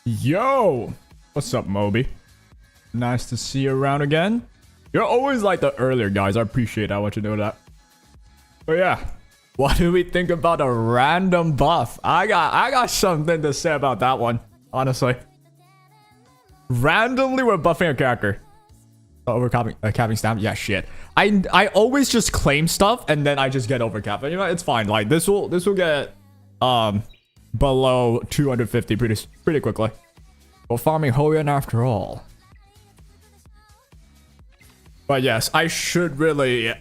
Yo! What's up, Moby? Nice to see you around again. You're always like the earlier guys. I appreciate that. I want you to know that. But yeah, what do we think about a random buff? I got something to say about that one, honestly. Randomly, we're buffing a character. Oh, we're capping stamp? Yeah, shit. I always just claim stuff and then I just get overcapped. You know, it's fine. Like this will get below 250 pretty quickly. Well, farming Hoyan after all. But yes, I should really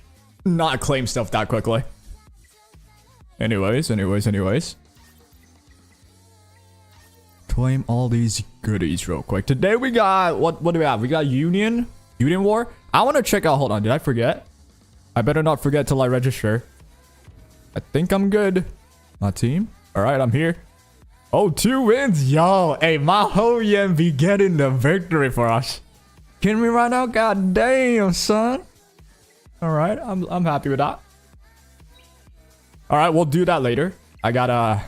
not claim stuff that quickly. Anyways. Claim all these goodies real quick. Today we got, what do we have? We got Union War. I want to check out, hold on, did I forget? I better not forget till I register. I think I'm good. My team. All right, I'm here. Oh, 2 wins. Yo, hey, my Hoyan be getting the victory for us. Can we right now? God damn, son. All right, I'm happy with that. All right, we'll do that later. I gotta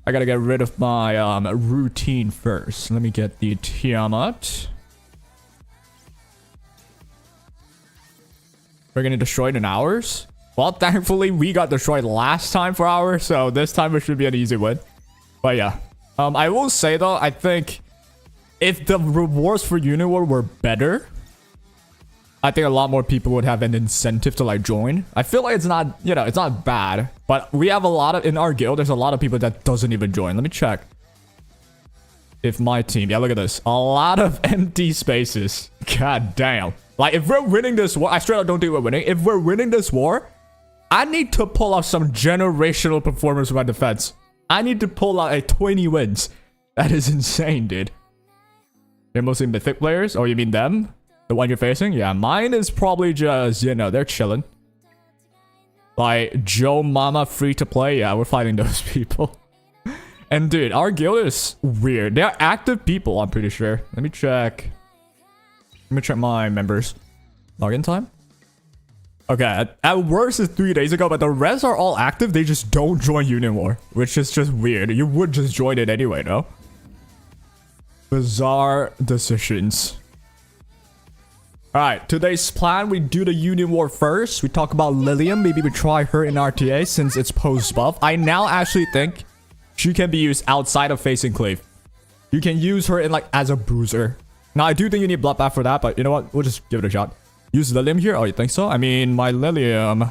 get rid of my routine first. Let me get the Tiamat. We're gonna destroy it in hours. Well, thankfully we got destroyed last time for hours, so this time it should be an easy win. But yeah, I will say though, I think if the rewards for Uniwar were better, I think a lot more people would have an incentive to like join. I feel like it's not, you know, it's not bad, but we have a lot of, in our guild, there's a lot of people that doesn't even join. Let me check. If my team, yeah, look at this. A lot of empty spaces. God damn. Like if we're winning this war, I straight up don't think we're winning. If we're winning this war, I need to pull off some generational performance with my defense. I need to pull out a 20 wins. That is insane, dude. They're mostly mythic players? Oh, you mean them? The one you're facing? Yeah, mine is probably just, you know, they're chilling. Like, Joe Mama free to play? Yeah, we're fighting those people. And dude, our guild is weird. They're active people, I'm pretty sure. Let me check. Let me check my members. Login time? Okay, at worst it's 3 days ago, but the rest are all active. They just don't join Union War, which is just weird. You would just join it anyway, no? Bizarre decisions. Alright, today's plan, we do the Union War first. We talk about LILIAM. Maybe we try her in RTA since it's post-buff. I now actually think she can be used outside of facing Cleave. You can use her in like as a bruiser. Now, I do think you need Bloodbath for that, but you know what? We'll just give it a shot. Use LILIAM here? Oh, you think so? I mean, my LILIAM.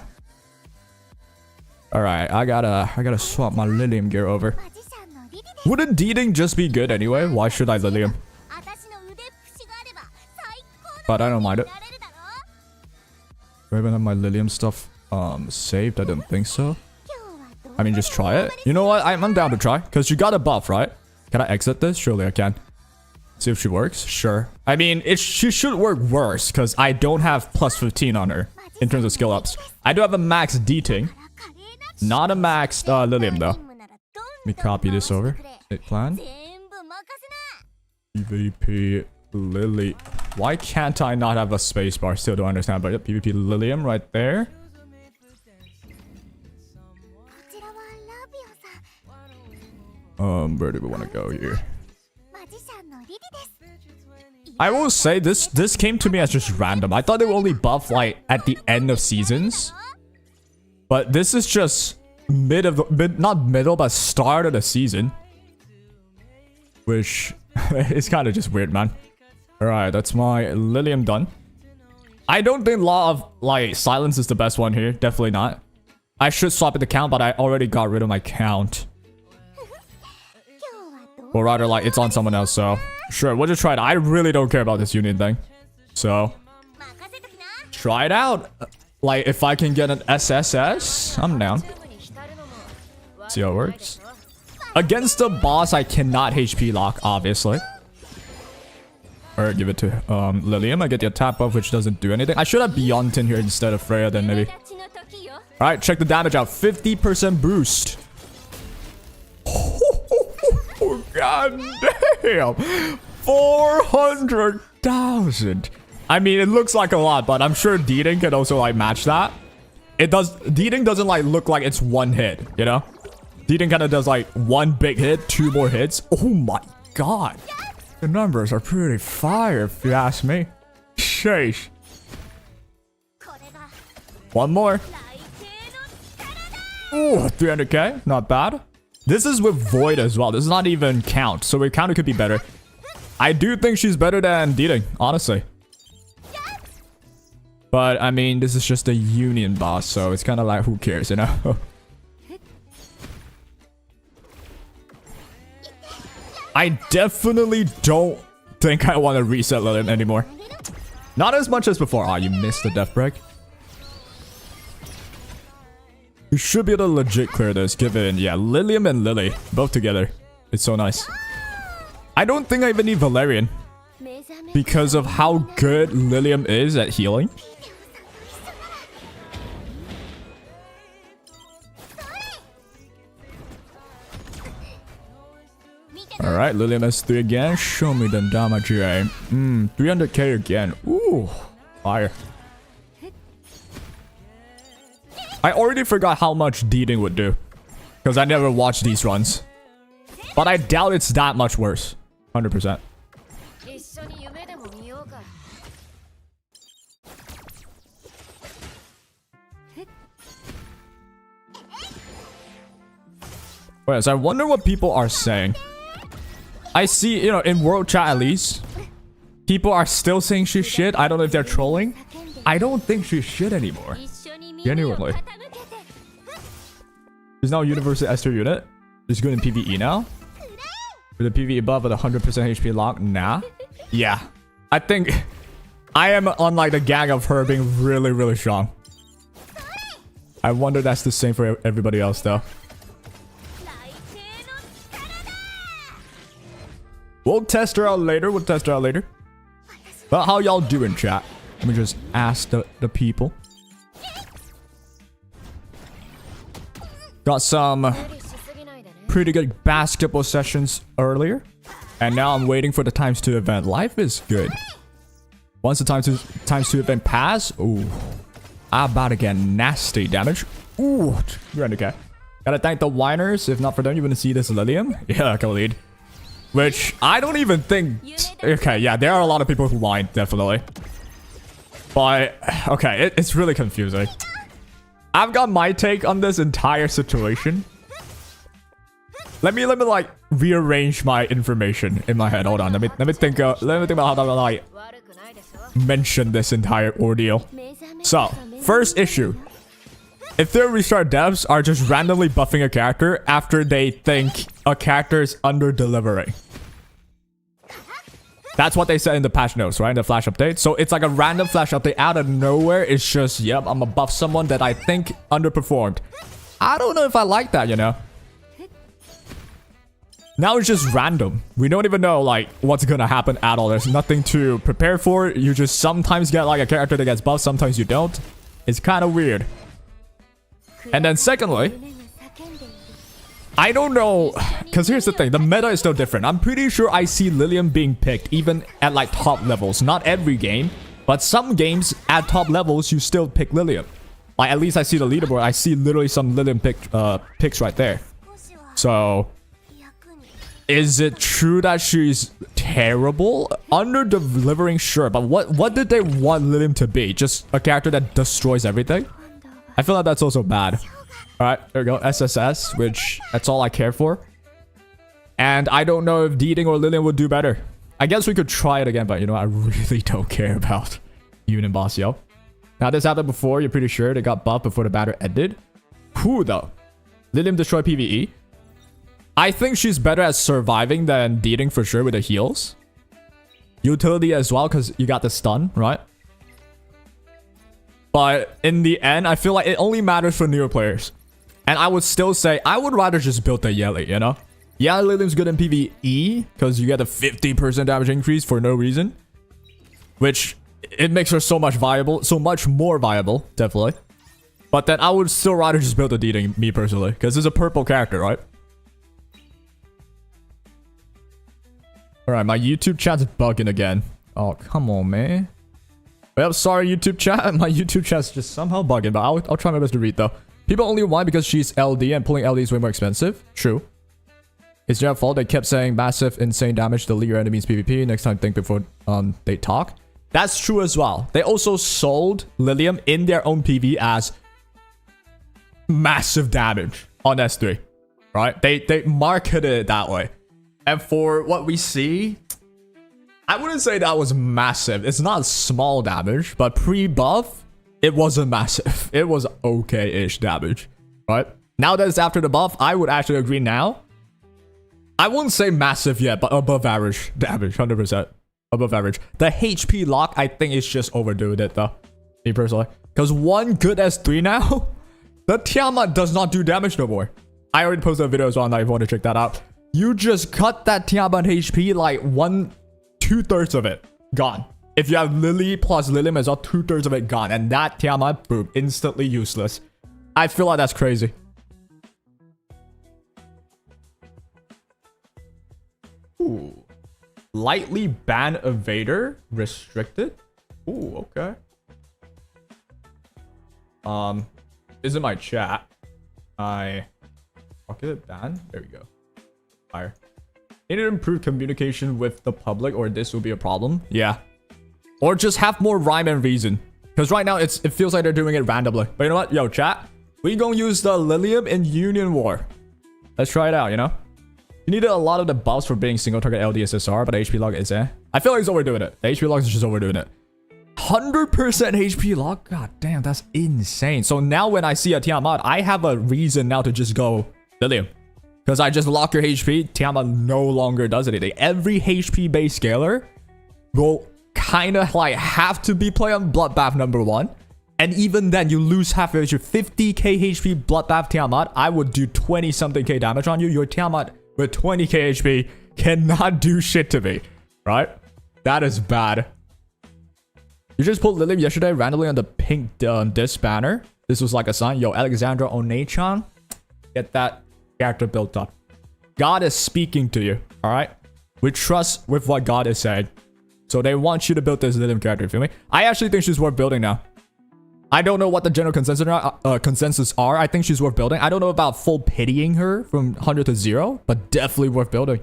Alright, I gotta swap my LILIAM gear over. Wouldn't Deeding just be good anyway? Why should I LILIAM? But I don't mind it. Do I even have my LILIAM stuff saved? I don't think so. I mean, just try it. You know what? I'm down to try. Because you got a buff, right? Can I exit this? Surely I can. See if she works? Sure. I mean, she should work worse. Because I don't have plus 15 on her. In terms of skill ups. I do have a max Deeting. Not a max LILIAM though. Let me copy this over. Hit plan. PvP Lily. Why can't I not have a spacebar? Still don't understand. But yep, PvP LILIAM right there. Where do we want to go here? I will say this came to me as just random. I thought they would only buff like at the end of seasons. But this is just not middle, but start of the season. Which is kind of just weird, man. Alright, that's my LILIAM done. I don't think Law of like Silence is the best one here. Definitely not. I should swap it to count, but I already got rid of my count. Or rather, like, it's on someone else, so... Sure, we'll just try it. I really don't care about this Union thing. So... Try it out. Like, if I can get an SSS, I'm down. See how it works. Against the boss, I cannot HP lock, obviously. Or give it to LILIAM. I get the attack buff, which doesn't do anything. I should have Beyond in here instead of Freya, then maybe. Alright, check the damage out. 50% boost. Oh, god damn. 400,000. I mean, it looks like a lot, but I'm sure Deeding can also, like, match that. It does. Deeding doesn't, like, look like it's one hit, you know? Deeding kind of does, like, one big hit, 2 more hits. Oh my god. The numbers are pretty fire, if you ask me. Sheesh. One more. Ooh, 300k. Not bad. This is with Void as well. This is not even count. So with count, it could be better. I do think she's better than Deeding, honestly. But, I mean, this is just a union boss. So it's kind of like, who cares, you know? I definitely don't think I want to reset LILIAM anymore. Not as much as before. Oh, you missed the death break. You should be able to legit clear this, given, yeah, LILIAM and Lily, both together. It's so nice. I don't think I even need Valerian, because of how good LILIAM is at healing. Alright, LILIAM S3 again. Show me the damage here. 300k again. Ooh, fire. I already forgot how much Deeding would do, because I never watched these runs. But I doubt it's that much worse. 100%. Wait, so I wonder what people are saying. I see, you know, in world chat at least, people are still saying she's shit. I don't know if they're trolling. I don't think she's shit anymore. Genuinely. She's now a Universal S2 unit. She's good in PvE now. With a PvE above with 100% HP lock. Nah. Yeah. I think I am on like the gang of her being really, really strong. I wonder that's the same for everybody else though. We'll test her out later. But how y'all doing, chat? Let me just ask the people. Got some pretty good basketball sessions earlier. And now I'm waiting for the ×2 event. Life is good. Once the ×2 event pass, ooh, I'm about to get nasty damage. Ooh, 300k. Gotta thank the whiners. If not for them, you wouldn't see this LILIAM. Yeah, Khalid. Which I don't even think. Okay, yeah, there are a lot of people who whine, definitely. But okay, it's really confusing. I've got my take on this entire situation. Let me like rearrange my information in my head. Hold on, let me think about how to like mention this entire ordeal. So, first issue. Etheria restart devs are just randomly buffing a character after they think a character is under-delivering. That's what they said in the patch notes, right? In the flash update. So it's like a random flash update out of nowhere. It's just, yep, I'm gonna buff someone that I think underperformed. I don't know if I like that, you know? Now it's just random. We don't even know, like, what's gonna happen at all. There's nothing to prepare for. You just sometimes get, like, a character that gets buffed. Sometimes you don't. It's kind of weird. And then secondly, I don't know, because here's the thing, the meta is still different. I'm pretty sure I see LILIAM being picked even at like top levels. Not every game, but some games at top levels you still pick LILIAM. Like at least I see the leaderboard. I see literally some LILIAM picks right there. So is it true that she's terrible? Under delivering, sure, but what did they want LILIAM to be? Just a character that destroys everything? I feel like that's also bad. Alright, there we go. SSS, which that's all I care for. And I don't know if Deeding or LILIAM would do better. I guess we could try it again, but you know, I really don't care about Union Boss, yo. Now, this happened before, you're pretty sure. They got buffed before the battle ended. Who, though? LILIAM destroy PvE. I think she's better at surviving than Deeding for sure with the heals. Utility as well, because you got the stun, right? But in the end, I feel like it only matters for newer players. And I would still say, I would rather just build the Yelly, you know? Yeah, Lilium's good in PvE because you get a 50% damage increase for no reason, which it makes her so much more viable, definitely. But then I would still rather just build a Deeding, me personally, because it's a purple character, right? Alright, my YouTube chat's bugging again. Oh, come on, man. Well, sorry, YouTube chat. My YouTube chat's just somehow bugging, but I'll try my best to read, though. People only whine because she's LD, and pulling LD is way more expensive. True. It's their fault they kept saying massive, insane damage to lead your enemies PvP. Next time, think before they talk. That's true as well. They also sold Lilium in their own PV as massive damage on S3, right? They marketed it that way. And for what we see, I wouldn't say that was massive. It's not small damage, but pre-buff, it wasn't massive. It was okay-ish damage, right? Now that it's after the buff, I would actually agree now. I wouldn't say massive yet, but above average damage, 100%. Above average. The HP lock, I think, is just overdoing it, though. Me personally. Because one good S3 now, the Tiamat does not do damage no more. I already posted a video as well, now if you want to check that out. You just cut that Tiamat HP, like 2/3 of it gone. If you have Lily plus Lilium as well, 2/3 of it gone. And that Tiamat, boom, instantly useless. I feel like that's crazy. Ooh. Lightly ban evader restricted. Ooh, okay. Is in my chat. Okay, ban. There we go. Fire. Need to improve communication with the public, or this will be a problem. Yeah. Or just have more rhyme and reason. Because right now it feels like they're doing it randomly. But you know what? Yo, chat. We gonna use the Lilium in Union War. Let's try it out, you know? You needed a lot of the buffs for being single target LDSSR, but HP log is I feel like he's overdoing it. The HP log is just overdoing it. 100% HP log? God damn, that's insane. So now when I see a Tiamat, I have a reason now to just go Lilium. Because I just lock your HP, Tiamat no longer does anything. Every HP base scaler will kind of like have to be played on Bloodbath #1. And even then, you lose half of your 50k HP Bloodbath Tiamat. I would do 20 something k damage on you. Your Tiamat with 20k HP cannot do shit to me, right? That is bad. You just pulled Lilium yesterday randomly on the pink disc banner. This was like a sign. Yo, Alexandra Onechan, get that character built up. God is speaking to you, all right? We trust with what God is saying. So they want you to build this Lilium character, you feel me? I actually think she's worth building now. I don't know what the general consensus are. I think she's worth building. I don't know about full pitying her from 100 to 0, but definitely worth building.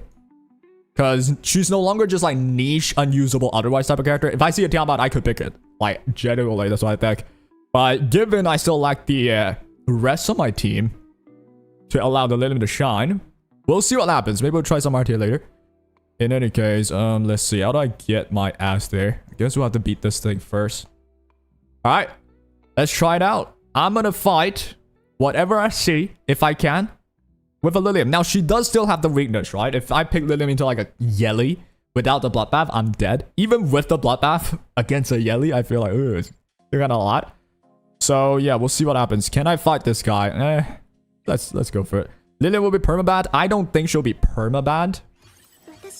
Because she's no longer just like niche, unusable, otherwise type of character. If I see a Tiamat, I could pick it. Like, genuinely, that's what I think. But given I still lack the rest of my team to allow the Lilium to shine, we'll see what happens. Maybe we'll try some RTA later. In any case, let's see. How do I get my ass there? I guess we'll have to beat this thing first. Alright. Let's try it out. I'm gonna fight whatever I see, if I can, with a Lilium. Now, she does still have the weakness, right? If I pick Lilium into like a Yelly without the Bloodbath, I'm dead. Even with the Bloodbath against a Yelly, I feel like, ooh, it's kind of a lot. So, yeah, we'll see what happens. Can I fight this guy? Let's go for it. Lilium will be permabanned. I don't think she'll be permabanned.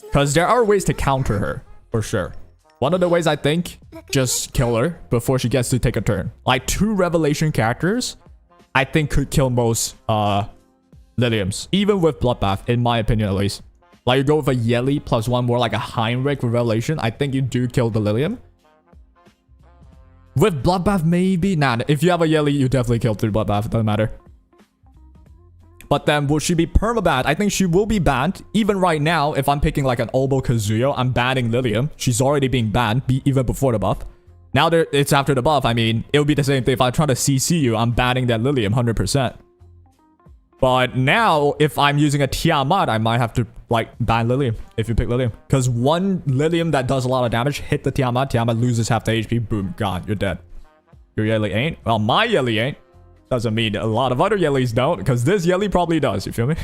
Because there are ways to counter her, for sure. One of the ways I think, just kill her before she gets to take a turn. Like 2 Revelation characters, I think could kill most Liliums. Even with Bloodbath, in my opinion at least. Like you go with a Yelly plus 1 more like a Heinrich with Revelation, I think you do kill the Lilium. With Bloodbath maybe? Nah, if you have a Yelly, you definitely kill through Bloodbath, it doesn't matter. But then, will she be permabanned? I think she will be banned. Even right now, if I'm picking like an Obo Kazuyo, I'm banning Lilium. She's already being banned, even before the buff. Now it's after the buff. I mean, it would be the same thing. If I try to CC you, I'm banning that Lilium 100%. But now, if I'm using a Tiamat, I might have to like ban Lilium if you pick Lilium. Because one Lilium that does a lot of damage, hit the Tiamat, Tiamat loses half the HP, boom, gone, you're dead. Your Yelly ain't. Well, my Yelly ain't. Doesn't mean a lot of other Yellys don't, because this Yelly probably does, you feel me?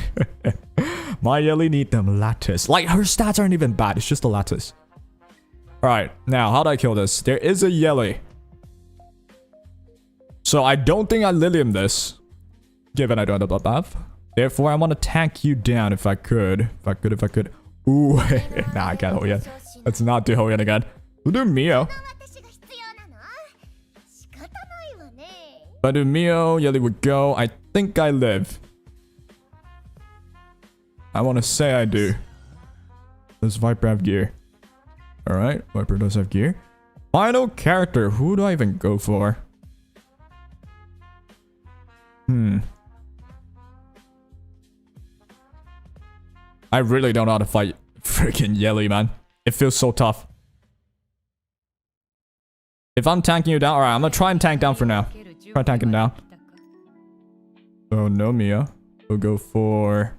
My Yelly need them lattice. Like, her stats aren't even bad, it's just the lattice. Alright, now, how do I kill this? There is a Yelly. So, I don't think I Lilium this, given I don't have the Bloodbath. Therefore, I want to tank you down if I could. If I could. Ooh, nah, I can't hold yet. Let's not do Hoyan again. We'll do Mio. If I do Mio, Yeli would go. I think I live. I want to say I do. Does Viper have gear? Alright, Viper does have gear. Final character. Who do I even go for? I really don't know how to fight freaking Yeli, man. It feels so tough. If I'm tanking you down, alright, I'm gonna try and tank down for now. Try tanking down. Oh, no Mia. We'll go for...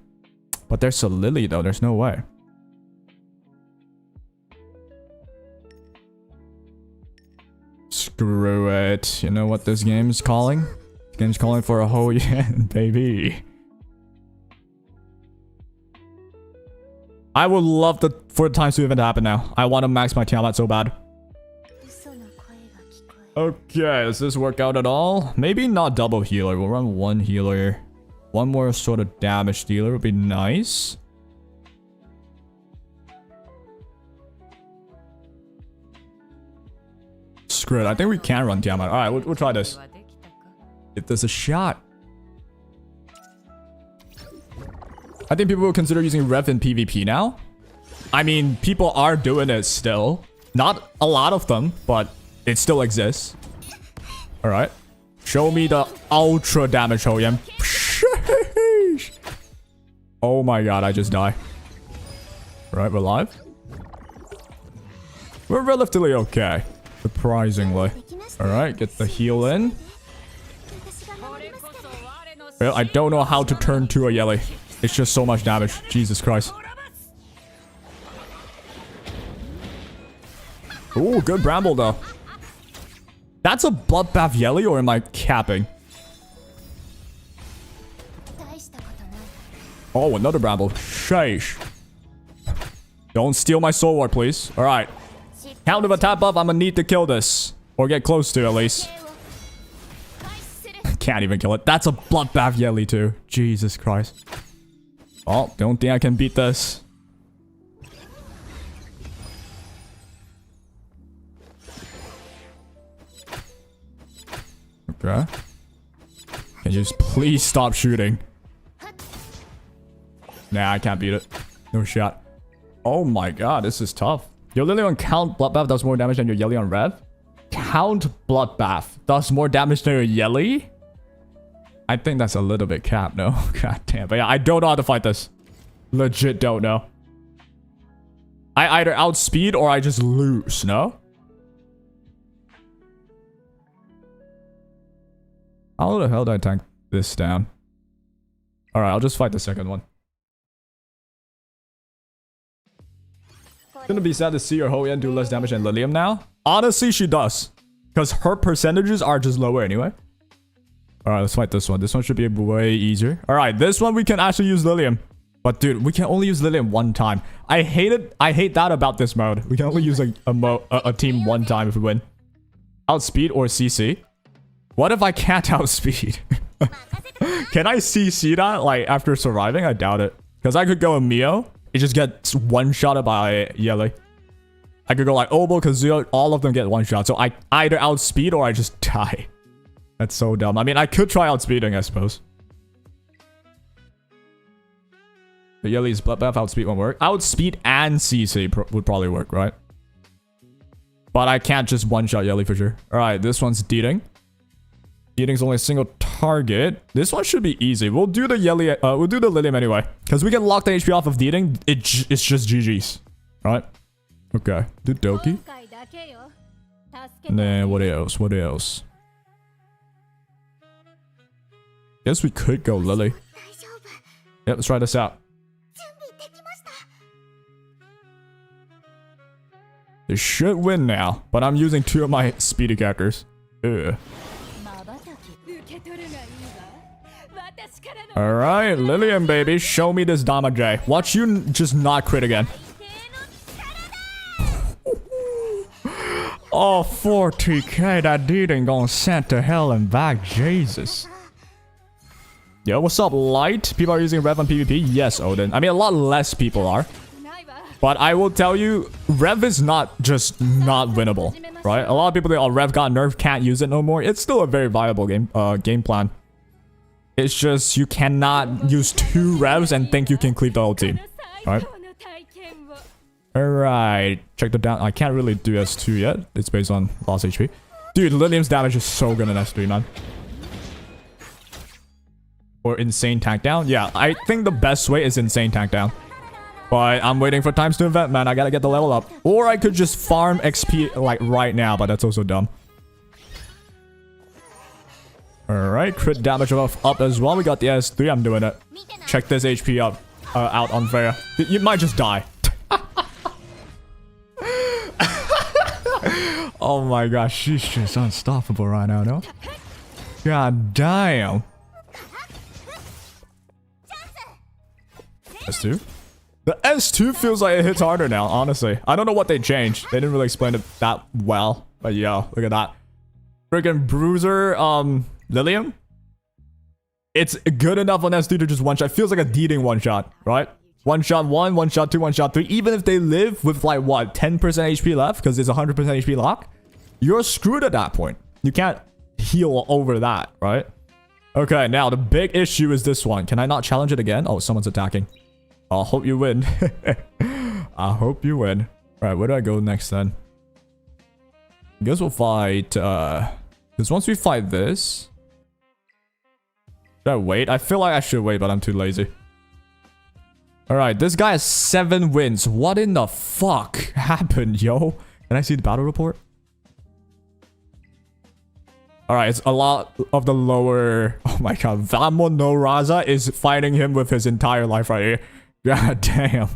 But there's a Lily though, there's no way. Screw it. You know what this game is calling? This game's calling for a Hoyan, baby. I would love for the times to event to happen now. I want to max my Tiamat so bad. Okay, does this work out at all? Maybe not double healer. We'll run one healer. One more sort of damage dealer would be nice. Screw it. I think we can run Tiamat. Alright, we'll try this. If there's a shot. I think people will consider using Rev in PvP now. I mean, people are doing it still. Not a lot of them, but it still exists. Alright. Show me the ultra damage Hoyan. Oh my god, I just die. Alright, we're live. We're relatively okay. Surprisingly. Alright, get the heal in. Well, I don't know how to turn to a Yeli. It's just so much damage. Jesus Christ. Ooh, good Bramble though. That's a Bloodbath Yeli, or am I capping? Oh, another Bramble. Sheesh. Don't steal my Soul Ward, please. Alright. Count of a tap up, I'm gonna need to kill this. Or get close to at least. Can't even kill it. That's a Bloodbath Yeli too. Jesus Christ. Oh, don't think I can beat this. Okay. Can you just please stop shooting? Nah, I can't beat it. No shot. Oh my god, this is tough. Your Lily on Count Bloodbath does more damage than your Yeli on Rev? Count Bloodbath does more damage than your Yeli? I think that's a little bit capped, no? God damn. But yeah, I don't know how to fight this. Legit don't know. I either outspeed or I just lose, no? How the hell did I tank this down? Alright, I'll just fight the second one. It's gonna be sad to see your Hoyan do less damage than Lilium now. Honestly, she does. Because her percentages are just lower anyway. Alright, let's fight this one. This one should be way easier. Alright, this one we can actually use Lilium. But dude, we can only use Lilium one time. I hate that about this mode. We can only use a team one time if we win. Outspeed or CC. What if I can't outspeed? Can I CC that like after surviving? I doubt it. Because I could go a Mio. It just gets one-shotted by Yeli. I could go like Obo, Kazuya, all of them get one shot. So I either outspeed or I just die. That's so dumb. I mean, I could try outspeeding, I suppose. The Yeli's Bloodbath outspeed won't work. Outspeed and CC would probably work, right? But I can't just one-shot Yeli for sure. Alright, this one's Deeding. Deeding's only a single target. This one should be easy. We'll do the Yeli, we'll do the Lilium anyway. Because we can lock the HP off of Deeding. It's just GG's. Alright. Okay. Do Doki. And then what else? What else? Guess we could go Lily. Yep, let's try this out. They should win now, but I'm using two of my speedy characters. Ugh. Alright, Lilium baby, show me this damage. Watch you just not crit again. Oh, 40k, that dude ain't gonna send to hell and back, Jesus. Yo, what's up, Light? People are using Rev on PvP? Yes, Odin. I mean, a lot less people are. But I will tell you, Rev is not just not winnable, right? A lot of people think, oh, Rev got nerfed, can't use it no more. It's still a very viable game plan. It's just you cannot use 2 Revs and think you can cleave the whole team, right? Alright, check the down. I can't really do S2 yet. It's based on lost HP. Dude, Liliam's damage is so good in S3, man. Or insane tank down. Yeah, I think the best way is insane tank down. But I'm waiting for times to event, man. I gotta get the level up. Or I could just farm XP like right now, but that's also dumb. Alright, crit damage up as well. We got the S3. I'm doing it. Check this HP up out on Freya. You might just die. Oh my gosh, she's just unstoppable right now, no? God damn. S2? The S2 feels like it hits harder now, honestly. I don't know what they changed. They didn't really explain it that well. But yo, look at that. Freaking Bruiser, Liliam. It's good enough on S2 to just one-shot. Feels like a deeding one-shot, right? One-shot 1, one-shot 2, one-shot 3. Even if they live with like, what, 10% HP left? Because it's 100% HP lock? You're screwed at that point. You can't heal over that, right? Okay, now the big issue is this one. Can I not challenge it again? Oh, someone's attacking. I hope you win. I hope you win. Alright, where do I go next then? I guess we'll fight, because once we fight this... Should I wait? I feel like I should wait, but I'm too lazy. Alright, this guy has 7 wins. What in the fuck happened, yo? Can I see the battle report? Alright, it's a lot of the lower... Oh my god, Vamo no Raza is fighting him with his entire life right here. God damn.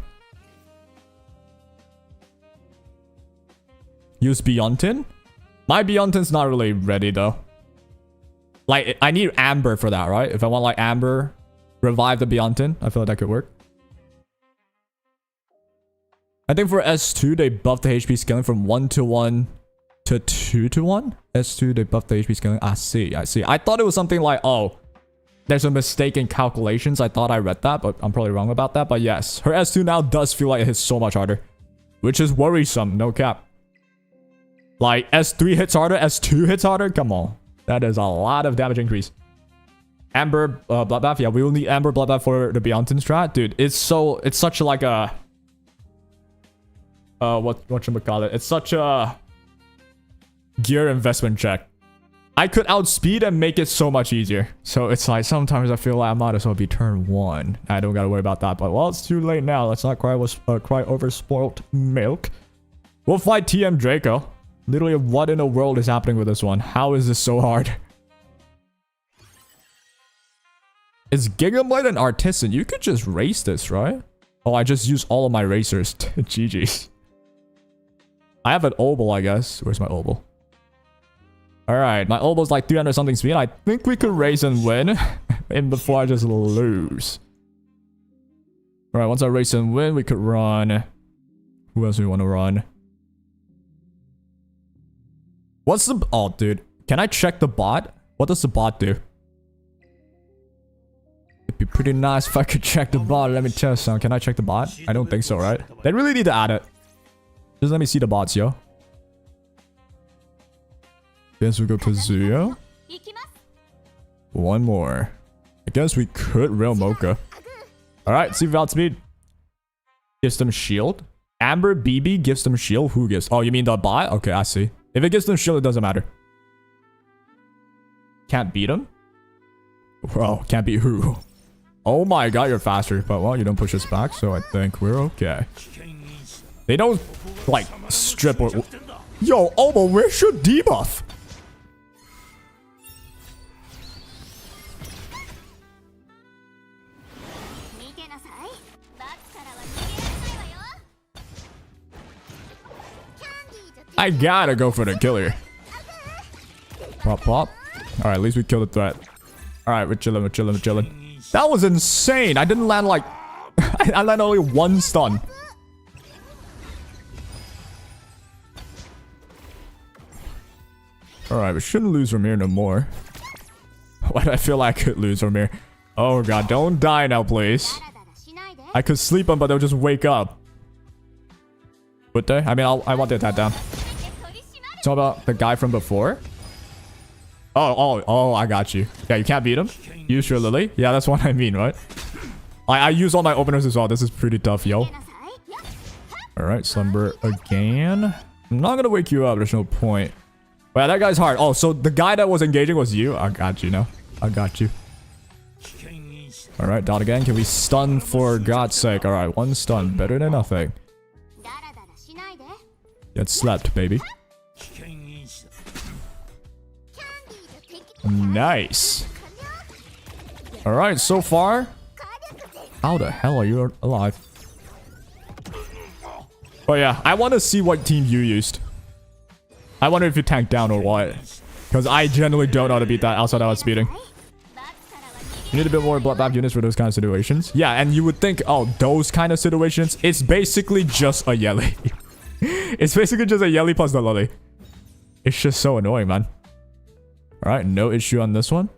Use Beyontin? My Beyontin's not really ready though. Like, I need Amber for that, right? If I want like Amber, revive the Beyontin, I feel like that could work. I think for S2, they buffed the HP scaling from 1-to-1 to 2-to-1. S2, they buffed the HP scaling. I see. I thought it was something like, oh, there's a mistake in calculations. I thought I read that, but I'm probably wrong about that. But yes, her S2 now does feel like it hits so much harder, which is worrisome. No cap. Like, S3 hits harder, S2 hits harder. Come on. That is a lot of damage increase. Amber Bloodbath. Yeah, we will need Amber Bloodbath for the Beyontin strat. Dude, it's such like a... whatchamacallit? It's such a... gear investment check. I could outspeed and make it so much easier. So it's like, sometimes I feel like I might as well be turn 1. I don't gotta worry about that. But, well, it's too late now. Let's not cry over spoiled milk. We'll fight TM Draco. Literally, what in the world is happening with this one? How is this so hard? It's Gigablade and Artisan. You could just race this, right? Oh, I just used all of my racers. GG's. I have an Obel, I guess. Where's my Obel? Alright, my Obel's like 300 something speed. I think we could race and win. And before I just lose. Alright, once I race and win, we could run. Who else do we want to run? What's the... Oh, dude. Can I check the bot? What does the bot do? It'd be pretty nice if I could check the bot. Let me tell you something. Can I check the bot? I don't think so, right? They really need to add it. Just let me see the bots, yo. Guess we go Kazuya. One more. I guess we could Real Mocha. Alright, see if outspeed. Gives them shield. Amber BB gives them shield. Who gives? Oh, you mean the bot? Okay, I see. If it gives them shield, it doesn't matter. Can't beat him? Well, can't beat who? Oh my god, you're faster. But, well, you don't push us back, so I think we're okay. They don't, like, strip or... Yo, Omo, where's your debuff? I gotta go for the kill here. Pop, pop. Alright, at least we killed the threat. Alright, we're chilling, we're chilling, we're chilling. That was insane. I didn't land like... I landed only 1 stun. Alright, we shouldn't lose Ramir no more. Why do I feel like I could lose Ramir? Oh god, don't die now, please. I could sleep them, but they'll just wake up. Would they? I mean, I want the attack down. It's all about the guy from before. Oh, I got you. Yeah, you can't beat him. Use your Lily. Yeah, that's what I mean, right? I use all my openers as well. This is pretty tough, yo. Alright, Slumber again. I'm not gonna wake you up. There's no point. But yeah, that guy's hard. Oh, so the guy that was engaging was you? I got you now. I got you. Alright, dot again. Can we stun for God's sake? Alright, one stun. Better than nothing. Get slept, baby. Nice. Alright, so far. How the hell are you alive? Oh yeah, I want to see what team you used. I wonder if you tanked down or what. Because I genuinely don't know how to beat that outside of speeding. You need a bit more bloodbath units for those kind of situations. Yeah, and you would think, oh, those kind of situations, it's basically just a Yelly. It's basically just a Yelly plus the Lily. It's just so annoying, man. Alright, no issue on this one.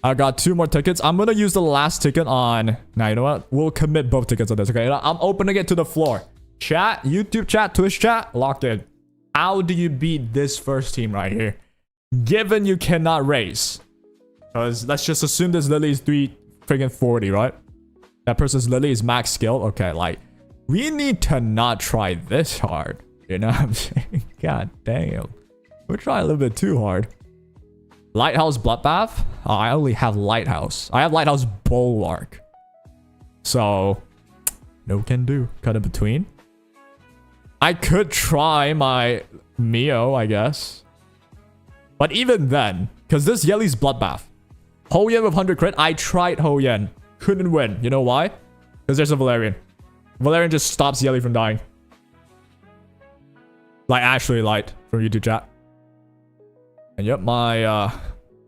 I got 2 more tickets. I'm gonna use the last ticket on... Now, you know what? We'll commit both tickets on this, okay? I'm opening it to the floor. Chat, YouTube chat, Twitch chat, locked in. How do you beat this first team right here? Given you cannot race. Because let's just assume this Lily is 340, right? That person's Lily is max skill. Okay, like, we need to not try this hard. You know what I'm saying? God damn. We're trying a little bit too hard. Lighthouse Bloodbath? Oh, I only have Lighthouse. I have Lighthouse Bulwark. So, no can do. Cut in between. I could try my Mio, I guess. But even then, because this Yelly's Bloodbath. Ho Yen with 100 crit. I tried Ho Yen. Couldn't win. You know why? Because there's a Valerian. Valerian just stops Yelly from dying. Like Ashley Light from YouTube chat. And yep, my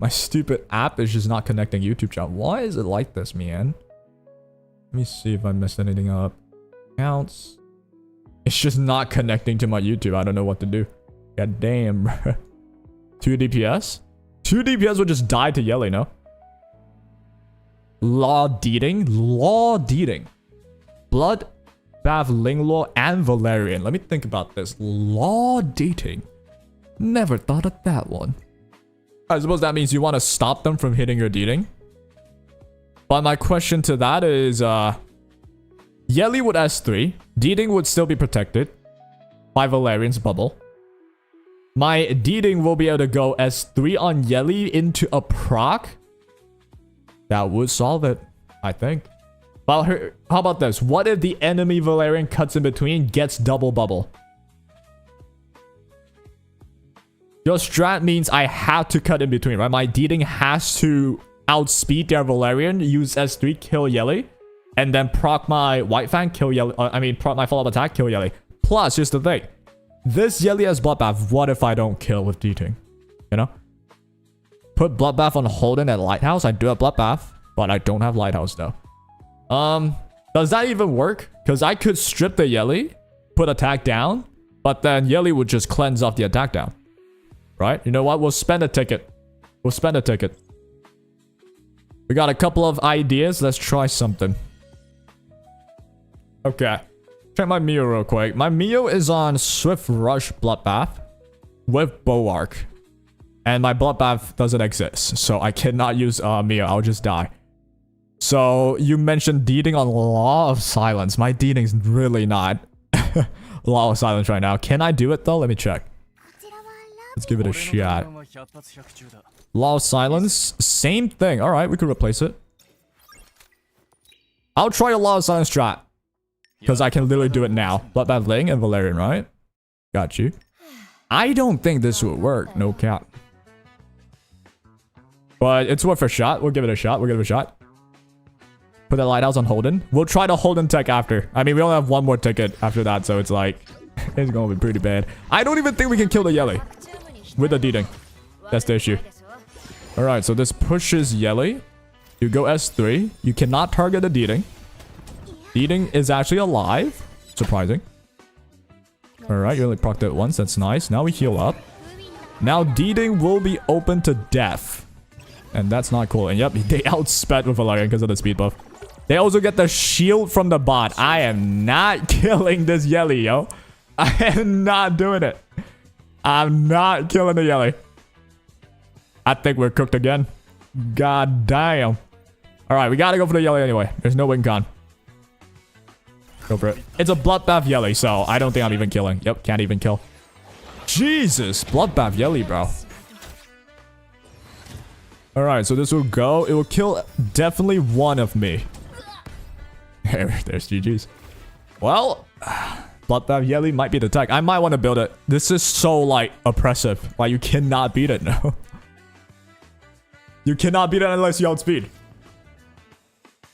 stupid app is just not connecting YouTube chat. Why is it like this, man? Let me see if I messed anything up. Counts. It's just not connecting to my YouTube. I don't know what to do. God damn, bro. 2 DPS? 2 DPS would just die to Yelly, no? Law Deeding? Law Deeding. Blood, Bath, Linglaw, and Valerian. Let me think about this. Law Deeding. Never thought of that one. I suppose that means you want to stop them from hitting your Deeding. But my question to that is, Yelly would S3. Deeding would still be protected by Valerian's bubble. My Deeding will be able to go S3 on Yelly into a proc. That would solve it, I think. Well, how about this? What if the enemy Valerian cuts in between, gets double bubble? Your strat means I have to cut in between, right? My Deeding has to outspeed their Valerian, use S3, kill Yelly, and then proc my White Fang, kill Yelly. Proc my follow-up attack, kill Yelly. Plus, here's the thing. This Yelly has Bloodbath. What if I don't kill with Deeding? You know? Put Bloodbath on Holden at Lighthouse. I do have Bloodbath, but I don't have Lighthouse though. Does that even work? Because I could strip the Yelly, put attack down, but then Yelly would just cleanse off the attack down. Right? You know what? We'll spend a ticket. We'll spend a ticket. We got a couple of ideas. Let's try something. Okay. Check my Mio real quick. My Mio is on Swift Rush Bloodbath with Bulwark. And my Bloodbath doesn't exist. So I cannot use Mio. I'll just die. So you mentioned Deeding on Law of Silence. My Deeding's really not Law of Silence right now. Can I do it though? Let me check. Let's give it a shot. Law of Silence. Same thing. Alright, we could replace it. I'll try a Law of Silence strat. Because I can literally do it now. Bloodbath Ling and Valerian, right? Got you. I don't think this would work. No cap. But it's worth a shot. We'll give it a shot. We'll give it a shot. Put that Lighthouse on Holden. We'll try to Holden tech after. I mean, we only have one more ticket after that. So it's like... it's going to be pretty bad. I don't even think we can kill the Yelly. With the Deeding. That's the issue. Alright, so this pushes Yelly. You go S3. You cannot target the Deeding. Deeding is actually alive. Surprising. Alright, you only procced it once. That's nice. Now we heal up. Now Deeding will be open to death. And that's not cool. And yep, they outsped with Valerian because of the speed buff. They also get the shield from the bot. I am not killing this Yelly, yo. I am not doing it. I'm not killing the Yelly. I think we're cooked again. God damn. Alright, we gotta go for the Yelly anyway. There's no win con. Go for it. It's a Bloodbath Yelly, so I don't think I'm even killing. Yep, can't even kill. Jesus, Bloodbath Yelly, bro. Alright, so this will go. It will kill definitely one of me. There's GG's. Well, Bloodbath Yelly might be the tech. I might want to build it. This is so, like, oppressive. Like, you cannot beat it, no. You cannot beat it unless you outspeed.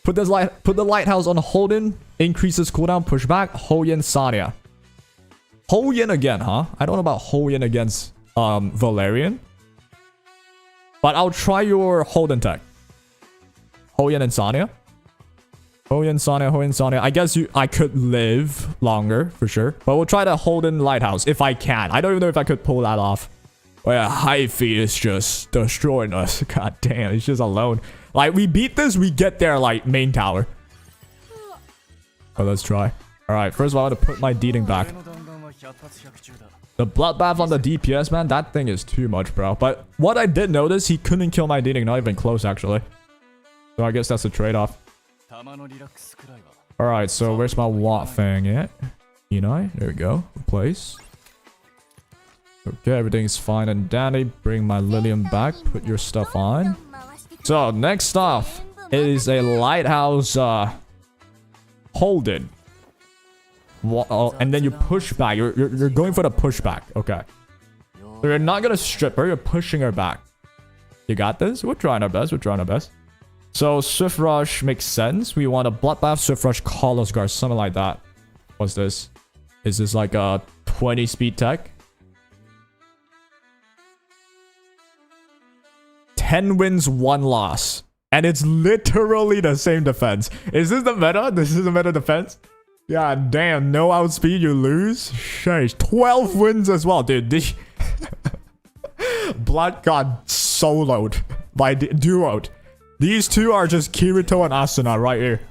Put the lighthouse on Holden. Increases cooldown, pushback. Hoyen Sanya. Hoyen again, huh? I don't know about Hoyen against Valerian. But I'll try your Holden tech. Hoyen and Sanya. Hoyen Sanya. I guess I could live longer, for sure. But we'll try the Holden Lighthouse, if I can. I don't even know if I could pull that off. But yeah, Hyphy is just destroying us. God damn, it's just alone. Like, we beat this, we get their, like, main tower. But let's try. Alright, first of all, I'm gonna put my Deeding back. The Bloodbath on the DPS, man, that thing is too much, bro. But what I did notice, he couldn't kill my Deeding, not even close, actually. So I guess that's a trade-off. Alright, so where's my Watt thing at? There we go. Replace. Okay, everything's fine and dandy. Bring my Lilium back. Put your stuff on. So, next off is a Lighthouse Holden. And then you push back. You're going for the pushback. Okay. So you're not gonna strip her. You're pushing her back. You got this? We're trying our best. So, Swift Rush makes sense. We want a Bloodbath, Swift Rush, Carlos Guard, something like that. What's this? Is this like a 20 speed tech? 10 wins, 1 loss. And it's literally the same defense. Is this the meta? This is the meta defense? God damn, no outspeed, you lose? Sheesh. 12 wins as well, dude. Blood got soloed by duoed. These two are just Kirito and Asuna right here.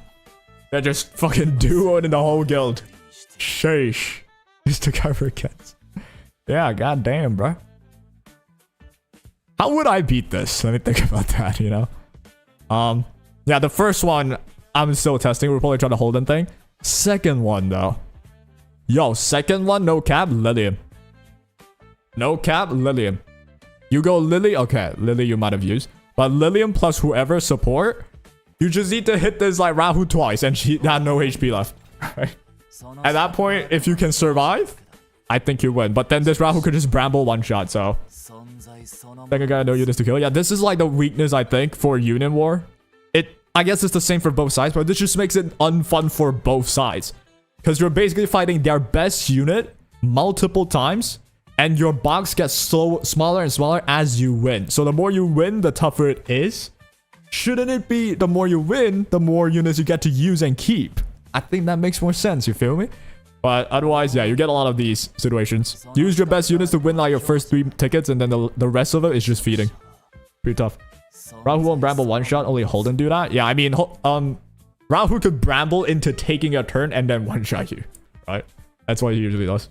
They're just fucking duoed in the whole guild. Sheesh. Just to cover against. Yeah, goddamn, bro. How would I beat this? Let me think about that, Yeah, the first one, I'm still testing. We're probably trying to hold in thing. Second one, though. Yo, second one, no cap, Lilium. No cap, Lilium. You go Lily? Okay, Lily you might have used. But Lilium plus whoever support, you just need to hit this like Rahu twice and she had no HP left. Right? At that point, if you can survive, I think you win. But then this Rahu could just bramble one shot, so... I think I gotta know units to kill. Yeah, this is like the weakness, I think, for Unit War. I guess it's the same for both sides, but this just makes it unfun for both sides. Because you're basically fighting their best unit multiple times, and your box gets smaller and smaller as you win. So the more you win, the tougher it is. Shouldn't it be the more you win, the more units you get to use and keep? I think that makes more sense, you feel me? But otherwise, yeah, you get a lot of these situations. Use your best units to win like your first 3 tickets, and then the rest of it is just feeding. Pretty tough. Rahu won't bramble one shot, only Holden do that. Yeah, I mean, Rahu could bramble into taking a turn and then one shot you, right? That's what he usually does.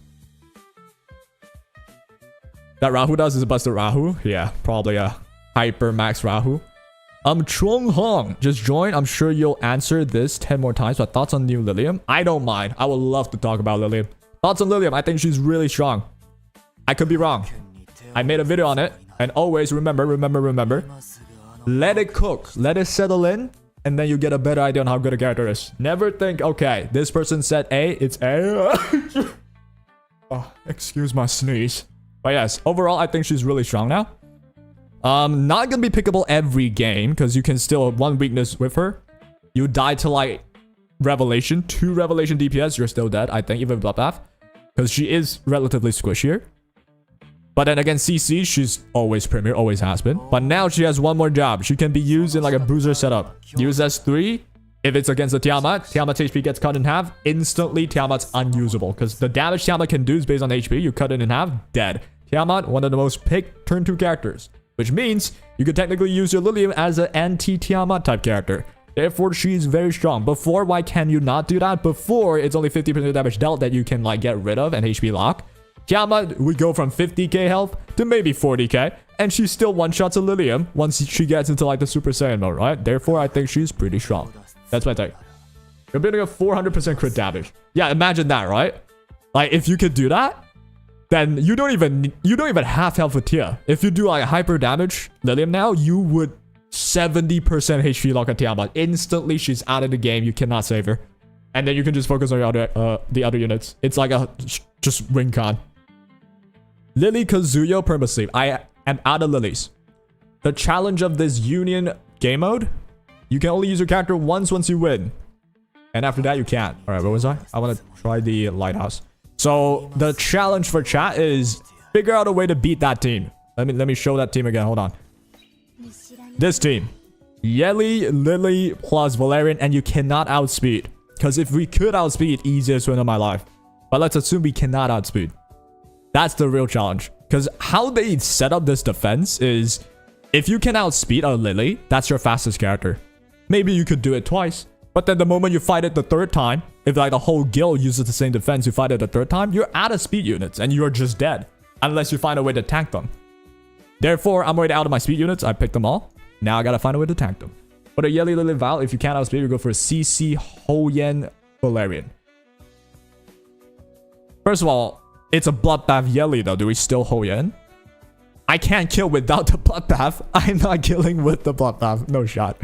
That Rahu does is a busted Rahu. Yeah, probably a hyper max Rahu. Trung Hong, just join. I'm sure you'll answer this 10 more times. But thoughts on new Lilium? I don't mind. I would love to talk about Lilium. Thoughts on Lilium? I think she's really strong. I could be wrong. I made a video on it. And always remember. Let it cook. Let it settle in. And then you get a better idea on how good a character is. Never think, okay, this person said A, it's A. Oh, excuse my sneeze. But yes, overall, I think she's really strong now. Not gonna be pickable every game, because you can still have one weakness with her. You die to like Revelation, 2 Revelation DPS, you're still dead, I think, even Bloodbath. Because she is relatively squishier. But then again, CC, she's always premier, always has been. But now she has one more job. She can be used in like a bruiser setup. Use S3. If it's against the Tiamat's HP gets cut in half, instantly Tiamat's unusable. Because the damage Tiamat can do is based on HP. You cut it in half, dead. Tiamat, one of the most picked turn 2 characters. which means you could technically use your Lilium as an anti-Tiamat type character. Therefore, she's very strong. Before, why can you not do that? Before, it's only 50% damage dealt that you can like get rid of and HP lock. Tiamat would go from 50k health to maybe 40k, and she still one-shots a Lilium once she gets into like the Super Saiyan mode, right? Therefore, I think she's pretty strong. That's my take. You're building a 400% crit damage. Yeah, imagine that, right? Like, if you could do that, then you don't even have health for Tia. If you do like hyper damage Lilium now, you would 70% HP lock at Tiamat. Instantly, she's out of the game. You cannot save her. And then you can just focus on your other, the other units. It's like a just win con. Lily Kazuyo Permasleep. I am out of lilies. The challenge of this Union game mode, you can only use your character once you win. And after that, you can't. Alright, where was I? I want to try the lighthouse. So, the challenge for chat is figure out a way to beat that team. Let me show that team again. Hold on. This team. Yeli, Lily, plus Valerian, and you cannot outspeed. Because if we could outspeed, easiest win of my life. But let's assume we cannot outspeed. That's the real challenge. Because how they set up this defense is, if you can outspeed a Lily, that's your fastest character. Maybe you could do it twice. But then the moment you fight it the third time, if like the whole guild uses the same defense, you fight it the third time, you're out of speed units and you're just dead. Unless you find a way to tank them. Therefore, I'm already out of my speed units. I picked them all. Now I gotta find a way to tank them. But a Yeli, Lily, Val, if you can't outspeed, you go for a CC, Hoyen, Valerian. First of all, it's a Bloodbath Yeli though. Do we still Hoyen? I can't kill without the Bloodbath. I'm not killing with the Bloodbath. No shot.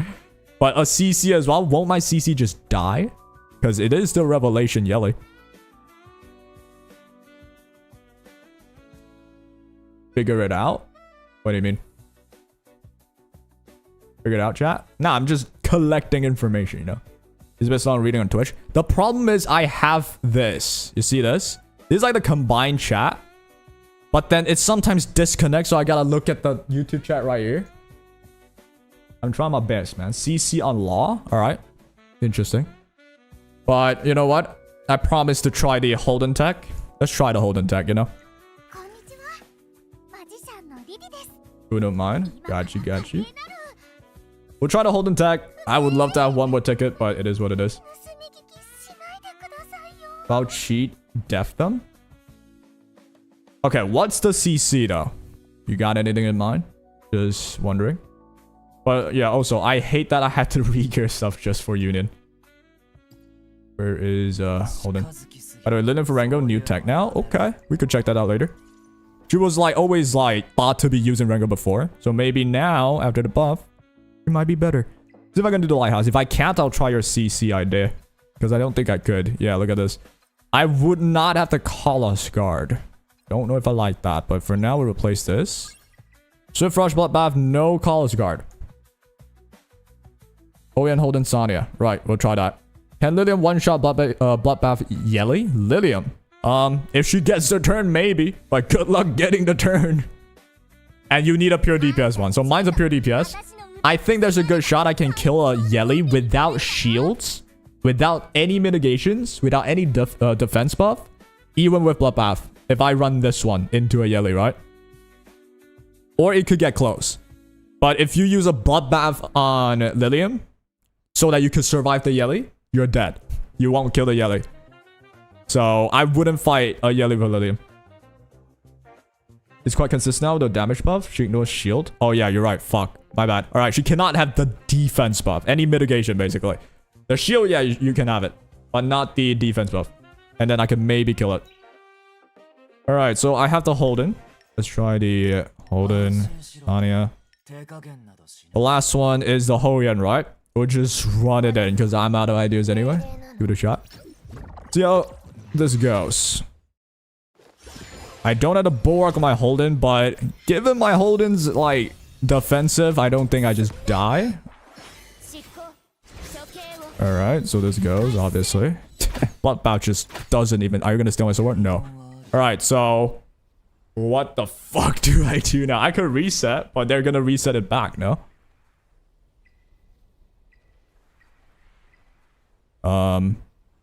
But a CC as well. Won't my CC just die? Because it is still Revelation Yeli. Figure it out? What do you mean? Figure it out, chat? Nah, I'm just collecting information, you know? This is based on reading on Twitch. The problem is I have this. You see this? This is like the combined chat. But then it sometimes disconnects, so I gotta look at the YouTube chat right here. I'm trying my best, man. CC on law. Alright. Interesting. But, you know what? I promised to try the Holden tech. Let's try the Holden tech, you know? Who don't mind? Got you. We'll try the Holden tech. I would love to have one more ticket, but it is what it is. About cheat, def them? Okay, what's the CC though? You got anything in mind? Just wondering. But yeah, also, I hate that I had to re-gear stuff just for Union. Where is, Holden? By the way, Lilium Farango, new tech now. Okay, we could check that out later. She was like, always like, thought to be using Rengo before. So maybe now, after the buff, it might be better. See if I can do the lighthouse. If I can't, I'll try your CC idea. Because I don't think I could. Yeah, look at this. I would not have to call us guard. Don't know if I like that. But for now, we'll replace this. Swift Rush, Bloodbath, no Callous Guard. Oh, yeah, and Holden Sonya. Right, we'll try that. Can Lilium one-shot Bloodbath Yeli? Lilium. If she gets the turn, maybe. But good luck getting the turn. And you need a pure DPS one. So mine's a pure DPS. I think there's a good shot I can kill a Yeli without shields. Without any mitigations. Without any defense buff. Even with Bloodbath. If I run this one into a Yeli, right? Or it could get close. But if you use a Bloodbath on Lilium, so that you could survive the Yeli, you're dead. You won't kill the Yeli. So I wouldn't fight a Yeli with Lilium. It's quite consistent now with the damage buff. She ignores shield. Oh yeah, you're right. Fuck. My bad. Alright, she cannot have the defense buff. Any mitigation, basically. The shield, yeah, you can have it. But not the defense buff. And then I can maybe kill it. Alright, so I have the Holden. Let's try the Holden, Anya. The last one is the Hoyen, right? We'll just run it in because I'm out of ideas anyway. Give it a shot. See how this goes. I don't have the Bulwark on my Holden, but given my Holden's like defensive, I don't think I just die. Alright, so this goes, obviously. Bloodbath just doesn't even... Are you gonna steal my sword? No. Alright, so... What the fuck do I do now? I could reset, but they're gonna reset it back, no?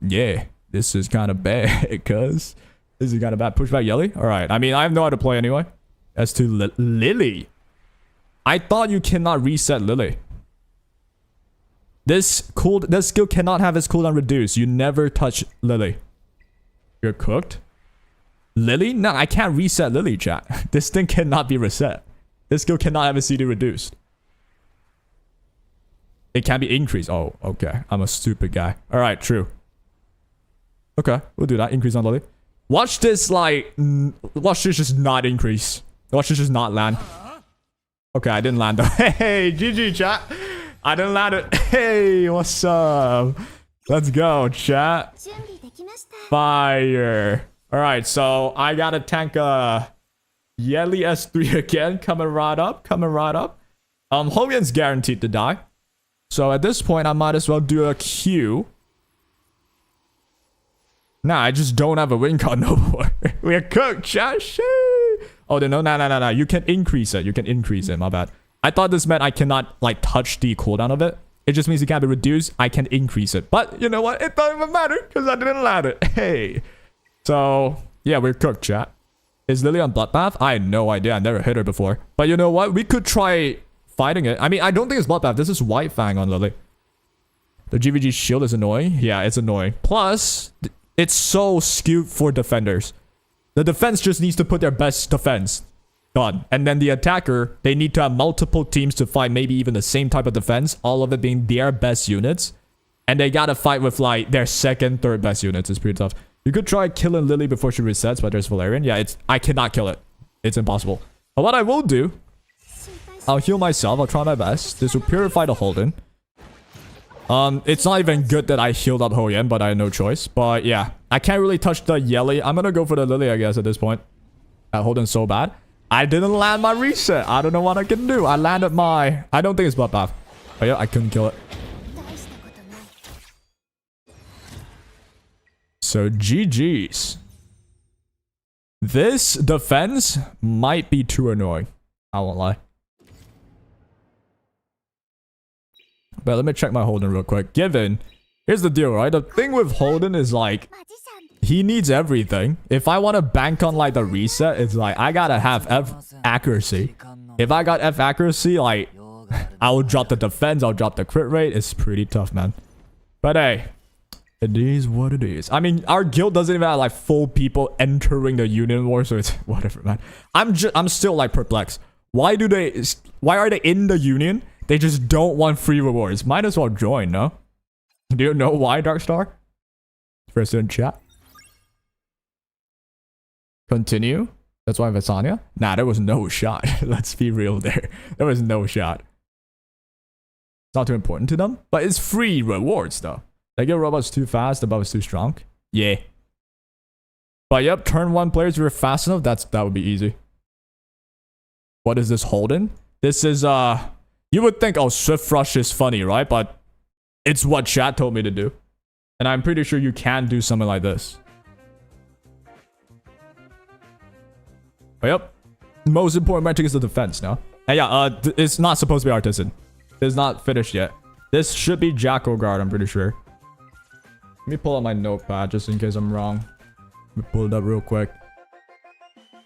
Yeah. This is kind of bad, cuz. This is kind of bad. Pushback Yeli? Alright, I mean, I have no how to play anyway. As to Lily. I thought you cannot reset Lily. This skill cannot have its cooldown reduced. You never touch Lily. You're cooked. Lily? No, I can't reset Lily, chat. This thing cannot be reset. This skill cannot have its CD reduced. It can be increased. Oh, okay. I'm a stupid guy. Alright, true. Okay, we'll do that. Increase on Lily. Watch this, like... Watch this just not increase. Watch this just not land. Okay, I didn't land though. Hey, GG, chat. I didn't land it. Hey, what's up? Let's go, chat. Fire. Alright, so I gotta tank Yelly S3 again. Coming right up. Coming right up. Hogan's guaranteed to die. So at this point, I might as well do a Q. Nah, I just don't have a win con no more. We're cooked, chat. Oh, no. You can increase it. You can increase it. My bad. I thought this meant I cannot, like, touch the cooldown of it. It just means it can't be reduced. I can increase it. But, you know what? It doesn't even matter because I didn't land it. Hey. So, yeah, we're cooked, chat. Is Lily on Bloodbath? I had no idea. I never hit her before. But you know what? We could try fighting it. I mean, I don't think it's Bloodbath. This is White Fang on Lily. The GVG shield is annoying. Yeah, it's annoying. Plus, it's so skewed for defenders. The defense just needs to put their best defense. Done. And then the attacker, they need to have multiple teams to fight maybe even the same type of defense. All of it being their best units. And they gotta fight with like their second, third best units. It's pretty tough. You could try killing Lily before she resets, but there's Valerian. Yeah, I cannot kill it. It's impossible. But what I will do, I'll heal myself. I'll try my best. This will purify the Holden. It's not even good that I healed up Hoyen, but I had no choice. But yeah, I can't really touch the Yelly. I'm gonna go for the Lily, I guess, at this point. That Holden's so bad. I didn't land my reset. I don't know what I can do. I landed my... I don't think it's Bloodbath. But yeah, I couldn't kill it. So GG's. This defense might be too annoying. I won't lie. But let me check my Holden real quick. Given, here's the deal, right? The thing with Holden is like, he needs everything. If I want to bank on like the reset, it's like, I gotta have F accuracy. If I got F accuracy, like, I will drop the defense, I'll drop the crit rate. It's pretty tough, man. But hey, it is what it is. I mean, our guild doesn't even have like full people entering the union war, so it's whatever, man. I'm still like perplexed. Why are they in the union? They just don't want free rewards. Might as well join, no? Do you know why, Darkstar? First in chat. Continue. That's why Vasanya. Nah, there was no shot. Let's be real there. There was no shot. It's not too important to them, but it's free rewards though. They get robots too fast, the buff is too strong. Yeah. But yep, turn 1 players who are fast enough, that would be easy. What is this Holden? This is you would think, oh, Swift Rush is funny, right? But it's what chat told me to do. And I'm pretty sure you can do something like this. But yep. Most important metric is the defense now. And yeah, it's not supposed to be Artisan. It's not finished yet. This should be Jackal Guard, I'm pretty sure. Let me pull out my notepad just in case I'm wrong. Let me pull it up real quick.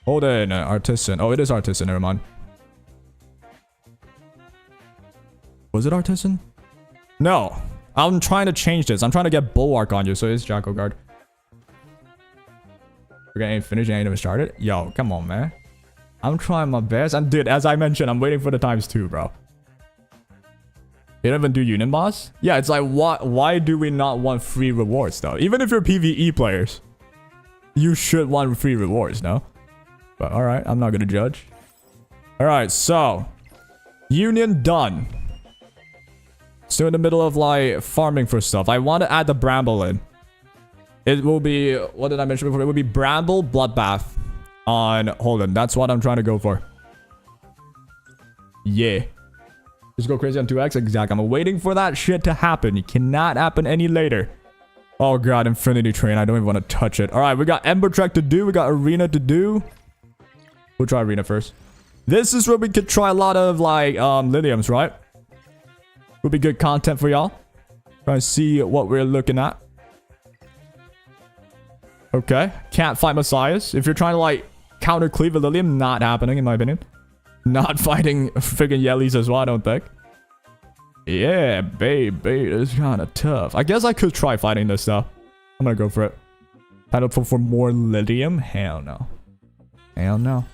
Hold in, Artisan. Oh, it is Artisan, never mind. Was it Artisan? No. I'm trying to change this. I'm trying to get Bulwark on you, so it's Jackal Guard. We're getting finished and ain't even started. Yo, come on, man. I'm trying my best. And dude, as I mentioned, I'm waiting for the ×2, bro. You don't even do Union Boss? Yeah, it's like, why do we not want free rewards, though? Even if you're PvE players, you should want free rewards, no? But alright, I'm not gonna judge. Alright, so Union done. Still in the middle of like farming for stuff. I want to add the Bramble in. It will be, what did I mention before? It will be Bramble Bloodbath on Holden. That's what I'm trying to go for. Yeah. Just go crazy on 2x. Exactly. I'm waiting for that shit to happen. It cannot happen any later. Oh god, Infinity Train. I don't even want to touch it. Alright, we got Ember Trek to do. We got Arena to do. We'll try Arena first. This is where we could try a lot of like Liliams, right? Would be good content for y'all. Try to see what we're looking at. Okay. Can't fight Messiahs. If you're trying to like counter cleave a Lilium, not happening in my opinion. not fighting freaking Yellies as well, I don't think. Yeah, baby, this is kind of tough. I guess I could try fighting this though. I'm gonna go for it. Title for more LILIAM? Hell no. Hell no.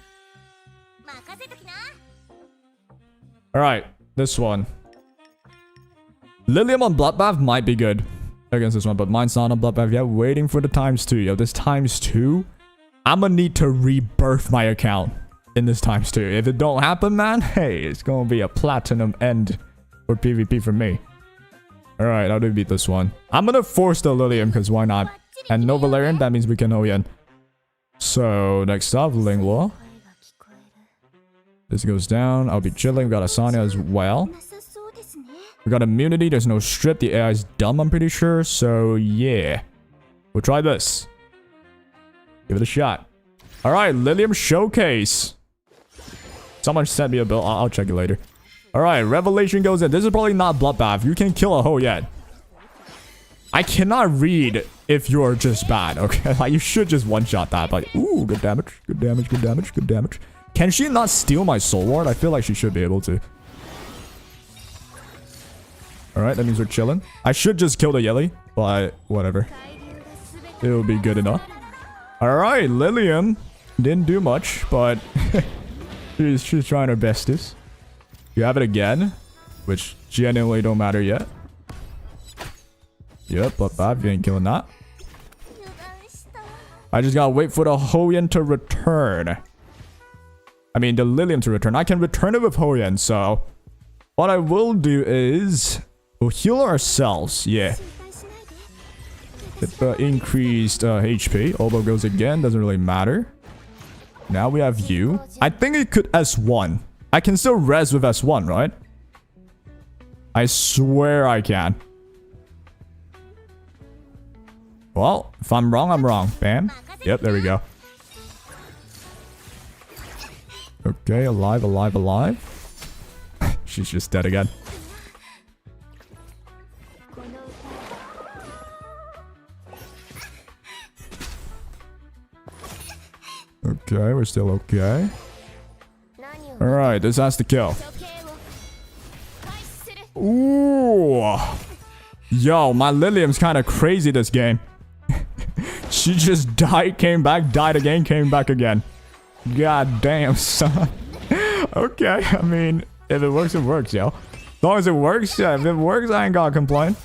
Alright, this one. LILIAM on Bloodbath might be good against this one, but mine's not on Bloodbath yet. Waiting for the ×2. Yo, this ×2, I'm gonna need to rebirth my account in this ×2. If it don't happen, man, hey, it's gonna be a platinum end for PvP for me. Alright, how do we beat this one? I'm gonna force the LILIAM, because why not? And no Valerian, that means we can Hoyen. So, next up, Lingua. This goes down. I'll be chilling. We got Asanya as well. We got immunity. There's no strip. The AI is dumb, I'm pretty sure. So, yeah. We'll try this. Give it a shot. Alright, LILIAM Showcase. Someone sent me a bill. I'll check it later. Alright, Revelation goes in. This is probably not Bloodbath. You can kill a hoe yet. I cannot read if you're just bad, okay? Like, you should just one-shot that. Like, ooh, good damage. Good damage, good damage, good damage. Can she not steal my soul ward? I feel like she should be able to. Alright, that means we're chilling. I should just kill the Yelly, but whatever. It'll be good enough. Alright, LILIAM. Didn't do much, but she's trying her bestest. You have it again, which genuinely don't matter yet. Yep, but bad. You ain't killing that. I just gotta wait for the Hoyen to return. I mean, the LILIAM to return. I can return it with Hoyen, so what I will do is we'll heal ourselves. Yeah. With the increased HP. Elbow goes again. Doesn't really matter. Now we have you. I think it could S1. I can still res with S1, right? I swear I can. Well, if I'm wrong, I'm wrong. Bam. Yep, there we go. Okay, alive, alive, alive. She's just dead again. Okay, we're still okay. Alright, this has to kill. Ooh. Yo, my LILIAM's kind of crazy this game. She just died, came back, died again, came back again. God damn, son. Okay, I mean, if it works, it works, yo. As long as it works, yeah, if it works, I ain't gotta complain.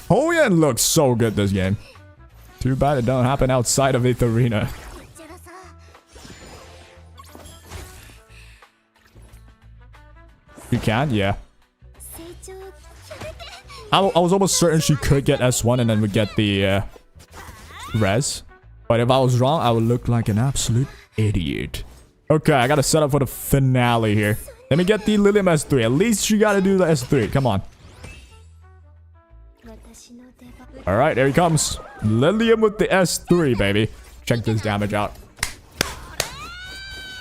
Hoyen looks so good this game. Too bad it don't happen outside of etheria. You can? Yeah. I was almost certain she could get S1 and then would get the res. But if I was wrong, I would look like an absolute idiot. Okay, I gotta set up for the finale here. Let me get the LILIAM S3. At least you gotta do the S3. Come on. Alright, there he comes. LILIAM with the S3, baby. Check this damage out.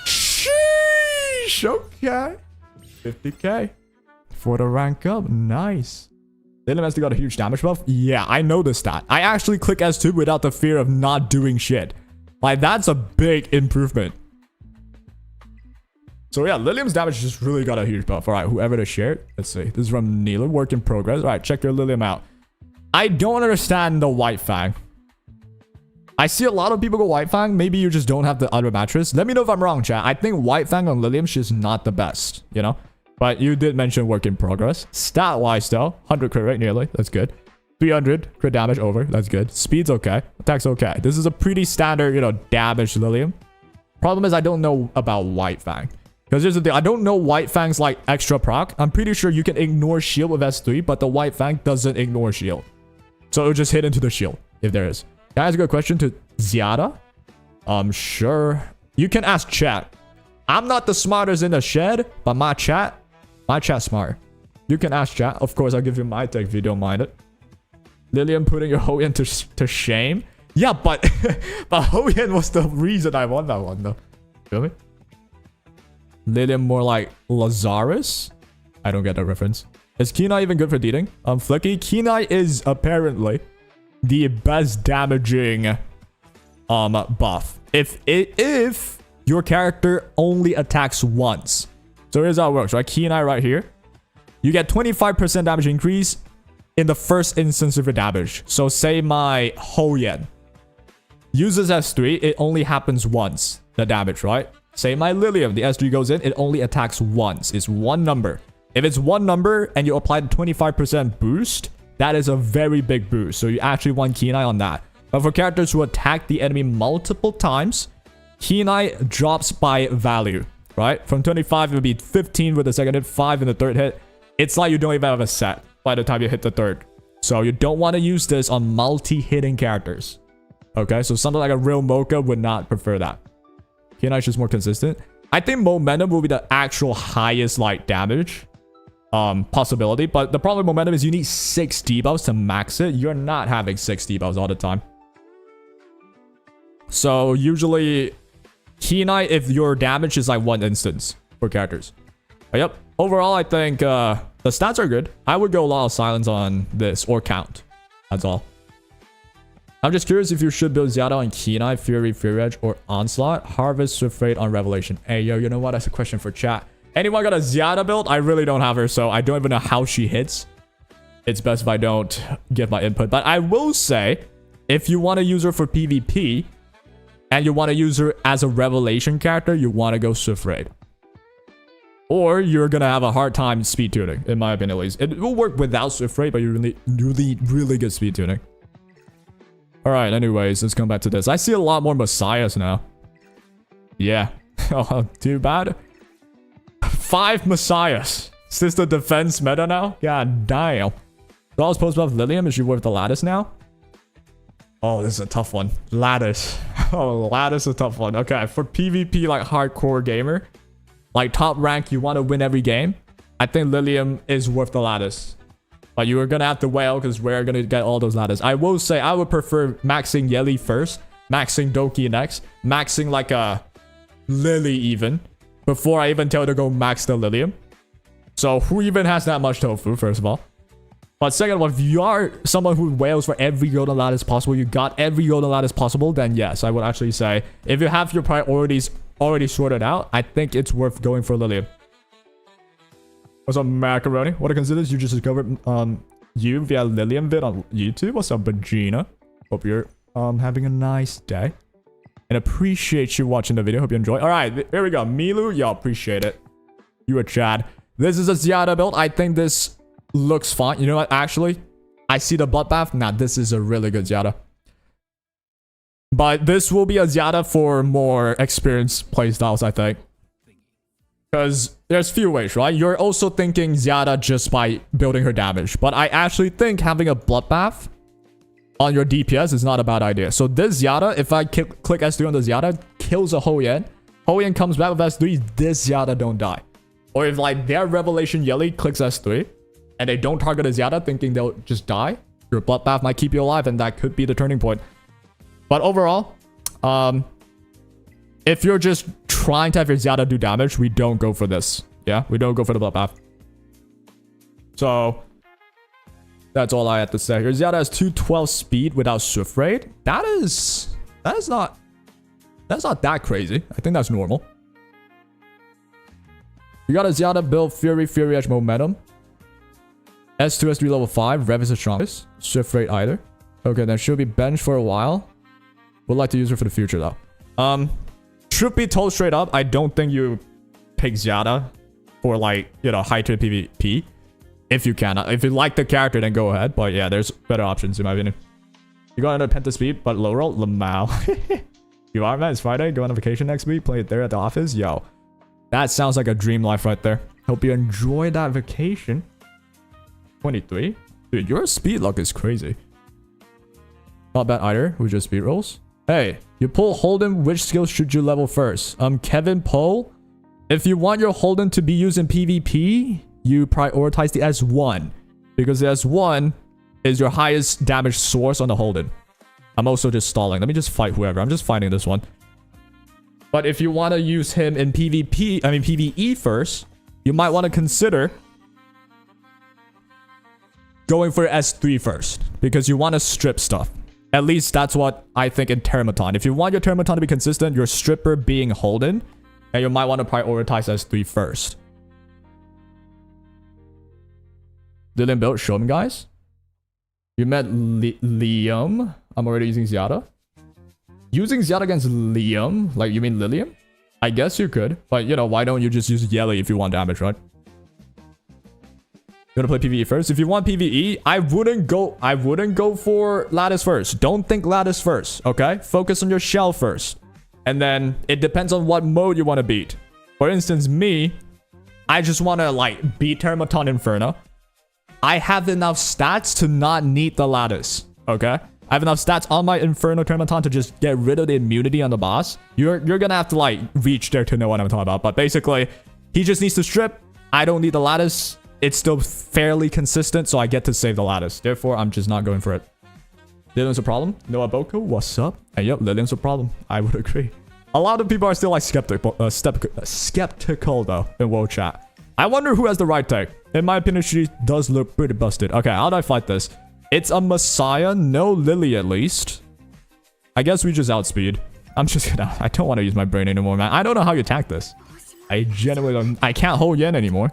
Sheesh, okay. 50k. For the rank up. Nice. LILIAM has got a huge damage buff. Yeah, I know this stat. I actually click S2 without the fear of not doing shit. Like, that's a big improvement. So yeah, LILIAM's damage just really got a huge buff. Alright, whoever to share it. Let's see. This is from Neela, work in progress. Alright, check your LILIAM out. I don't understand the White Fang. I see a lot of people go White Fang. Maybe you just don't have the other mattress. Let me know if I'm wrong, chat. I think White Fang on LILIAM is not the best, you know? But you did mention work in progress. Stat-wise, though, 100 crit rate nearly. That's good. 300 crit damage over. That's good. Speed's okay. Attack's okay. This is a pretty standard, you know, damage LILIAM. Problem is, I don't know about White Fang. Because here's the thing. I don't know White Fang's, like, extra proc. I'm pretty sure you can ignore shield with S3, but the White Fang doesn't ignore shield. So it'll just hit into the shield, if there is. Can I ask a good question to Ziada? Sure. You can ask chat. I'm not the smartest in the shed, but my chat's smart. You can ask chat. Of course, I'll give you my take if you don't mind it. LILIAM putting your Hoyen to shame. Yeah, but but Hoyen was the reason I won that one, though. Feel me? LILIAM more like Lazarus? I don't get that reference. Is Kenai even good for dealing? Flicky, Kenai is apparently the best damaging buff. If your character only attacks once. So here's how it works, right? Key and I right here. You get 25% damage increase in the first instance of your damage. So say my Hoyen uses S3, it only happens once, the damage, right? Say my Lilium, the S3 goes in, it only attacks once. It's one number. If it's one number and you apply the 25% boost, that is a very big boost. So you actually want Key and I on that. But for characters who attack the enemy multiple times, Key and I drops by value, right? From 25, it would be 15 with the second hit, 5 in the third hit. It's like you don't even have a set by the time you hit the third. So you don't want to use this on multi-hitting characters. Okay, so something like a real Mocha would not prefer that. Key and I is just more consistent. I think Momentum will be the actual highest like damage possibility. But the problem with Momentum is you need 6 debuffs to max it. You're not having 6 debuffs all the time. So usually Key and I, if your damage is like one instance for characters. But yep. Overall, I think the stats are good. I would go Law of Silence on this or Count. That's all. I'm just curious if you should build Zyada on Key and I, Fury, Fury Edge, or Onslaught. Harvest, Swift Fate on Revelation. Hey, yo, you know what? That's a question for chat. Anyone got a Zyada build? I really don't have her, so I don't even know how she hits. It's best if I don't give my input. But I will say, if you want to use her for PvP, and you want to use her as a Revelation character, you want to go Swift Raid. Or you're going to have a hard time speed tuning, in my opinion at least. It will work without Swift Raid, but you really good speed tuning. Alright, anyways, let's come back to this. I see a lot more Messiahs now. Yeah. Oh, too bad. 5 Messiahs. Is this the defense meta now? God damn. So I was supposed to have Lilium. Is she worth the Lattice now? Oh, this is a tough one. Lattice. Oh, Lattice is a tough one. Okay, for PvP, like hardcore gamer, like top rank, you want to win every game. I think Lilium is worth the Lattice. But you are going to have to wail because we're going to get all those ladders. I will say I would prefer maxing Yeli first, maxing Doki next, maxing like a Lily even, before I even tell her to go max the Lilium. So who even has that much tofu, first of all? But second of all, if you are someone who wails for every golden lattice possible, you got every golden lattice possible, then yes, I would actually say, if you have your priorities already sorted out, I think it's worth going for Lilium. What's up, Macaroni? What I consider you just discovered you via Lilium vid on YouTube. What's up, Vagina? Hope you're having a nice day. And appreciate you watching the video. Hope you enjoy. Alright, here we go. Milu, y'all appreciate it. You a Chad. This is a Zyada build. I think this looks fine. You know what? Actually, I see the bloodbath. Nah, this is a really good Zyada. But this will be a Zyada for more experienced playstyles, I think. Because there's few ways, right? You're also thinking Zyada just by building her damage. But I actually think having a bloodbath on your DPS is not a bad idea. So this Zyada, if I click S3 on the Zyada, kills a Hoyen. Hoyen comes back with S3, this Zyada don't die. Or if like their Revelation Yeli clicks S3, and they don't target a Zyada thinking they'll just die, your bloodbath might keep you alive, and that could be the turning point. But overall, if you're just trying to have your Zyada do damage, we don't go for this. Yeah, we don't go for the bloodbath. So that's all I have to say. Your Zyada has 212 speed without Swift Raid. That's not that crazy. I think that's normal. You got a Zyada build Fury Edge Momentum. S2, S3 level 5. Rev is the strongest. Swift Raid either. Okay, then she'll be benched for a while. Would like to use her for the future though. Should be told straight up, I don't think you pick Zyada for like, you know, high tier PvP. If you can. If you like the character, then go ahead. But yeah, there's better options in my opinion. You got another Penta Speed, but low roll, Lamau. You are, man. It's Friday. Go on a vacation next week. Play it there at the office. Yo. That sounds like a dream life right there. Hope you enjoy that vacation. 23? Dude, your speed luck is crazy. Not bad either. Who just speed rolls? Hey, you pull Holden, which skill should you level first? Kevin Poe, if you want your Holden to be used in PvP, you prioritize the S1. Because the S1 is your highest damage source on the Holden. I'm also just stalling. Let me just fight whoever. I'm just fighting this one. But if you want to use him in PvE first, you might want to consider going for S3 first. Because you want to strip stuff. At least that's what I think in Termaton. If you want your Termaton to be consistent, your stripper being Holden, and you might want to prioritize S3 first. Lilium build, show me guys. You met Liam. I'm already using Zyada. Using Zyada against Liam? Like, you mean Lilium? I guess you could. But, you know, why don't you just use Yelly if you want damage, right? You want to play PvE first? If you want PvE, I wouldn't go for Lattice first. Don't think Lattice first, okay? Focus on your shell first. And then it depends on what mode you want to beat. For instance, me, I just want to, like, beat Termaton Inferno. I have enough stats to not need the Lattice, okay? I have enough stats on my Inferno Termaton to just get rid of the immunity on the boss. You're gonna have to, like, reach there to know what I'm talking about. But basically, he just needs to strip. I don't need the Lattice. It's still fairly consistent, so I get to save the Lattice. Therefore, I'm just not going for it. Lilium's a problem? Noah Boko, what's up? And yep, Lilium's a problem. I would agree. A lot of people are still, like, skeptical though, in world chat. I wonder who has the right take. In my opinion, she does look pretty busted. Okay, how do I fight this? It's a Messiah, no Lily at least. I guess we just outspeed. I'm just gonna... I don't want to use my brain anymore, man. I don't know how you attack this. I genuinely don't... I can't hold Yen anymore.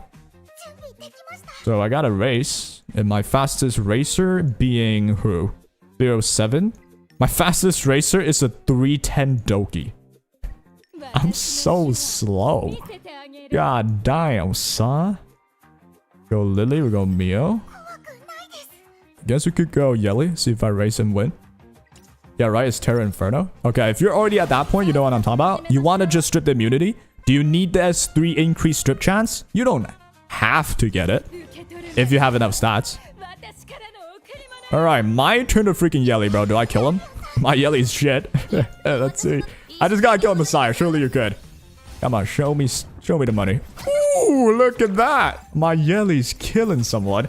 So I got a race. And my fastest racer being who? 07? My fastest racer is a 310 Doki. I'm so slow. God damn, son. Go Lily, we go Mio. Guess we could go Yelly, see if I race and win. Yeah, right, it's Terra Inferno. Okay, if you're already at that point, you know what I'm talking about. You want to just strip the immunity. Do you need the S3 increased strip chance? You don't have to get it if you have enough stats. Alright, my turn to freaking Yelly, bro. Do I kill him? My Yelly's shit. Let's see. I just gotta kill Messiah. Surely you could. Come on, show me the money. Ooh, look at that. My Yelly's killing someone.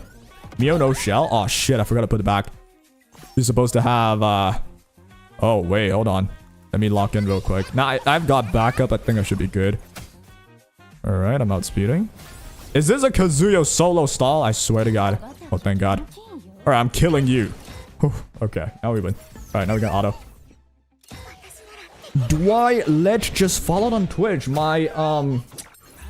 Mio no shell. Oh shit, I forgot to put it back. He's supposed to have oh wait, hold on. Let me lock in real quick. Now I've got backup. I think I should be good. Alright, I'm outspeeding. Is this a Kazuya solo stall? I swear to God. Oh, thank God. Alright, I'm killing you. Okay, now we win. Alright, now we got auto. Let's just follow on Twitch. My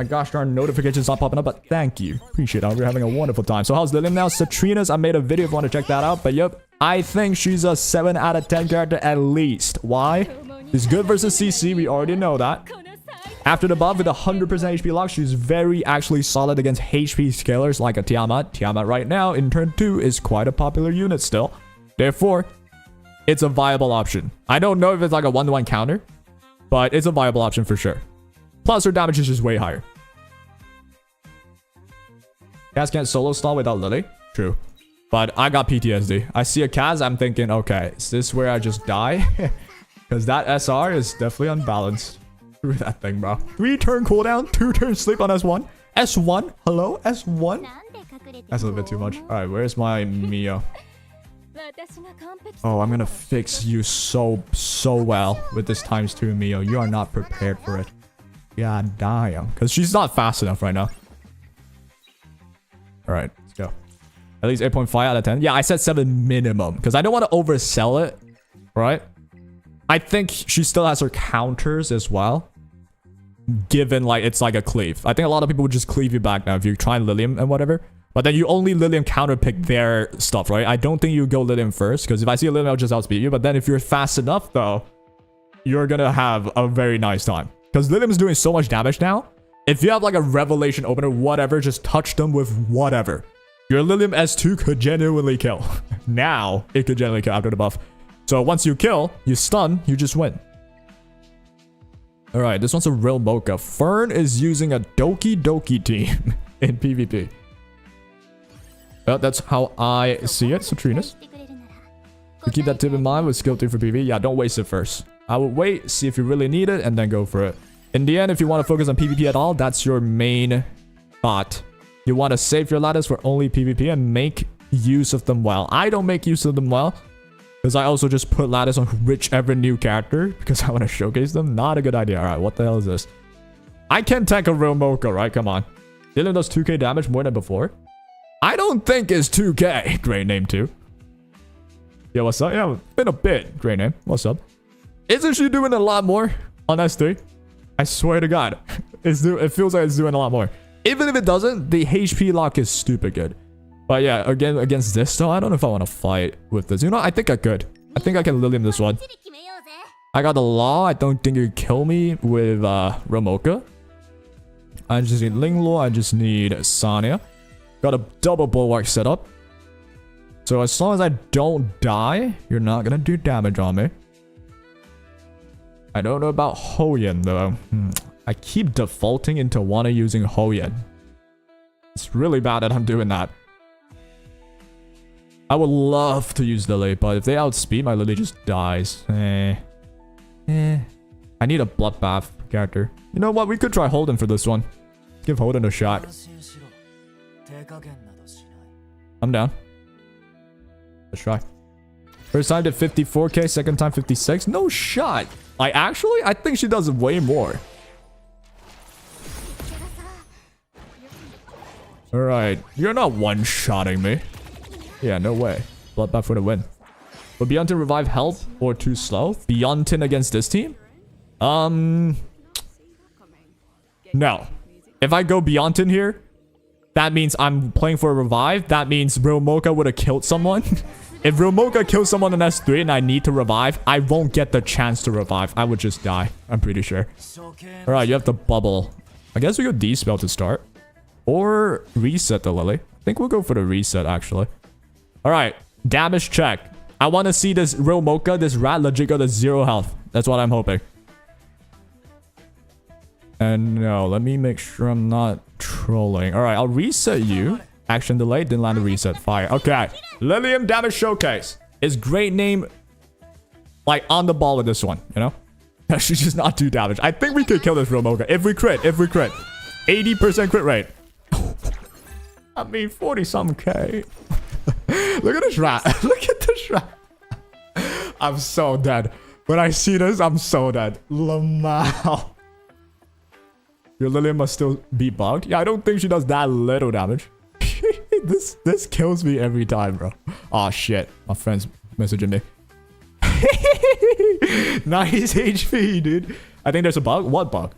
gosh darn notifications not popping up, but thank you. Appreciate it. We're having a wonderful time. So how's Lilium now? Citrina's, I made a video if you want to check that out. But yep, I think she's a 7 out of 10 character at least. Why? She's good versus CC. We already know that. After the buff with 100% HP lock, she's very actually solid against HP scalers like a Tiamat. Tiamat right now in turn 2 is quite a popular unit still. Therefore, it's a viable option. I don't know if it's like a 1-to-1 counter, but it's a viable option for sure. Plus, her damage is just way higher. Kaz can't solo stall without Lily. True. But I got PTSD. I see a Kaz, I'm thinking, okay, is this where I just die? Because that SR is definitely unbalanced. Screw that thing, bro. 3 turn cooldown, 2 turn sleep on S1. S1? Hello? S1? That's a little bit too much. Alright, where's my Mio? Oh, I'm gonna fix you so well with this ×2 Mio. You are not prepared for it. God damn. Because she's not fast enough right now. Alright, let's go. At least 8.5 out of 10. Yeah, I said 7 minimum. Because I don't want to oversell it. Right? I think she still has her counters as well. Given, like, it's like a cleave. I think a lot of people would just cleave you back now if you try Lilium and whatever. But then you only Lilium counterpick their stuff, right? I don't think you go Lilium first. Because if I see a Lilium, I'll just outspeed you. But then if you're fast enough, though, you're gonna have a very nice time. Because Lilium is doing so much damage now. If you have like a revelation opener, whatever, just touch them with whatever. Your Lilium S2 could genuinely kill. Now, it could genuinely kill after the buff. So once you kill, you stun, you just win. Alright, this one's a real mocha. Fern is using a Doki Doki team in PvP. Well, that's how I see it, Citrinas. So keep that tip in mind with skill 3 for PvP. Yeah, don't waste it first. I will wait, see if you really need it, and then go for it. In the end, if you want to focus on PvP at all, that's your main thought. You want to save your lattice for only PvP and make use of them well. I don't make use of them well, because I also just put lattice on whichever new character, because I want to showcase them. Not a good idea. Alright, what the hell is this? I can tank a real mocha, right? Come on. Dylan does 2k damage more than before. I don't think it's 2k. Great name too. Yeah, what's up? Yeah, been a bit. Great name. What's up? Isn't she doing a lot more on S3? I swear to God. It feels like it's doing a lot more. Even if it doesn't, the HP lock is stupid good. But yeah, again, against this though, I don't know if I want to fight with this. You know, I think I could. I think I can Lilium this one. I got the Law. I don't think you can kill me with Ramoka. I just need Linglo. I just need Sanya. Got a double bulwark set up. So as long as I don't die, you're not gonna do damage on me. I don't know about Hoyen though. I keep defaulting into wanna using Hoyen. It's really bad that I'm doing that. I would love to use Lily, but if they outspeed, my Lily just dies. I need a bloodbath character. You know what? We could try Holden for this one. Give Holden a shot. I'm down. Let's try. First time did 54k, second time 56. No shot. I think she does way more. Alright. You're not one-shotting me. Yeah, no way. Bloodbath for the win. Would Beyontin revive help or too slow? Beyontin against this team? No. If I go Beyontin here, that means I'm playing for a revive. That means Romoka would have killed someone. If Romoka kills someone in S3 and I need to revive, I won't get the chance to revive. I would just die. I'm pretty sure. Alright, you have the bubble. I guess we go D-spell to start. Or reset the Lily. I think we'll go for the reset, actually. Alright, damage check. I want to see this Romoka, this rat legit got a 0 health. That's what I'm hoping. And no, let me make sure I'm not trolling. Alright, I'll reset you. Action delayed, didn't land a reset. Fire. Okay. Lilium damage showcase. Is great name like on the ball with this one, you know? She just not do damage. I think we could kill this Romoka. If we crit. 80% crit rate. I mean 40-something K. Look at this rat. Look at this rat. I'm so dead. When I see this, I'm so dead. Lamau. Your Lilium must still be bugged. Yeah, I don't think she does that little damage. This kills me every time, bro. Oh shit. My friend's messaging me. Nice HP, dude. I think there's a bug. What bug?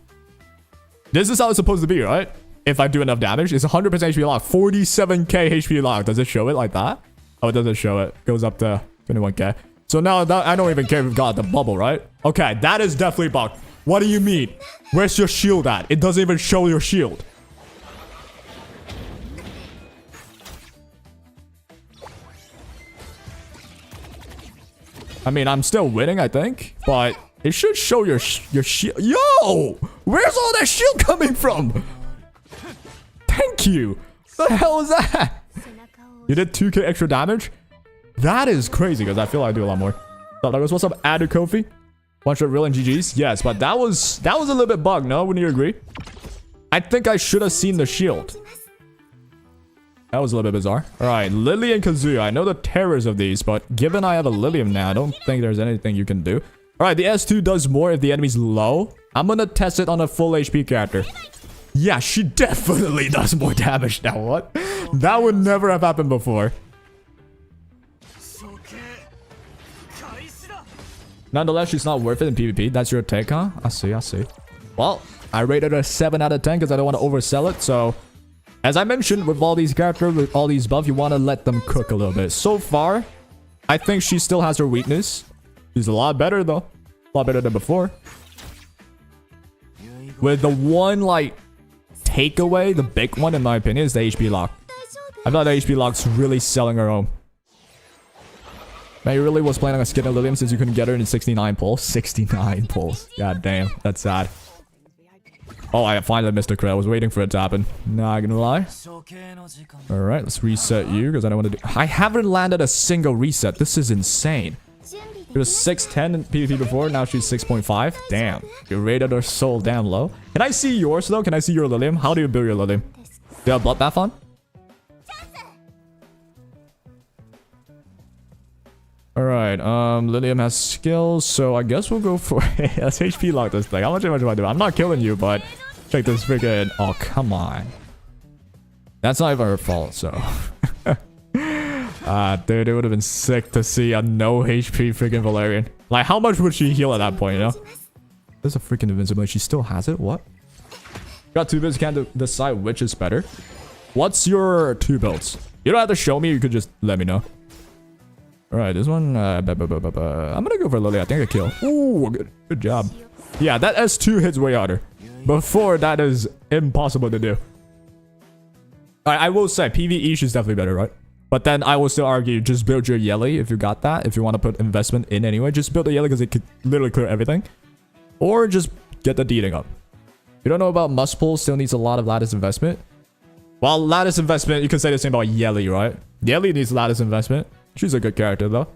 This is how it's supposed to be, right? If I do enough damage, it's 100% HP lock. 47k HP lock. Does it show it like that? Oh, it doesn't show it. Goes up to 21k. So now that, I don't even care if we've got the bubble, right? Okay, that is definitely bugged. What do you mean? Where's your shield at? It doesn't even show your shield. I mean, I'm still winning, I think. But it should show your shield. Yo! Where's all that shield coming from? Thank you. The hell is that? You did 2k extra damage? That is crazy because I feel like I do a lot more. So, Douglas, what's up, Adu Kofi? One shot real and GG's. Yes, but that was a little bit bugged, no? Wouldn't you agree? I think I should have seen the shield. That was a little bit bizarre. Alright, Lily and Kazuya. I know the terrors of these, but given I have a Lilium now, I don't think there's anything you can do. Alright, the S2 does more if the enemy's low. I'm gonna test it on a full HP character. Yeah, she definitely does more damage now. What? That would never have happened before. Nonetheless, she's not worth it in PvP. That's your take, huh? I see. Well, I rated her a 7 out of 10 because I don't want to oversell it. So, as I mentioned, with all these characters, with all these buffs, you want to let them cook a little bit. So far, I think she still has her weakness. She's a lot better, though. A lot better than before. With the one, like, takeaway, the big one, in my opinion, is the HP lock. I thought the HP lock's really selling her home. Man, you really was planning on skipping Lilium since you couldn't get her in 69 pulls? 69 pulls. God damn, that's sad. Oh, I finally missed a crit. I was waiting for it to happen. Not gonna lie. Alright, let's reset you because I don't want to do... I haven't landed a single reset. This is insane. It was 610 in PvP before. Now she's 6.5. Damn. You rated her so damn low. Can I see yours though? Can I see your Lilium? How do you build your Lilium? Do you have Bloodbath on? Alright, Lilium has skills, so I guess we'll go for let's HP lock this thing. How much damage do I do? I'm not killing you, but check this freaking... Oh, come on. That's not even her fault, so... Dude, it would have been sick to see a no HP freaking Valerian. Like, how much would she heal at that point, you know? There's a freaking invincibility. She still has it? What? Got 2 builds, can't decide which is better. What's your 2 builds? You don't have to show me, you could just let me know. Alright, this one, I'm gonna go for Lily. I think I kill. Ooh, good job. Yeah, that S2 hits way harder. Before, that is impossible to do. I will say, PvE she's definitely better, right? But then I will still argue, just build your Yelly if you got that. If you want to put investment in anyway, just build the Yelly because it could literally clear everything. Or just get the dealing up. You don't know about Must Pull, still needs a lot of lattice investment. Well, lattice investment, you can say the same about Yelly, right? Yelly needs lattice investment. She's a good character though.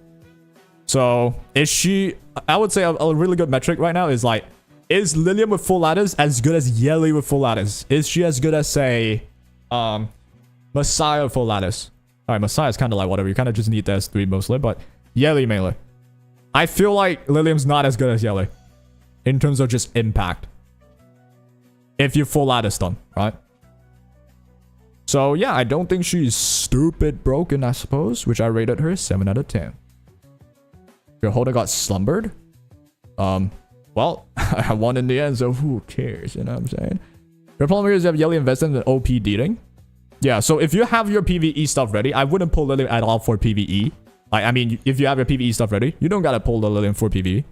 So, is she... I would say a really good metric right now is like, is LILIAM with full lattice as good as Yelly with full lattice? Is she as good as, say, Messiah with full lattice? Alright, Messiah is kind of like whatever. You kind of just need the S3 mostly, but Yelly mainly. I feel like LILIAM's not as good as Yelly. In terms of just impact. If you full lattice them, right? So yeah, I don't think she's stupid broken, I suppose. Which I rated her 7 out of 10. Your holder got slumbered. Well, I won in the end, so who cares? You know what I'm saying? Your problem here is you have Yelly invested in OP dealing. Yeah, so if you have your PvE stuff ready, I wouldn't pull Lily at all for PvE. Like, I mean, if you have your PvE stuff ready, you don't gotta pull the Lily for PvE.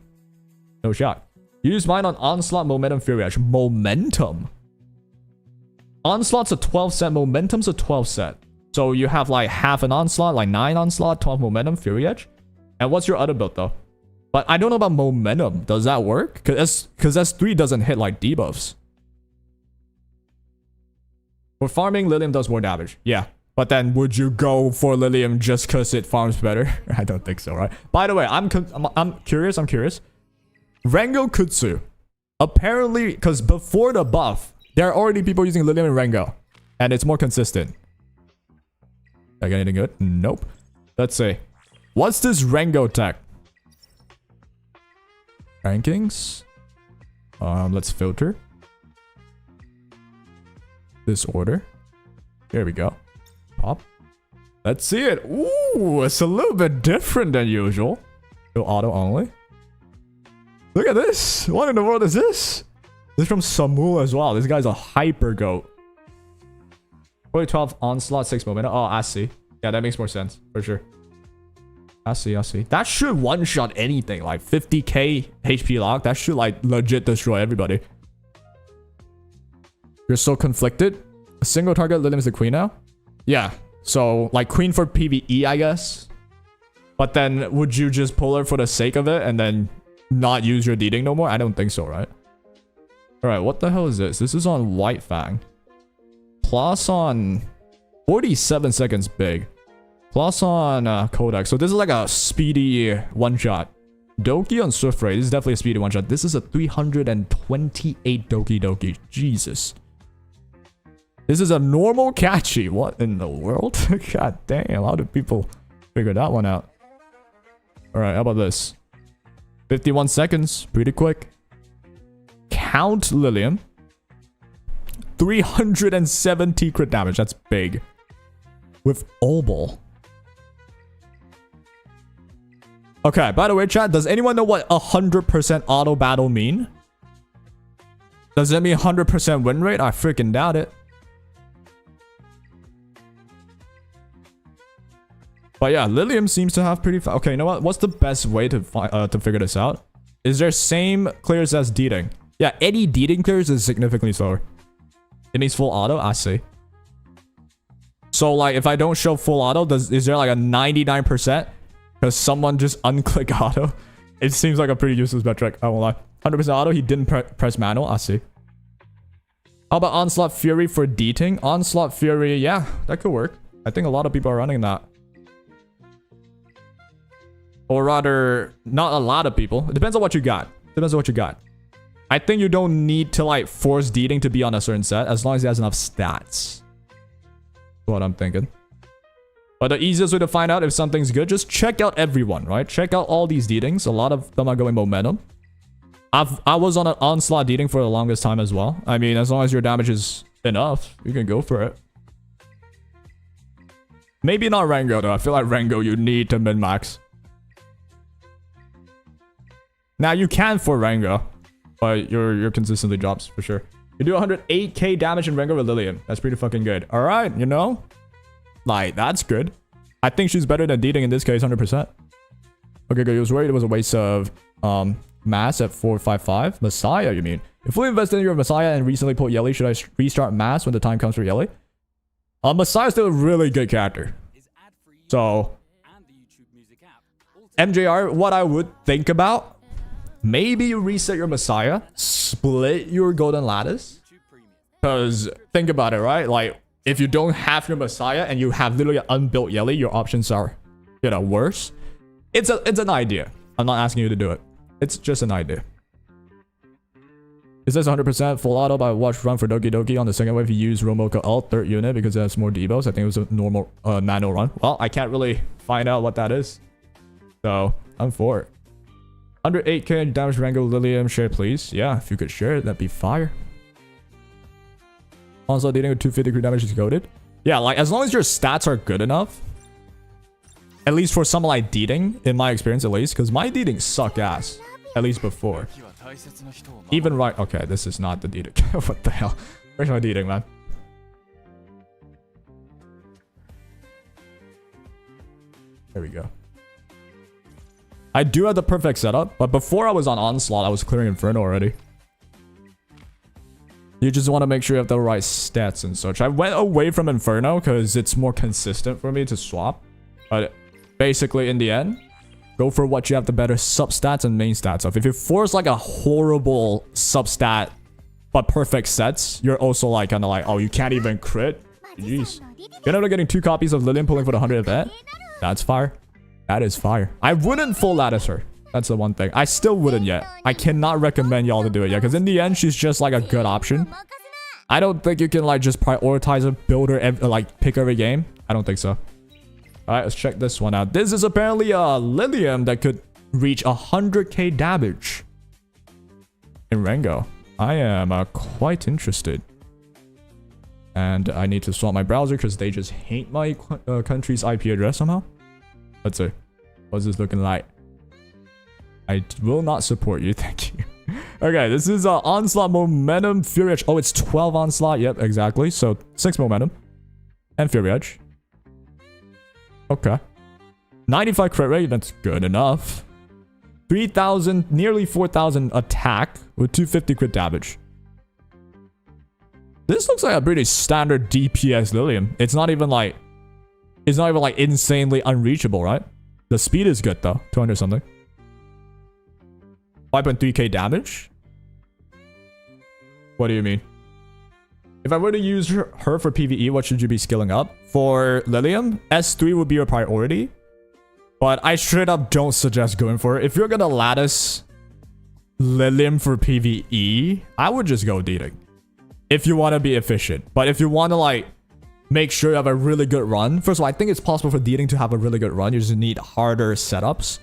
No shot. Use mine on Onslaught, Momentum, Fury Edge. Momentum? Onslaught's a 12 set, Momentum's a 12 set. So you have like half an Onslaught, like 9 Onslaught, 12 Momentum, Fury Edge. And what's your other build though? But I don't know about Momentum. Does that work? Because S3 doesn't hit like debuffs. For farming, Lilium does more damage. Yeah. But then would you go for Lilium just because it farms better? I don't think so, right? By the way, I'm curious. Rengo Kutsu. Apparently, because before the buff, there are already people using Lilium and Rengo. And it's more consistent. Like anything good? Nope. Let's see. What's this Rengo tech? Rankings? Let's filter. This order. Here we go. Pop. Let's see it. Ooh, it's a little bit different than usual. Go auto only. Look at this. What in the world is this? This is from Samu as well. This guy's a hyper goat. 12 onslaught, 6 momentum. Oh, I see. Yeah, that makes more sense. For sure. I see. That should one-shot anything. Like 50k HP lock. That should like legit destroy everybody. You're so conflicted. A single target Lilium is the queen now? Yeah. So, like, queen for PvE, I guess. But then, would you just pull her for the sake of it and then not use your deeding no more? I don't think so, right? Alright, what the hell is this? This is on White Fang. Plus on 47 seconds big. Plus on Kodak. So this is like a speedy one-shot. Doki on Swift Ray. This is definitely a speedy one-shot. This is a 328 Doki Doki. Jesus. This is a normal catchy. What in the world? God damn, how did people figure that one out? Alright, how about this? 51 seconds. Pretty quick. Count Lilium. 370 crit damage. That's big. With Obol. Okay, by the way, chat, does anyone know what 100% auto battle mean? Does that mean 100% win rate? I freaking doubt it. But yeah, Lilium seems to have pretty... Okay, you know what? What's the best way to figure this out? Is there same clears as deeding? Yeah, any deeding clears is significantly slower. It means full auto? I see. So, like, if I don't show full auto, is there like a 99%? Because someone just unclick auto? It seems like a pretty useless metric. I won't lie. 100% auto, he didn't press manual. I see. How about Onslaught Fury for deeting? Onslaught Fury, yeah, that could work. I think a lot of people are running that. Or rather, not a lot of people. It depends on what you got. I think you don't need to like force deeding to be on a certain set as long as it has enough stats. That's what I'm thinking. But the easiest way to find out if something's good, just check out everyone, right? Check out all these deedings. A lot of them are going momentum. I was on an onslaught deeding for the longest time as well. I mean, as long as your damage is enough, you can go for it. Maybe not Rengo though. I feel like Rengo you need to min-max. Now you can for Rengo, but your consistently drops for sure. You do 108k damage in Rengo with Lilium. That's pretty fucking good. All right, you know, like that's good. I think she's better than Deeding in this case, 100%. Okay, good. He was worried it was a waste of mass at 455. Messiah, you mean? If fully invested in your Messiah and recently pulled Yelly, should I restart mass when the time comes for Yelly? Messiah's still a really good character. So, MJR, what I would think about, maybe you reset your Messiah, split your Golden Lattice. Because, think about it, right? Like, if you don't have your Messiah and you have literally an unbuilt Yelly, your options are, you know, worse. It's an idea. I'm not asking you to do it. It's just an idea. It says 100% full auto by watch run for Doki Doki on the second wave. You use Romoka alt third unit because it has more debos. I think it was a normal manual run. Well, I can't really find out what that is. So, I'm for it. 108k damage Rango Lilium. Share please. Yeah, if you could share it, that'd be fire. Also, dealing with 250 crit damage is goated. Yeah, like as long as your stats are good enough. At least for someone like Deeding, in my experience at least. Because my Deeding suck ass. At least before. Even right... Okay, this is not the Deeding. What the hell? Where's my Deeding, man? There we go. I do have the perfect setup. But before I was on Onslaught, I was clearing Inferno already. You just want to make sure you have the right stats and such. I went away from Inferno because it's more consistent for me to swap. But basically, in the end, go for what you have the better substats and main stats of. If you force like a horrible substat but perfect sets, you're also like kind of like, oh, you can't even crit. Jeez. You end up getting 2 copies of Lilium pulling for the 100 event. That's fire. That is fire. I wouldn't full lattice her. That's the one thing. I still wouldn't yet. I cannot recommend y'all to do it yet. Because in the end, she's just like a good option. I don't think you can like just prioritize a builder, like pick every game. I don't think so. Alright, let's check this one out. This is apparently a Lilium that could reach 100k damage in Rengo. I am quite interested. And I need to swap my browser because they just hate my country's IP address somehow. Let's see. What's this looking like? I will not support you, thank you. Okay, this is Onslaught Momentum Fury Edge. Oh, it's 12 Onslaught. Yep, exactly. So 6 Momentum and Fury Edge. Okay. 95 crit rate, that's good enough. 3,000, nearly 4,000 attack with 250 crit damage. This looks like a pretty standard DPS Lilium. It's not even like insanely unreachable, right? The speed is good though, 200 something. 5.3k damage? What do you mean? If I were to use her for PvE, what should you be skilling up? For Lilium, S3 would be your priority. But I straight up don't suggest going for it. If you're gonna lattice Lilium for PvE, I would just go Deeding. If you want to be efficient. But if you want to like make sure you have a really good run. First of all, I think it's possible for Deeding to have a really good run. You just need harder setups.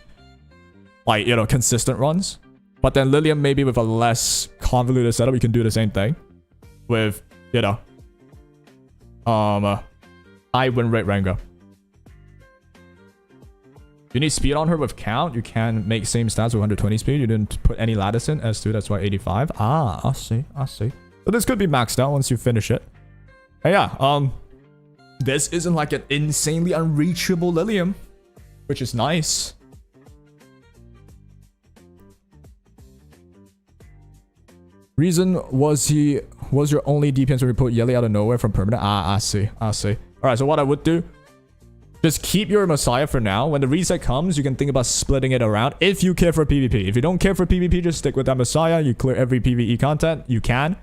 Like, you know, consistent runs. But then Lilium, maybe with a less convoluted setup, you can do the same thing. With, you know, high win rate Rengo. You need speed on her with count. You can make same stats with 120 speed. You didn't put any lattice in. S2, that's why 85. Ah, I see. I see. So this could be maxed out once you finish it. And yeah, this isn't like an insanely unreachable Lilium, which is nice. Reason was your only DPS when we put Yelly out of nowhere from permanent. Ah, I see. I see. All right, so what I would do, just keep your Messiah for now. When the reset comes, you can think about splitting it around if you care for PvP. If you don't care for PvP, just stick with that Messiah. You clear every PvE content. You can.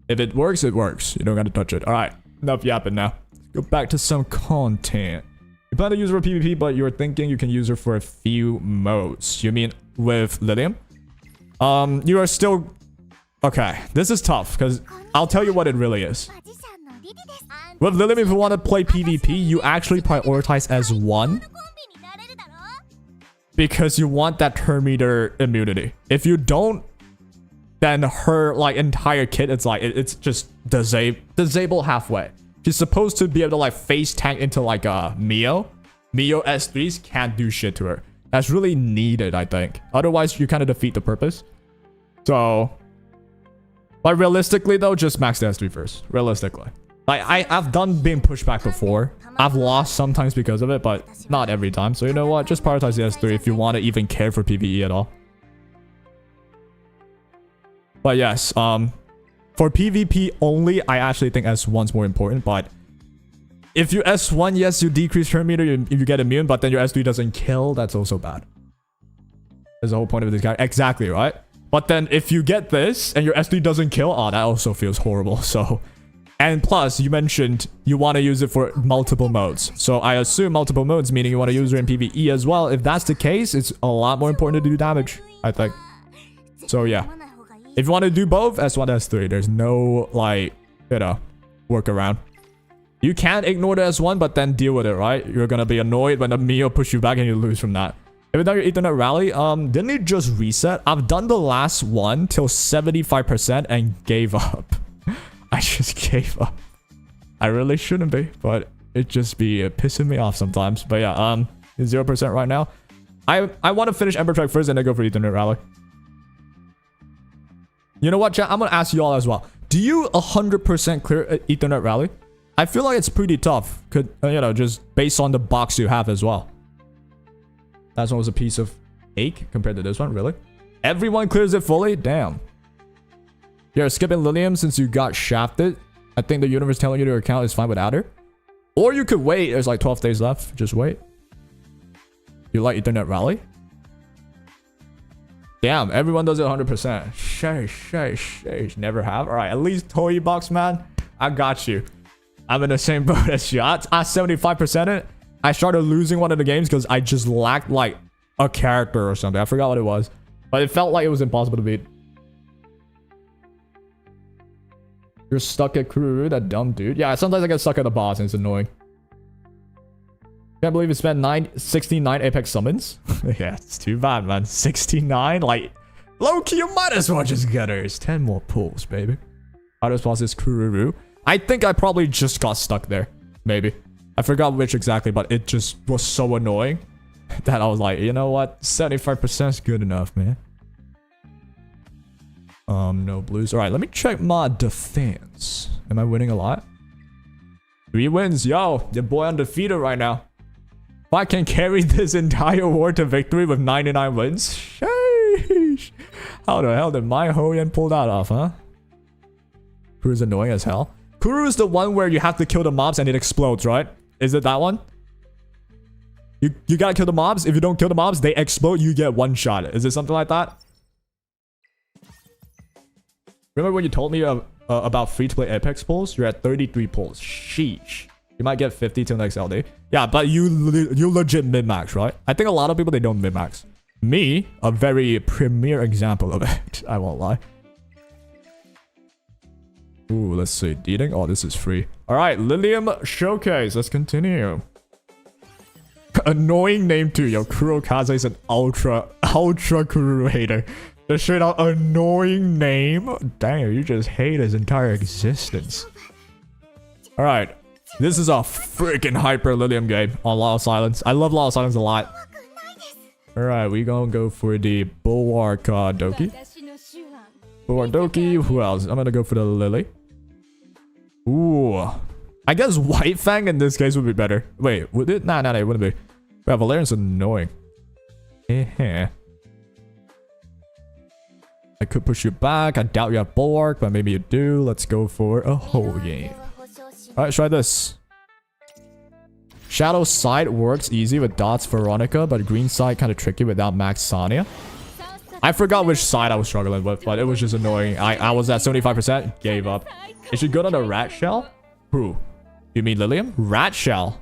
If it works, it works. You don't got to touch it. All right, enough yapping now. Let's go back to some content. You plan to use her for PvP, but you're thinking you can use her for a few modes. You mean with Lilium? You are still... Okay, this is tough because I'll tell you what it really is. With Lilium, if you want to play PvP, you actually prioritize as one. Because you want that turn meter immunity. If you don't, then her like entire kit, it's like, it's just disable halfway. She's supposed to be able to like face tank into like a Mio. Mio S3s can't do shit to her. That's really needed, I think. Otherwise, you kind of defeat the purpose. So, but realistically though, just max the S3 first. Realistically. Like, I've done being pushed back before. I've lost sometimes because of it, but not every time. So you know what? Just prioritize the S3 if you want to even care for PvE at all. But yes, for PvP only, I actually think S1's more important. But if you S1, yes, you decrease turn meter, you get immune, but then your S3 doesn't kill, that's also bad. That's the whole point of this guy. Exactly, right? But then if you get this and your S3 doesn't kill, oh, that also feels horrible. So... And plus, you mentioned you want to use it for multiple modes. So I assume multiple modes, meaning you want to use it in PvE as well. If that's the case, it's a lot more important to do damage, I think. So yeah. If you want to do both, S1, S3. There's no, like, you know, workaround. You can't ignore the S1, but then deal with it, right? You're going to be annoyed when the Mio push you back and you lose from that. Have you done your Ethernet rally? Didn't it just reset? I've done the last one till 75% and gave up. I just gave up. I really shouldn't be, but it just be pissing me off sometimes. But yeah, it's 0% right now. I want to finish Ember track first and then go for Ethernet rally. You know what, chat? I'm gonna ask you all as well. Do you 100% clear Ethernet rally? I feel like it's pretty tough. Could you know, just based on the box you have as well. That one was a piece of cake compared to this one, really. Everyone clears it fully. Damn. You're skipping LILIAM since you got shafted. I think the universe telling you your account is fine without her. Or you could wait. There's like 12 days left. Just wait. You like Ethernet rally? Damn, everyone does it 100%. Sheesh. Never have. Alright, at least Toy Box, man. I got you. I'm in the same boat as you. I 75% it. I started losing one of the games because I just lacked like a character or something. I forgot what it was. But it felt like it was impossible to beat. You're stuck at Kururu, that dumb dude. Yeah, sometimes I get stuck at the boss and it's annoying. Can't believe you spent 69 Apex summons. Yeah, it's too bad, man. 69? Like, low-key, you might as well just get her. It's 10 more pulls, baby. Hardest boss is Kururu. I think I probably just got stuck there. Maybe. I forgot which exactly, but it just was so annoying that I was like, you know what? 75% is good enough, man. No blues. All right, let me check my defense. Am I winning a lot? 3 wins. Yo, your boy undefeated right now. If I can carry this entire war to victory with 99 wins, sheesh. How the hell did my Hoyan pull that off, huh? Kuru's annoying as hell. Kuru is the one where you have to kill the mobs and it explodes, right? Is it that one? You gotta kill the mobs. If you don't kill the mobs, they explode. You get one shot. Is it something like that? Remember when you told me about free-to-play Apex pulls? You're at 33 pulls. Sheesh. You might get 50 till next LD. Yeah, but you legit min-max, right? I think a lot of people, they don't min-max. Me, a very premier example of it. I won't lie. Ooh, let's see. Eating? Oh, this is free. Alright, LILIAM Showcase. Let's continue. Annoying name too, yo. Kurokaze is an ultra Kuru hater. The straight out annoying name. Dang, you just hate his entire existence. Alright. This is a freaking hyper LILIAM game on Law of Silence. I love Law of Silence a lot. Alright, we gonna go for the Bulwark Doki. Bulwark Doki. Who else? I'm gonna go for the Lily. Ooh. I guess White Fang in this case would be better. Wait, would it? Nah, it wouldn't be. Yeah, Valerian's annoying. I could push you back. I doubt you have Bulwark, but maybe you do. Let's go for a whole game. Alright, try this. Shadow side works easy with Dots Veronica, but green side kind of tricky without Max Sonya. I forgot which side I was struggling with, but it was just annoying. I was at 75%, gave up. Is she good on a rat shell? Who? You mean LILIAM? Rat shell?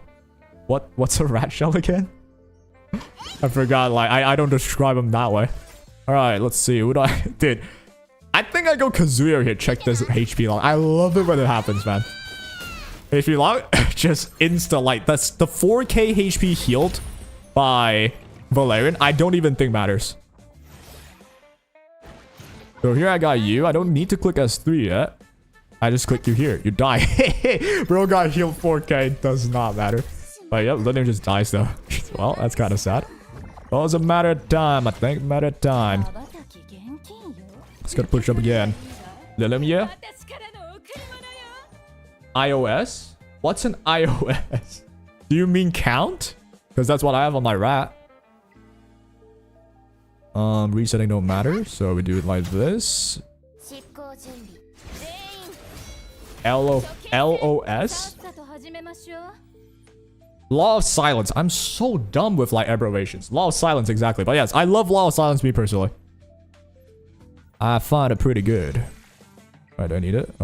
What's a rat shell again? I forgot, like, I don't describe them that way. Alright, let's see. Who do I... Dude, I think I go Kazuya here. Check this HP log. I love it when it happens, man. HP log, just insta, like, that's the 4k HP healed by Valerian. I don't even think matters. So here I got you. I don't need to click S3 yet. I just clicked you here. You die. Bro got healed 4k. Does not matter. But yep, Lilium just dies though. Well, that's kind of sad. Well, it's a matter of time, I think. Matter of time. Let's go push up again. Lilium, yeah? iOS? What's an iOS? Do you mean count? Because that's what I have on my rat. Resetting don't matter, so we do it like this. LOS? Law of silence. I'm so dumb with like abbreviations. Law of silence, exactly. But yes, I love law of silence, me personally. I find it pretty good. I don't need it.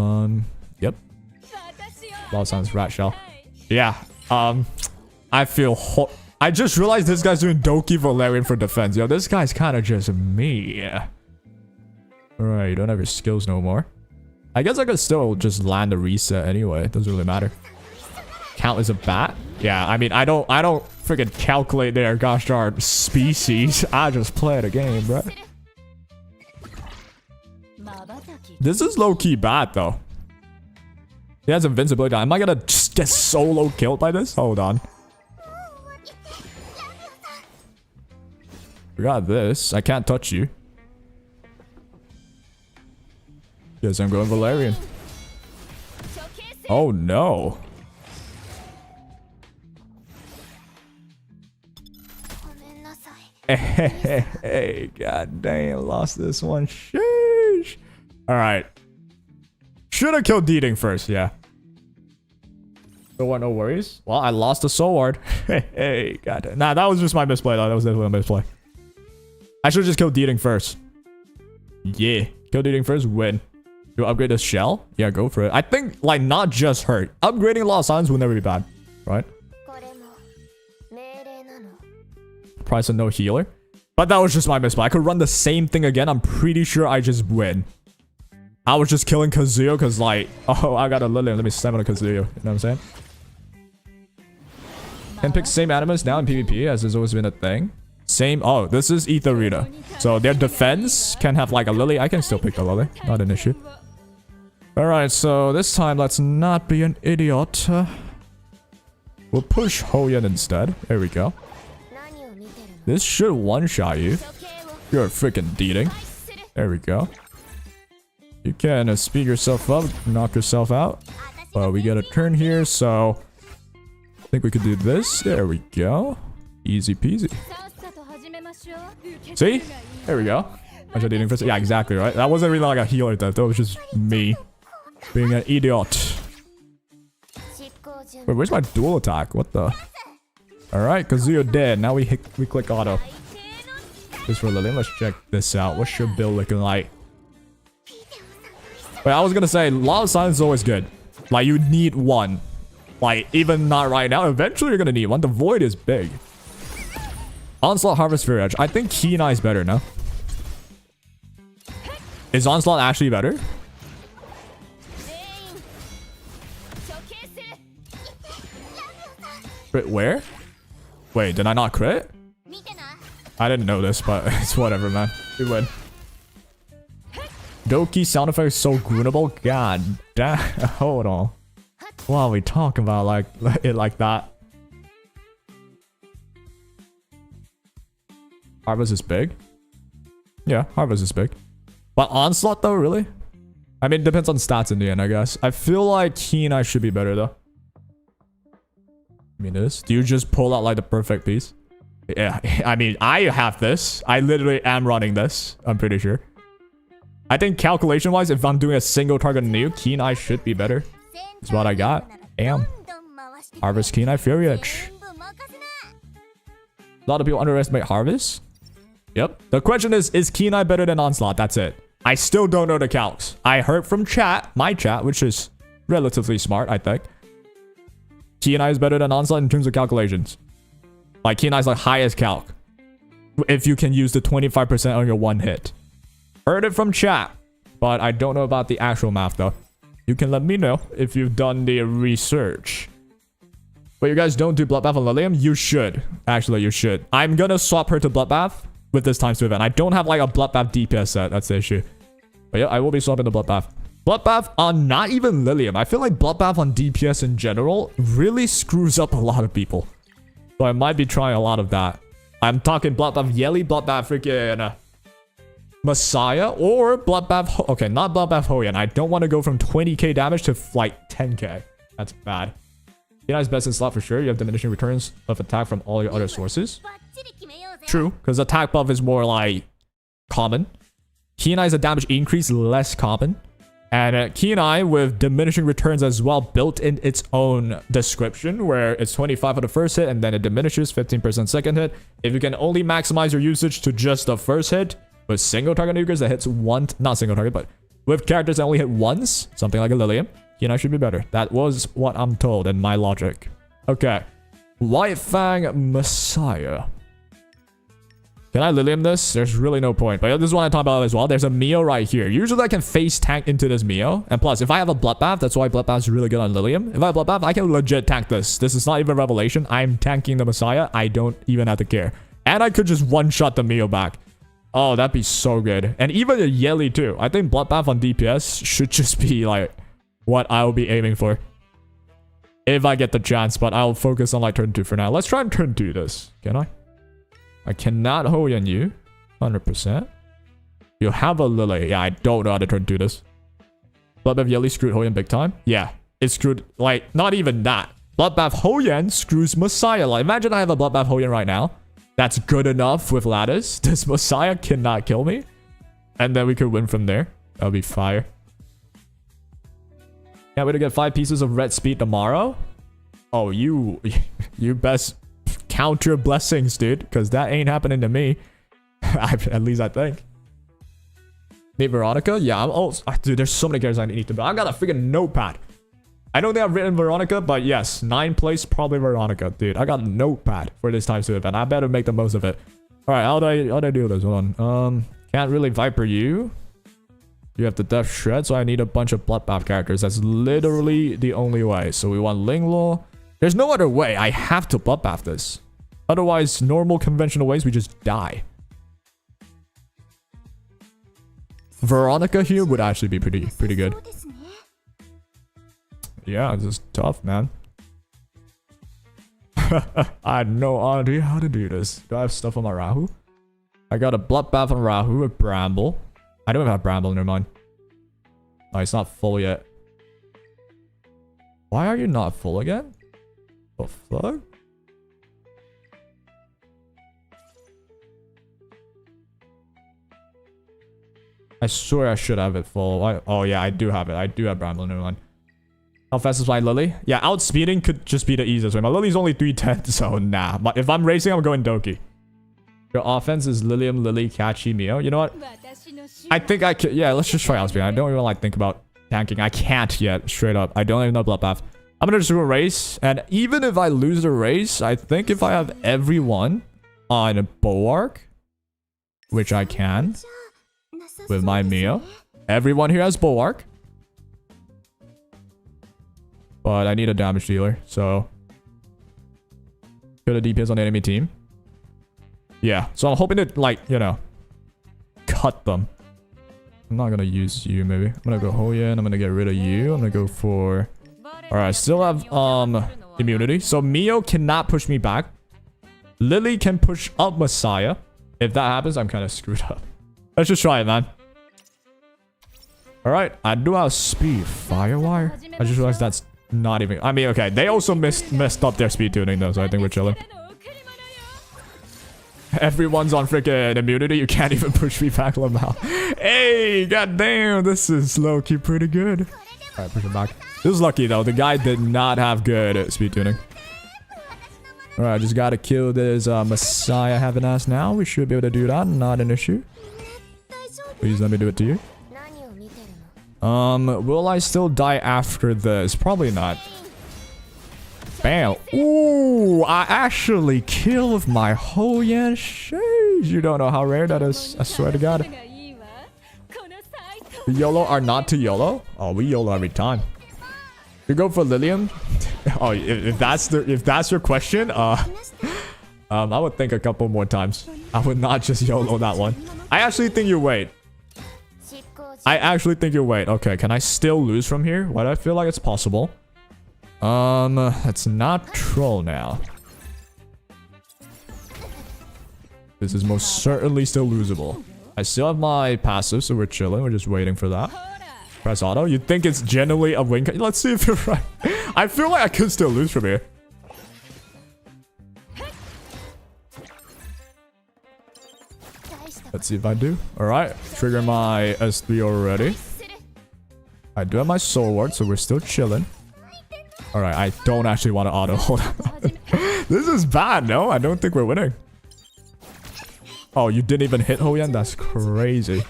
Yep. Law of silence, rat shell. Yeah. I feel I just realized this guy's doing Doki Valerian for defense. Yo, this guy's kind of just me. Alright, you don't have your skills no more. I guess I could still just land the reset anyway. It doesn't really matter. Count as a bat? Yeah, I mean, I don't freaking calculate their gosh darn species. I just play the game, bro. This is low-key bad, though. He has invincibility. Am I gonna just get solo killed by this? Hold on. Forgot this. I can't touch you. Yes, I'm going Valerian. Oh, no. Hey, god damn, lost this one. Sheesh. Alright. Should have killed Deeding first, yeah. So what, no worries? Well, I lost the soul ward. Hey, god damn. Nah, that was just my misplay, though. That was definitely a misplay. I should have just killed Deeding first. Yeah. Kill Deeding first, win. Do I upgrade this shell? Yeah, go for it. I think, like, not just hurt. Upgrading a lot of signs will never be bad. Right? Price of no healer. But that was just my misplay. I could run the same thing again. I'm pretty sure I just win. I was just killing Kazuyo because, like, oh, I got a Lilium. Let me summon a Kazuyo. You know what I'm saying? Can pick same animals now in PvP as has always been a thing. Same. Oh, this is etheria. So their defense can have like a Lily. I can still pick the Lily. Not an issue. Alright, so this time let's not be an idiot. We'll push Hoyan instead. There we go. This should one-shot you. You're a freaking Deeding. There we go. You can speed yourself up, knock yourself out. But we get a turn here, so I think we could do this. There we go. Easy peasy. See? There we go. Yeah, exactly, right? That wasn't really like a healer death. That was just me being an idiot. Wait, where's my dual attack? What the? Alright, Kazuyo dead. Now we click auto. Just for Lilium. Let's check this out. What's your build looking like? Wait, I was gonna say, Law of Silence is always good. Like, you need one. Like, even not right now. Eventually, you're gonna need one. The Void is big. Onslaught, Harvest, Fear Edge. I think Keen Eye is better now. Is Onslaught actually better? Crit where? Wait, did I not crit? I didn't know this, but it's whatever, man. We win. Doki sound effect is so groonable. God damn. Hold on. Why are we talking about like it like that? Harvest is big. Yeah, Harvest is big. But Onslaught though, really? I mean, it depends on stats in the end, I guess. I feel like Keen Eye should be better though. I mean, this. Do you just pull out like the perfect piece? Yeah, I mean, I have this. I literally am running this. I'm pretty sure. I think calculation-wise, if I'm doing a single target nuke, Keen Eye should be better. That's what I got. Damn. Harvest, Keen Eye, Fury Edge. A lot of people underestimate Harvest. Yep. The question is Keen Eye better than Onslaught? That's it. I still don't know the calcs. I heard from chat, my chat, which is relatively smart, I think. Keen Eye is better than Onslaught in terms of calculations. Like, Keen Eye is like highest calc. If you can use the 25% on your one hit. Heard it from chat. But I don't know about the actual math, though. You can let me know if you've done the research. But you guys don't do Bloodbath on Lilium? You should. Actually, you should. I'm gonna swap her to Bloodbath with this times 2 event. I don't have like a Bloodbath DPS set. That's the issue. But yeah, I will be swapping the Bloodbath. Bloodbath on not even Lilium. I feel like Bloodbath on DPS in general really screws up a lot of people. So I might be trying a lot of that. I'm talking Bloodbath Yeli, Bloodbath freaking Messiah, or Bloodbath... Okay, not Bloodbath Hoyan. I don't want to go from 20k damage to like 10k. That's bad. Keenai's best in slot for sure. You have diminishing returns of attack from all your other sources. True, because attack buff is more like common. Keenai's a damage increase, less common. And Keenai with diminishing returns as well, built in its own description, where it's 25 for the first hit, and then it diminishes 15% second hit. If you can only maximize your usage to just the first hit, with single target nukers that hits one, not single target, but with characters that only hit once, something like a Lilium, Keenai should be better. That was what I'm told in my logic. Okay. White Fang Messiah. Can I Lilium this? There's really no point. But this is what I talk about as well. There's a Mio right here. Usually I can face tank into this Mio. And plus, if I have a Bloodbath, that's why Bloodbath is really good on Lilium. If I have Bloodbath, I can legit tank this. This is not even Revelation. I'm tanking the Messiah. I don't even have to care. And I could just one-shot the Mio back. Oh, that'd be so good. And even a Yeli too. I think Bloodbath on DPS should just be like what I'll be aiming for. If I get the chance. But I'll focus on like turn 2 for now. Let's try and turn 2 this. Can I? I cannot Hoyan you. 100%. You have a Lily. Yeah, I don't know how to turn 2 this. Bloodbath Yeli screwed Hoyan big time. Yeah, it screwed, like, not even that. Bloodbath Hoyan screws Messiah. Like, imagine I have a Bloodbath Hoyan right now. That's good enough with Lattice. This Messiah cannot kill me. And then we could win from there. That would be fire. Can't wait to get 5 pieces of red speed tomorrow. Oh, you best count your blessings, dude. Because that ain't happening to me. At least I think. Need Veronica? Yeah, I'm also... Dude, there's so many characters I need to build. I got a freaking notepad. I don't think I've written Veronica, but yes. 9th place, probably Veronica. Dude, I got a notepad for this time to event. I better make the most of it. Alright, how do I do this? Hold on. Can't really Viper you. You have the Death Shred, so I need a bunch of Bloodbath characters. That's literally the only way. So we want Linglaw. There's no other way. I have to Bloodbath this. Otherwise, normal conventional ways, we just die. Veronica here would actually be pretty good. Yeah, it's just tough, man. I had no idea how to do this. Do I have stuff on my Rahu? I got a Bloodbath on Rahu with Bramble. I don't have Bramble, never mind. Oh, it's not full yet. Why are you not full again? The fuck? I swear I should have it full. Oh yeah, I do have it. I do have Bramble, never mind. How fast is my Lily? Yeah, outspeeding could just be the easiest way. My Lily's only 310, so nah. But if I'm racing, I'm going Doki. Your offense is Lilium, Lily, Catchy, Mio. You know what? I think I could. Yeah, let's just try outspeeding. I don't even like think about tanking. I can't yet, straight up. I don't even know Bloodbath. I'm gonna just do a race. And even if I lose the race, I think if I have everyone on a Bulwark, which I can, with my Mio. Everyone here has Bulwark. But I need a damage dealer, so... Good DPS on the enemy team. Yeah, so I'm hoping to, like, you know... Cut them. I'm not gonna use you, maybe. I'm gonna go Hoyan, I'm gonna get rid of you. I'm gonna go for... Alright, I still have, immunity. So Mio cannot push me back. Lily can push up Messiah. If that happens, I'm kind of screwed up. Let's just try it, man. Alright, I do have speed. Firewire? I just realized that's not even... I mean, okay. They also messed up their speed tuning, though, so I think we're chilling. Everyone's on freaking immunity. You can't even push me back, Lamau. Hey, goddamn. This is low-key pretty good. Alright, push him back. This is lucky, though. The guy did not have good speed tuning. Alright, I just gotta kill this Messiah having ass now. We should be able to do that. Not an issue. Please let me do it to you. Will I still die after this? Probably not. Bam. Ooh, I actually killed my Hoyan. Sheesh. You don't know how rare that is. I swear to God. The YOLO are not to YOLO? Oh, we YOLO every time. You go for Lilium? Oh, if that's your question, I would think a couple more times. I would not just YOLO that one. I actually think you wait. I actually think you're right. Okay, can I still lose from here? Why do I feel like it's possible? It's not troll now. This is most certainly still losable. I still have my passive, so we're chilling. We're just waiting for that. Press auto. You think it's genuinely a win? Let's see if you're right. I feel like I could still lose from here. Let's see if I do. Alright. Trigger my S3 already. I do have my soul ward, so we're still chilling. Alright, I don't actually want to auto. Hold on. This is bad, no? I don't think we're winning. Oh, you didn't even hit Hoyan? That's crazy.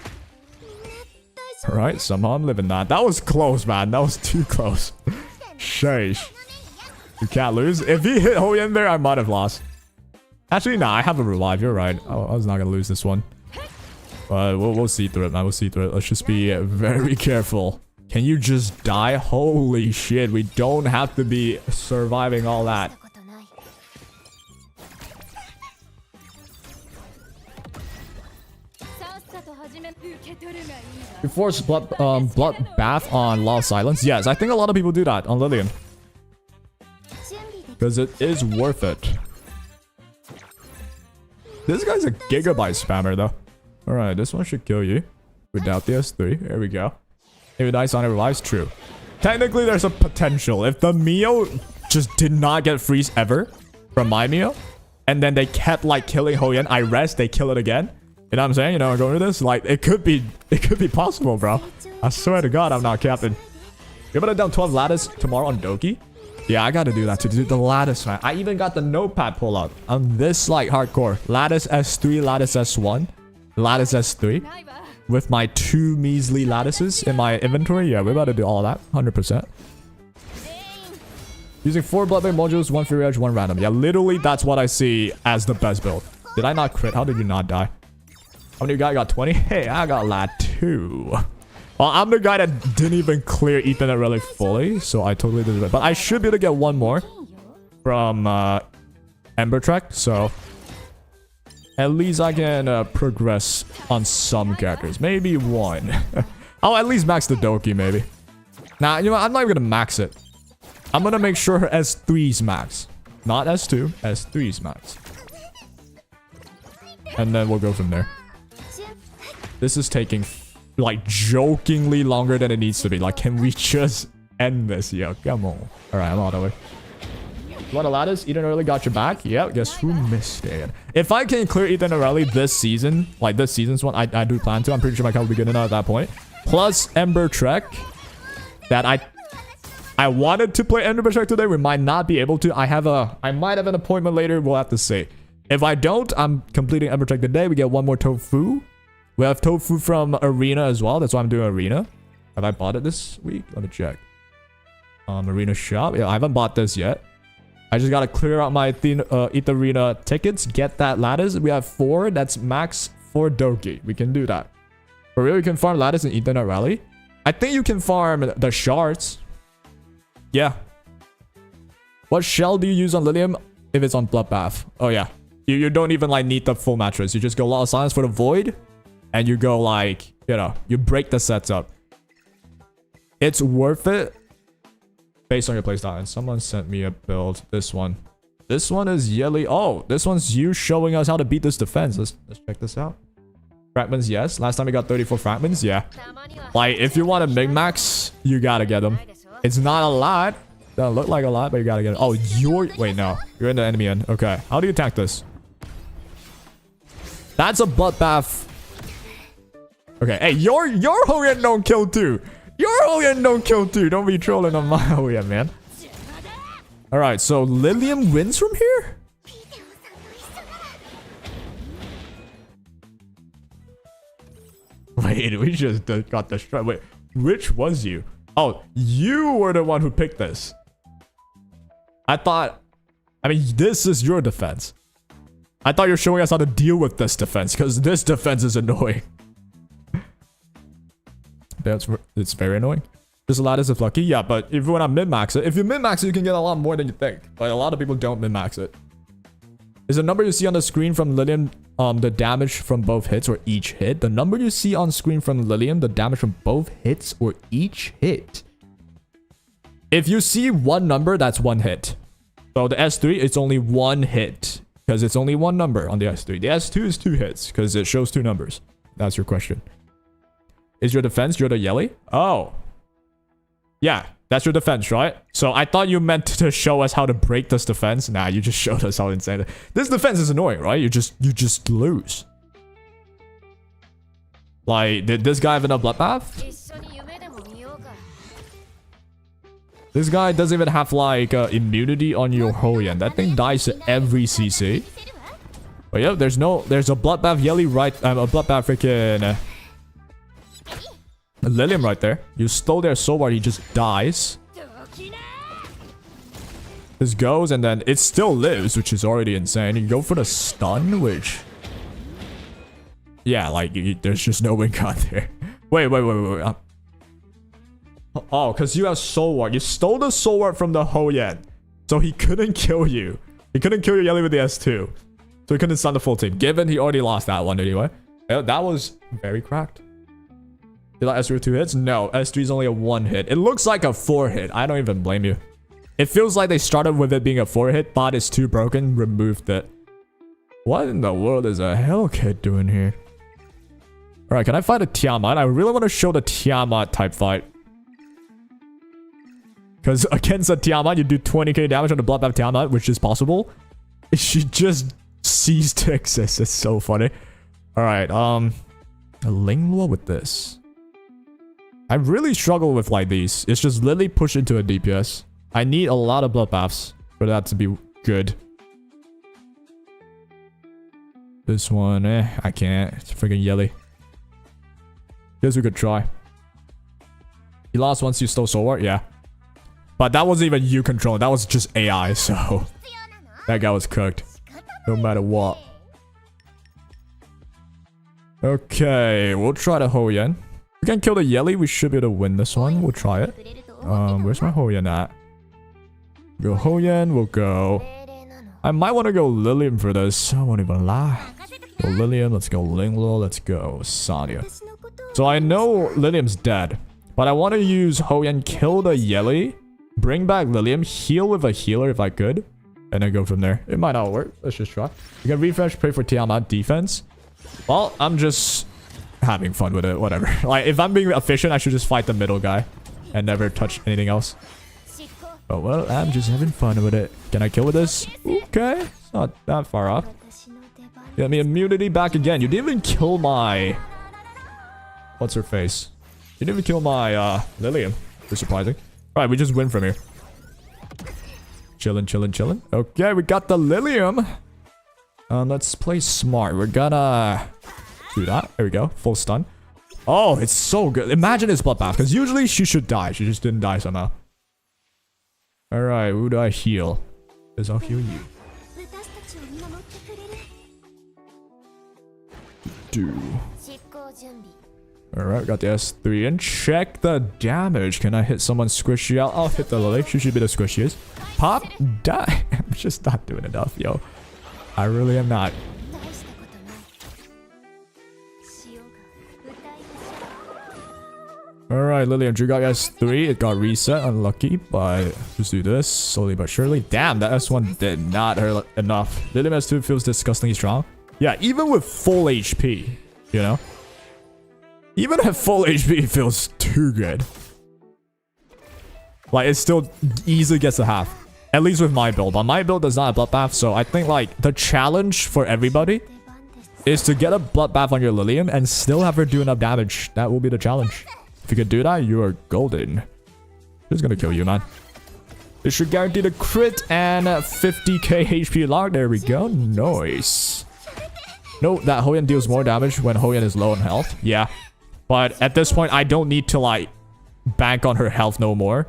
Alright, somehow I'm living that. That was close, man. That was too close. Sheesh. You can't lose. If he hit Hoyan there, I might have lost. Actually, nah, I have a revive. You're right. Oh, I was not gonna lose this one. But we'll see through it, man. We'll see through it. Let's just be very careful. Can you just die? Holy shit. We don't have to be surviving all that. You force blood bath on Law of Silence? Yes, I think a lot of people do that on LILIAM. Because it is worth it. This guy's a gigabyte spammer though. Alright, this one should kill you. Without the S3. There we go. If it dies on it revives, true. Technically, there's a potential. If the Mio just did not get freeze ever from my Mio, and then they kept like killing Hoyan, I rest, they kill it again. You know what I'm saying? You know, going through this, like it could be possible, bro. I swear to God, I'm not capping. You're gonna down 12 lattice tomorrow on Doki? Yeah, I gotta do that to do the lattice, man. I even got the notepad pull out. I'm this like hardcore. Lattice S3, lattice S1, lattice S3. With my 2 measly lattices in my inventory. Yeah, we're about to do all of that. 100%. Using 4 Bloodbane modules, 1 Fury Edge, 1 random. Yeah, literally that's what I see as the best build. Did I not crit? How did you not die? How many guy got 20? Hey, I got lat 2. Well, I'm the guy that didn't even clear Ethernet Relic fully, so I totally did it. But I should be able to get 1 more from Ember Trek, so at least I can progress on some characters. Maybe 1. I'll at least max the Doki, maybe. Nah, you know what? I'm not even gonna max it. I'm gonna make sure S3's max. Not S2, S3's max. And then we'll go from there. This is taking, like, jokingly longer than it needs to be. Like, can we just end this? Yo, come on. Alright, I'm out of the way. You want a lattice? Eden early got your back? Yep, guess who missed it? If I can clear Eden early this season, like this season's one, I do plan to. I'm pretty sure my account will be good enough at that point. Plus Ember Trek. That I wanted to play Ember Trek today. We might not be able to. I might have an appointment later. We'll have to see. If I don't, I'm completing Ember Trek today. We get 1 more tofu. We have tofu from Arena as well. That's why I'm doing Arena. Have I bought it this week? Let me check. Arena shop. Yeah, I haven't bought this yet. I just gotta clear out my Etherina tickets. Get that lattice. We have 4. That's max for Doki. We can do that. For real, you can farm lattice in Ethernet Rally. I think you can farm the shards. Yeah. What shell do you use on LILIAM if it's on Bloodbath? Oh, yeah. You don't even, like, need the full mattress. You just go Law of Silence for the Void. And you go, like, you know, you break the sets up. It's worth it based on your playstyle. And someone sent me a build. This one. This one is Yelly. Oh, this one's you showing us how to beat this defense. Let's check this out. Fragments, yes. Last time we got 34 fragments. Yeah. Like, if you want to min-max, you gotta get them. It's not a lot. Doesn't look like a lot, but you gotta get it. Oh, wait, no. You're in the enemy end. Okay. How do you attack this? That's a bloodbath. Okay. Hey, your Hoyan don't kill too. Your Hoyan don't kill too. Don't be trolling on my Hoyan, man. Alright, so LILIAM wins from here? Wait, we just got destroyed. Wait, which was you? Oh, you were the one who picked this. I mean, this is your defense. I thought you were showing us how to deal with this defense, because this defense is annoying. It's very annoying. This lattice is lucky. Yeah, but if you want to min-max it, if you min-max it, you can get a lot more than you think. But a lot of people don't min-max it. Is the number you see on the screen from Lilium the damage from both hits or each hit? The number you see on screen from Lilium, the damage from both hits or each hit. If you see one number, that's one hit. So the S3, it's only one hit. Because it's only one number on the S3. The S2 is 2 hits because it shows 2 numbers. That's your question. Is your defense you're the yelly? Oh. Yeah, that's your defense, right? So I thought you meant to show us how to break this defense. Nah, you just showed us how insane it is. This defense is annoying, right? You just lose. Like, did this guy have enough bloodbath? This guy doesn't even have like immunity on your Hoyan. That thing dies to every CC. But yeah, there's a bloodbath yelly right, a bloodbath freaking Lilium right there. You stole their soul ward, he just dies. This goes and then it still lives, which is already insane. You go for the stun, which, yeah, like there's just no win con there. Wait. Oh, because you have soul ward. You stole the soul ward from the Hoyan. So he couldn't kill you. He couldn't kill your yelly with the S2. So he couldn't stun the full team. Given he already lost that one anyway. Yeah, that was very cracked. Did I S3 with 2 hits? No, S3 is only a 1 hit. It looks like a 4 hit. I don't even blame you. It feels like they started with it being a 4 hit, thought it's too broken, removed it. What in the world is a Hellkit doing here? Alright, can I fight a Tiamat? I really want to show the Tiamat type fight. Because against a Tiamat, you do 20k damage on the Bloodbath Tiamat, which is possible. She just ceased to exist. It's so funny. Alright, a Linglua with this. I really struggle with like these. It's just literally push into a DPS. I need a lot of Bloodbaths for that to be good. This one, I can't. It's freaking yelly. Guess we could try. You lost once you stole Soul Ward? Yeah. But that wasn't even you controlling. That was just AI, so that guy was cooked. No matter what. Okay, we'll try the Hoyan. We can kill the Yelly. We should be able to win this one. We'll try it. Where's my Hoyan at? Go Hoyan. We'll go. I might want to go Lilium for this. I won't even lie. Go Lilium. Let's go Linglua. Let's go Sadia. So I know Lilium's dead. But I want to use Hoyan, kill the Yelly. Bring back Lilium, heal with a healer if I could, and then go from there. It might not work. Let's just try. You can refresh, pray for Tiamat defense. Well, I'm just having fun with it. Whatever. Like, if I'm being efficient, I should just fight the middle guy and never touch anything else. Oh, well, I'm just having fun with it. Can I kill with this? Okay. It's not that far off. Get me immunity back again. You didn't even kill my... What's her face? You didn't even kill my Lilium. It's surprising. Alright, we just win from here. Chillin'. Okay, we got the Lilium. Let's play smart. We're gonna do that. There we go. Full stun. Oh, it's so good. Imagine his bloodbath, because usually she should die. She just didn't die somehow. Alright, who do I heal? Because I'll heal you. Alright, got the S3 and check the damage. Can I hit someone squishy? I'll hit the Lily. She should be the squishiest. Pop, die. I'm just not doing enough, yo. I really am not. Alright, Lilium, you got S3. It got reset. Unlucky, but just do this slowly but surely. Damn, that S1 did not hurt enough. Lilium S2 feels disgustingly strong. Yeah, even with full HP, you know? Even at full HP, it feels too good. Like, it still easily gets a half. At least with my build. On my build, there's not a bloodbath, so I think, like, the challenge for everybody is to get a bloodbath on your Lilium and still have her do enough damage. That will be the challenge. If you can do that, you are golden. Just gonna kill you, man. This should guarantee the crit and 50k HP log. There we go. Nice. Note that Hoyan deals more damage when Hoyan is low on health. Yeah. But at this point, I don't need to, like, bank on her health no more.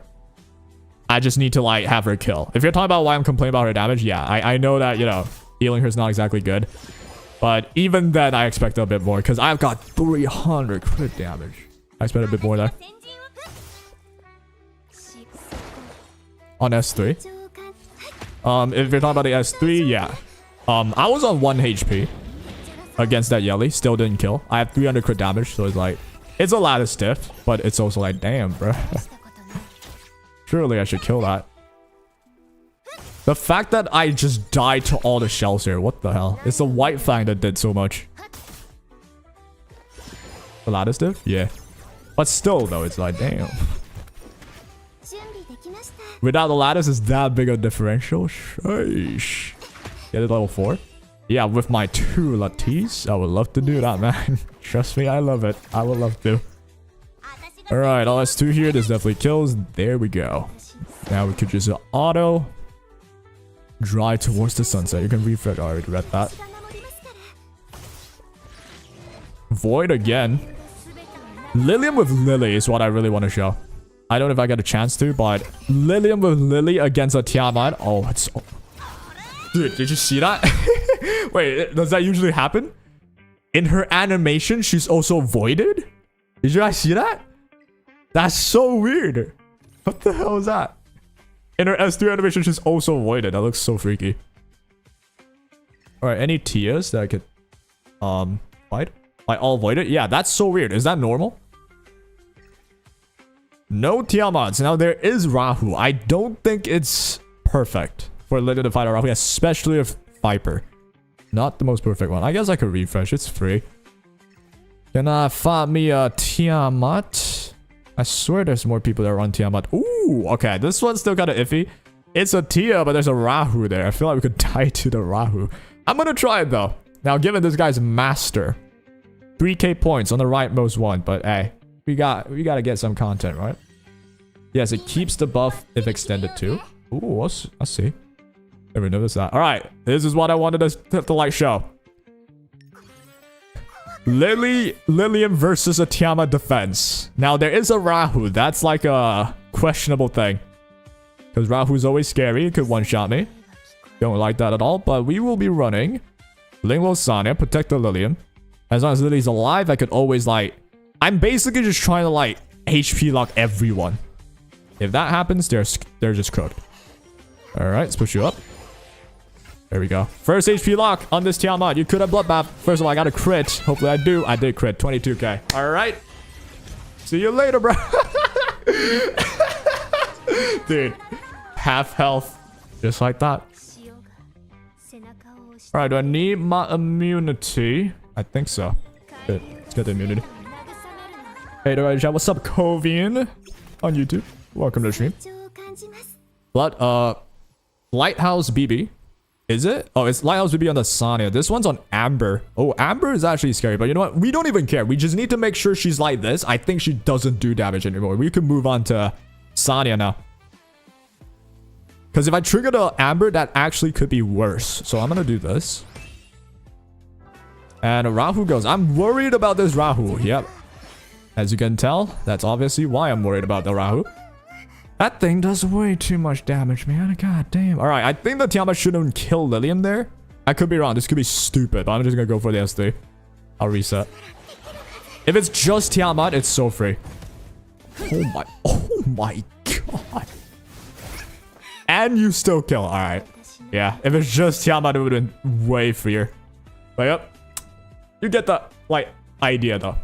I just need to, like, have her kill. If you're talking about why I'm complaining about her damage, yeah. I know that, you know, healing her is not exactly good. But even then, I expect a bit more. Because I've got 300 crit damage. I expect a bit more there. On S3. If you're talking about the S3, yeah. I was on 1 HP against that Yelly. Still didn't kill. I have 300 crit damage, so it's like, it's a lot of stiff, but it's also like, damn, bro. Surely I should kill that. The fact that I just died to all the shells here, what the hell? It's the White Fang that did so much. A lot of stiff? Yeah. But still, though, it's like, damn. Without the lattice, is that big a differential? Sheesh. Get it level 4? Yeah, with my 2 lattice, I would love to do that, man. Trust me, I love it. I would love to. Alright, LS2 here. This definitely kills. There we go. Now we could just auto. Drive towards the sunset. You can refresh. I already read that. Void again. Lilium with Lily is what I really want to show. I don't know if I get a chance to, but Lilium with Lily against a Tiamat. Oh, it's... Dude, did you see that? Wait, does that usually happen? In her animation, she's also voided? Did you guys see that? That's so weird. What the hell is that? In her S3 animation, she's also voided. That looks so freaky. Alright, any Tias that I could... fight? Like, all voided? Yeah, that's so weird. Is that normal? No Tiamats. Now, there is Rahu. I don't think it's perfect for Lily to fight a Rahu, especially if Viper. Not the most perfect one. I guess I could refresh. It's free. Can I find me a Tiamat? I swear there's more people that run Tiamat. Ooh, okay. This one's still kind of iffy. It's a Tia, but there's a Rahu there. I feel like we could die to the Rahu. I'm gonna try it, though. Now, given this guy's master. 3k points on the rightmost one, but hey. We gotta get some content, right? Yes, it keeps the buff if extended too. Ooh, I see. Never noticed that. Alright, this is what I wanted to like show. Lilium versus a Tiamat defense. Now, there is a Rahu. That's like a questionable thing. Because Rahu's always scary. It could one-shot me. Don't like that at all. But we will be running Linglo Sanya, protect the Lilium. As long as Lily's alive, I could always like... I'm basically just trying to like HP lock everyone. If that happens, they're just cooked. Alright, let's push you up. There we go. First HP lock on this Tiamat. You could have bloodbath. First of all, I got a crit. Hopefully I do. I did crit. 22k. Alright. See you later, bro. Dude. Half health. Just like that. Alright, do I need my immunity? I think so. Good. Let's get the immunity. Hey there, chat. What's up, Kovian? On YouTube. Welcome to the stream. Lighthouse BB. Is it? Oh, it's Lighthouse BB on the Sanya. This one's on Amber. Oh, Amber is actually scary, but you know what? We don't even care. We just need to make sure she's like this. I think she doesn't do damage anymore. We can move on to Sanya now. Because if I trigger the Amber, that actually could be worse. So I'm going to do this. And Rahu goes. I'm worried about this Rahu. Yep. As you can tell, that's obviously why I'm worried about the Rahu. That thing does way too much damage, man. God damn. Alright, I think the Tiamat shouldn't kill Lilium there. I could be wrong. This could be stupid, but I'm just gonna go for the SD. I'll reset. If it's just Tiamat, it's so free. Oh my god. And you still kill. Alright. Yeah, if it's just Tiamat, it would have been way freer. But yep. You get the, like, idea, though.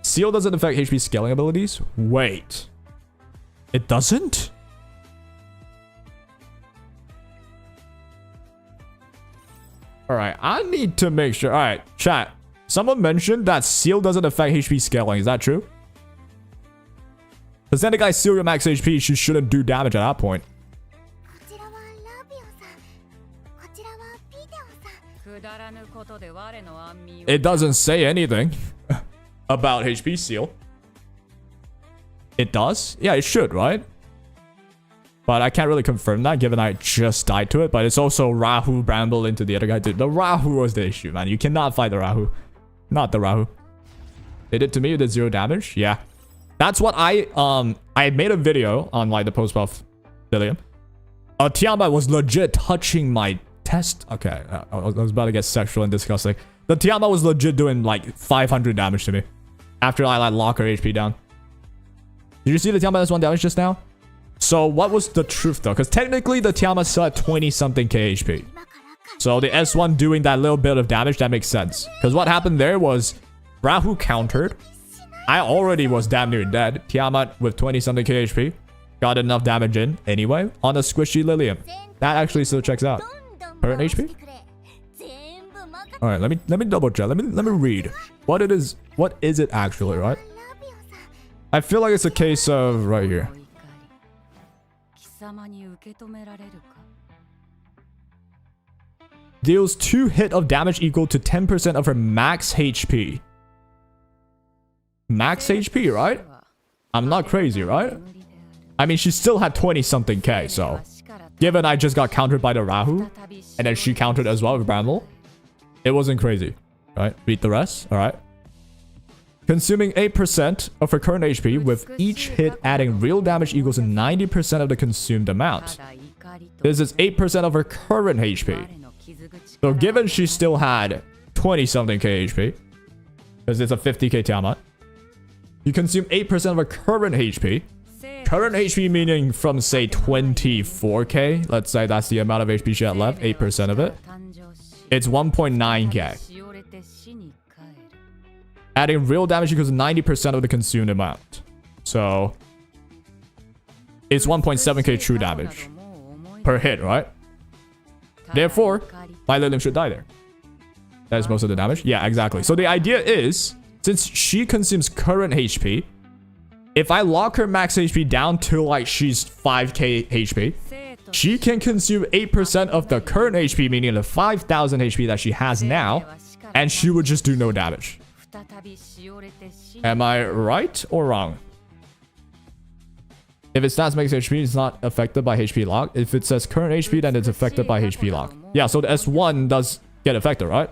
Seal doesn't affect HP scaling abilities? Wait. It doesn't? Alright, I need to make sure. Alright, chat. Someone mentioned that Seal doesn't affect HP scaling. Is that true? Because then the guy Seal your max HP, she shouldn't do damage at that point. It doesn't say anything about HP Seal. It does? Yeah, it should, right? But I can't really confirm that given I just died to it. But it's also Rahu bramble into the other guy. Dude, the Rahu was the issue, man. You cannot fight the Rahu. Not the Rahu. It did to me. It did 0 damage. Yeah. That's what I made a video on like the post-buff Lilium. Tiamat was legit touching my test. Okay, I was about to get sexual and disgusting. The Tiamat was legit doing like 500 damage to me after I like lock her HP down. Did you see the Tiamat has 1 damage just now? So what was the truth though? Because technically the Tiamat still at 20 something k HP. So the S1 doing that little bit of damage, that makes sense. Because what happened there was Rahu countered. I already was damn near dead. Tiamat with 20 something KHP got enough damage in anyway on a squishy Lilium. That actually still checks out. Current HP? Alright, let me double check. Let me read. What is it actually, right? I feel like it's a case of right here. Deals 2 hit of damage equal to 10% of her max HP. Max HP, right? I'm not crazy, right? I mean, she still had 20 something K, so given I just got countered by the Rahu and then she countered as well with Bramble, it wasn't crazy, right? Read the rest. All right. Consuming 8% of her current HP with each hit adding real damage equals to 90% of the consumed amount. This is 8% of her current HP. So given she still had 20 something K HP, because it's a 50k Tiamat, you consume 8% of her current HP. Current HP meaning from say 24k. Let's say that's the amount of HP she had left, 8% of it. It's 1.9k. Adding real damage equals 90% of the consumed amount. So it's 1.7k true damage per hit, right? Therefore, my Lilium should die there. That is most of the damage. Yeah, exactly. So the idea is, since she consumes current HP, if I lock her max HP down to like she's 5k HP, she can consume 8% of the current HP, meaning the 5000 HP that she has now, and she would just do no damage. Am I right or wrong? If it stats max HP, it's not affected by HP lock. If it says current HP, then it's affected by HP lock. Yeah, so the S1 does get affected, right?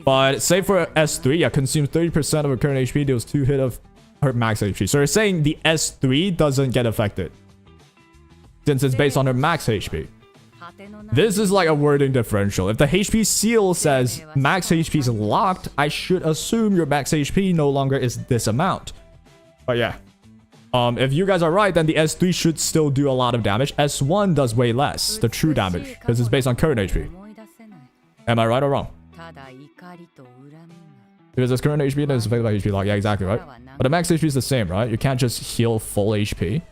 But say for S3, yeah, consumes 30% of her current HP, deals 2 hit of her max HP. So you're saying the S3 doesn't get affected since it's based on her max HP. This is like a wording differential. If the HP seal says max HP is locked, I should assume your max HP no longer is this amount. But yeah. If you guys are right, then the S3 should still do a lot of damage. S1 does way less, the true damage, because it's based on current HP. Am I right or wrong? If it says current HP, then it's affected by HP lock. Yeah, exactly, right? But the max HP is the same, right? You can't just heal full HP.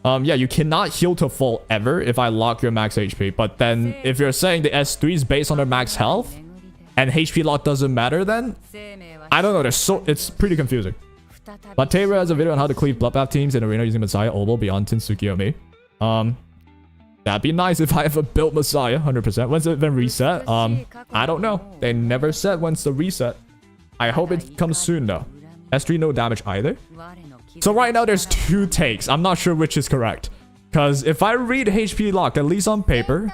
Yeah, you cannot heal to full ever if I lock your max HP. But then if you're saying the S3 is based on their max health and HP lock doesn't matter, then I don't know. It's pretty confusing. But Taylor has a video on how to cleave Bloodbath teams in Arena using Messiah, Obol, beyond Tsukiyomi. That'd be nice if I ever built Messiah, 100%. When's it been reset? I don't know. They never said when's the reset. I hope it comes soon though. S3 no damage either. So right now there's 2 takes. I'm not sure which is correct. Because if I read HP lock, at least on paper,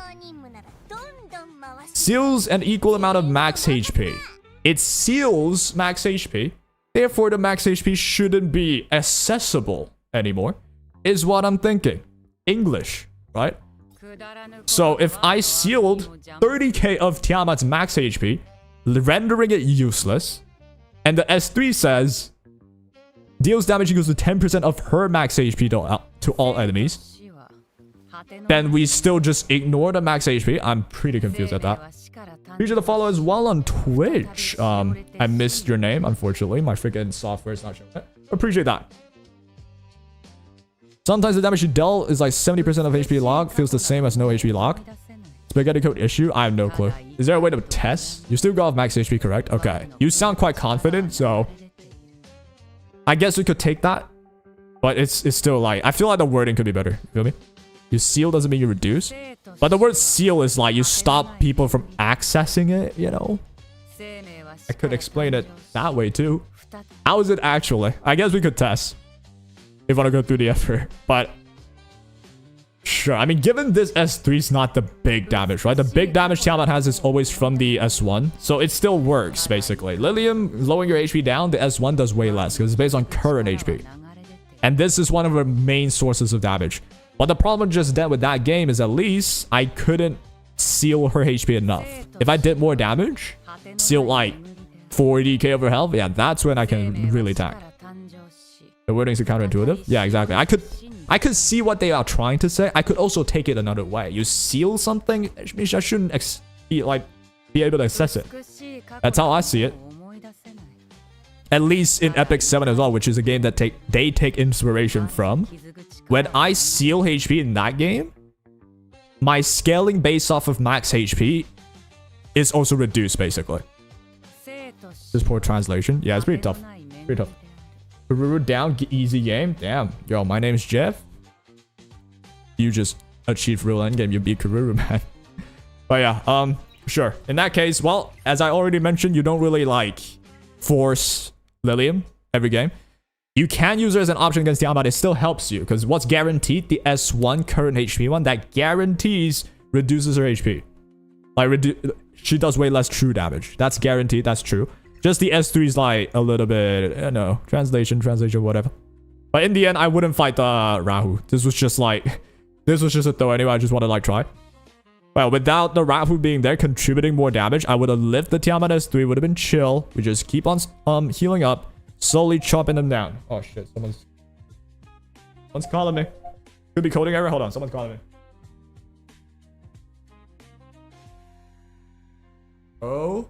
seals an equal amount of max HP. It seals max HP. Therefore, the max HP shouldn't be accessible anymore, is what I'm thinking. English, right? So if I sealed 30k of Tiamat's max HP, rendering it useless, and the S3 says deals damage equals to 10% of her max HP to all enemies, then we still just ignore the max HP. I'm pretty confused at that. Appreciate the follow as well on Twitch. I missed your name, unfortunately. My freaking software is not showing it. Appreciate that. Sometimes the damage you dealt is like 70% of HP lock. Feels the same as no HP lock. Spaghetti code issue? I have no clue. Is there a way to test? You still got max HP, correct? Okay. You sound quite confident, so I guess we could take that. But it's still like, I feel like the wording could be better. You feel me? You seal doesn't mean you reduce. But the word seal is like you stop people from accessing it, you know? I could explain it that way too. How is it actually? I guess we could test if I want to go through the effort. But sure. I mean, given this S3 is not the big damage, right? The big damage Tiamat has is always from the S1. So it still works, basically. Lilium, lowering your HP down, the S1 does way less because it's based on current HP. And this is one of our main sources of damage. But the problem just then with that game is at least I couldn't seal her HP enough. If I did more damage, seal like 40k of her health, yeah, that's when I can really tank. The wording is counterintuitive. Yeah, exactly. I could see what they are trying to say. I could also take it another way. You seal something, it means I shouldn't be able to access it. That's how I see it. At least in Epic 7 as well, which is a game that they take inspiration from. When I seal HP in that game, my scaling based off of max HP is also reduced, basically. This poor translation. Yeah, it's pretty tough. Pretty tough. Karuru down, easy game. Damn. Yo, my name's Jeff. You just achieved real endgame. You beat Karuru, man. But yeah, sure. In that case, well, as I already mentioned, you don't really force LILIAM every game. You can use it as an option against Tiamat. It still helps you because what's guaranteed? The S1 current HP one that guarantees reduces her HP. She does way less true damage. That's guaranteed. That's true. Just the S3 is a little bit, translation, whatever. But in the end, I wouldn't fight the Rahu. This was just a throw anyway. I just wanted to try. Well, without the Rahu being there, contributing more damage, I would have lived the Tiamat S3. Would have been chill. We just keep on healing up, slowly chopping them down. Oh shit! Someone's calling me. Could be coding error. Hold on, someone's calling me. Oh.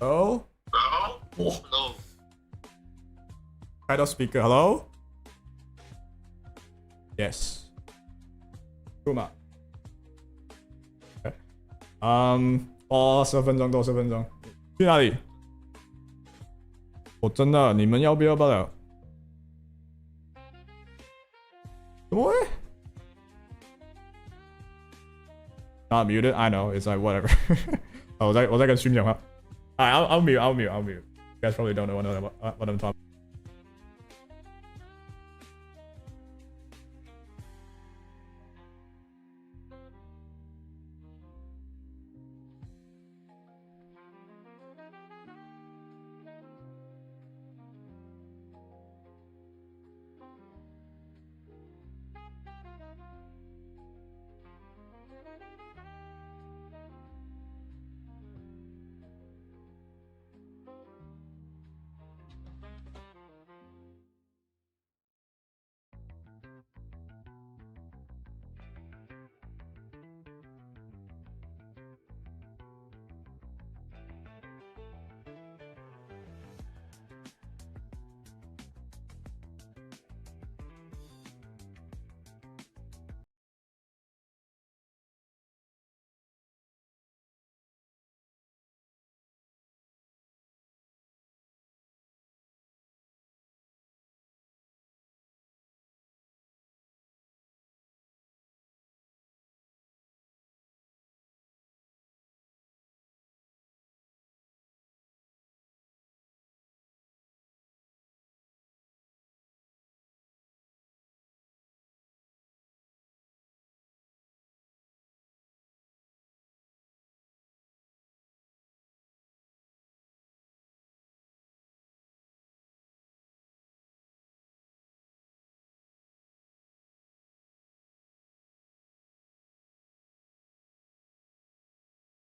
Oh. Hello. Title speaker. Hello. Yes. Kuma. Okay. 20分钟，多10分钟。去哪里？我真的，你们要不要罢了？怎么会 ？Not muted. I know. It's whatever. 我在跟 stream 讲话。I'll mute. You guys probably don't know what I'm talking about.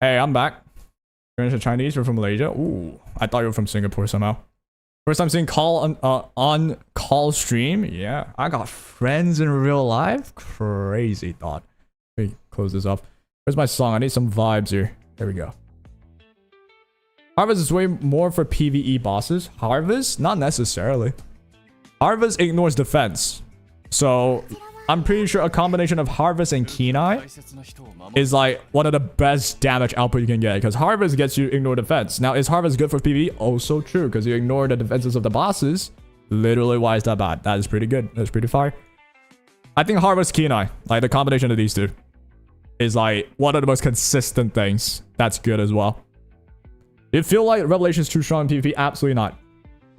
Hey, I'm back. You're Chinese. You're from Malaysia. Ooh, I thought you were from Singapore somehow. First time seeing call on call stream. Yeah, I got friends in real life. Crazy thought. Let me close this off. Where's my song? I need some vibes here. There we go. Harvest is way more for PvE bosses. Harvest? Not necessarily. Harvest ignores defense. So I'm pretty sure a combination of Harvest and Kenai is one of the best damage output you can get. Because Harvest gets you ignore defense. Now, is Harvest good for PvE? Also true. Because you ignore the defenses of the bosses. Literally, why is that bad? That is pretty good. That's pretty fire. I think Harvest Kenai, the combination of these two, is one of the most consistent things that's good as well. Do you feel like Revelation is too strong in PvP? Absolutely not.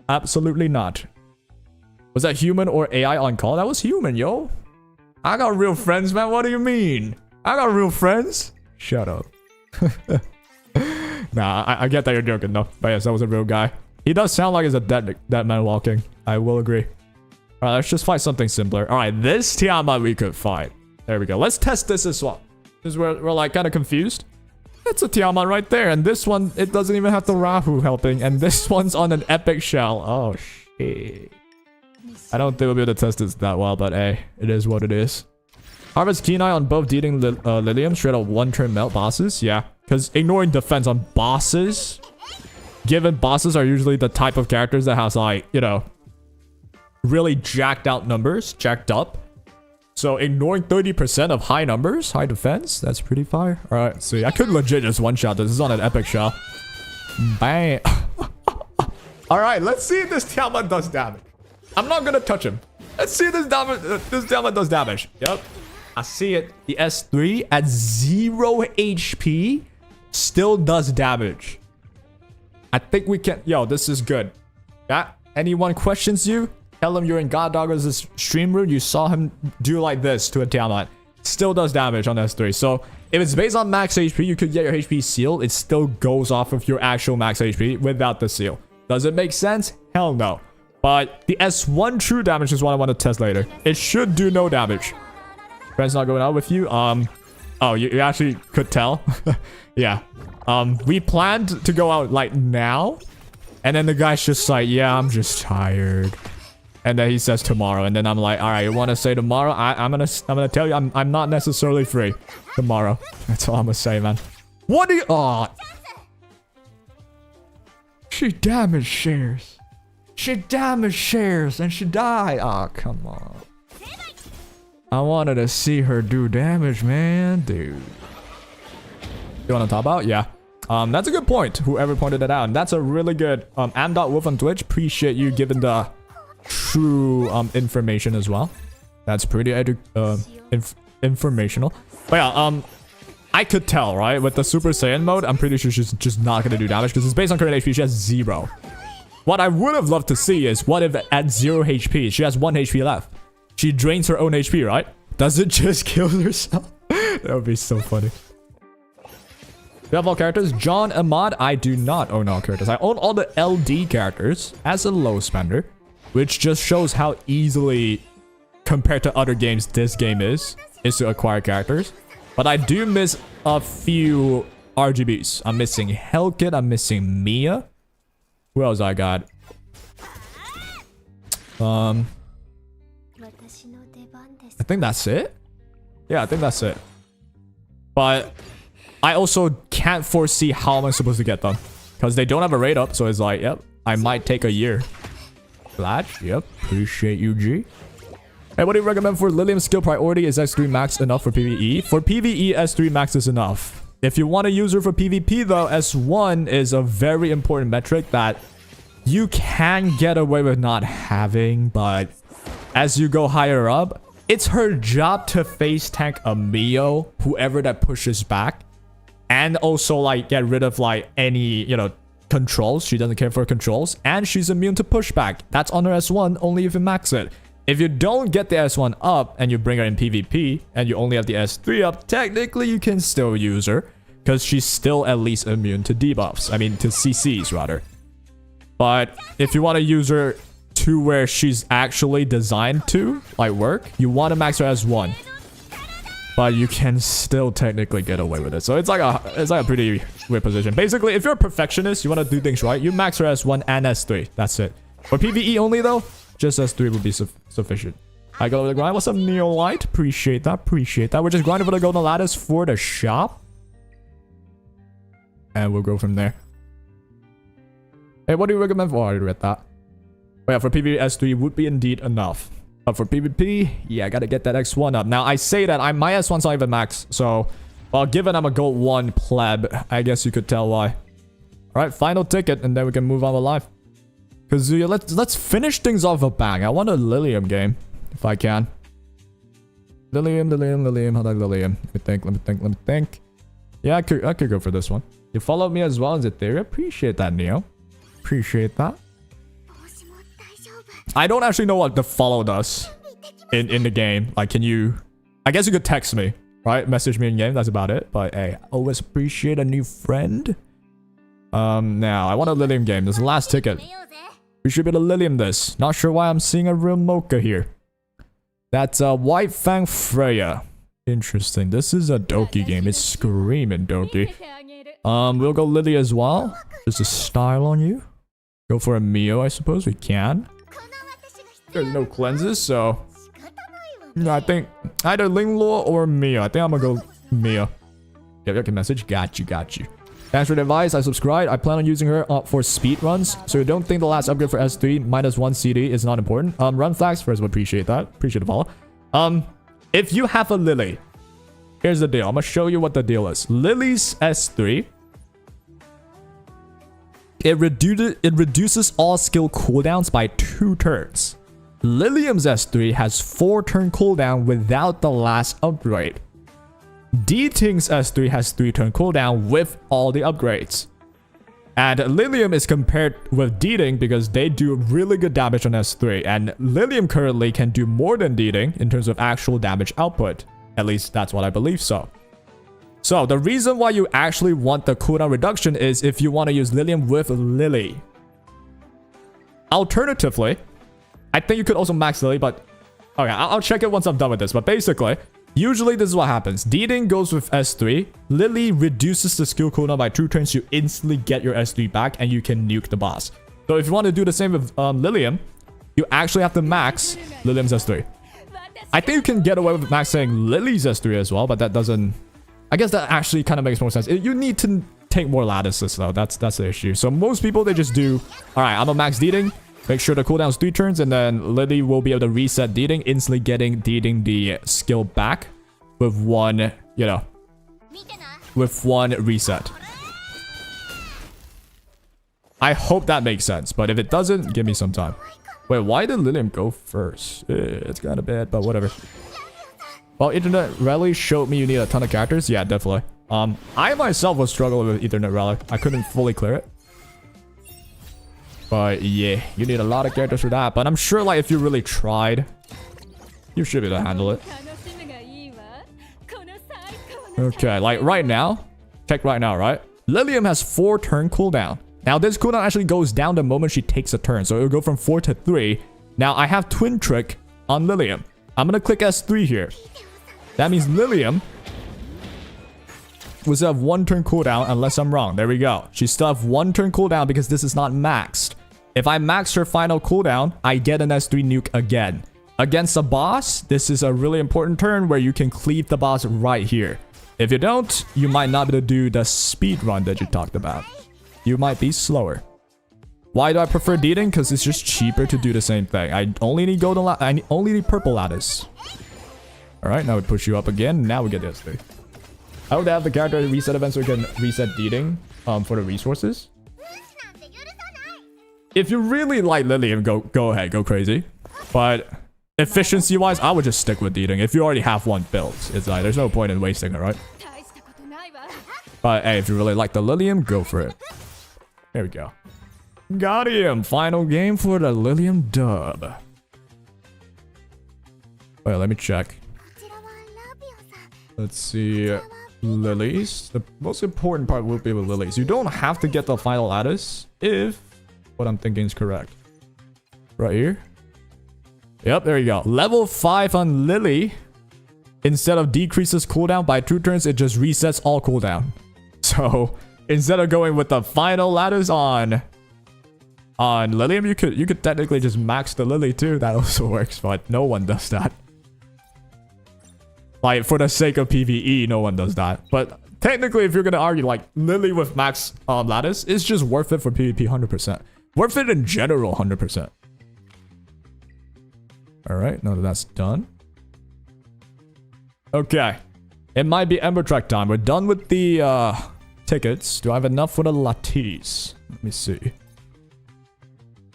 Absolutely not. Was that human or AI on call? That was human, yo. I got real friends, man. What do you mean? I got real friends. Shut up. Nah, I get that you're joking, though. But yes, that was a real guy. He does sound like he's a dead man walking. I will agree. All right, let's just fight something simpler. All right, this Tiamat we could fight. There we go. Let's test this as well. Because we're kind of confused. It's a Tiamat right there. And this one, it doesn't even have the Rahu helping. And this one's on an epic shell. Oh, shit. I don't think we'll be able to test this that well, but hey, it is what it is. Harvest Keen Eye on both dealing Lilium straight up one-turn melt bosses. Yeah, because ignoring defense on bosses, given bosses are usually the type of characters that has like, you know, really jacked out numbers, jacked up. So ignoring 30% of high numbers, high defense, that's pretty fire. All right, see, I could legit just one-shot this. This is on an epic shot. Bang. All right, let's see if this Tiamat does damage. I'm not gonna touch him. Let's see if this Tiamat does damage. Yep. I see it. The S3 at 0 HP still does damage. I think we can... Yo, this is good. Yeah? Anyone questions you? Tell them you're in God Dogger's stream room. You saw him do like this to a Tiamat. Still does damage on S3. So, if it's based on max HP, you could get your HP sealed. It still goes off of your actual max HP without the seal. Does it make sense? Hell no. But the S1 true damage is what I want to test later. It should do no damage. Friends not going out with you. Oh, you actually could tell. Yeah. We planned to go out like now. And then the guy's just like, yeah, I'm just tired. And then he says tomorrow. And then I'm like, all right, you want to say tomorrow? I'm gonna tell you, I'm not necessarily free tomorrow. That's all I'm gonna say, man. What do you... Oh. She damage shares. She damage shares and she died. Oh, come on. I wanted to see her do damage, man. Dude. You want to top out? Yeah. That's a good point. Whoever pointed it out. And that's a really good... am.wolf on Twitch. Appreciate you giving the true information as well. That's pretty informational. But yeah, I could tell, right? With the Super Saiyan mode, I'm pretty sure she's just not going to do damage because it's based on current HP. She has 0. What I would have loved to see is what if at 0 HP, she has 1 HP left. She drains her own HP, right? Does it just kill herself? That would be so funny. You have all characters? John, Ahmad, I do not own all characters. I own all the LD characters as a low spender, which just shows how easily, compared to other games, this game is to acquire characters. But I do miss a few RGBs. I'm missing Hellkit. I'm missing Mia. Who else I got? I think that's it. Yeah, I think that's it. But I also can't foresee how am I supposed to get them. Because they don't have a rate up. So it's like, yep, I might take a year. Flash, yep. Appreciate you, G. Hey, what do you recommend for Lilium skill priority? Is S3 max enough for PvE? For PvE, S3 max is enough. If you want to use her for PvP though, S1 is a very important metric that you can get away with not having. But as you go higher up, it's her job to face tank a Mio, whoever that pushes back. And also like get rid of like any, you know, controls. She doesn't care for controls. And she's immune to pushback. That's on her S1 only if you max it. If you don't get the S1 up and you bring her in PvP and you only have the S3 up, technically you can still use her because she's still at least immune to debuffs. I mean, to CCs rather. But if you want to use her to where she's actually designed to like work, you want to max her S1. But you can still technically get away with it. So it's like a pretty weird position. Basically, if you're a perfectionist, you want to do things right, you max her S1 and S3. That's it. For PvE only though, just S3 would be sufficient. I go to the grind. What's up, Neolite? Appreciate that. Appreciate that. We're just grinding for the golden lattice for the shop. And we'll go from there. Hey, what do you recommend for? Oh, I already read that. But yeah, for PvE, S3 would be indeed enough. But for PvP, yeah, I gotta get that X1 up. Now, I say that my S1's not even max. So, well, given I'm a gold 1 pleb, I guess you could tell why. Alright, final ticket, and then we can move on with life. Kazuya, let's finish things off a bang. I want a Lilium game, if I can. Lilium. How about Lilium? Let me think. Yeah, I could go for this one. You followed me as well as etheria. Appreciate that, Neo. Appreciate that. I don't actually know what the follow does in the game. Like, can you... I guess you could text me, right? Message me in game. That's about it. But hey, always appreciate a new friend. Now, I want a Lilium game. This is the last ticket. We should be able to Lilium this. Not sure why I'm seeing a real Mocha here. That's White Fang Freya. Interesting. This is a Doki game. It's screaming Doki. We'll go Lily as well. Just a style on you. Go for a Mio, I suppose. We can. There's no cleanses, so I think either Linglore or Mia. I think I'm gonna go Mia. Yeah, okay, message. Got you. Thanks for the advice. I subscribed. I plan on using her for speed runs. So you don't think the last upgrade for S3 -1 CD is not important? Run flags first. Would appreciate that. Appreciate the follow. If you have a Lily, here's the deal. I'm gonna show you what the deal is. Lily's S3. It reduces all skill cooldowns by 2 turns. LILIAM's S3 has 4 turn cooldown without the last upgrade. D-Ting's S3 has 3 turn cooldown with all the upgrades. And LILIAM is compared with D-Ting because they do really good damage on S3. And LILIAM currently can do more than D-Ting in terms of actual damage output. At least that's what I believe so. So the reason why you actually want the cooldown reduction is if you want to use LILIAM with Lily. Alternatively, I think you could also max Lily, but okay, I'll check it once I'm done with this. But basically, usually this is what happens. D-Ting goes with S3. Lily reduces the skill cooldown by 2 turns. You instantly get your S3 back and you can nuke the boss. So if you want to do the same with LILIAM, you actually have to max LILIAM's S3. I think you can get away with maxing Lily's S3 as well, but that doesn't... I guess that actually kind of makes more sense. You need to take more lattices though. That's the issue. So most people, they just do, alright, I'm gonna max D-Ting. Make sure the cooldown is 3 turns, and then Lily will be able to reset D-Ting, instantly getting D-Ting the skill back with one, you know, with one reset. I hope that makes sense, but if it doesn't, give me some time. Wait, why did LILIAM go first? It's kind of bad, but whatever. Well, Internet Rally showed me you need a ton of characters. Yeah, definitely. I myself was struggling with Ethernet Rally. I couldn't fully clear it. But yeah, you need a lot of characters for that. But I'm sure like if you really tried, you should be able to handle it. Okay, like right now, check right now, right? LILIAM has 4 turn cooldown. Now this cooldown actually goes down the moment she takes a turn. So it'll go from 4 to 3. Now I have Twin Trick on LILIAM. I'm gonna click S3 here. That means LILIAM will still have 1 turn cooldown unless I'm wrong. There we go. She still have 1 turn cooldown because this is not maxed. If I max her final cooldown, I get an S3 nuke again. Against a boss, this is a really important turn where you can cleave the boss right here. If you don't, you might not be able to do the speed run that you talked about. You might be slower. Why do I prefer D-Ting? Because it's just cheaper to do the same thing. I only need golden I only need purple lattice. Alright, now we push you up again. Now we get the S3. I would have the character reset event so we can reset D-Ting for the resources. If you really like LILIAM, go ahead, go crazy. But efficiency-wise, I would just stick with D-Ting. If you already have one built, it's like there's no point in wasting it, right? But hey, if you really like the LILIAM, go for it. There we go. Got him! Final game for the LILIAM dub. Wait, let me check. Let's see. Lilies. The most important part will be with Lilies. You don't have to get the final lattice if what I'm thinking is correct. Right here. Yep, there you go. Level 5 on Lily. Instead of decreases cooldown by 2 turns, it just resets all cooldown. So instead of going with the final lattice on LILIAM, you could technically just max the Lily too. That also works, but no one does that. Like, for the sake of PvE, no one does that. But technically, if you're gonna argue, like, Lily with max lattice, it's just worth it for PvP 100%. Worth it in general 100%. Alright, now that that's done. Okay. It might be Ember track time. We're done with the tickets. Do I have enough for the lattice? Let me see.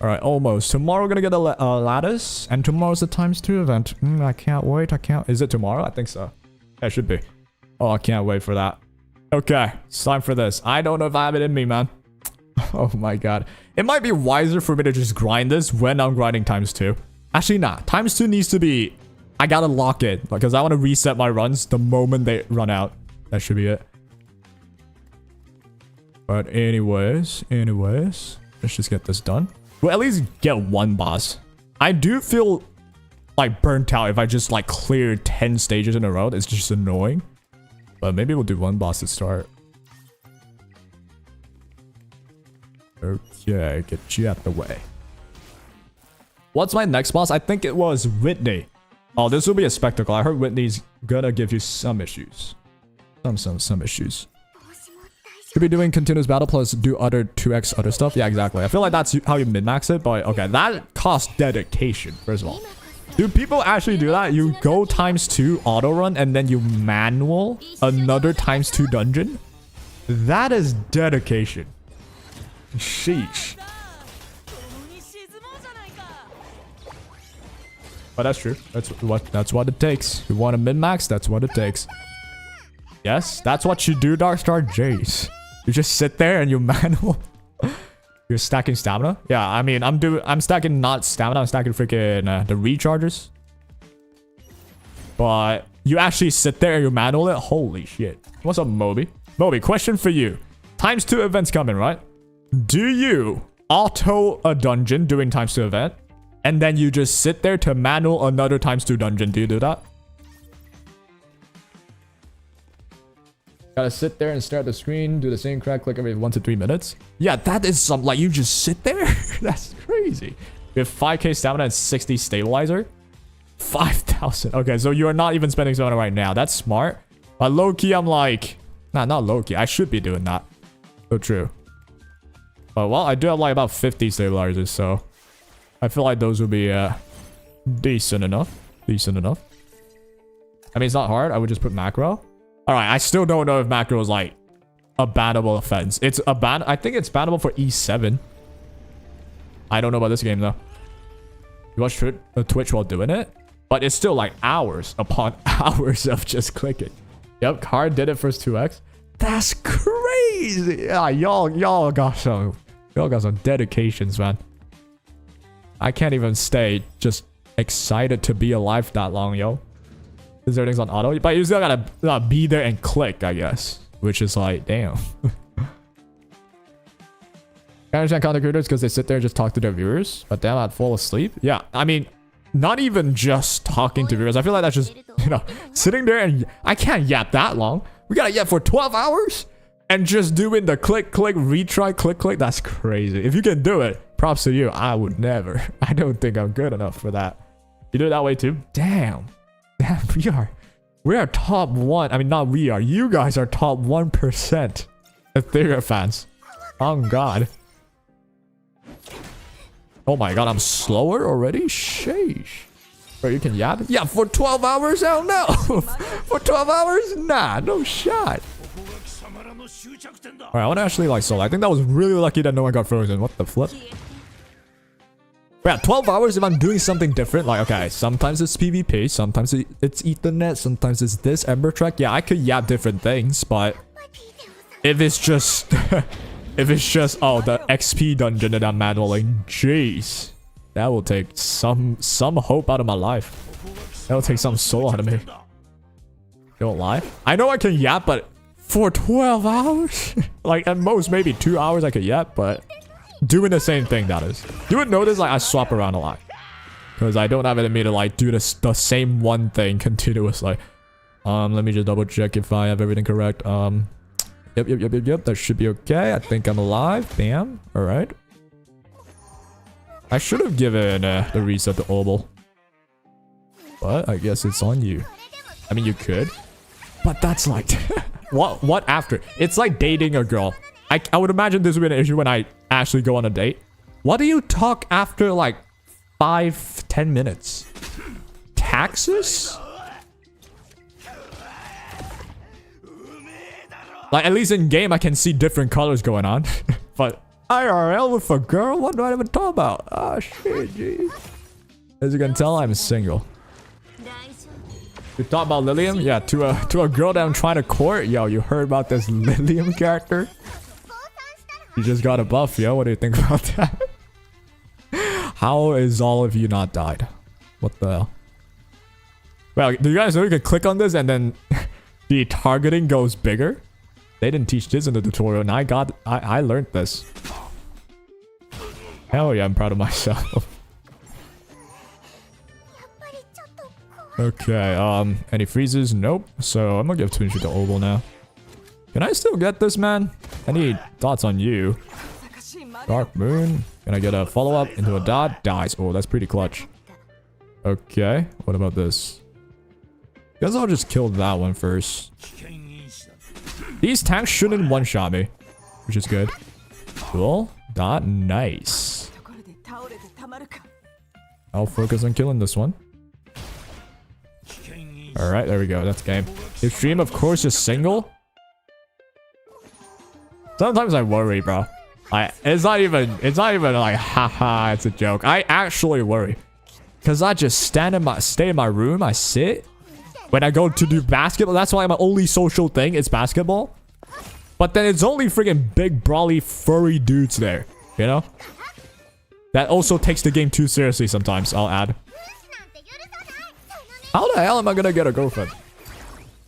Alright, almost. Tomorrow we're gonna get a lattice, and tomorrow's the ×2 event. I can't wait. Is it tomorrow? I think so. Yeah, it should be. Oh, I can't wait for that. Okay, it's time for this. I don't know if I have it in me, man. Oh my god. It might be wiser for me to just grind this when I'm grinding ×2. Actually, nah. ×2 needs to be... I gotta lock it, because I want to reset my runs the moment they run out. That should be it. But anyways, let's just get this done. We'll at least get one boss. I do feel like burnt out if I just like clear 10 stages in a row. It's just annoying. But maybe we'll do one boss to start. Okay, get you out the way. What's my next boss? I think it was Whitney. Oh, this will be a spectacle. I heard Whitney's gonna give you some issues. Some issues. Should be doing continuous battle plus do other 2x other stuff. Yeah, exactly. I feel like that's how you min-max it, but okay, that costs dedication, first of all. Do people actually do that? You go ×2 auto run and then you manual another ×2 dungeon? That is dedication. Sheesh. But that's true. That's what it takes. You want to min-max? That's what it takes. Yes, that's what you do, Darkstar. Jace. You just sit there and you manual. You're stacking stamina. Yeah, I mean, I'm stacking not stamina. I'm stacking freaking the recharges. But you actually sit there and you manual it. Holy shit. What's up, Moby? Moby, question for you. ×2 events coming, right? Do you auto a dungeon doing ×2 event, and then you just sit there to manual another ×2 dungeon? Do you do that? Gotta sit there and stare at the screen, do the same crack click every 1 to 3 minutes. Yeah, that is some, like, you just sit there? That's crazy. You have 5k stamina and 60 stabilizer. 5,000. Okay, so you are not even spending stamina right now. That's smart. But low-key, I'm like... Nah, not low-key. I should be doing that. So true. But, well, I do have, like, about 50 stabilizers, so... I feel like those will be, decent enough. Decent enough. I mean, it's not hard. I would just put macro. Alright, I still don't know if macro is like a bannable offense. It's a ban. I think it's bannable for E7. I don't know about this game though. You watch Twitch while doing it, but it's still like hours upon hours of just clicking. Yep, Card did it first 2x. That's crazy. Yeah, y'all got some dedications, man. I can't even stay just excited to be alive that long, yo. Is everything's on auto? But you still gotta be there and click, I guess. Which is like, damn. I understand content creators because they sit there and just talk to their viewers. But damn, I'd fall asleep. Yeah, I mean, not even just talking to viewers. I feel like that's just, you know, sitting there and I can't yap that long. We gotta yap for 12 hours? And just doing the click, click, retry, click, click. That's crazy. If you can do it, props to you. I would never. I don't think I'm good enough for that. You do it that way too? Damn. Damn, we are top 1. I mean, not we are. You guys are top 1% Etheria fans. Oh, God. Oh, my God. I'm slower already? Sheesh. Bro, you can yap? Yeah, for 12 hours? Hell no. For 12 hours? Nah, no shot. Alright, I want to actually like solo. I think that was really lucky that no one got frozen. What the flip? Yeah, 12 hours if I'm doing something different. Like, okay, sometimes it's PvP, sometimes it's Ethernet, sometimes it's this Ember track. Yeah, I could yap different things, but if it's just oh, the XP dungeon that I'm manualing, jeez, that will take some hope out of my life. That will take some soul out of me. Don't lie. I know I can yap, but for 12 hours, like at most maybe 2 hours I could yap, but doing the same thing, that is. You would notice like I swap around a lot because I don't have it in me to like do the same one thing continuously. Let me just double check if I have everything correct. Yep, that should be okay. I think I'm alive. Bam. All right. I should have given the reset to Obel, but I guess it's on you. I mean, you could, but that's like what after? It's like dating a girl. I would imagine this would be an issue when I actually go on a date. What do you talk after like 5-10 minutes? Taxes? Like at least in game I can see different colors going on. But IRL with a girl? What do I even talk about? Oh shit, jeez. As you can tell, I'm single. You thought about LILIAM? Yeah, to a girl that I'm trying to court. Yo, you heard about this LILIAM character? You just got a buff, yo. What do you think about that? How is all of you not died? What the hell? Well, do you guys know you can click on this and then the targeting goes bigger? They didn't teach this in the tutorial, and I learned this. Hell yeah, I'm proud of myself. Okay, any freezes? Nope. So I'm gonna give 2 to Obel now. Can I still get this, man? Any thoughts on you? Dark Moon. Can I get a follow-up into a dot? Dies. Oh, that's pretty clutch. Okay. What about this? Guess I'll just kill that one first. These tanks shouldn't one-shot me, which is good. Cool. Dot. Nice. I'll focus on killing this one. Alright, there we go. That's game. If stream, of course, is single. Sometimes I worry, bro. It's not even like, haha, it's a joke. I actually worry. Because I just stay in my room, I sit. When I go to do basketball, that's why my only social thing is basketball. But then it's only freaking big, brawly, furry dudes there. You know? That also takes the game too seriously sometimes, I'll add. How the hell am I gonna get a girlfriend?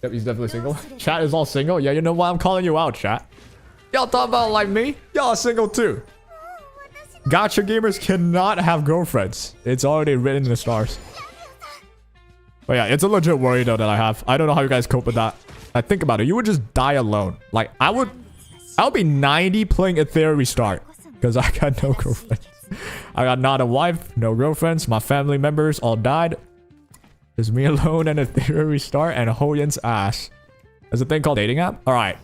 Yep, he's definitely single. Chat is all single? Yeah, you know why I'm calling you out, chat. Y'all talk about like me? Y'all are single too. Gacha gamers cannot have girlfriends. It's already written in the stars. But yeah, it's a legit worry though that I have. I don't know how you guys cope with that. Like, think about it. You would just die alone. Like, I would be 90 playing Etheria Restart. Because I got no girlfriends. I got not a wife, no girlfriends. My family members all died. Just me alone and Etheria Restart and Hoyen's ass. There's a thing called dating app. Alright.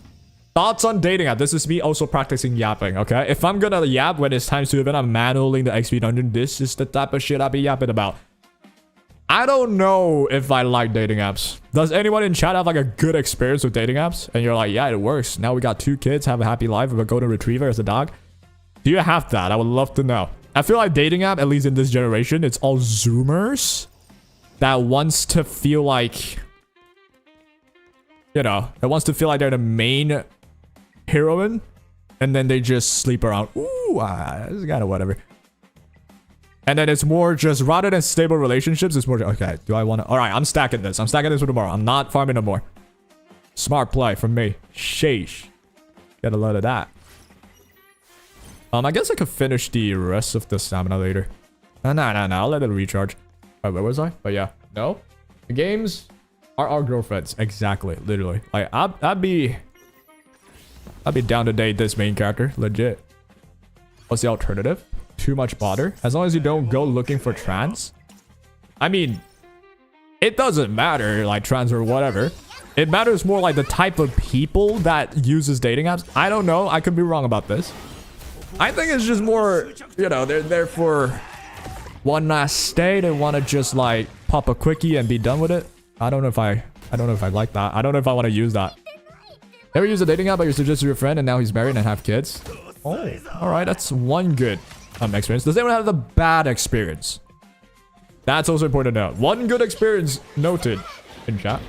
Thoughts on dating app. This is me also practicing yapping, okay? If I'm gonna yap when it's time to event, I'm manualing the XP dungeon. This is the type of shit I be yapping about. I don't know if I like dating apps. Does anyone in chat have like a good experience with dating apps? And you're like, yeah, it works. Now we got 2 kids, have a happy life with a golden retriever as a dog. Do you have that? I would love to know. I feel like dating app, at least in this generation, it's all Zoomers that wants to feel like, you know, that wants to feel like they're the main heroine. And then they just sleep around. Ooh, this is kind of whatever. And then it's more just, rather than stable relationships, it's more, okay, do I want to... Alright, I'm stacking this. I'm stacking this for tomorrow. I'm not farming no more. Smart play from me. Sheesh. Get a lot of that. I guess I could finish the rest of the stamina later. No. I'll let it recharge. Alright, where was I? But yeah. No. The games are our girlfriends. Exactly. Literally. Like, I'd be down to date this main character. Legit. What's the alternative? Too much bother. As long as you don't go looking for trans. I mean, it doesn't matter, like trans or whatever. It matters more like the type of people that uses dating apps. I don't know. I could be wrong about this. I think it's just more, you know, they're there for one last stay. They want to just like pop a quickie and be done with it. I don't know if I like that. I don't know if I want to use that. Ever use a dating app but you suggest to your friend and now he's married and have kids? Oh, all right. That's one good experience. Does anyone have the bad experience? That's also important to note. One good experience noted in chat.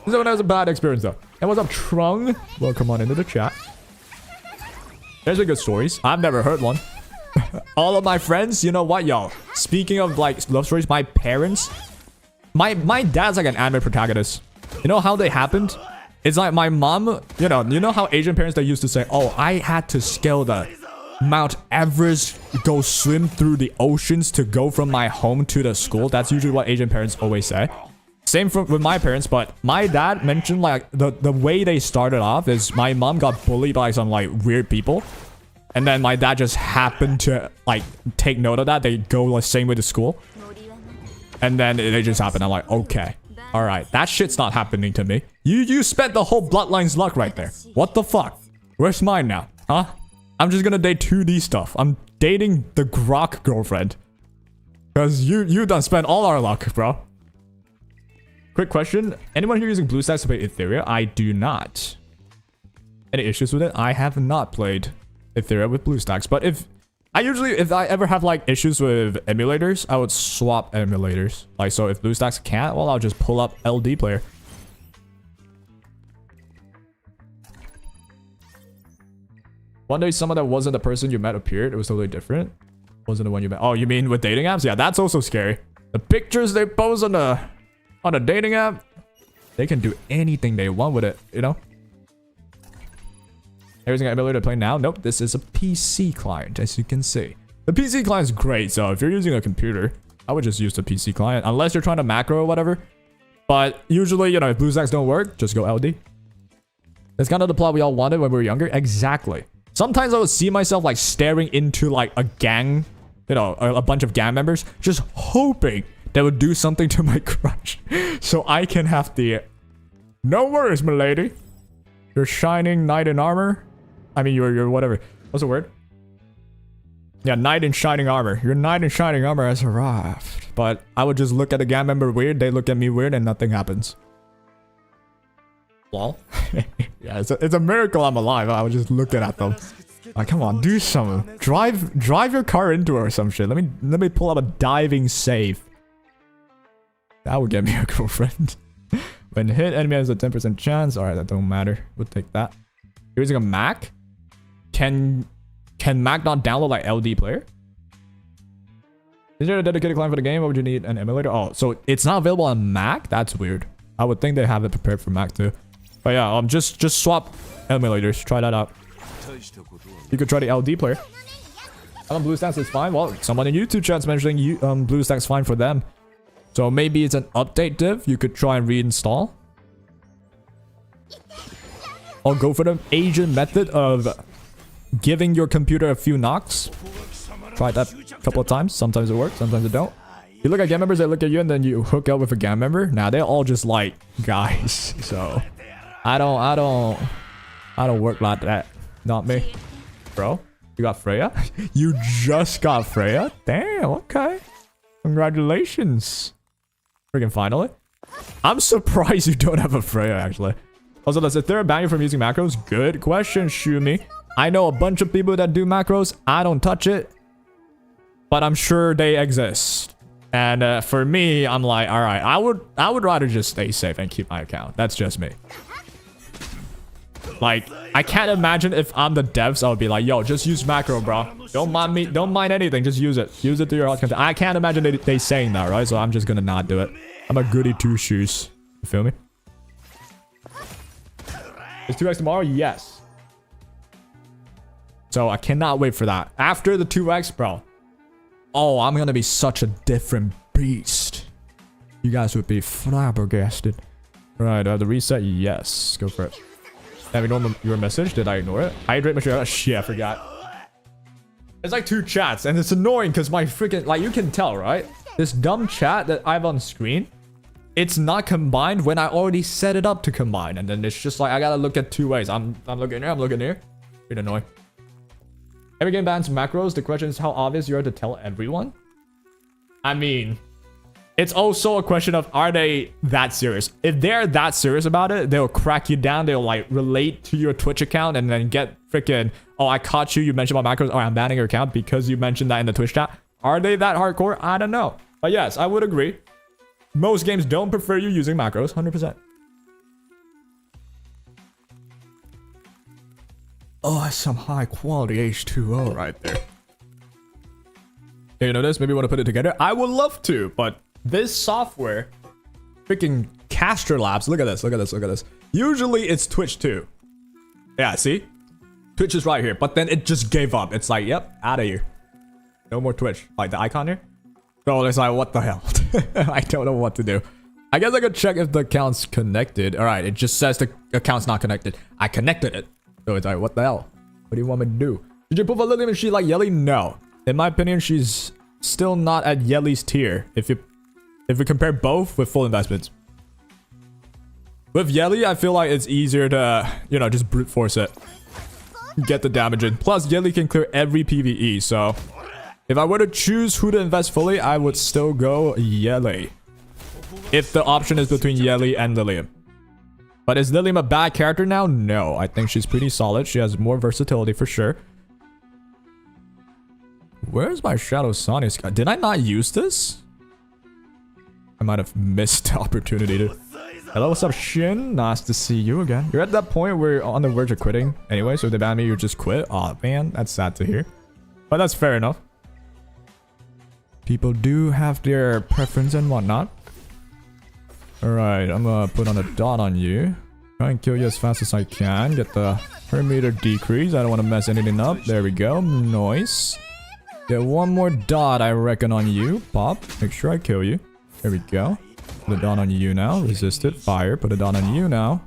Does anyone has a bad experience though? And what's up, Trung? Welcome on into the chat. There's a good stories. I've never heard one. All of my friends, you know what, y'all? Speaking of like love stories, my parents, my dad's like an anime protagonist. You know how they happened? It's like my mom, you know how Asian parents, they used to say, oh, I had to scale the Mount Everest, go swim through the oceans to go from my home to the school. That's usually what Asian parents always say. Same with my parents, but my dad mentioned like the way they started off is my mom got bullied by some like weird people. And then my dad just happened to like take note of that. They go the same way to school. And then it just happened. I'm like, okay. All right. That shit's not happening to me. You spent the whole bloodline's luck right there. What the fuck? Where's mine now? Huh? I'm just gonna date 2D stuff. I'm dating the Grok girlfriend. Because you done spent all our luck, bro. Quick question. Anyone here using BlueStacks to play Etheria? I do not. Any issues with it? I have not played Etheria with BlueStacks. But if I ever have like issues with emulators, I would swap emulators. Like, so if BlueStacks can't, well, I'll just pull up LD player. One day someone that wasn't the person you met appeared. It was totally different. Wasn't the one you met. Oh, you mean with dating apps? Yeah, that's also scary. The pictures they post on a dating app, they can do anything they want with it, you know? Using an emulator to play now? Nope, this is a PC client, as you can see. The PC client is great, so if you're using a computer, I would just use the PC client, unless you're trying to macro or whatever. But usually, you know, if BlueStacks don't work, just go LD. That's kind of the plot we all wanted when we were younger. Exactly. Sometimes I would see myself like staring into like a gang, you know, a bunch of gang members, just hoping they would do something to my crush, so I can have the. No worries, milady. Your shining knight in armor. I mean, your whatever. What's the word? Yeah, knight in shining armor. Your knight in shining armor has arrived. But I would just look at a gang member weird. They look at me weird, and nothing happens. Lol. Yeah, it's a miracle I'm alive. I was just looking at them. Like, come on, do something. Drive your car into her or some shit. Let me pull up a diving safe. That would get me a girlfriend. When hit, enemy has a 10% chance. Alright, that don't matter. We'll take that. You're using a Mac? Can Mac not download like LD player? Is there a dedicated client for the game? What would you need? An emulator? Oh, so it's not available on Mac? That's weird. I would think they have it prepared for Mac too. But yeah, just swap emulators. Try that out. You could try the LD player. BlueStacks is fine. Well, someone in YouTube chat's mentioning BlueStacks fine for them. So maybe it's an update div. You could try and reinstall. I'll go for the Asian method of giving your computer a few knocks. Tried that a couple of times. Sometimes it works, sometimes it don't. You look at gang members, they look at you, and then you hook up with a gang member. Now they're all just like guys. So I don't work like that. Not me. Bro, you got Freya? You just got Freya? Damn, okay. Congratulations. Freaking finally. I'm surprised you don't have a Freya, actually. Also, does Etheria ban you from using macros? Good question, Shumi. I know a bunch of people that do macros. I don't touch it. But I'm sure they exist. And for me, I'm like, alright, I would rather just stay safe and keep my account. That's just me. Like, I can't imagine if I'm the devs, I would be like, yo, just use macro, bro. Don't mind me. Don't mind anything. Just use it. Use it to your heart's content. I can't imagine they saying that, right? So I'm just gonna not do it. I'm a goody two-shoes. You feel me? Is 2x tomorrow? Yes. So I cannot wait for that. After the 2x, bro. Oh, I'm gonna be such a different beast. You guys would be flabbergasted. Right, the reset? Yes. Go for it. Have you ignored your message? Did I ignore it? Hydrate material. Shit, I forgot. It's like 2 chats, and it's annoying because my freaking, like, you can tell, right? This dumb chat that I have on screen, it's not combined when I already set it up to combine, and then it's just like I gotta look at 2 ways. I'm looking here, I'm looking here. Pretty annoying. Every game bans macros. The question is how obvious you are to tell everyone. I mean, it's also a question of, are they that serious? If they're that serious about it, they'll crack you down. They'll like relate to your Twitch account and then get freaking, oh, I caught you. You mentioned about macros. Oh, I'm banning your account because you mentioned that in the Twitch chat. Are they that hardcore? I don't know. But yes, I would agree. Most games don't prefer you using macros. 100%. Oh, that's some high quality H2O right there. Hey, you know this? Maybe you want to put it together? I would love to, but this software, freaking Caster Labs, look at this, look at this, look at this. Usually it's Twitch too. Yeah, see? Twitch is right here, but then it just gave up. It's like, yep, out of here. No more Twitch. Like the icon here. So it's like, what the hell? I don't know what to do. I guess I could check if the account's connected. All right, it just says the account's not connected. I connected it. So it's like, what the hell? What do you want me to do? Did you prove a LILIAM and she like Yelly? No. In my opinion, she's still not at Yelly's tier. If we compare both with full investments. With Yelly, I feel like it's easier to, you know, just brute force it. Get the damage in. Plus, Yelly can clear every PvE, so if I were to choose who to invest fully, I would still go Yelly. If the option is between Yelly and LILIAM. But is LILIAM a bad character now? No, I think she's pretty solid. She has more versatility for sure. Where's my Shadow Sonic Sky? Did I not use this? I might have missed the opportunity to... Hello, what's up, Shin? Nice to see you again. You're at that point where you're on the verge of quitting. Anyway, so if they ban me, you just quit. Aw, man, that's sad to hear. But that's fair enough. People do have their preference and whatnot. Alright, I'm gonna put on a dot on you. Try and kill you as fast as I can. Get the her meter decrease. I don't want to mess anything up. There we go. Nice. Get one more dot, I reckon, on you. Pop. Make sure I kill you. There we go. Put a dot on you now. Resist it. Fire. Put a dot on you now.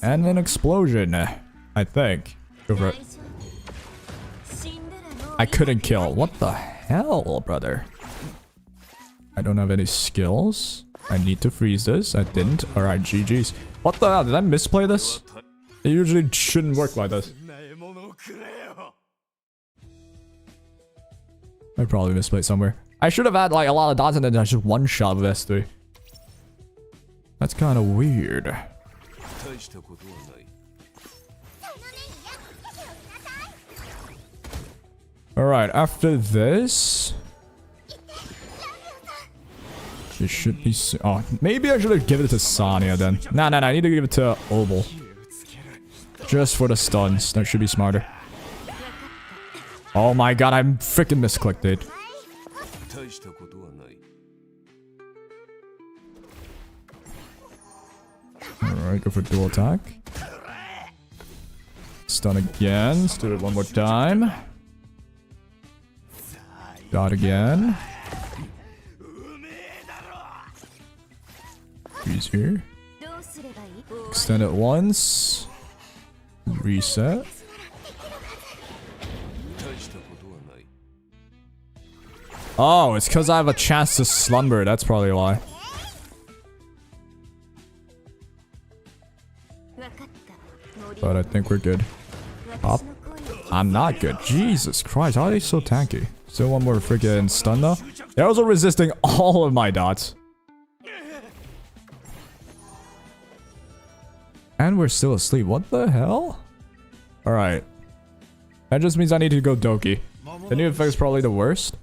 And an explosion. I think. Go for it. I couldn't kill. What the hell, brother? I don't have any skills. I need to freeze this. I didn't. Alright, GG's. What the hell? Did I misplay this? It usually shouldn't work like this. I probably misplayed somewhere. I should have had like a lot of dots and then I just one shot with S3. That's kind of weird. Alright, after this... It should be... Oh, maybe I should have given it to Sonya then. Nah, I need to give it to Obel. Just for the stuns. That should be smarter. Oh my god, I'm freaking misclicked it. Alright, go for dual attack. Stun again. Let's do it one more time. Dot again. Freeze here. Extend it once. Reset. Oh, it's because I have a chance to slumber. That's probably why. But I think we're good. Up. I'm not good. Jesus Christ, how are they so tanky? Still one more freaking stun though. They're also resisting all of my dots. And we're still asleep. What the hell? Alright. That just means I need to go Doki. The new effect is probably the worst.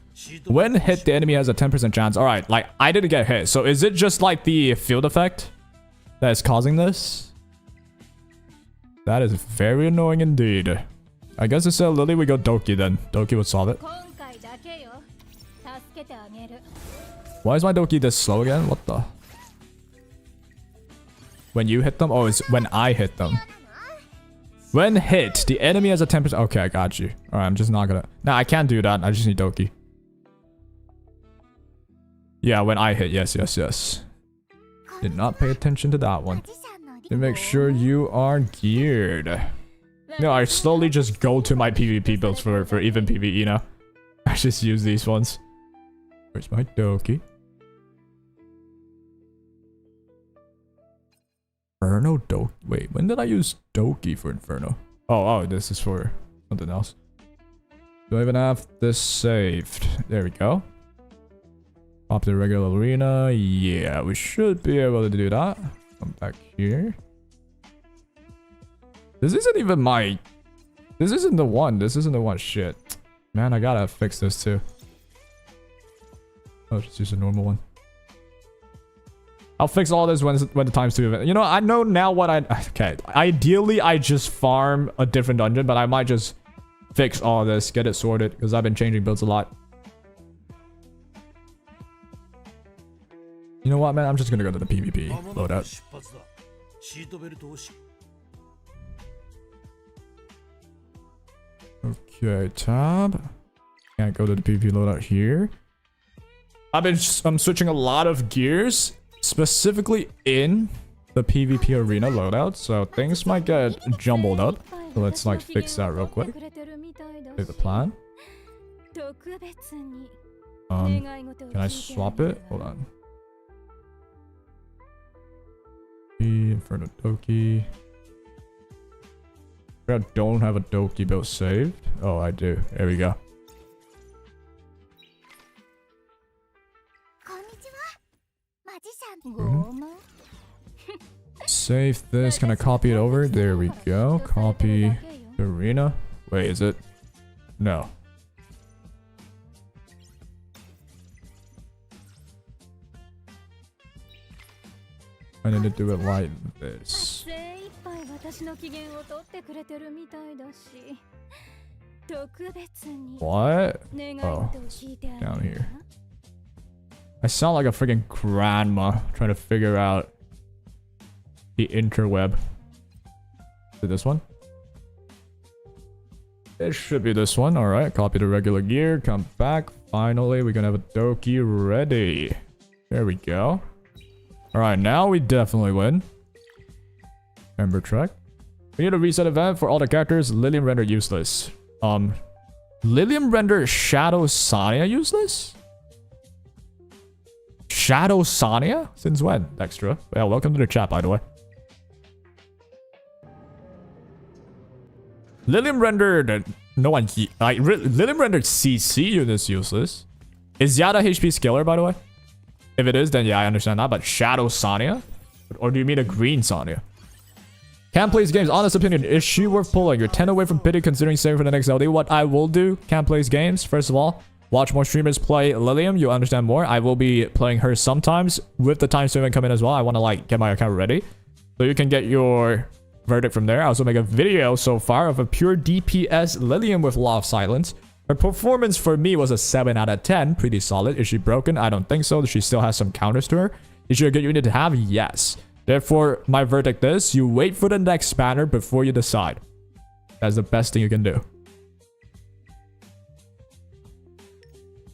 When hit, the enemy has a 10% chance. Alright, like, I didn't get hit. So is it just like the field effect that is causing this? That is very annoying indeed. I guess instead of Lily, we go Doki then. Doki would solve it. Why is my Doki this slow again? What the? When you hit them? Oh, it's when I hit them. When hit, the enemy has a 10%. Okay, I got you. Alright, I'm just not gonna... Nah, I can't do that. I just need Doki. Yeah, when I hit. Yes. Did not pay attention to that one. To make sure you are geared. No, I slowly just go to my PvP builds for even PvE now. I just use these ones. Where's my Doki? Inferno Doki. Wait, when did I use Doki for Inferno? Oh, this is for something else. Do I even have this saved? There we go. Pop the regular arena. Yeah, we should be able to do that. Come back here. This isn't even my... This isn't the one. This isn't the one. Shit. Man, I gotta fix this too. Oh, just use a normal one. I'll fix all this when the time's 2 event. You know, I know now what I... Okay. Ideally, I just farm a different dungeon, but I might just fix all this, get it sorted, because I've been changing builds a lot. You know what, man? I'm just gonna go to the PvP loadout. Okay, tab. Can't go to the PvP loadout here. I'm switching a lot of gears, specifically in the PvP arena loadout, so things might get jumbled up. So let's like fix that real quick. Save the plan. Can I swap it? Hold on. Inferno Doki. I don't have a Doki build saved. Oh, I do. There we go. Save this. Can I copy it over? There we go. Copy the arena. Wait, is it? No. I need to do it like this. What? Oh, down here. I sound like a freaking grandma trying to figure out the interweb. Is it this one? It should be this one. Alright, copy the regular gear. Come back. Finally, we're gonna have a Doki ready. There we go. Alright, now we definitely win. Ember track. We need a reset event for all the characters. LILIAM rendered useless. Lilium rendered Shadow Sonia useless? Shadow Sonia? Since when, Dextra? Yeah, welcome to the chat, by the way. Lilium rendered... No one... Lilium rendered CC units useless. Is Yada HP scalar, by the way? If it is, then yeah, I understand that. But Shadow Sonia? Or do you mean a green Sonia? Can't Plays Games, honest opinion, is she worth pulling? You're 10 away from pity considering saving for the next LD. What I will do, Can't Plays Games, first of all, watch more streamers play Lilium. You'll understand more. I will be playing her sometimes with the time streaming coming as well. I want to like get my account ready. So you can get your verdict from there. I also make a video so far of a pure DPS Lilium with Law of Silence. Her performance for me was a 7 out of 10. Pretty solid. Is she broken? I don't think so. She still has some counters to her. Is she a good unit to have? Yes. Therefore, my verdict is you wait for the next banner before you decide. That's the best thing you can do.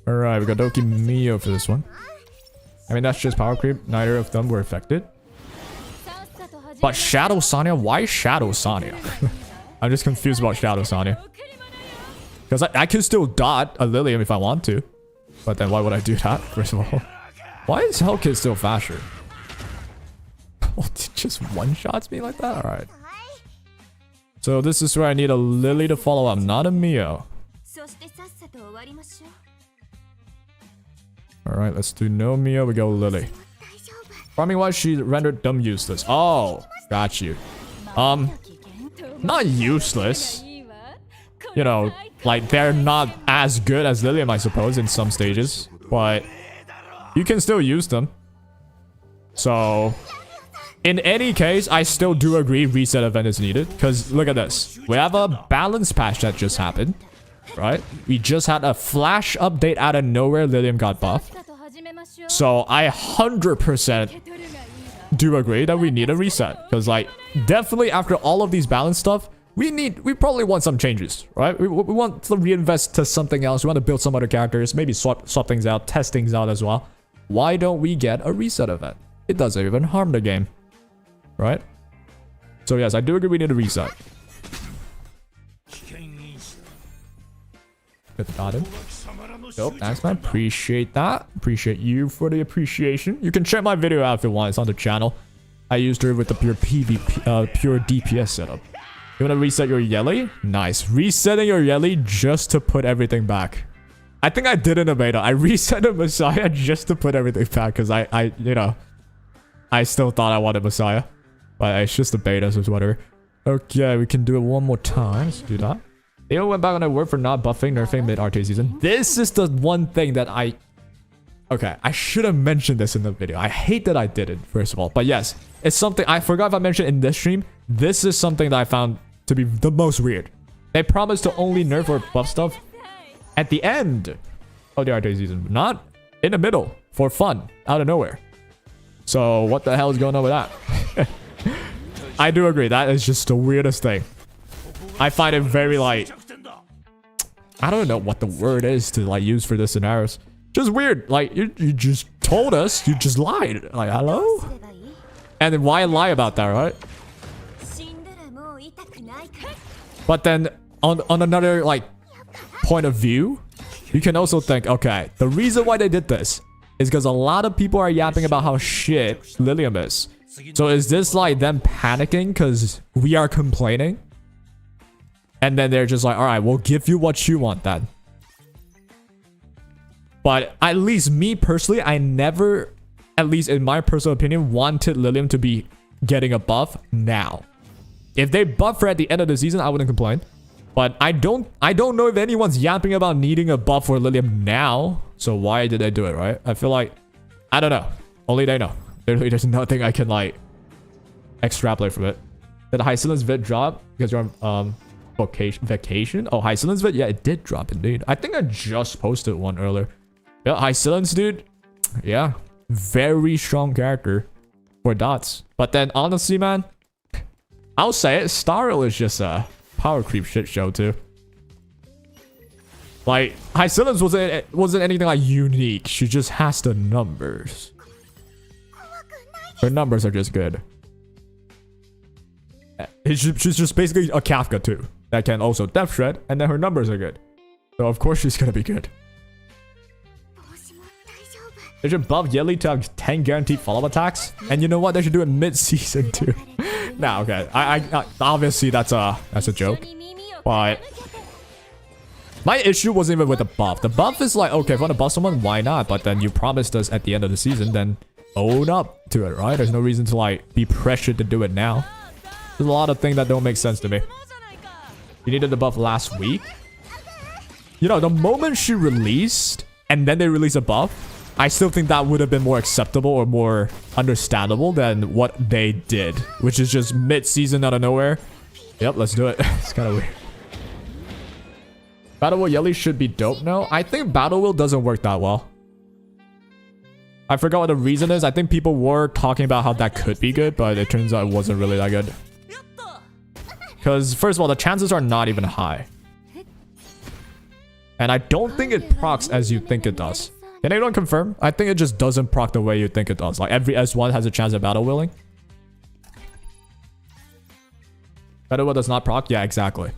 Alright, we got Doki Mio for this one. I mean, that's just power creep. Neither of them were affected. But Shadow Sonia? Why Shadow Sonia? I'm just confused about Shadow Sonia. Because I can still dot a Lilium if I want to. But then why would I do that, first of all? Why is Hellkid still faster? Just one-shots me like that? Alright. So this is where I need a Lily to follow up, not a Mio. Alright, let's do no Mio, we go Lily. Farming wise, she rendered them useless. Oh, got you. Not useless. You know, like they're not as good as Lilium, I suppose, in some stages. But you can still use them. So, in any case, I still do agree reset event is needed. Because look at this. We have a balance patch that just happened. Right? We just had a flash update out of nowhere. Lilium got buffed. So I 100% do agree that we need a reset. Because like, definitely after all of these balance stuff, we probably want some changes, right? We want to reinvest to something else. We want to build some other characters, maybe swap things out, test things out as well. Why don't we get a reset event? It doesn't even harm the game, right? So yes, I do agree we need a reset. Good dot in. Dope, thanks man, appreciate that. Appreciate you for the appreciation. You can check my video out if you want, it's on the channel. I used her with the pure PvP, pure DPS setup. You want to reset your Yelly? Nice. Resetting your Yelly just to put everything back. I think I did in a beta. I reset a Messiah just to put everything back because you know, I still thought I wanted Messiah. But it's just a beta, so it's whatever. Okay, we can do it one more time. Let's do that. They went back on their word for not buffing, nerfing mid-RT season. This is the one thing that okay, I should have mentioned this in the video. I hate that I didn't, first of all. But yes, it's something I forgot if I mentioned in this stream. This is something that I found to be the most weird. They promised to only nerf or buff stuff at the end of the RT season, not in the middle for fun, out of nowhere. So what the hell is going on with that? I do agree. That is just the weirdest thing. I find it very like, I don't know what the word is to like use for this scenarios. Just weird. Like you just told us, you just lied. Like hello? And then why lie about that, right? But then on another like point of view, you can also think, okay, the reason why they did this is because a lot of people are yapping about how shit Lilium is. So is this like them panicking because we are complaining? And then they're just like, all right, we'll give you what you want then. But at least me personally, I never, at least in my personal opinion, wanted Lilium to be getting a buff now. If they buff her at the end of the season, I wouldn't complain. But I don't know if anyone's yapping about needing a buff for Lilium now. So why did they do it, right? I feel like, I don't know. Only they know. Literally, there's nothing I can like extrapolate from it. Did High Silence vid drop because you're on vacation? Oh, High Silence vid? Yeah, it did drop indeed. I think I just posted one earlier. Yeah, High Silence, dude. Yeah, very strong character for dots. But then honestly, man, I'll say it. Starro is just a power creep shit show too. Like High Silence wasn't anything like unique. She just has the numbers. Her numbers are just good. She's just basically a Kafka too. That can also death shred, and then her numbers are good. So of course she's gonna be good. They should buff Yeli to have 10 guaranteed follow-up attacks. And you know what? They should do it mid-season too. Nah, okay. I obviously that's a joke. But my issue wasn't even with the buff. The buff is like, okay, if you want to buff someone, why not? But then you promised us at the end of the season, then own up to it, right? There's no reason to like be pressured to do it now. There's a lot of things that don't make sense to me. You needed the buff last week. You know, the moment she released and then they released a buff, I still think that would have been more acceptable or more understandable than what they did, which is just mid-season out of nowhere. Yep, let's do it. It's kind of weird. Battle Will Yeli should be dope now. I think Battle Will doesn't work that well. I forgot what the reason is. I think people were talking about how that could be good, but it turns out it wasn't really that good. Because, first of all, the chances are not even high. And I don't think it procs as you think it does. Can anyone confirm? I think it just doesn't proc the way you think it does. Like, every S1 has a chance of Battle Willing. Battle Will does not proc? Yeah, exactly.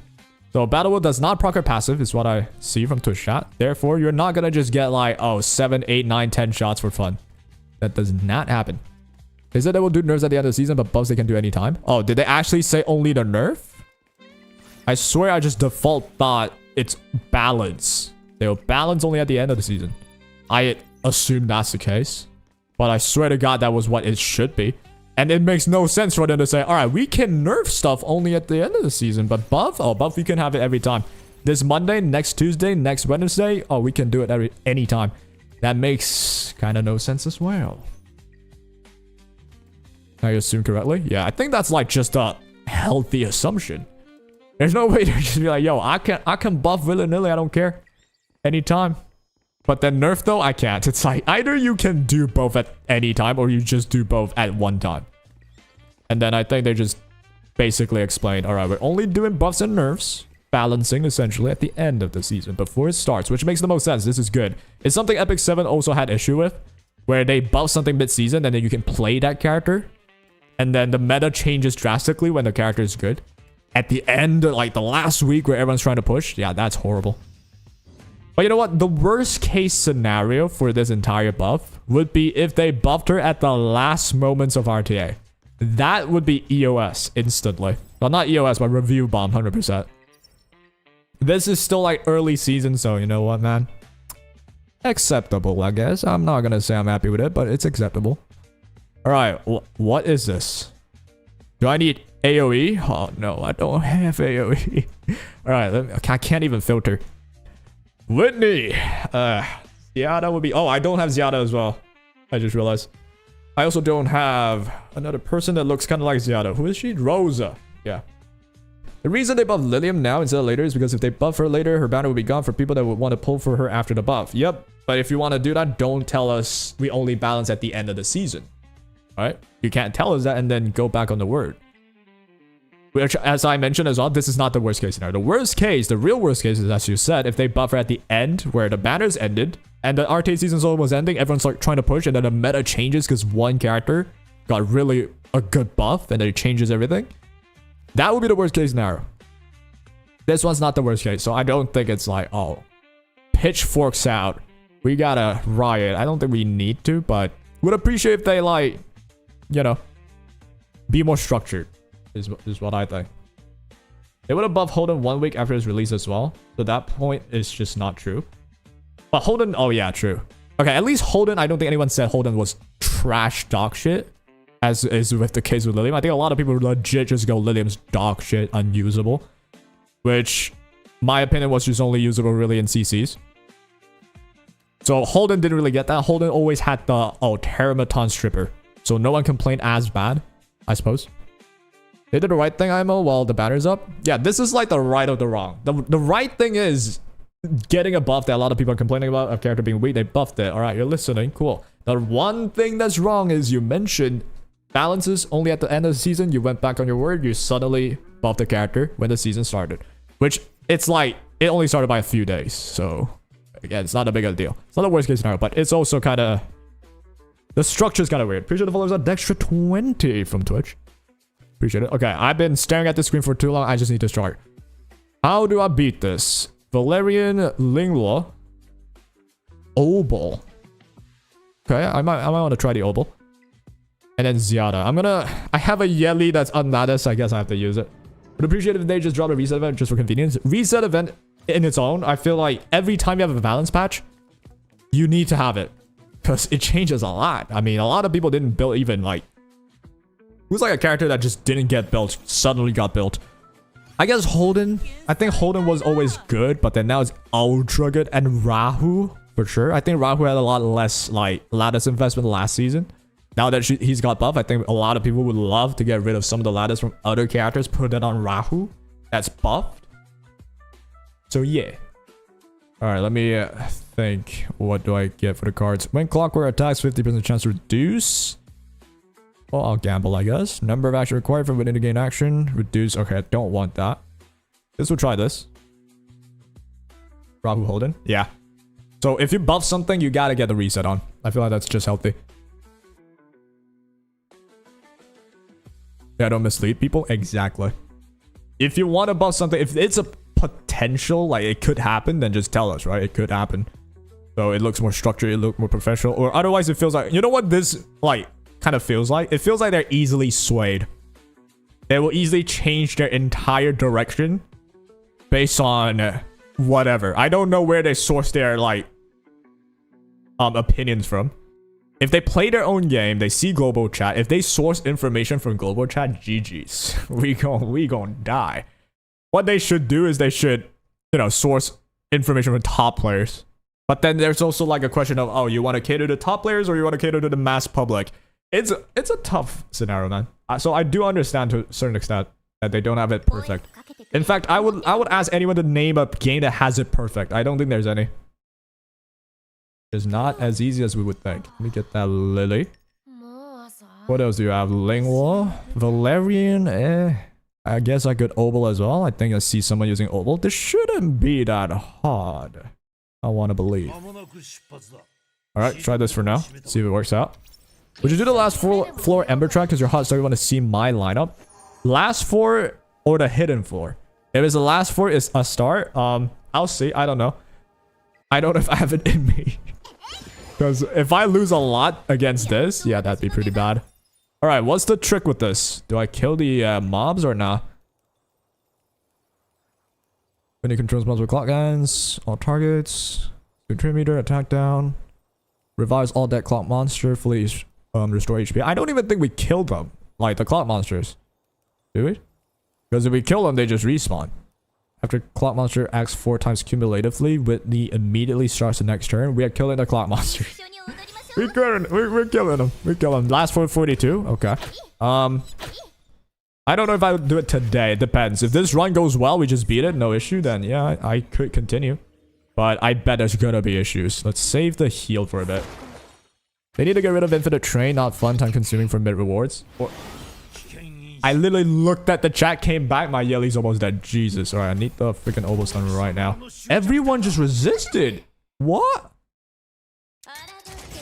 So, Battle Will does not proc her passive, is what I see from Twitch chat. Therefore, you're not gonna just get like, oh, 7, 8, 9, 10 shots for fun. That does not happen. They said they will do nerfs at the end of the season, but buffs they can do anytime. Oh, did they actually say only the nerf? I swear I just default thought it's balance. They'll balance only at the end of the season. I assume that's the case. But I swear to God, that was what it should be. And it makes no sense for them to say, alright, we can nerf stuff only at the end of the season. But buff? Oh, buff, we can have it every time. This Monday, next Tuesday, next Wednesday? Oh, we can do it any time. That makes kind of no sense as well. I assume correctly? Yeah, I think that's like just a healthy assumption. There's no way to just be like, yo, I can buff willy-nilly, I don't care. Anytime. But then nerf though, I can't. It's like, either you can do both at any time, or you just do both at one time. And then I think they just basically explained, alright, we're only doing buffs and nerfs, balancing essentially at the end of the season, before it starts, which makes the most sense. This is good. It's something Epic 7 also had issue with, where they buff something mid-season, and then you can play that character. And then the meta changes drastically when the character is good. At the end, like the last week where everyone's trying to push, yeah, that's horrible. But you know what? The worst case scenario for this entire buff would be if they buffed her at the last moments of RTA. That would be EOS instantly. Well, not EOS, but review bomb 100%. This is still like early season, so you know what, man? Acceptable, I guess. I'm not gonna say I'm happy with it, but it's acceptable. Alright, what is this? Do I need AoE? Oh no, I don't have AoE. Alright, I can't even filter. Whitney! Ziada would be... Oh, I don't have Ziada as well. I just realized. I also don't have another person that looks kind of like Ziada. Who is she? Rosa. Yeah. The reason they buff LILIAM now instead of later is because if they buff her later, her banner will be gone for people that would want to pull for her after the buff. Yep. But if you want to do that, don't tell us we only balance at the end of the season. Alright? You can't tell us that and then go back on the word. Which, as I mentioned as well, this is not the worst case scenario. The worst case, the real worst case is, as you said, if they buffer at the end where the banners ended and the RTA season zone was ending, everyone's like trying to push and then the meta changes because one character got really a good buff and then it changes everything. That would be the worst case scenario. This one's not the worst case, so I don't think it's like, oh, pitchforks out. We gotta riot. I don't think we need to, but would appreciate if they like, you know, be more structured. Is what I think. They would have buffed Holden 1 week after his release as well. So that point is just not true. But Holden, oh yeah, true. Okay, at least Holden, I don't think anyone said Holden was trash dog shit. As is with the case with LILIAM. I think a lot of people legit just go LILIAM's dog shit, unusable. Which, my opinion, was just only usable really in CCs. So Holden didn't really get that. Holden always had the, oh, Teramaton Stripper. So no one complained as bad, I suppose. They did the right thing, IMO, while the banner's up. Yeah, this is like the right or the wrong. The right thing is getting a buff that a lot of people are complaining about, a character being weak. They buffed it. All right, you're listening. Cool. The one thing that's wrong is you mentioned balances only at the end of the season. You went back on your word. You suddenly buffed the character when the season started. Which, it's like, it only started by a few days. So, again, it's not a big of a deal. It's not the worst case scenario, but it's also kind of... The structure's kind of weird. Appreciate the followers on Dextra20 from Twitch. Appreciate it. Okay, I've been staring at the screen for too long. I just need to start. How do I beat this? Valerian, Lingua, Obol. Okay, I might want to try the Obol. And then Ziada. I have a Yeli that's unlatticed, so I guess I have to use it. Would appreciate it if they just drop a reset event just for convenience. Reset event in its own, I feel like every time you have a balance patch, you need to have it. Because it changes a lot. I mean, a lot of people didn't build even like... Who's like a character that just didn't get built, suddenly got built? I guess Holden. I think Holden was always good, but then now it's ultra good. And Rahu, for sure. I think Rahu had a lot less like lattice investment last season. Now that he's got buff, I think a lot of people would love to get rid of some of the lattice from other characters, put it on Rahu. That's buffed. So yeah. Alright, let me think. What do I get for the cards? When clockwork attacks, 50% chance to reduce. Well, I'll gamble, I guess. Number of action required from within the gain action. Reduce. Okay, I don't want that. We'll try this. Rahu Holden. Yeah. So if you buff something, you gotta get the reset on. I feel like that's just healthy. Yeah, don't mislead people. Exactly. If you want to buff something, if it's a potential, like it could happen, then just tell us, right? It could happen. So it looks more structured, it looks more professional. Or otherwise it feels like, you know what this like kind of feels like? It feels like they're easily swayed. They will easily change their entire direction based on whatever. I don't know where they source their like opinions from. If they play their own game, they see global chat. If they source information from global chat, GG's. We gon' die. What they should do is they should, you know, source information from top players. But then there's also like a question of, oh, you want to cater to top players or you want to cater to the mass public? It's a tough scenario, man. So I do understand to a certain extent that they don't have it perfect. In fact, I would ask anyone to name a game that has it perfect. I don't think there's any. It's not as easy as we would think. Let me get that Lily. What else do you have? Lingua, Valerian, I guess I could Obol as well. I think I see someone using Obol. This shouldn't be that hard. I want to believe. Alright, try this for now. See if it works out. Would you do the last floor Ember track because you're hot, so you want to see my lineup? Last floor or the hidden floor? If it's the last floor, it's a start. I'll see. I don't know. I don't know if I have it in me. Because if I lose a lot against this, yeah, that'd be pretty bad. Alright, what's the trick with this? Do I kill the mobs or not? When you control multiple clock guns, all targets, control meter, attack down, revives all dead clock monster, fully restore HP. I don't even think we killed them, like the clock monsters. Do we? Because if we kill them, they just respawn. After clock monster acts 4 times cumulatively, Whitney immediately starts the next turn. We are killing the clock monster. We're killing them. We're killing them. Last 442. Okay. I don't know if I would do it today. It depends. If this run goes well, we just beat it. No issue. Then yeah, I could continue. But I bet there's gonna be issues. Let's save the heal for a bit. They need to get rid of infinite train. Not fun. Time consuming for mid rewards. I literally looked at the chat, came back, my Yeli's almost dead. Jesus. Alright, I need the freaking Obostun right now. Everyone just resisted. What?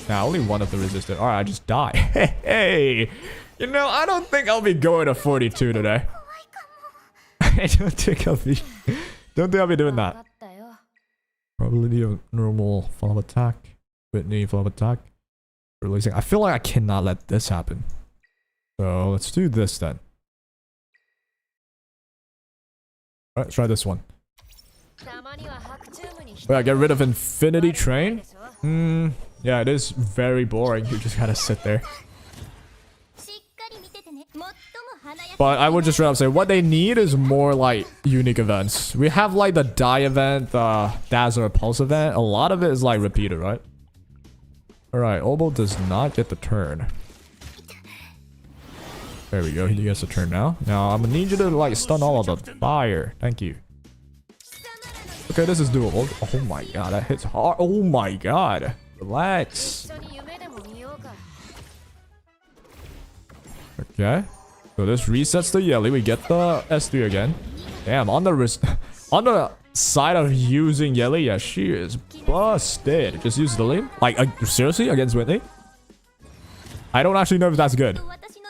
Nah, only one of them resisted. Alright, I just die. Hey. You know, I don't think I'll be going to 42 today. I don't think I'll be doing that. Probability of normal follow attack. Whitney follow attack. Releasing. I feel like I cannot let this happen. So let's do this then. Alright, let's try this one. Yeah, get rid of Infinity Train. Yeah, it is very boring. You just gotta sit there. But I would just rather say what they need is more like unique events. We have like the Die event, the Dazzler Pulse event. A lot of it is like repeated, right? Alright, Obol does not get the turn. There we go, he gets a turn now. Now, I'm gonna need you to, like, stun all of them. Fire. Thank you. Okay, this is doable. Oh my god, that hits hard. Oh my god. Relax. Okay. So this resets the Yeli. We get the S3 again. Damn, on the side of using Yeli, yeah, she is busted. Just use LILIAM? Like, seriously? Against Whitney? I don't actually know if that's good.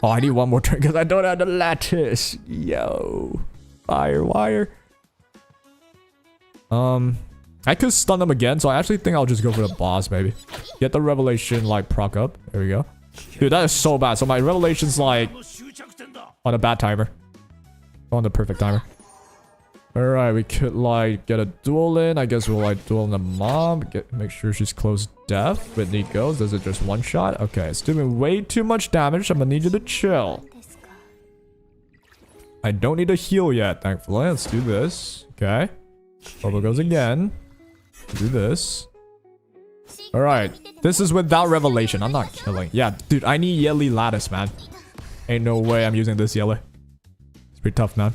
Oh, I need one more turn because I don't have the lattice. Yo. Fire wire. I could stun them again, so I actually think I'll just go for the boss, maybe. Get the revelation, like, proc up. There we go. Dude, that is so bad. So my revelation's, like, on a bad timer. On the perfect timer. Alright, we could, like, get a duel in. I guess we'll, like, duel in the mob. Make sure she's close death. Whitney goes. Does it just one shot? Okay, it's doing way too much damage. I'm gonna need you to chill. I don't need to heal yet, thankfully. Let's do this. Okay. Bubble goes again. Do this. Alright. This is without revelation. I'm not killing. Yeah, dude, I need Yelly lattice, man. Ain't no way I'm using this Yelly. It's pretty tough, man.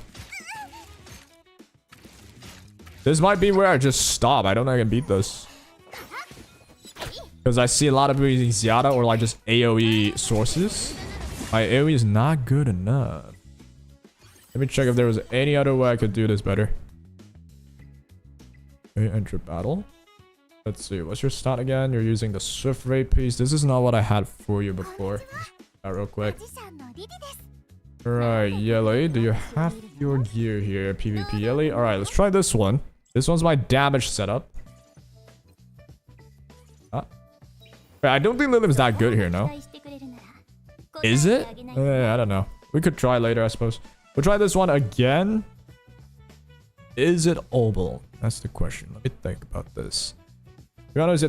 This might be where I just stop. I don't know if I can beat this. Because I see a lot of people using Zyada or like just AoE sources. My AoE is not good enough. Let me check if there was any other way I could do this better. Okay, enter battle. Let's see. What's your stat again? You're using the Swift Raid piece. This is not what I had for you before. Real quick. Alright, Yelly. Do you have your gear here? PvP Yelly. Alright, let's try this one. This one's my damage setup. I don't think Liliam's that good here, no? Is it? I don't know. We could try later, I suppose. We'll try this one again. Is it Obel? That's the question. Let me think about this. To be honest,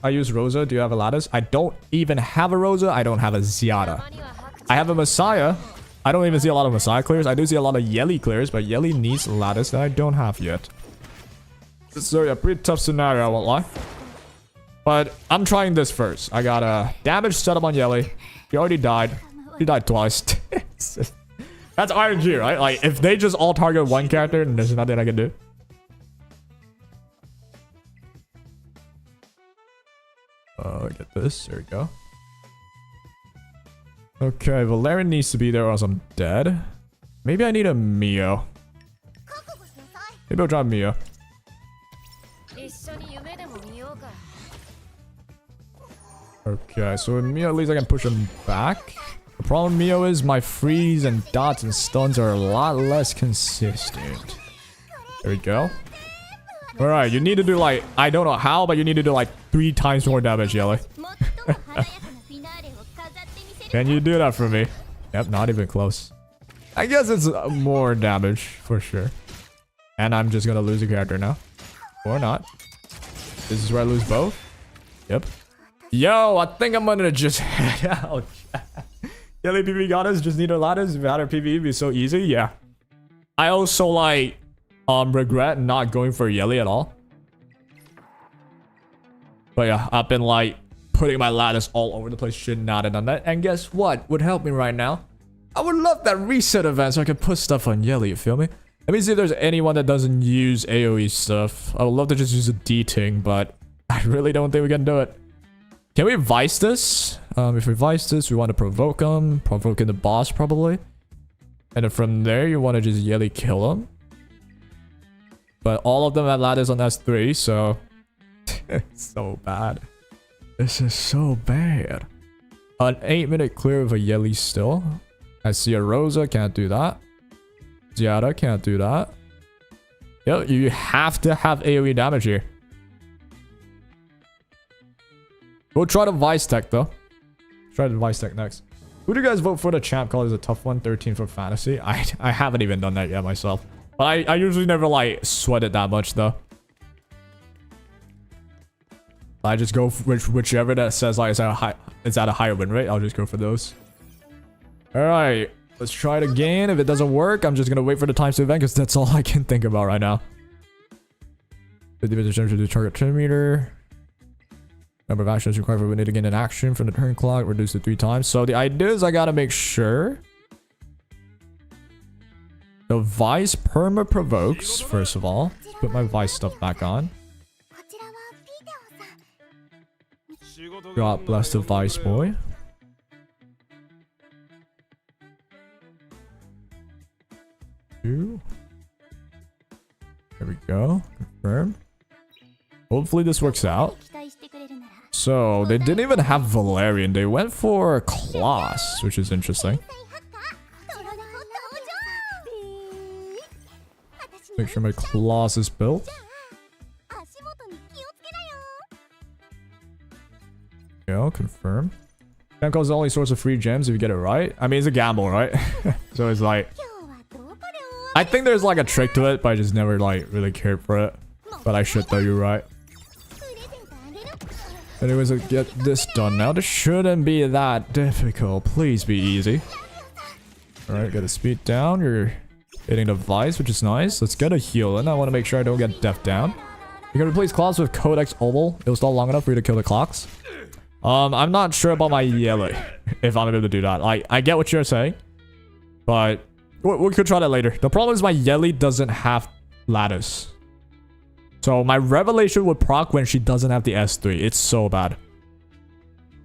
I use Rosa. Do you have a lattice? I don't even have a Rosa. I don't have a Zyada. I have a Messiah. I don't even see a lot of Messiah clears. I do see a lot of Yelly clears, but Yelly needs a lattice that I don't have yet. So yeah, pretty tough scenario, I won't lie. But I'm trying this first. I got a damage setup on Yelly. He already died. He died twice. That's RNG, right? Like, if they just all target one character, then there's nothing I can do. Get this. There we go. Okay, Valerian needs to be there or else I'm dead. Maybe I need a Mio. Maybe I'll drop Mio. Okay, so with Mio, at least I can push him back. The problem with Mio is my freeze and dots and stuns are a lot less consistent. There we go. Alright, you need to do like, I don't know how, but you need to do like 3 times more damage, Yelly. Can you do that for me? Yep, not even close. I guess it's more damage for sure. And I'm just gonna lose a character now. Or not. This is where I lose both. Yep. Yo, I think I'm gonna just head out. Yelly PvP got us. Just need a lattice. If we had our PvE, it'd be so easy. Yeah. I also like regret not going for Yelly at all. But yeah, I've been like putting my lattice all over the place. Should not have done that. And guess what would help me right now? I would love that reset event so I could put stuff on Yelly. You feel me? Let me see if there's anyone that doesn't use AoE stuff. I would love to just use a D-ting, but I really don't think we can do it. Can we vice this? If we vice this, we want to provoke him. Provoking the boss, probably. And then from there, you want to just Yelly kill him. But all of them have ladders on S3, so... it's so bad. This is so bad. An 8-minute clear of a Yelly still. I see a Rosa, can't do that. Zyada, can't do that. Yo, you have to have AoE damage here. We'll try the Vice Tech though. Try the Vice Tech next. Who do you guys vote for the champ call is a tough one? 13 for fantasy. I haven't even done that yet myself. But I usually never like sweat it that much though. I just go for whichever that says like it's at a higher win rate. I'll just go for those. Alright. Let's try it again. If it doesn't work, I'm just gonna wait for the times to event because that's all I can think about right now. 50% to the target 10 meter. Number of actions required for winning to gain an action from the turn clock reduced to 3 times. So the idea is I gotta make sure the Vice perma provokes, first of all. Let's put my Vice stuff back on. God bless the Vice boy. There we go. Confirm. Hopefully this works out. So they didn't even have Valerian. They went for Kloss, which is interesting. Make sure my Kloss is built. Go, confirm. Temco is the only source of free gems if you get it right. I mean, it's a gamble, right? So it's like... I think there's like a trick to it, but I just never like really cared for it. But I should though, you're right. Anyways, let's get this done now. This shouldn't be that difficult. Please be easy. Alright, got a speed down. You're hitting the vice, which is nice. Let's get a heal in. I want to make sure I don't get death down. You can replace clocks with Codex Oval. It will stall long enough for you to kill the clocks. I'm not sure about my yellow. If I'm able to do that. Like, I get what you're saying. But we could try that later. The problem is my Yelly doesn't have lattice. So my revelation would proc when she doesn't have the S3. It's so bad.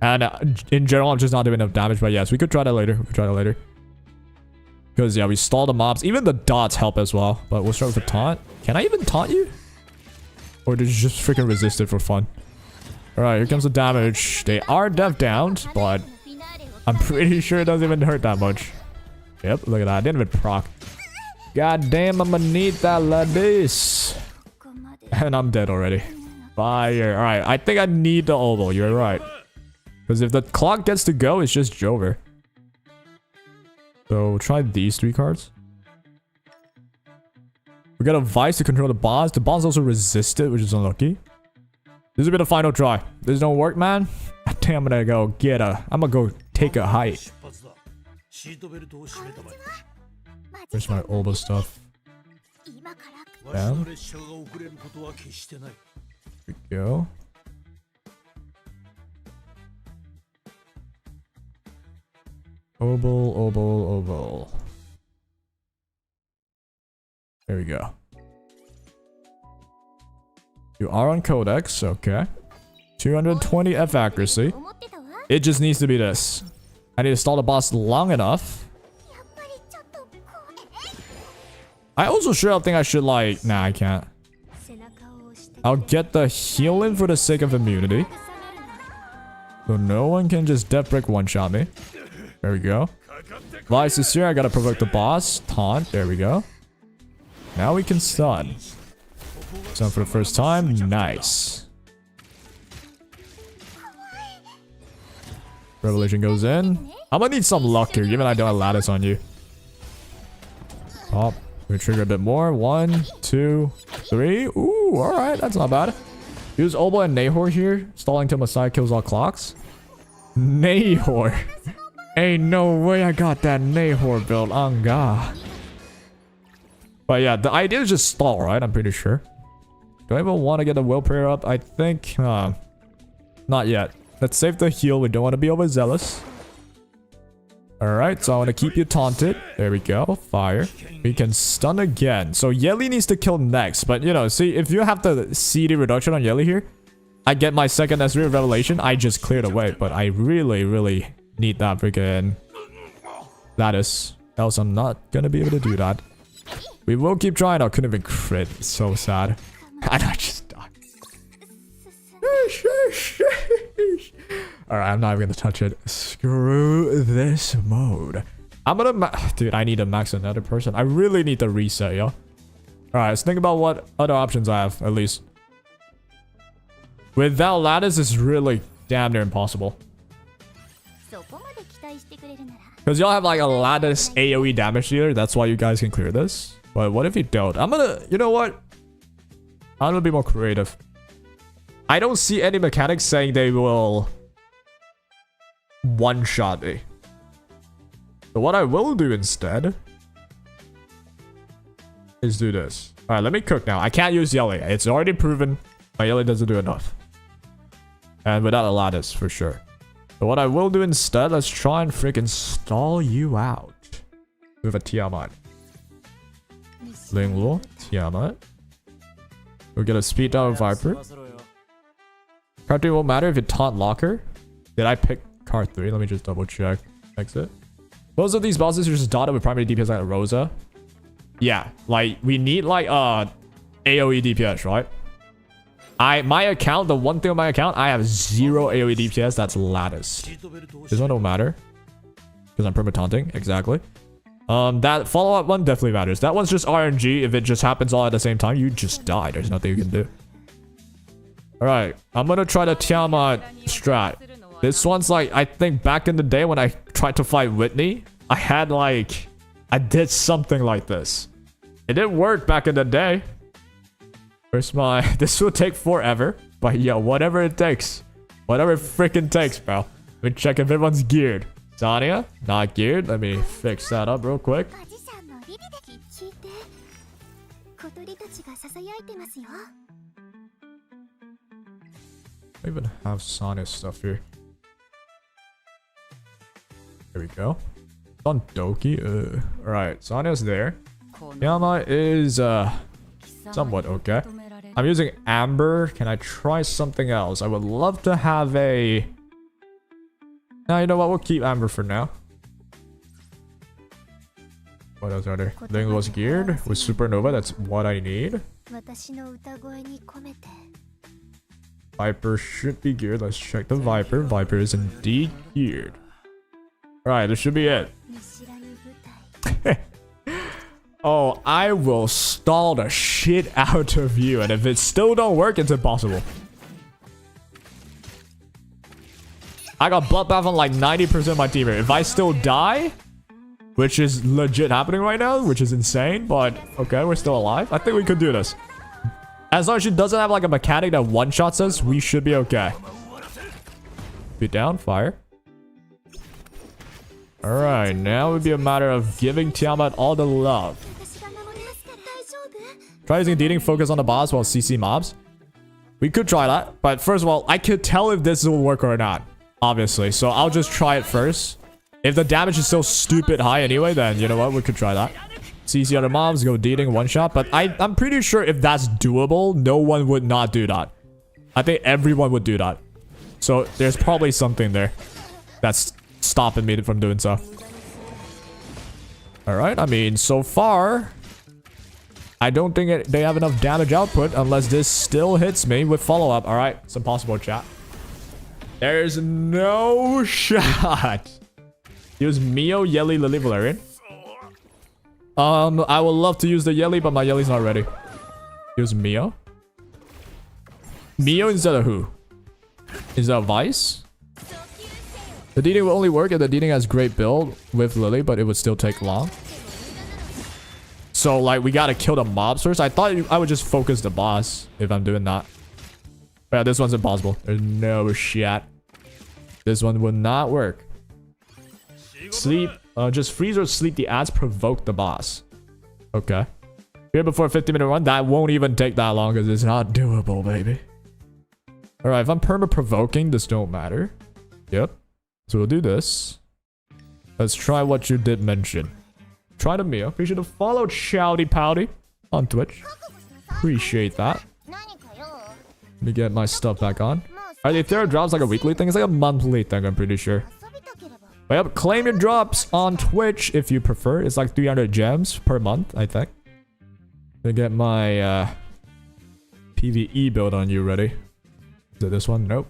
And in general, I'm just not doing enough damage. But yes, we could try that later. Because yeah, we stall the mobs. Even the dots help as well. But we'll start with the taunt. Can I even taunt you? Or did you just freaking resist it for fun? Alright, here comes the damage. They are death downed, but I'm pretty sure it doesn't even hurt that much. Yep, look at that. I didn't even proc. God damn, I'm gonna need that lattice. And I'm dead already. Fire. Alright, I think I need the oval. You're right. Because if the clock gets to go, it's just Jover. So, we'll try these 3 cards. We got a Vice to control the boss. The boss also resisted, which is unlucky. This will be the final try. This don't work, man. I think I'm gonna go get a... I'm gonna go take a hike. Where's my Olba stuff? Down. Here we go. Oval. There we go. You are on Codex, okay. 220 F accuracy. It just needs to be this. I need to stall the boss long enough. I also sure think I should like... Nah, I can't. I'll get the healing for the sake of immunity. So no one can just death brick one-shot me. There we go. Vice is here. I gotta provoke the boss. Taunt. There we go. Now we can stun. Stun for the first time. Nice. Revelation goes in. I'm gonna need some luck here, given I don't have lattice on you. Pop. We trigger a bit more. 1, 2, 3. Ooh, alright. That's not bad. Use Oba and Nahor here. Stalling till Messiah kills all clocks. Nahor. Ain't no way I got that Nahor build. On God. But yeah, the idea is just stall, right? I'm pretty sure. Do I even want to get the will prayer up? I think... not yet. Let's save the heal. We don't want to be overzealous. Alright, so I want to keep you taunted. There we go. Fire. We can stun again. So Yelly needs to kill next. But, you know, see, if you have the CD reduction on Yelly here, I get my second S3 revelation. I just cleared away. But I really need that freaking lattice. Else I'm not going to be able to do that. We will keep trying. I couldn't even crit. It's so sad. And I just died. Alright, I'm not even gonna touch it. Screw this mode. I'm gonna dude, I need to max another person. I really need to reset, yo. Alright, let's think about what other options I have, at least. Without lattice, it's really damn near impossible. Because y'all have like a lattice AoE damage dealer. That's why you guys can clear this. But what if you don't? I'm gonna... You know what? I'm gonna be more creative. I don't see any mechanics saying they will... one-shot me. So what I will do instead... is do this. Alright, let me cook now. I can't use Yelly. It's already proven my Yelly doesn't do enough. And without a lattice, for sure. So what I will do instead, let's try and freaking stall you out. With a Tiamat. Linglu, Tiamat. We'll get a speed down Viper. Card 3 won't matter if you taunt Locker. Did I pick card 3? Let me just double check. Exit. Most of these bosses are just dotted with primary DPS like Rosa. Yeah, like we need like AoE DPS, right? My account, the one thing on my account, I have 0 AoE DPS. That's lattice. This one don't matter because I'm perma taunting. Exactly. That follow-up one definitely matters. That one's just RNG. If it just happens all at the same time, you just die. There's nothing you can do. Alright, I'm gonna try the Tiamat strat. This one's like, I think back in the day when I tried to fight Whitney, I had like, I did something like this. It didn't work back in the day. Where's my... This will take forever. But yeah, whatever it takes. Whatever it freaking takes, bro. Let me check if everyone's geared. Sonya, not geared. Let me fix that up real quick. I even have Sonya's stuff here. There we go. On Doki. Alright, Sonya's there. Yama is somewhat okay. I'm using Amber. Can I try something else? I would love to have a... Now, you know what? We'll keep Amber for now. What else are there? Ling was geared with Supernova. That's what I need. Viper should be geared. Let's check the Viper. Viper is indeed geared. Alright, this should be it. Oh, I will stall the shit out of you. And if it still don't work, it's impossible. I got bloodbath on like 90% of my team here. If I still die, which is legit happening right now, which is insane, but okay, we're still alive. I think we could do this. As long as she doesn't have like a mechanic that one-shots us, we should be okay. Beat down, fire. Alright, now it would be a matter of giving Tiamat all the love. Try using Deeding, focus on the boss while CC mobs. We could try that, but first of all, I could tell if this will work or not. Obviously, so I'll just try it first. If the damage is still stupid high anyway, then you know what, we could try that. CC other mobs, go Deeding one shot, but I'm pretty sure if that's doable, no one would not do that. I think everyone would do that. So there's probably something there that's stopping me from doing so. Alright, I mean, so far, I don't think they have enough damage output unless this still hits me with follow-up. Alright, it's impossible, chat. There's no shot. Use Mio, Yelly, Lily, Valerian. I would love to use the Yelly, but my Yelly's not ready. Use Mio. Mio instead of who? Is that Vice? The Deeding will only work if the Deeding has great build with Lily, but it would still take long. So, like, we gotta kill the mobs first. I thought I would just focus the boss if I'm doing that. But yeah, this one's impossible. There's no shit. This one would not work. Sleep. Just freeze or sleep the ads provoke the boss. Okay. Here before 50-minute run. That won't even take that long because it's not doable, baby. Alright, if I'm perma-provoking, this don't matter. Yep. So we'll do this. Let's try what you did mention. Try the Mio. Appreciate the followed Shouty Pouty on Twitch. Appreciate that. Let me get my stuff back on. Alright, the Etheria drops like a weekly thing. It's like a monthly thing, I'm pretty sure. But yep, claim your drops on Twitch if you prefer. It's like 300 gems per month, I think. Let me get my PvE build on you ready. Is it this one? Nope.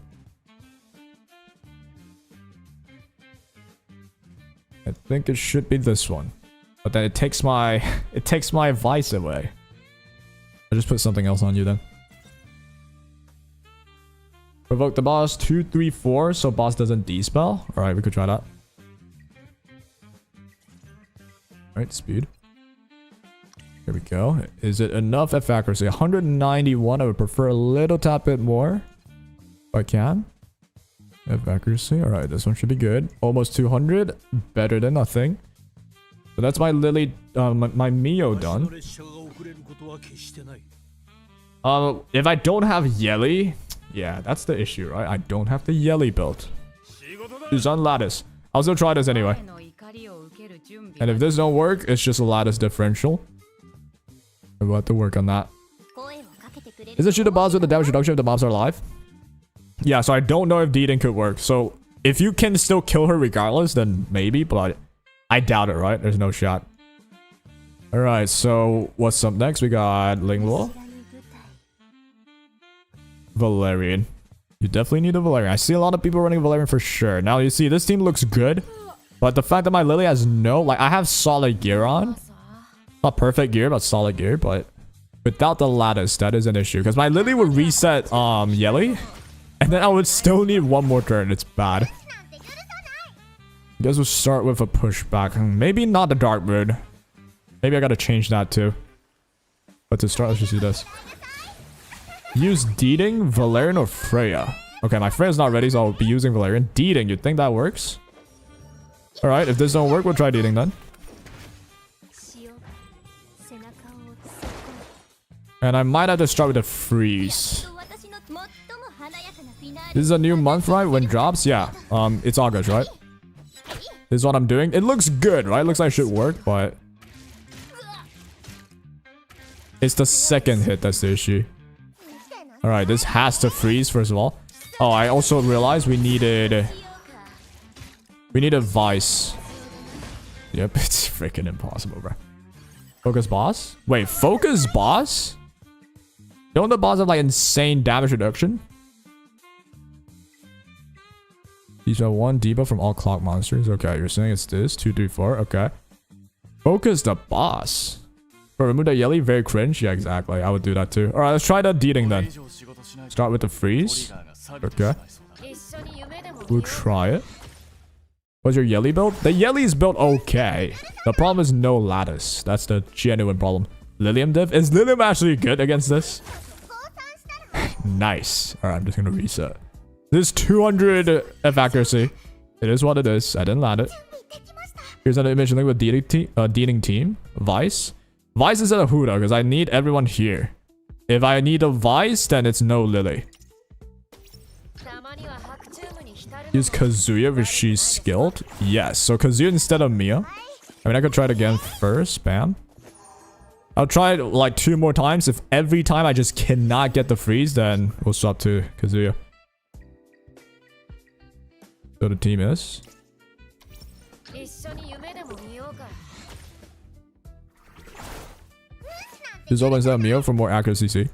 I think it should be this one. But then it takes my Vice away. I'll just put something else on you then. Provoke the boss 2, 3, 4 so boss doesn't dispel. Alright, we could try that. Alright, speed. Here we go. Is it enough F accuracy? 191. I would prefer a little tad bit more. If I can. F accuracy. Alright, this one should be good. Almost 200. Better than nothing. So that's my Lily, my Mio done. If I don't have Yelly, yeah, that's the issue, right? I don't have the Yelly built. It's on lattice. I'll still try this anyway. And if this don't work, it's just a lattice differential. We'll have to work on that. Is it shoot the boss with the damage reduction if the mobs are alive? Yeah, so I don't know if Deeding could work. So if you can still kill her regardless, then maybe, but I doubt it, right? There's no shot. Alright, so what's up next? We got Lingluo. Valerian. You definitely need a Valerian. I see a lot of people running Valerian for sure. Now, you see, this team looks good. But the fact that my Lily has no... Like, I have solid gear on. Not perfect gear, but solid gear. But without the lattice, that is an issue. Because my Lily would reset Yelly. And then I would still need one more turn. It's bad. Guess we'll start with a pushback. Maybe not the dark moon. Maybe I gotta change that too. But to start, let's just do this. Use Deeding, Valerian, or Freya. Okay, my Freya's not ready, so I'll be using Valerian. Deeding, you think that works? Alright, if this don't work, we'll try Deeding then. And I might have to start with a freeze. This is a new month, right? When drops? Yeah. It's August, right? This is what I'm doing. It looks good, right? It looks like it should work, but... It's the second hit that's the issue. Alright, this has to freeze, first of all. Oh, I also realized we needed... We need a Vice. Yep, it's freaking impossible, bro. Focus boss? Wait, focus boss? Don't the boss have like insane damage reduction? These are 1 debuff from all clock monsters. Okay, you're saying it's this. 2, 3, 4. Okay. Focus the boss. Bro, remove the yelly. Very cringe. Yeah, exactly. I would do that too. Alright, let's try the Deeding then. Start with the freeze. Okay. We'll try it. What's your yelly build? The yelly is built okay. The problem is no lattice. That's the genuine problem. LILIAM div? Is LILIAM actually good against this? Nice. Alright, I'm just gonna reset. This is 200 F accuracy. It is what it is. I didn't land it. Here's an image link with Deeding team. Vice. Vice is at a Huda because I need everyone here. If I need a Vice, then it's no Lily. Use Kazuya if she's skilled. Yes. So Kazuya instead of Mia. I mean, I could try it again first. Bam. I'll try it like 2 more times. If every time I just cannot get the freeze, then we'll swap to Kazuya. So the team is. Just opens up Mio for more accuracy. See,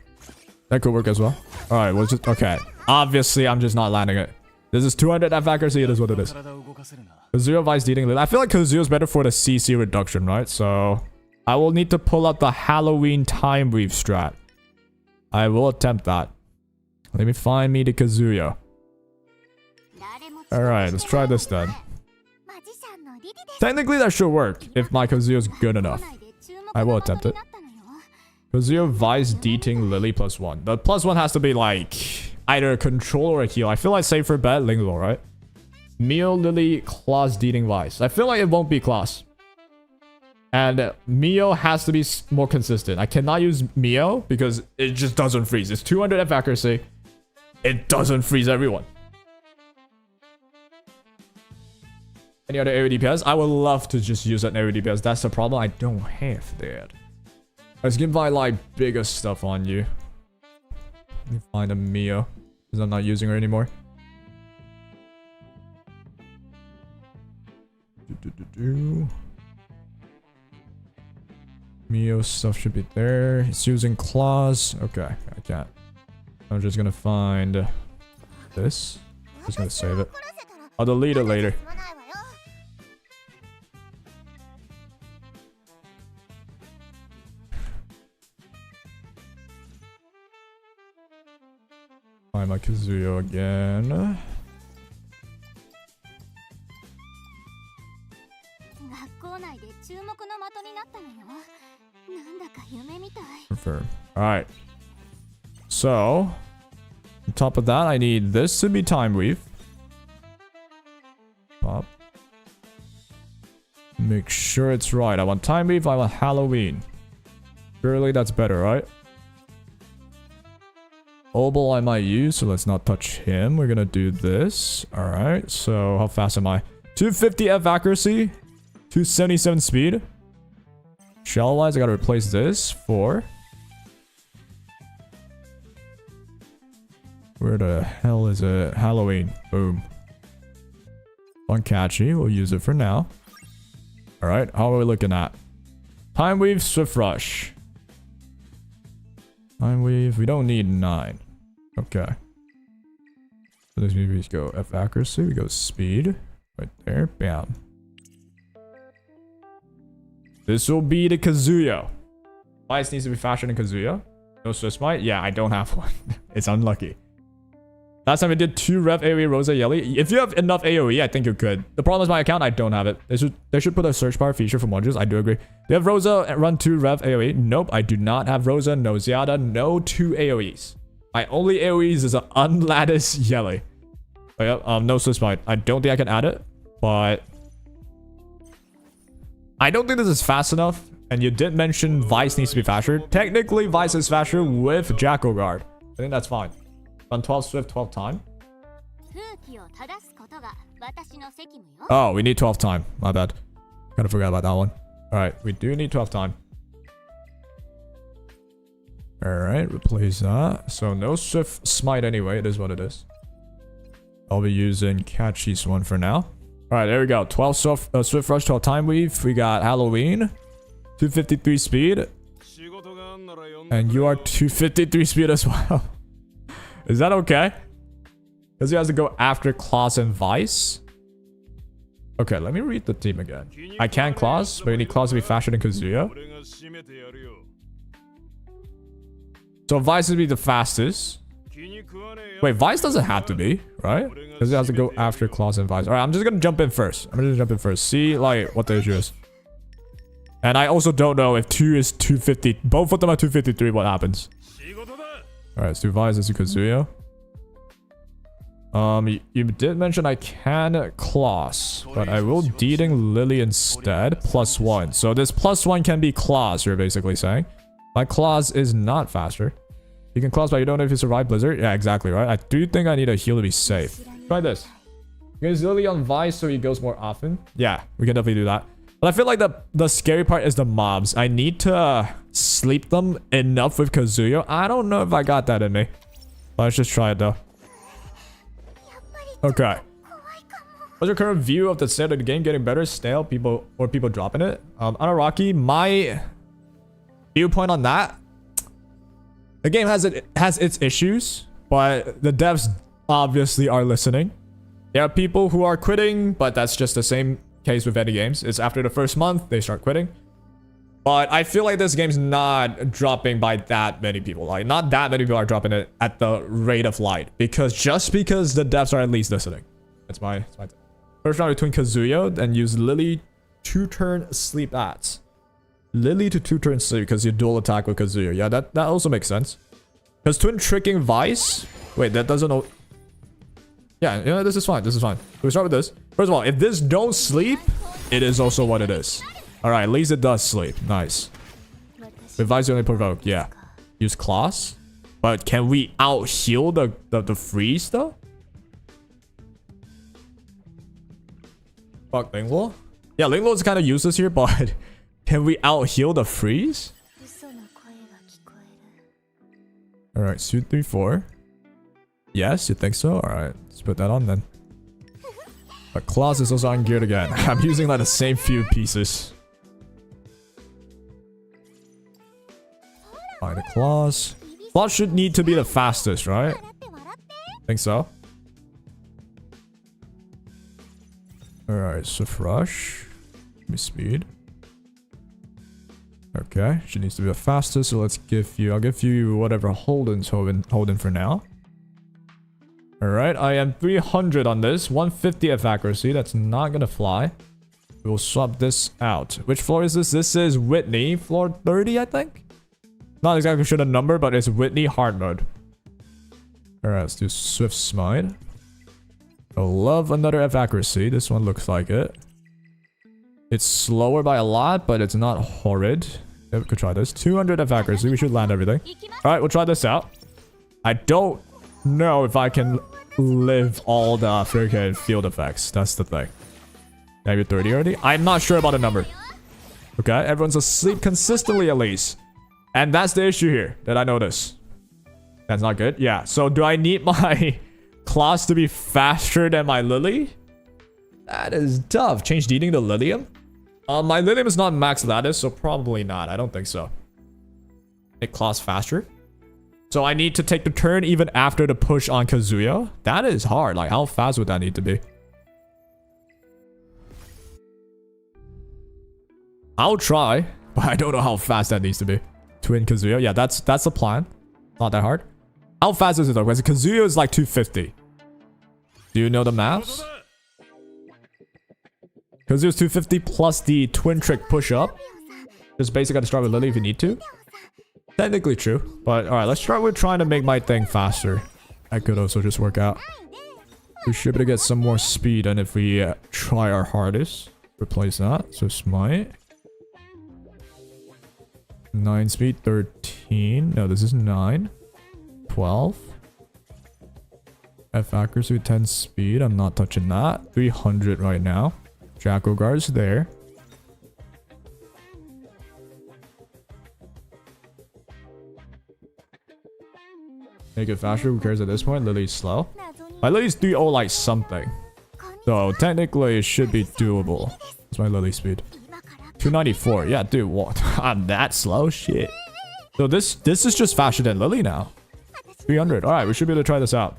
that could work as well. All right, we'll just okay. Obviously, I'm just not landing it. This is 200 F accuracy. It is what it is. Kazuya Vice Deeding. I feel like Kazuya is better for the CC reduction, right? So I will need to pull out the Halloween time weave strat. I will attempt that. Let me find me the Kazuya. Alright, let's try this then. Technically that should work if my Kazuya is good enough. I will attempt it. Kazuya Vice Deeding Lily +1. The +1 has to be like either a control or a heal. I feel like safer bet Lingual, right? Mio Lily Claws Deeding Vice. I feel like it won't be Claws. And Mio has to be more consistent. I cannot use Mio because it just doesn't freeze. It's 200 F accuracy. It doesn't freeze everyone. Any other AoE DPS? I would love to just use an AoE DPS. That's the problem. I don't have that. Let's get my like biggest stuff on you. Let me find a Mio because I'm not using her anymore. Mio stuff should be there. It's using claws. Okay, I can't. I'm just gonna find this. Just gonna save it. I'll delete it later. Find my Kazuya again. Confirm. Alright. So, on top of that, I need this to be Time Weave. Pop. Make sure it's right. I want Time Weave, I want Halloween. Surely that's better, right? Obel I might use, so let's not touch him. We're gonna do this. Alright, so how fast am I? 250 F accuracy, 277 speed. Shell wise, I gotta replace this for... Where the hell is it? Halloween. Boom. Fun catchy. We'll use it for now. Alright, how are we looking at? Time Weave, Swift Rush. Time Weave, we don't need 9. Okay. So this maybe go F accuracy, we go speed. Right there, bam. This will be the Kazuya. Vice needs to be faster than Kazuya. No Swiss Might? Yeah, I don't have one. It's unlucky. Last time we did 2 Rev AoE Rosa Yelly. If you have enough AoE, I think you're good. The problem is my account, I don't have it. They should put a search bar feature for modules. I do agree. Do you have Rosa and run 2 Rev AoE? Nope, I do not have Rosa, no Ziada, no 2 AoEs. My only AoEs is an unlattice Yelly. Oh, yeah, no Swiss Might. I don't think I can add it, but I don't think this is fast enough. And you did mention Vice needs to be faster. Technically, Vice is faster with Jackal Guard. I think that's fine. Run 12 Swift, 12 time. Oh, we need 12 time. My bad. Kind of forgot about that one. Alright, we do need 12 time. Alright, replace that. So no Swift Smite anyway. It is what it is. I'll be using Catchy's one for now. Alright, there we go. 12 Swift Rush, 12 Time Weave. We got Halloween. 253 speed. And you are 253 speed as well. Is that okay? Because he has to go after Claws and Vice. Okay, let me read the team again. I can Claws, but you need Claws to be faster than Kazuya. So Vice would be the fastest. Wait, Vice doesn't have to be, right? Because he has to go after Claws and Vice. Alright, I'm just gonna jump in first. See, like, what the issue is. And I also don't know if 2 is 250. Both of them are 253. What happens? Alright, let's do Vice. Let's do Kazuya. You did mention I can Claws, but I will Deeding Lily instead. +1. So this +1 can be Claws, you're basically saying. My Claws is not faster. You can Claws, but you don't know if you survive Blizzard. Yeah, exactly, right? I do think I need a heal to be safe. Try this. Use Lily on Vice so he goes more often. Yeah, we can definitely do that. But I feel like the scary part is the mobs. I need to sleep them enough with Kazuya. I don't know if I got that in me. But let's just try it though. Okay. What's your current view of the state of the game? Getting better, stale, people dropping it? Anaraki, my viewpoint on that. The game has its issues, but the devs obviously are listening. There are people who are quitting, but that's just the same case with any games. It's after the first month, they start quitting. But I feel like this game's not dropping by that many people. Like, not that many people are dropping it at the rate of light. Because the devs are at least listening. That's my first round between Kazuya and use Lily 2-turn sleep ads. Lily to 2-turn sleep because you dual attack with Kazuya. Yeah, that also makes sense. Because twin tricking Vice. Wait, that doesn't. Yeah, this is fine. We start with this. First of all, if this don't sleep, it is also what it is. Alright, at least it does sleep. Nice. With Vice, you only provoke. Yeah. Use Claws. But can we out-heal the freeze, though? Fuck, Linglo? Yeah, Linglo is kind of useless here, but can we out-heal the freeze? Alright, suit 3-4. Yes, you think so? Alright, let's put that on then. But Claws is also ungeared again. I'm using like the same few pieces. Alright, the Claws. Claws should need to be the fastest, right? Think so. Alright, Swift Rush. Give me speed. Okay, she needs to be the fastest, so let's I'll give you whatever Holden's holding for now. Alright, I am 300 on this. 150 F accuracy. That's not gonna fly. We'll swap this out. Which floor is this? This is Whitney. Floor 30, I think? Not exactly sure the number, but it's Whitney hard mode. Alright, let's do Swift Smite. I love another F accuracy. This one looks like it. It's slower by a lot, but it's not horrid. Yeah, we could try this. 200 F accuracy. We should land everything. Alright, we'll try this out. I don't know if I can live all the freaking field effects. That's the thing. Maybe 30 already? I'm not sure about the number. Okay, everyone's asleep consistently at least. And that's the issue here that I notice. That's not good. Yeah, so do I need my Claws to be faster than my Lily? That is tough. Change Deeding to Lilium? My Lilium is not max lattice, so probably not. I don't think so. Make Claws faster? So I need to take the turn even after the push on Kazuya? That is hard. Like, how fast would that need to be? I'll try, but I don't know how fast that needs to be. Twin Kazuya. Yeah, that's the plan. Not that hard. How fast is it though? Because Kazuya is like 250. Do you know the maths? Because it was 250 plus the twin trick push up. Just basically gotta start with Lily if you need to. Technically true. But alright, let's start with trying to make my thing faster. That could also just work out. We should be able to get some more speed, and if we try our hardest, replace that. So smite. 9 speed, 13. No, this is 9. 12. F accuracy with 10 speed. I'm not touching that. 300 right now. Jackal guard's there. Make it faster. Who cares at this point? Lily's slow. My Lily's 3-0 like something. So technically it should be doable. That's my Lily speed. 294. Yeah, dude, what? I'm that slow? Shit. So this is just faster than Lily now. 300. Alright, we should be able to try this out.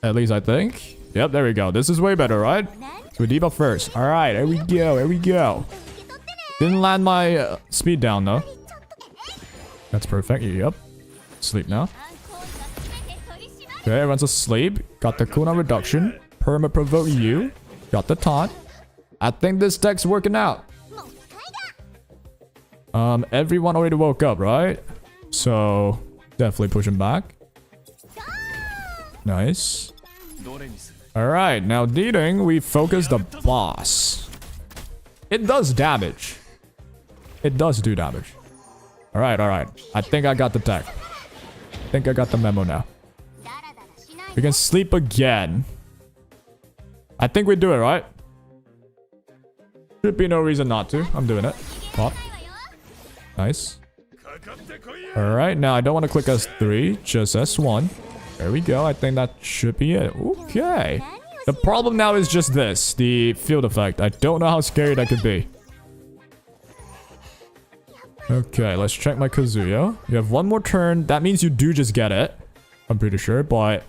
At least I think. Yep, there we go. This is way better, right? So we debuff first. Alright, here we go. Here we go. Didn't land my speed down though. That's perfect. Yep. Sleep now. Okay, everyone's asleep. Got the cooldown reduction. Perma provoke you. Got the taunt. I think this deck's working out. Everyone already woke up, right? So definitely pushing back. Nice. Alright, now dealing, we focus the boss. It does damage. It does do damage. Alright, alright. I think I got the tech. I think I got the memo now. We can sleep again. I think we do it, right? Should be no reason not to. I'm doing it. Pop. Nice. Alright, now I don't want to click S3, just S1. There we go. I think that should be it. Okay. The problem now is just this, the field effect. I don't know how scary that could be. Okay, let's check my Kazuya. You have one more turn. That means you do just get it. I'm pretty sure, but...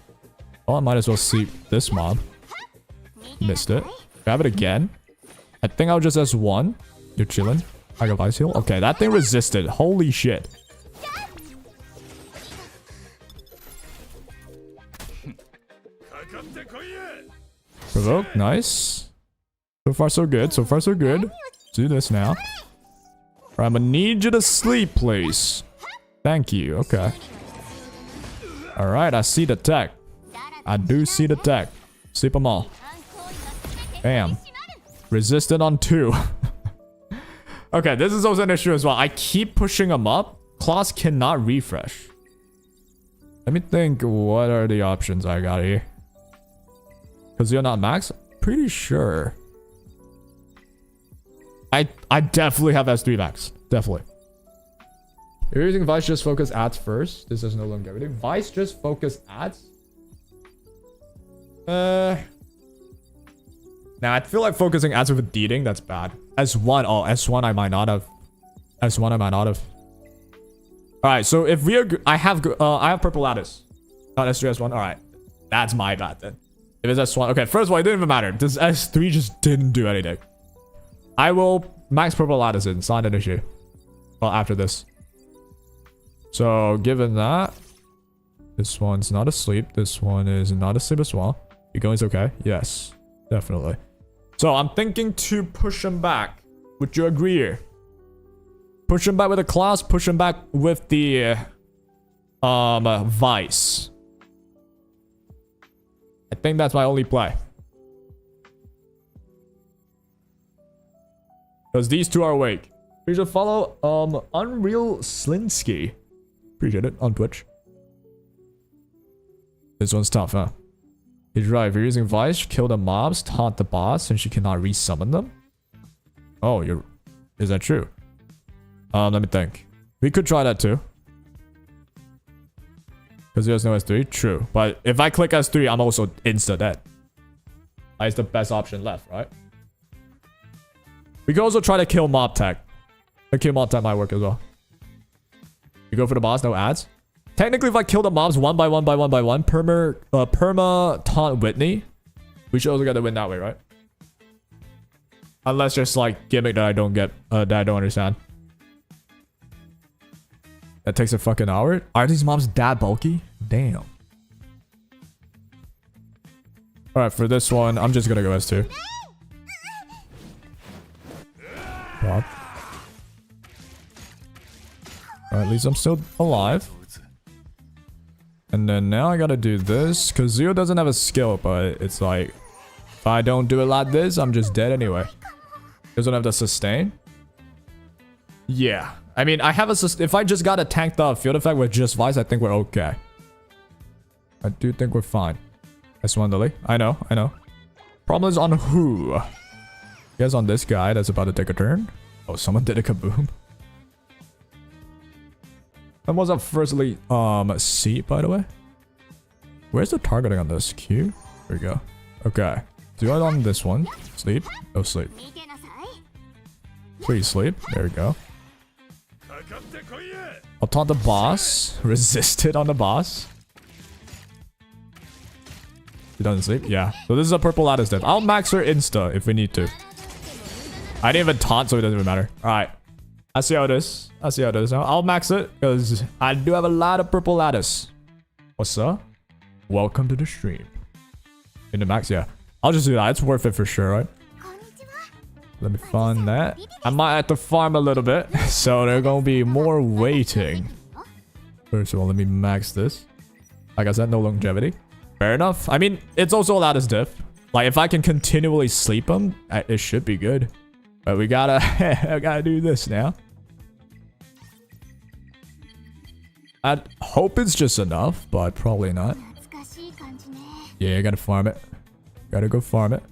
well, I might as well sleep this mob. Missed it. Grab it again. I think I'll just S1. You're chilling. I got Vice Heal. Okay, that thing resisted. Holy shit. Provoke. Nice. So far, so good. So far, so good. Let's do this now. Alright, I'm gonna need you to sleep, please. Thank you. Okay. Alright, I see the tech. I do see the tech. Sleep them all. Bam. Resisted on 2. Okay, this is also an issue as well. I keep pushing them up. Claws cannot refresh. Let me think. What are the options I got here? Because you're not max? Pretty sure. I definitely have S3 max. Definitely. If you're using Vice, just focus ads first. This has no longevity. Vice, just focus ads. Now, I feel like focusing ads with deeding, that's bad. S1. Oh, S1 I might not have. S1 I might not have. Alright, so if we agree, I have purple lattice. Not S3, S1. Alright. That's my bad then. If it's S1. Okay, first of all, it didn't even matter. This S3 just didn't do anything. I will max purple lattice in. It's not an issue. Well, after this. So, given that, this one's not asleep. This one is not asleep as well. You going is okay? Yes, definitely. So, I'm thinking to push him back. Would you agree here? Push him back with a class, push him back with the Vice. I think that's my only play. Because these two are awake. We should follow Unreal Slinsky. Appreciate it on Twitch. This one's tough, huh? He's right. If you're using Vice, kill the mobs, taunt the boss, and she cannot resummon them. Oh, is that true? Let me think. We could try that too. Because there's no S3. True. But if I click S3, I'm also insta dead. That's the best option left, right? We could also try to kill mob tech. The kill mob tech might work as well. You go for the boss, no ads. Technically, if I kill the mobs one by one, perma taunt Whitney, we should also get the win that way, right? Unless just like gimmick that I don't get, that I don't understand. That takes a fucking hour. Are these mobs that bulky? Damn. Alright, for this one, I'm just gonna go S2. Pop. Alright, at least I'm still alive. And then now I gotta do this. Because Zio doesn't have a skill, but it's like... If I don't do it like this, I'm just dead anyway. Doesn't have the sustain. Yeah. I mean, I have a sustain. If I just gotta tank the field effect with just Vice, I think we're okay. I do think we're fine. S1 Lily. I know. Problem is on who? I guess on this guy that's about to take a turn. Oh, someone did a kaboom. That was up firstly, C, by the way. Where's the targeting on this? Q? There we go. Okay. Do it on this one. Sleep. No sleep. Please sleep. There we go. I'll taunt the boss. Resisted on the boss. He doesn't sleep? Yeah. So this is a purple lattice dip. I'll max her insta if we need to. I didn't even taunt, so it doesn't even matter. Alright. I see how it is. Now I'll max it because I do have a lot of purple lattice. What's up? Welcome to the stream. In the max, yeah. I'll just do that. It's worth it for sure, right? Let me find that. I might have to farm a little bit. So there's gonna be more waiting. First of all, let me max this. Like I said, no longevity. Fair enough. I mean, it's also a lattice diff. Like, if I can continually sleep them, it should be good. But we gotta... I gotta do this now. I hope it's just enough, but probably not. Yeah, I gotta farm it. Gotta go farm it.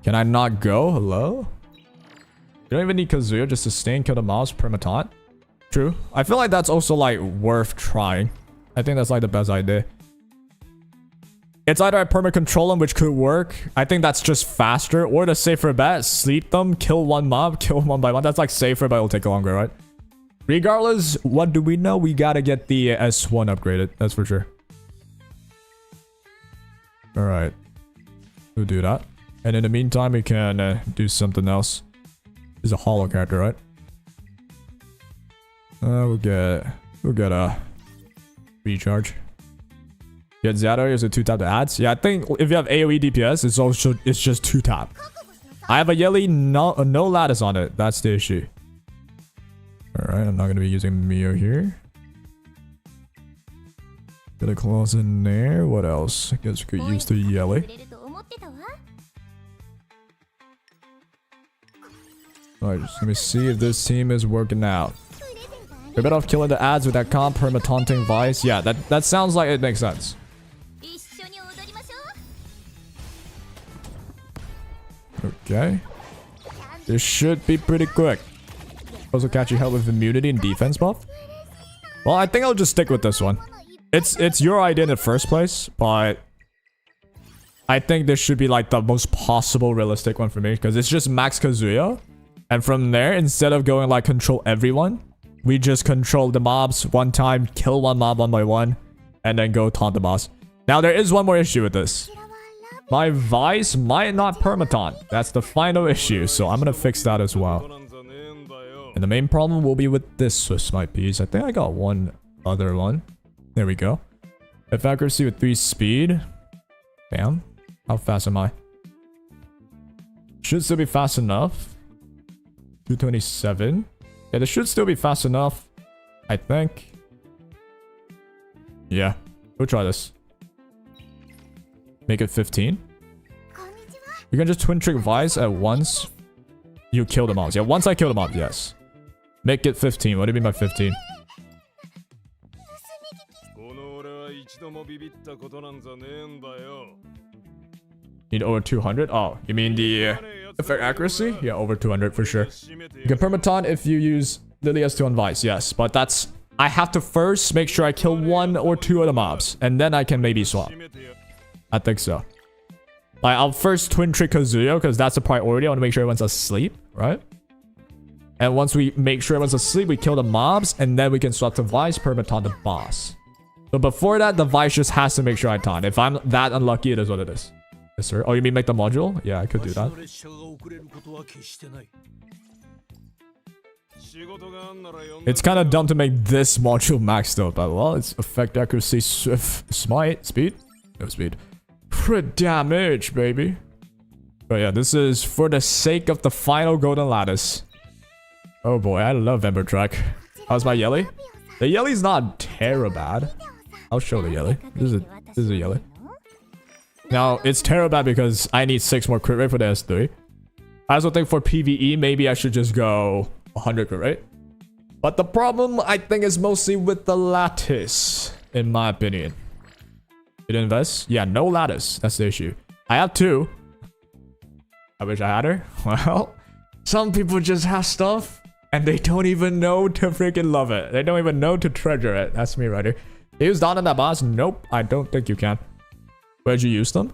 Can I not go? Hello? You don't even need Kazuya, just sustain, kill the mouse, permatant. True. I feel like that's also, like, worth trying. I think that's, like, the best idea. It's either I perma-control them, which could work. I think that's just faster. Or the safer bet, sleep them, kill one mob, kill one by one. That's, like, safer, but it'll take longer, right? Regardless, what do we know? We gotta get the S1 upgraded. That's for sure. Alright. We'll do that. And in the meantime, we can do something else. He's a hollow character, right? We'll get a recharge. Get Zato, here's a 2-tap to ads. Yeah, I think if you have AoE DPS, it's just 2-tap. I have a Yelly, no lattice on it. That's the issue. Alright, I'm not gonna be using Mio here. Get a claws in there. What else? I guess we could use the Yelly. Alright, just let me see if this team is working out. We're better off killing the ads with that comp, perma-taunting Vice. Yeah, that sounds like it makes sense. Okay. This should be pretty quick. Also catching help with immunity and defense buff. Well, I think I'll just stick with this one. It's your idea in the first place, but I think this should be like the most possible realistic one for me, because it's just max Kazuya. And from there, instead of going like control everyone, we just control the mobs one time, kill one mob one by one, and then go taunt the boss. Now, there is one more issue with this. My Vice might not permatant. That's the final issue, so I'm gonna fix that as well. And the main problem will be with this Swiss Smite piece. I think I got one other one. There we go. If accuracy with 3 speed. Bam. How fast am I? Should still be fast enough. 227. Yeah, this should still be fast enough. I think. Yeah. We'll try this. Make it 15. You can just twin trick Vice at once. You kill the mobs. Yeah, once I kill the mobs, yes. Make it 15. What do you mean by 15? Need over 200? Oh, you mean the effect accuracy? Yeah, over 200 for sure. You can permatant if you use Lilia's 2 on Vice, yes. But that's... I have to first make sure I kill 1 or 2 of the mobs. And then I can maybe swap. I think so. Like, I'll first twin trick Kazuya, because that's a priority. I want to make sure everyone's asleep, right? And once we make sure everyone's asleep, we kill the mobs, and then we can swap to Vice, permatant the boss. So before that, the Vice just has to make sure I taunt. If I'm that unlucky, it is what it is. Yes, sir. Oh, you mean make the module? Yeah, I could do that. It's kind of dumb to make this module max though, but well, it's effect accuracy, swift, smite, speed? No speed. crit damage, baby. But yeah, this is for the sake of the final golden lattice. Oh boy, I love Ember track. How's my yelly? The yelly's not terrible bad. I'll show the yelly. This is a yelly. Now, it's terrible bad because I need 6 more crit rate for the S3. I also think for PvE, maybe I should just go 100 crit rate. But the problem, I think, is mostly with the lattice, in my opinion. Did you invest? Yeah, no lattice. That's the issue. I have 2. I wish I had her. Well, some people just have stuff, and they don't even know to freaking love it. They don't even know to treasure it. That's me right here. Use down on that boss? Nope, I don't think you can. Where'd you use them?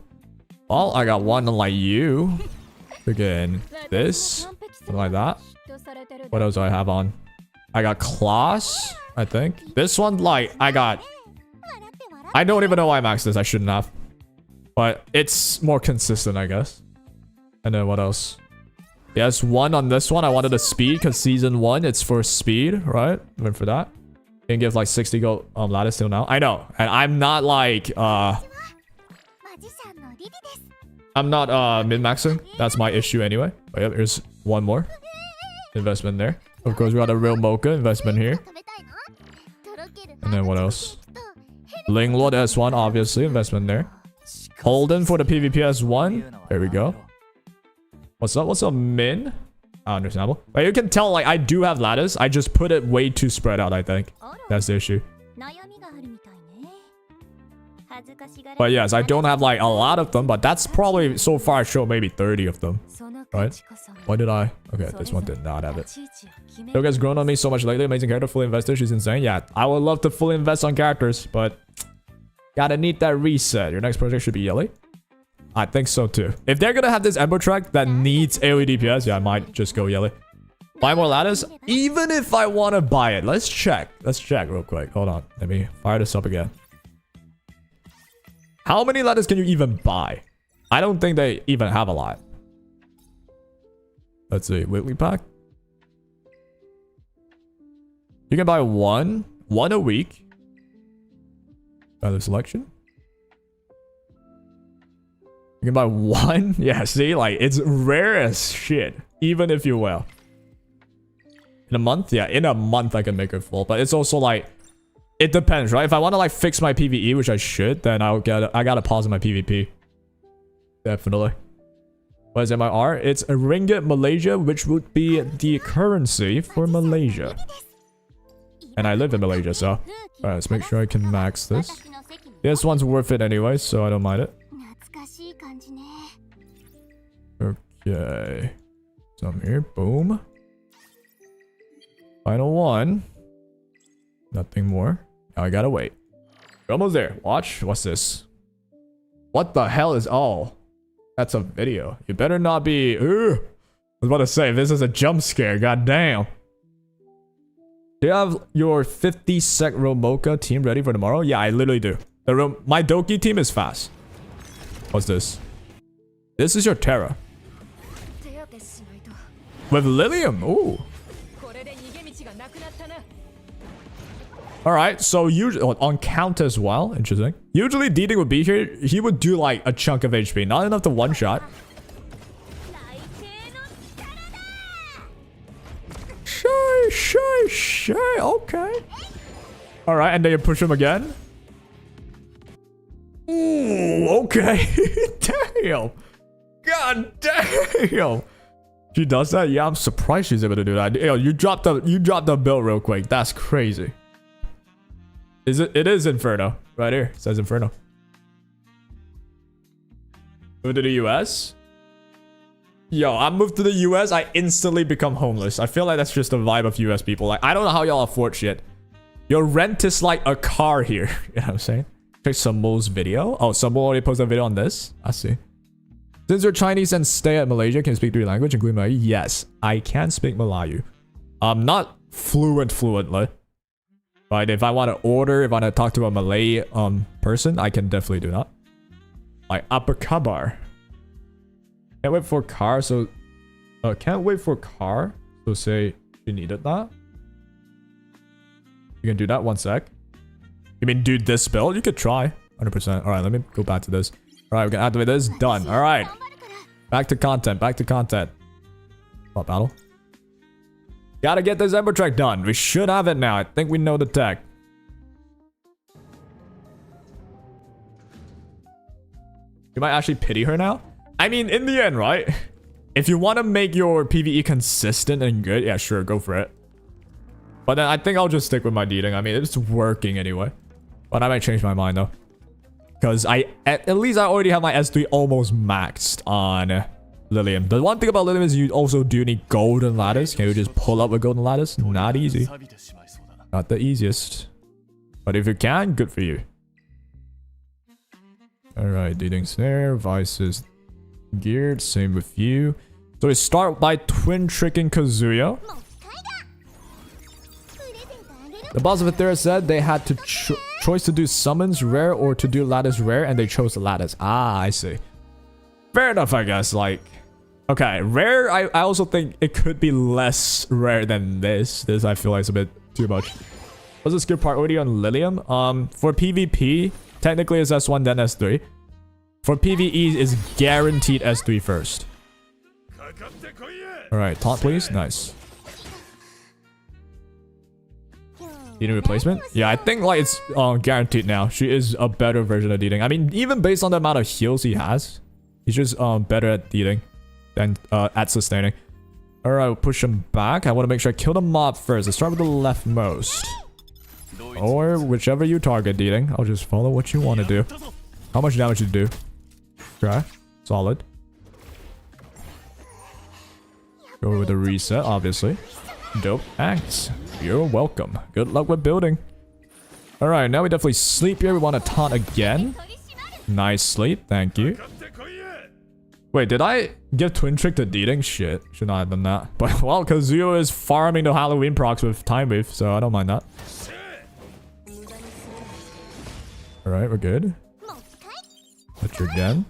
Well, I got one like you. Again, this. Something like that. What else do I have on? I got claws, I think. This one, like, I don't even know why I maxed this. I shouldn't have. But it's more consistent, I guess. And then what else? Yes, 1 on this one. I wanted a speed because season 1, it's for speed, right? Went for that. Didn't give like 60 gold lattice till now. I know. And I'm not like, I'm not min-maxing. That's my issue anyway. But yeah, there's 1 more. Investment there. Of course, we got a real mocha investment here. And then what else? Linglord S1, obviously. Investment there. Holden for the PvP S1. There we go. What's up? What's up, Min? Understandable. But you can tell, like, I do have lattice. I just put it way too spread out, I think. That's the issue. But yes, I don't have like a lot of them, but that's probably so far I showed maybe 30 of them. Right? Why did I? Okay, this one did not have it. Yoga's grown on me so much lately. Amazing character, fully invested. She's insane. Yeah, I would love to fully invest on characters, but gotta need that reset. Your next project should be Yelly. I think so too. If they're gonna have this Ember track that needs AoE DPS, yeah, I might just go Yelly. Buy more lattice, even if I want to buy it. Let's check. Let's check real quick. Hold on. Let me fire this up again. How many lattice can you even buy? I don't think they even have a lot. Let's see. Weekly pack. You can buy one a week. Other selection. You can buy 1. Yeah, see, like, it's rare as shit. Even if you will. In a month? Yeah, in a month I can make it full. But it's also like, it depends, right? If I want to like fix my PvE, which I should, then I gotta pause my PvP. Definitely. What is MIR? It's a ringgit Malaysia, which would be the currency for Malaysia. And I live in Malaysia, so. Alright, let's make sure I can max this. This one's worth it anyway, so I don't mind it. Okay. Some here. Boom. Final one. Nothing more. Now I gotta wait. We're almost there. Watch. What's this? What the hell is... Oh. That's a video. You better not be... Ugh. I was about to say, this is a jump scare. God damn. Do you have your 50-sec Romoka team ready for tomorrow? Yeah, I literally do. My Doki team is fast. What's this? This is your Terra. With Liliam. Ooh. Alright, so usually on count as well. Interesting. Usually Didi would be here. He would do like a chunk of HP. Not enough to one-shot. Shy. Okay. Alright, and then you push him again. Ooh, okay. Damn. God damn. She does that? Yeah, I'm surprised she's able to do that. Yo, you dropped the build real quick. That's crazy. Is it? It is Inferno. Right here. It says Inferno. Move to the US? Yo, I moved to the US, I instantly become homeless. I feel like that's just the vibe of US people. Like, I don't know how y'all afford shit. Your rent is like a car here. You know what I'm saying? Check Samo's video. Oh, Samo already posted a video on this. I see. Since you're Chinese and stay at Malaysia, can you speak 3 languages, including Malayu? Yes, I can speak Malayu. Not fluently. But if I want to order, if I want to talk to a Malay person, I can definitely do that. Like, apa kabar? Can't wait for car, so... can't wait for car, so say you needed that. You can do that, 1 sec. You mean do this build? You could try. 100%. Alright, let me go back to this. Alright, we can activate this. Done. Alright. Back to content. Back to content. What battle? Gotta get this Ember track done. We should have it now. I think we know the tech. You might actually pity her now. I mean, in the end, right? If you want to make your PvE consistent and good, yeah, sure, go for it. But then I think I'll just stick with my dealing. I mean, it's working anyway. But I might change my mind though. Because at least I already have my S3 almost maxed on LILIAM. The one thing about LILIAM is you also do need golden lattice. Can you just pull up a golden lattice? Not easy. Not the easiest. But if you can, good for you. Alright, dealing snare. Vice is geared. Same with you. So we start by twin tricking Kazuya. The boss of Etheria said they had to choice to do summons rare or to do lattice rare, and they chose the lattice. Ah, I see. Fair enough, I guess. Like, okay, rare. I also think it could be less rare than this. This I feel like is a bit too much. Was the skill priority on LILIAM? For PvP, technically it's S1 then S3. For PvE, is guaranteed S3 first. All right, taunt please. Nice. Deeding replacement? Yeah, I think like it's guaranteed now. She is a better version of Deeding. I mean, even based on the amount of heals he has, he's just better at Deeding than at sustaining. Alright, we'll push him back. I want to make sure I kill the mob first. Let's start with the leftmost. Or whichever you target, Deeding. I'll just follow what you want to do. How much damage you do? Okay, solid. Go with the reset, obviously. Dope. Thanks. You're welcome. Good luck with building. Alright, now we definitely sleep here. We want to taunt again. Nice sleep. Thank you. Wait, did I give twin trick to Deeding? Shit. Should not have done that. But, well, Kazuya is farming the Halloween procs with time wave, so I don't mind that. Alright, we're good. Hit you again.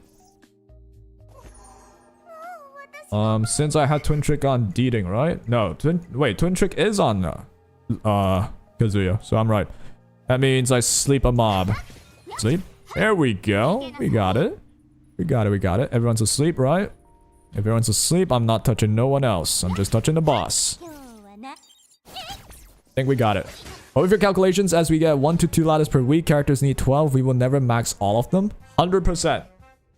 Since I had twin trick on Deeding, right? No, twin trick is on Kazuya, so I'm right. That means I sleep a mob. Sleep. There we go. We got it. We got it. Everyone's asleep, right? If everyone's asleep, I'm not touching no one else. I'm just touching the boss. I think we got it. With your calculations, as we get 1 to 2 lattice per week, characters need 12. We will never max all of them. 100%.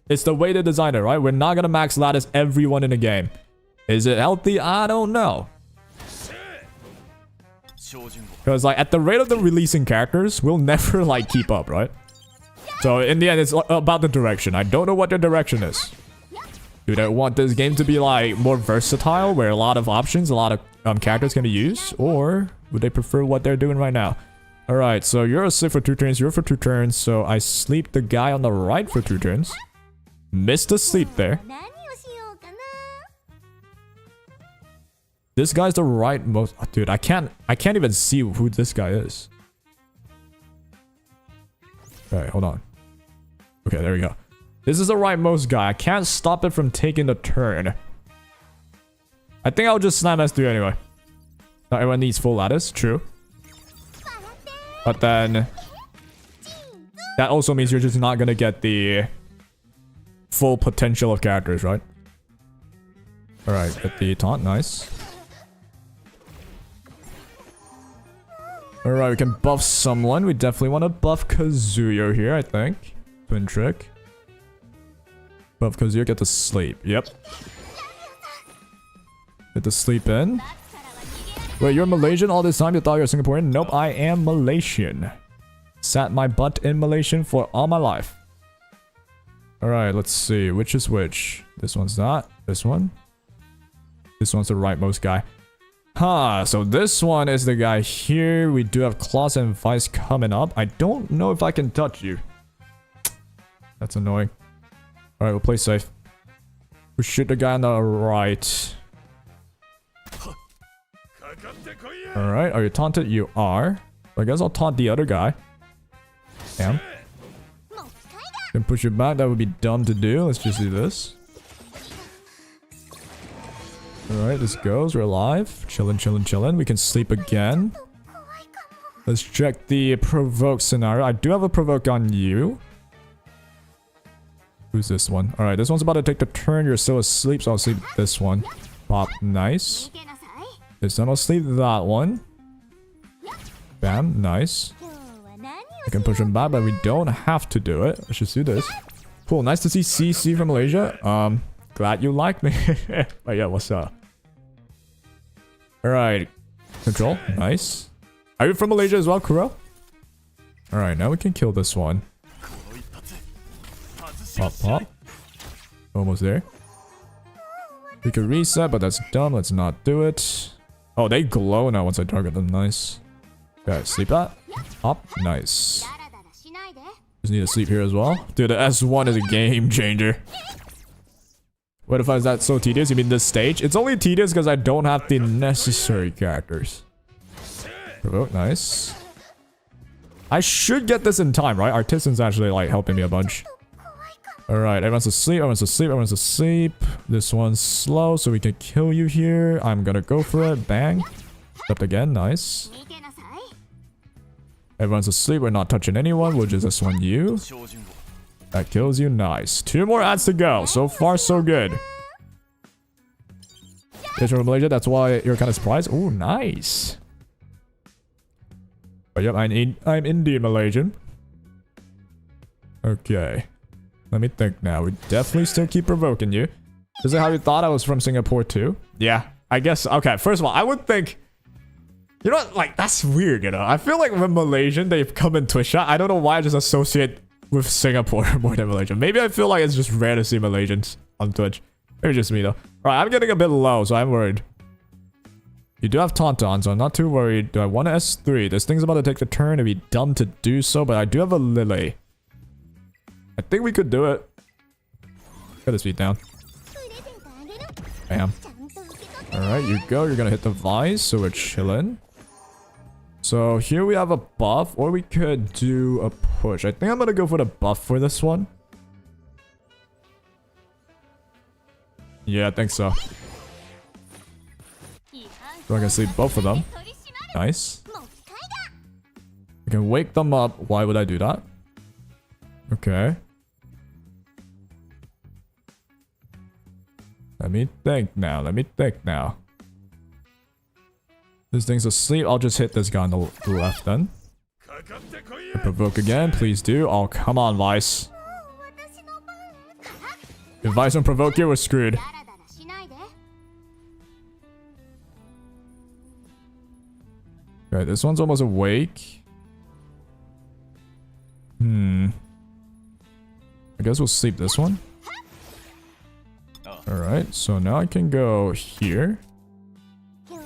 It's the way they design it, right? We're not gonna max lattice everyone in the game. Is it healthy? I don't know. Because like at the rate of them releasing characters, we'll never like keep up, right? So in the end, it's about the direction. I don't know what their direction is. Do they want this game to be like more versatile, where a lot of options, a lot of characters can be used, or would they prefer what they're doing right now? All right, so you're asleep for 2 turns, you're for 2 turns, so I sleep the guy on the right for 2 turns. Missed the sleep there. This guy's the rightmost. Oh, dude, I can't even see who this guy is. Alright, hold on. Okay, there we go. This is the rightmost guy. I can't stop it from taking the turn. I think I'll just slam S3 anyway. Not everyone needs full lattice, true. But then that also means you're just not gonna get the full potential of characters, right? Alright, get the taunt, nice. Alright, we can buff someone. We definitely want to buff Kazuya here, I think. Twin trick. Buff Kazuya, get to sleep. Yep. Get to sleep in. Wait, you're Malaysian all this time? You thought you were Singaporean? Nope, I am Malaysian. Sat my butt in Malaysian for all my life. Alright, let's see. Which is which? This one's not. This one? This one's the rightmost guy. Huh, so this one is the guy here. We do have Claws and Vice coming up. I don't know if I can touch you. That's annoying. Alright, we'll play safe. We shoot the guy on the right. Alright, are you taunted? You are. I guess I'll taunt the other guy. Damn. Can push it back. That would be dumb to do. Let's just do this. Alright, this goes. We're alive. Chillin'. We can sleep again. Let's check the provoke scenario. I do have a provoke on you. Who's this one? Alright, this one's about to take the turn. You're still asleep, so I'll sleep this one. Pop. Nice. This one, I'll sleep that one. Bam. Nice. I can push him back, but we don't have to do it. Let's just do this. Cool. Nice to see CC from Malaysia. Glad you like me. Oh yeah, what's up? Alright. Control. Nice. Are you from Malaysia as well, Kuro? Alright, now we can kill this one. Pop, pop. Almost there. We can reset, but that's dumb. Let's not do it. Oh, they glow now once I target them. Nice. Okay, sleep that. Pop. Nice. Just need to sleep here as well. Dude, the S1 is a game changer. What if I is that so tedious? You mean this stage? It's only tedious because I don't have the necessary characters. Provoke. Nice. I should get this in time, right? Artisan's actually like helping me a bunch. Alright, everyone's asleep, everyone's asleep, everyone's asleep. This one's slow, so we can kill you here. I'm gonna go for it. Bang. Slept again. Nice. Everyone's asleep. We're not touching anyone, which is this one, you. That kills you. Nice. 2 more ads to go. So far, so good. You're from Malaysia, that's why you're kind of surprised. Oh, nice. But yep, I'm Indian Malaysian. Okay. Let me think now. We definitely still keep provoking you. Is it how you thought I was from Singapore too? Yeah, I guess. Okay, first of all, I would think... You know what? Like, that's weird, you know? I feel like when Malaysian, they've come in Twitch chat. I don't know why I just associate with Singapore more than Malaysia. Maybe I feel like it's just rare to see Malaysians on Twitch. Maybe just me though. Alright, I'm getting a bit low, so I'm worried. You do have Tauntaun, so I'm not too worried. Do I want to S3? This thing's about to take the turn. It'd be dumb to do so, but I do have a Lily. I think we could do it. Get his feet down. Bam. Alright, you go. You're gonna hit the Vice, so we're chilling. So here we have a buff, or we could do a push. I think I'm gonna go for the buff for this one. Yeah, I think so. So I can sleep both of them. Nice. I can wake them up. Why would I do that? Okay. Let me think now. Let me think now. This thing's asleep. I'll just hit this guy on the left then. Provoke again. Please do. Oh, come on, Vice. If Vice don't provoke you, we're screwed. Okay, this one's almost awake. I guess we'll sleep this one. Alright, so now I can go here.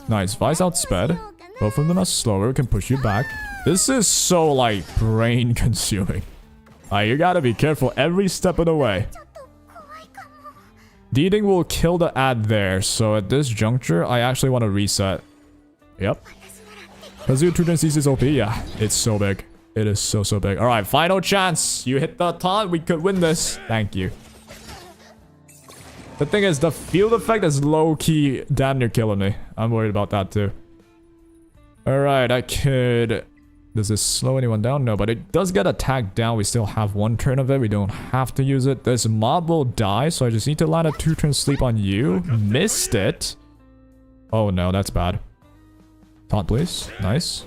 Nice, Vice outsped. Both of them are slower, we can push you back. This is so, like, brain consuming. You gotta be careful every step of the way. Deeding will kill the ad there, so at this juncture, I actually want to reset. Yep. Kazuya 2 CC is OP, yeah. It's so big. It is so big. Alright, final chance. You hit the taunt, we could win this. Thank you. The thing is, the field effect is low-key damn near killing me. I'm worried about that too. Alright, I could... Does this slow anyone down? No, but it does get attacked down. We still have 1 turn of it. We don't have to use it. This mob will die, so I just need to land a 2-turn sleep on you. Missed it. Oh no, that's bad. Taunt, please. Nice.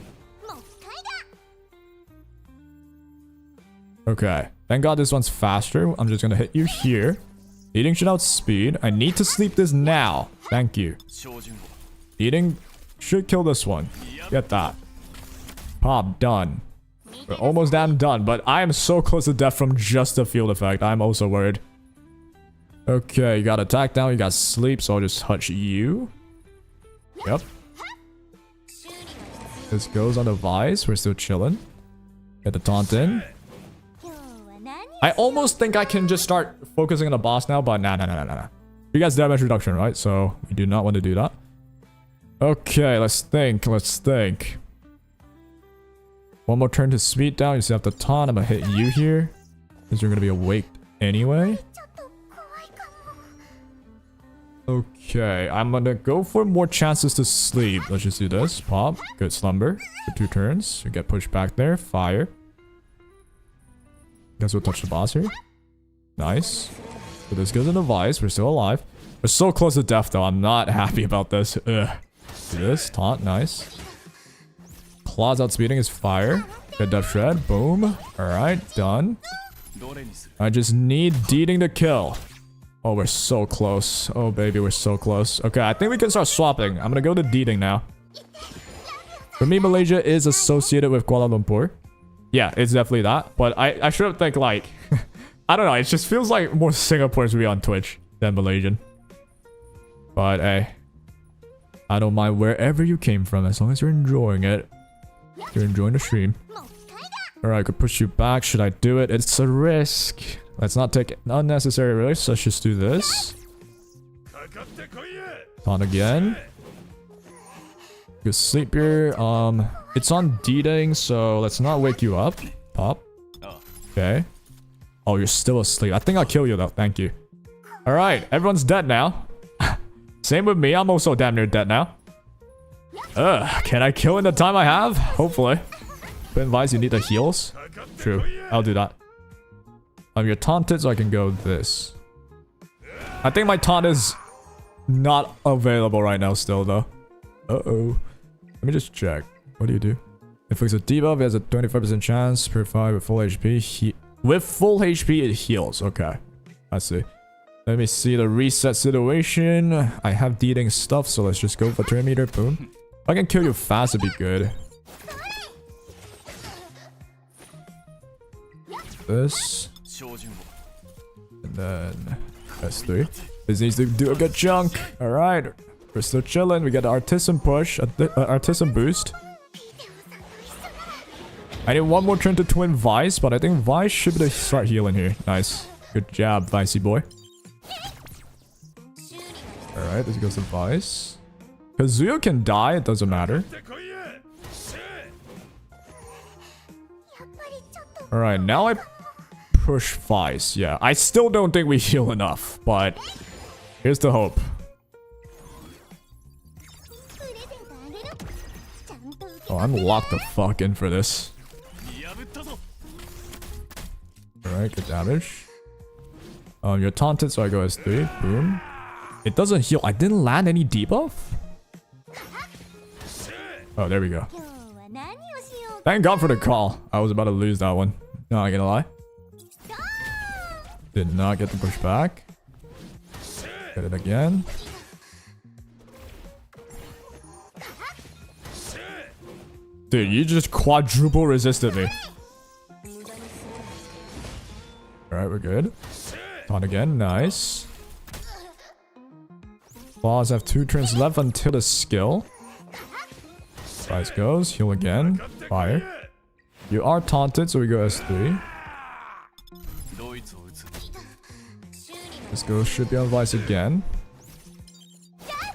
Okay. Thank God this one's faster. I'm just gonna hit you here. Eating should outspeed. I need to sleep this now. Thank you. Eating should kill this one. Get that. Pop, done. We're almost damn done, but I am so close to death from just the field effect. I'm also worried. Okay, you got attack down, you got sleep, so I'll just touch you. Yep. This goes on the Vice. We're still chilling. Get the taunt in. I almost think I can just start focusing on the boss now, but nah. You guys damage reduction, right? So we do not want to do that. Okay, let's think. One more turn to speed down. You still have the taunt. I'm gonna hit you here, because you're gonna be awake anyway. Okay, I'm gonna go for more chances to sleep. Let's just do this. Pop. Good slumber. For 2 turns. You get pushed back there. Fire. Guess we'll touch the boss here. Nice. So this goes into Vice. We're still alive. We're so close to death, though. I'm not happy about this. Ugh. Do this. Taunt. Nice. Claws outspeeding his fire. Get Death Shred. Boom. Alright. Done. I just need Deeding to kill. Oh, we're so close. Oh, baby. We're so close. Okay. I think we can start swapping. I'm gonna go to Deeding now. For me, Malaysia is associated with Kuala Lumpur. Yeah, it's definitely that. But I should think like... I don't know. It just feels like more Singaporeans would be on Twitch than Malaysian. But hey, I don't mind wherever you came from as long as you're enjoying it. You're enjoying the stream. Alright, I could push you back. Should I do it? It's a risk. Let's not take unnecessary risks. Let's just do this. On again. Good sleep here. It's on D-Ding, so let's not wake you up. Pop. Okay. Oh, you're still asleep. I think I'll kill you though. Thank you. Alright, everyone's dead now. Same with me. I'm also damn near dead now. Can I kill in the time I have? Hopefully. But advise you need the heals. True. I'll do that. You're taunted, so I can go this. I think my taunt is not available right now still though. Uh-oh. Let me just check. What do you do? Inflicts a debuff. It has a 25% chance per 5 with full HP. With full HP, it heals. Okay. I see. Let me see the reset situation. I have Deeding stuff, so let's just go for turn meter. Boom. If I can kill you fast, it'd be good. This. And then S3. This needs to do a good chunk. Alright. We're still chilling. We got the Artisan push. Artisan boost. I need one more turn to Twin Vice, but I think Vice should be able to start healing here. Nice. Good job, Vicey boy. Alright, this goes to Vice. Kazuya can die, it doesn't matter. Alright, now I push Vice. Yeah, I still don't think we heal enough, but here's the hope. Oh, I'm locked the fuck in for this. Alright, good damage. You're taunted, so I go S3. Boom. It doesn't heal. I didn't land any debuff? Oh, there we go. Thank God for the call. I was about to lose that one. Not gonna lie. Did not get the push back. Get it again. Dude, you just quadruple resisted me. Alright, we're good. On again, nice. Claws have 2 turns left until the skill. Vice goes, heal again. Fire. You are taunted, so we go S3. This go should be on Vice again.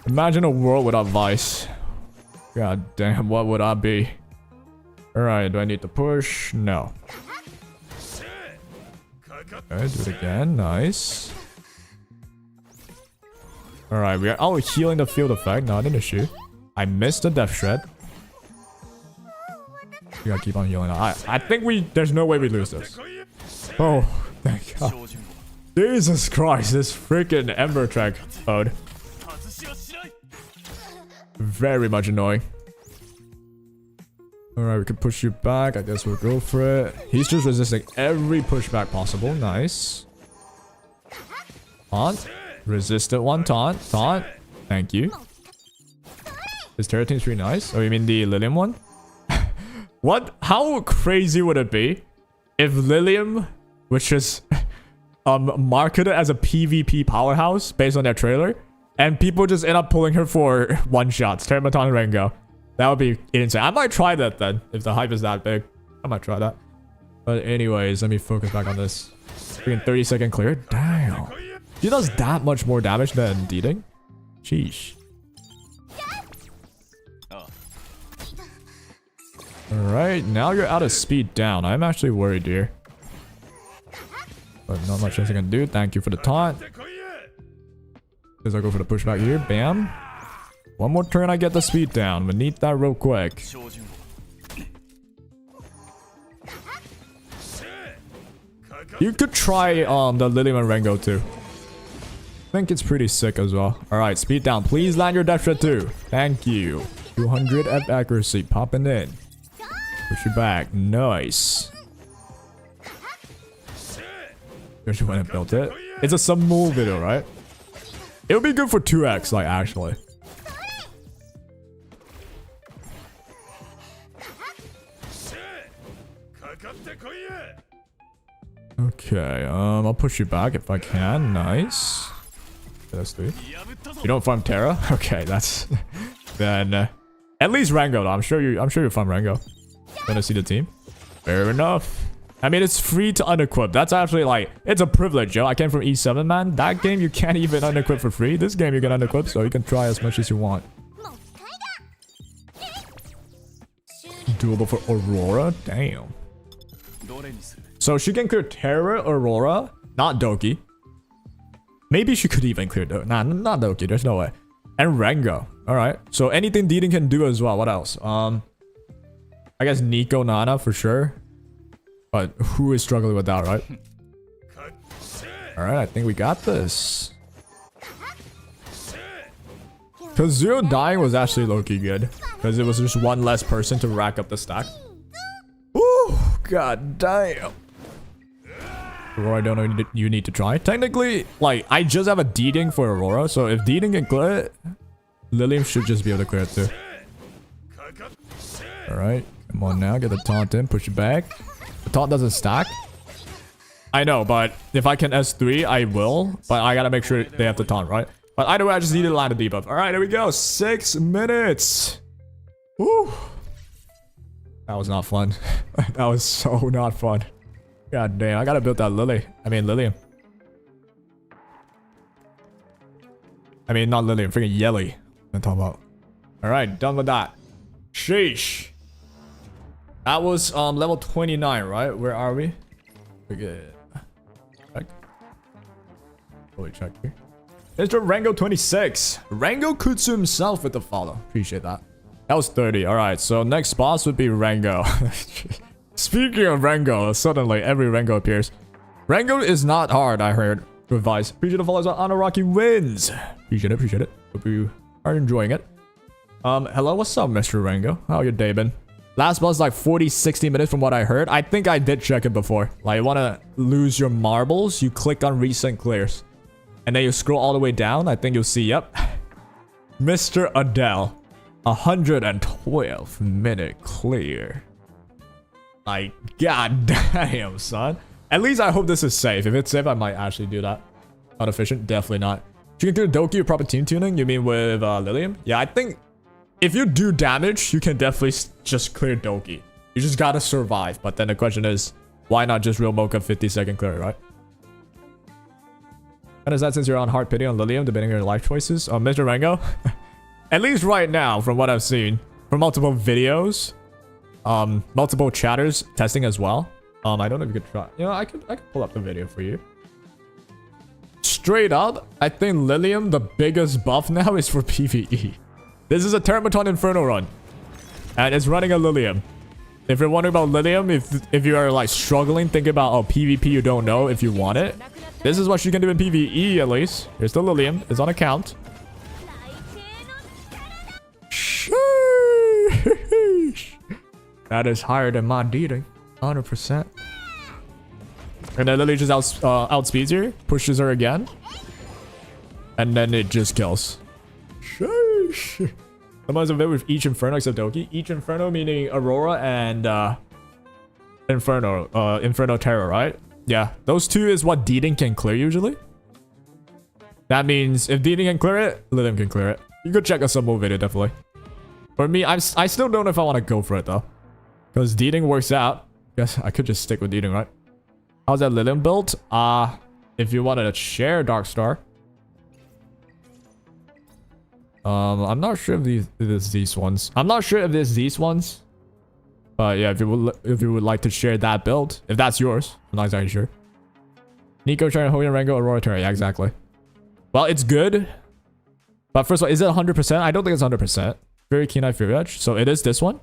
Imagine a world without Vice. God damn, what would I be? Alright, do I need to push? No. Okay, do it again. Nice. Alright, we are all healing the field effect. Not an issue. I missed the Death Shred. We gotta keep on healing. I think there's no way we lose this. Oh, thank God. Jesus Christ, this freaking Ember track mode. Very much annoying. Alright, we can push you back. I guess we'll go for it. He's just resisting every pushback possible. Nice. Taunt. Resisted one. Taunt. Taunt. Thank you. This Terra team's pretty nice. Oh, you mean the Lilium one? What? How crazy would it be if Lilium, which is marketed as a PvP powerhouse based on their trailer, and people just end up pulling her for one-shots, Termaton Rengo. That would be insane. I might try that then, if the hype is that big. I might try that. But anyways, let me focus back on this. Freaking 30-second clear. Damn. He does that much more damage than Deeding? Sheesh. Alright, now you're out of speed down. I'm actually worried here. But not much else I can do. Thank you for the taunt. Because I'll go for the pushback here. Bam. One more turn, I get the speed down. We need that real quick. You could try the Lilium and Rengo too. I think it's pretty sick as well. Alright, speed down. Please land your death shot too. Thank you. 200 F accuracy. Popping in. Push you back. Nice. Here's when I built it. It's a small video, right? It would be good for 2x, like, actually. Okay, I'll push you back if I can. Nice. That's three. You don't farm Terra? Okay, that's then at least Rengo though. I'm sure you farm Rengo. Gonna see the team. Fair enough. I mean, it's free to unequip. That's actually like, it's a privilege, yo. I came from E7, man. That game you can't even unequip for free. This game you can unequip, so you can try as much as you want. Doable for Aurora? Damn. So she can clear Terra, Aurora, not Doki. Maybe she could even clear Doki. Nah, not Doki. There's no way. And Rengo. Alright. So anything Deeding can do as well. What else? I guess Nico, Nana for sure. But who is struggling with that, right? Alright, I think we got this. Kazuo dying was actually low-key good. Because it was just one less person to rack up the stack. Woo! God damn. Aurora, I don't know you need to try. Technically, like, I just have a Deeding for Aurora. So if Deeding can clear it, Lilium should just be able to clear it too. Alright, come on now. Get the taunt in. Push it back. The taunt doesn't stack. I know, but if I can S3, I will. But I gotta make sure they have the taunt, right? But either way, I just need to land a debuff. Alright, here we go. 6 minutes. Woo. That was not fun. That was so not fun. God damn, I gotta build that Lilium. I mean, not Lilium, freaking Yelly. I'm talking about. Alright, done with that. Sheesh. That was level 29, right? Where are we? We're good. Check. Fully check here. Mr. Rengo 26. Rengo Kutsu himself with the follow. Appreciate that. That was 30. Alright, so next boss would be Rengo. Speaking of Rengo, suddenly every Rengo appears. Rengo is not hard, I heard. Revise. Appreciate the follows on Anoraki wins. Appreciate it. Hope you are enjoying it. Hello, what's up, Mr. Rengo? How your day been? Last boss like 40-60 minutes from what I heard. I think I did check it before. Like, you wanna lose your marbles, you click on recent clears. And then you scroll all the way down. I think you'll see, yep. Mr. Adele. 112-minute clear. Like, god damn, son. At least I hope this is safe. If it's safe, I might actually do that. Not efficient? Definitely not. You can do Doki with proper team tuning? You mean with Lilium? Yeah, I think if you do damage, you can definitely just clear Doki. You just gotta survive. But then the question is, why not just real Mocha 50-second clear, right? And is that since you're on hard pity on Lilium, debating your life choices? Mr. Rengo? At least right now, from what I've seen, from multiple videos, multiple chatters testing as well. I don't know if you could try. You know, I could pull up the video for you. Straight up, I think Lilium, the biggest buff now is for PvE. This is a Termaton Inferno run. And it's running a Lilium. If you're wondering about Lilium, if you are like struggling, thinking about, oh, PvP you don't know if you want it. This is what you can do in PvE at least. Here's the Lilium. It's on account. That is higher than my Deeding. 100%. And then Lily just outspeeds her, pushes her again. And then it just kills. Sheesh. Sometimes I'm with each Inferno except Doki. Each Inferno meaning Aurora and Inferno Terra, right? Yeah, those two is what Deeding can clear usually. That means if Deeding can clear it, Lilium can clear it. You could check a sub video definitely. For me, I still don't know if I want to go for it though. Because Deeding works out. Guess I could just stick with Deeding, right? How's that Lilium built? If you wanted to share Darkstar. I'm not sure if there's these ones. I'm not sure if there's these ones. But yeah, if you would like to share that build, if that's yours, I'm not exactly sure. Nico trying to hold your Rengo Aurora Terra. Yeah, exactly. Well, it's good. But first of all, is it 100%? I don't think it's 100%. Fury Keen-Eye Fury Edge. So it is this one.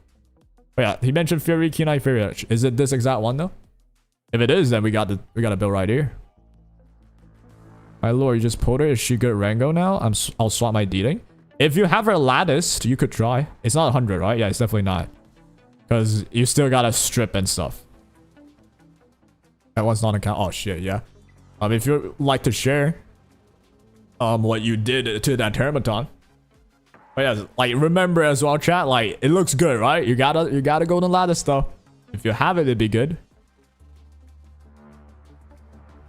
Oh yeah, he mentioned Fury Keen-Eye Fury Edge. Is it this exact one though? If it is, then we got a build right here. My lord, you just pulled her. Is she good Rango now? I'll swap my dealing. If you have her latticed, you could try. It's not 100, right? Yeah, it's definitely not. Because you still gotta strip and stuff. That one's not account. Oh shit, yeah. If you'd like to share what you did to that Termaton. But yeah, like remember as well, chat, like it looks good, right? You gotta go to lattice though. If you have it, it'd be good.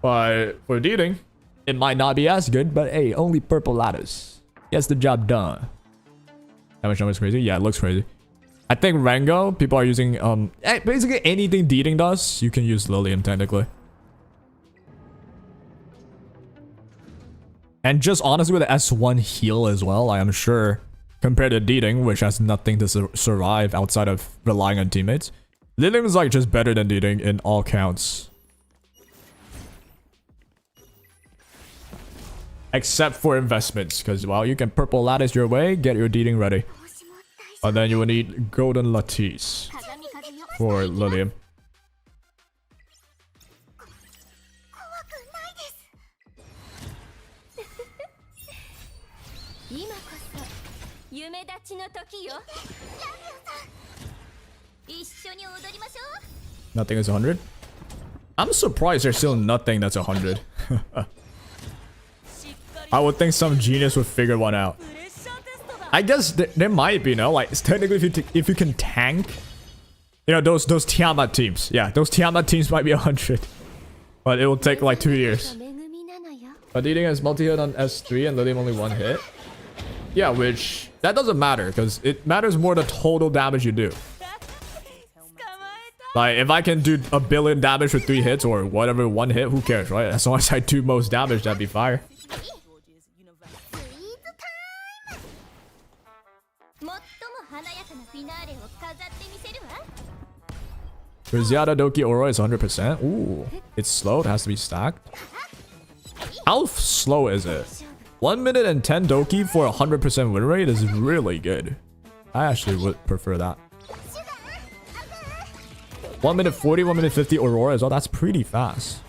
But for dealing, it might not be as good, but hey, only purple lattice gets the job done. That much numbers crazy? Yeah, it looks crazy. I think Rango, people are using basically anything dealing does, you can use Lilium technically. And just honestly with the S1 heal as well, I'm sure compared to Deeding, which has nothing to survive outside of relying on teammates, Lilium is like just better than Deeding in all counts. Except for investments, because well, you can purple lattice your way, get your Deeding ready. And then you will need golden lattice for Lilium. Nothing is 100. I'm surprised there's still nothing that's 100. I would think some genius would figure one out. I guess there might be, no? Like technically, if you can tank, you know, those Tiamat teams. Yeah, those Tiamat teams might be 100, but it will take like 2 years. But Deeding has multi-hit on S3 and Lilium only 1 hit. Yeah, which that doesn't matter because it matters more the total damage you do. Like if I can do 1 billion damage with 3 hits or whatever 1 hit, who cares, right? As long as I do most damage, that'd be fire. Zyada Doki Aura is 100%. Ooh, it's slow. It has to be stacked. How slow is it? 1 minute and 10 Doki for 100% win rate is really good. I actually would prefer that. 1 minute 40, 1 minute 50 Aurora as well. That's pretty fast.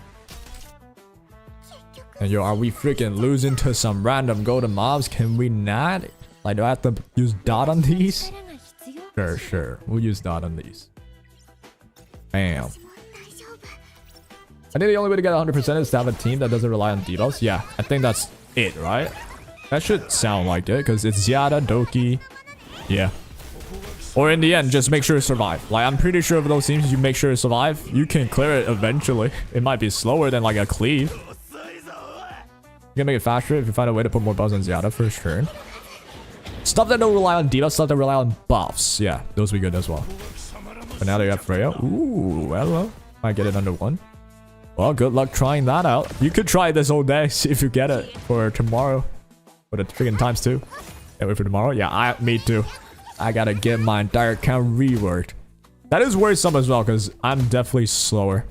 And yo, are we freaking losing to some random golden mobs? Can we not? Like, do I have to use dot on these? Sure. We'll use dot on these. Bam. I think the only way to get 100% is to have a team that doesn't rely on debuffs. Yeah, I think that's it, right? That should sound like it, because it's Zyada, Doki. Yeah. Or in the end, just make sure to survive. Like, I'm pretty sure of those teams, you make sure to survive, you can clear it eventually. It might be slower than like a cleave. You can make it faster if you find a way to put more buffs on Zyada for his turn. Stuff that don't rely on debuffs, stuff that rely on buffs. Yeah, those would be good as well. But now they have Freya. Ooh, hello. Might get it under 1. Well, good luck trying that out. You could try this whole day, see if you get it for tomorrow. For the freaking times 2. Can't wait for tomorrow. Yeah, me too. I gotta get my entire account reworked. That is worrisome as well, because I'm definitely slower.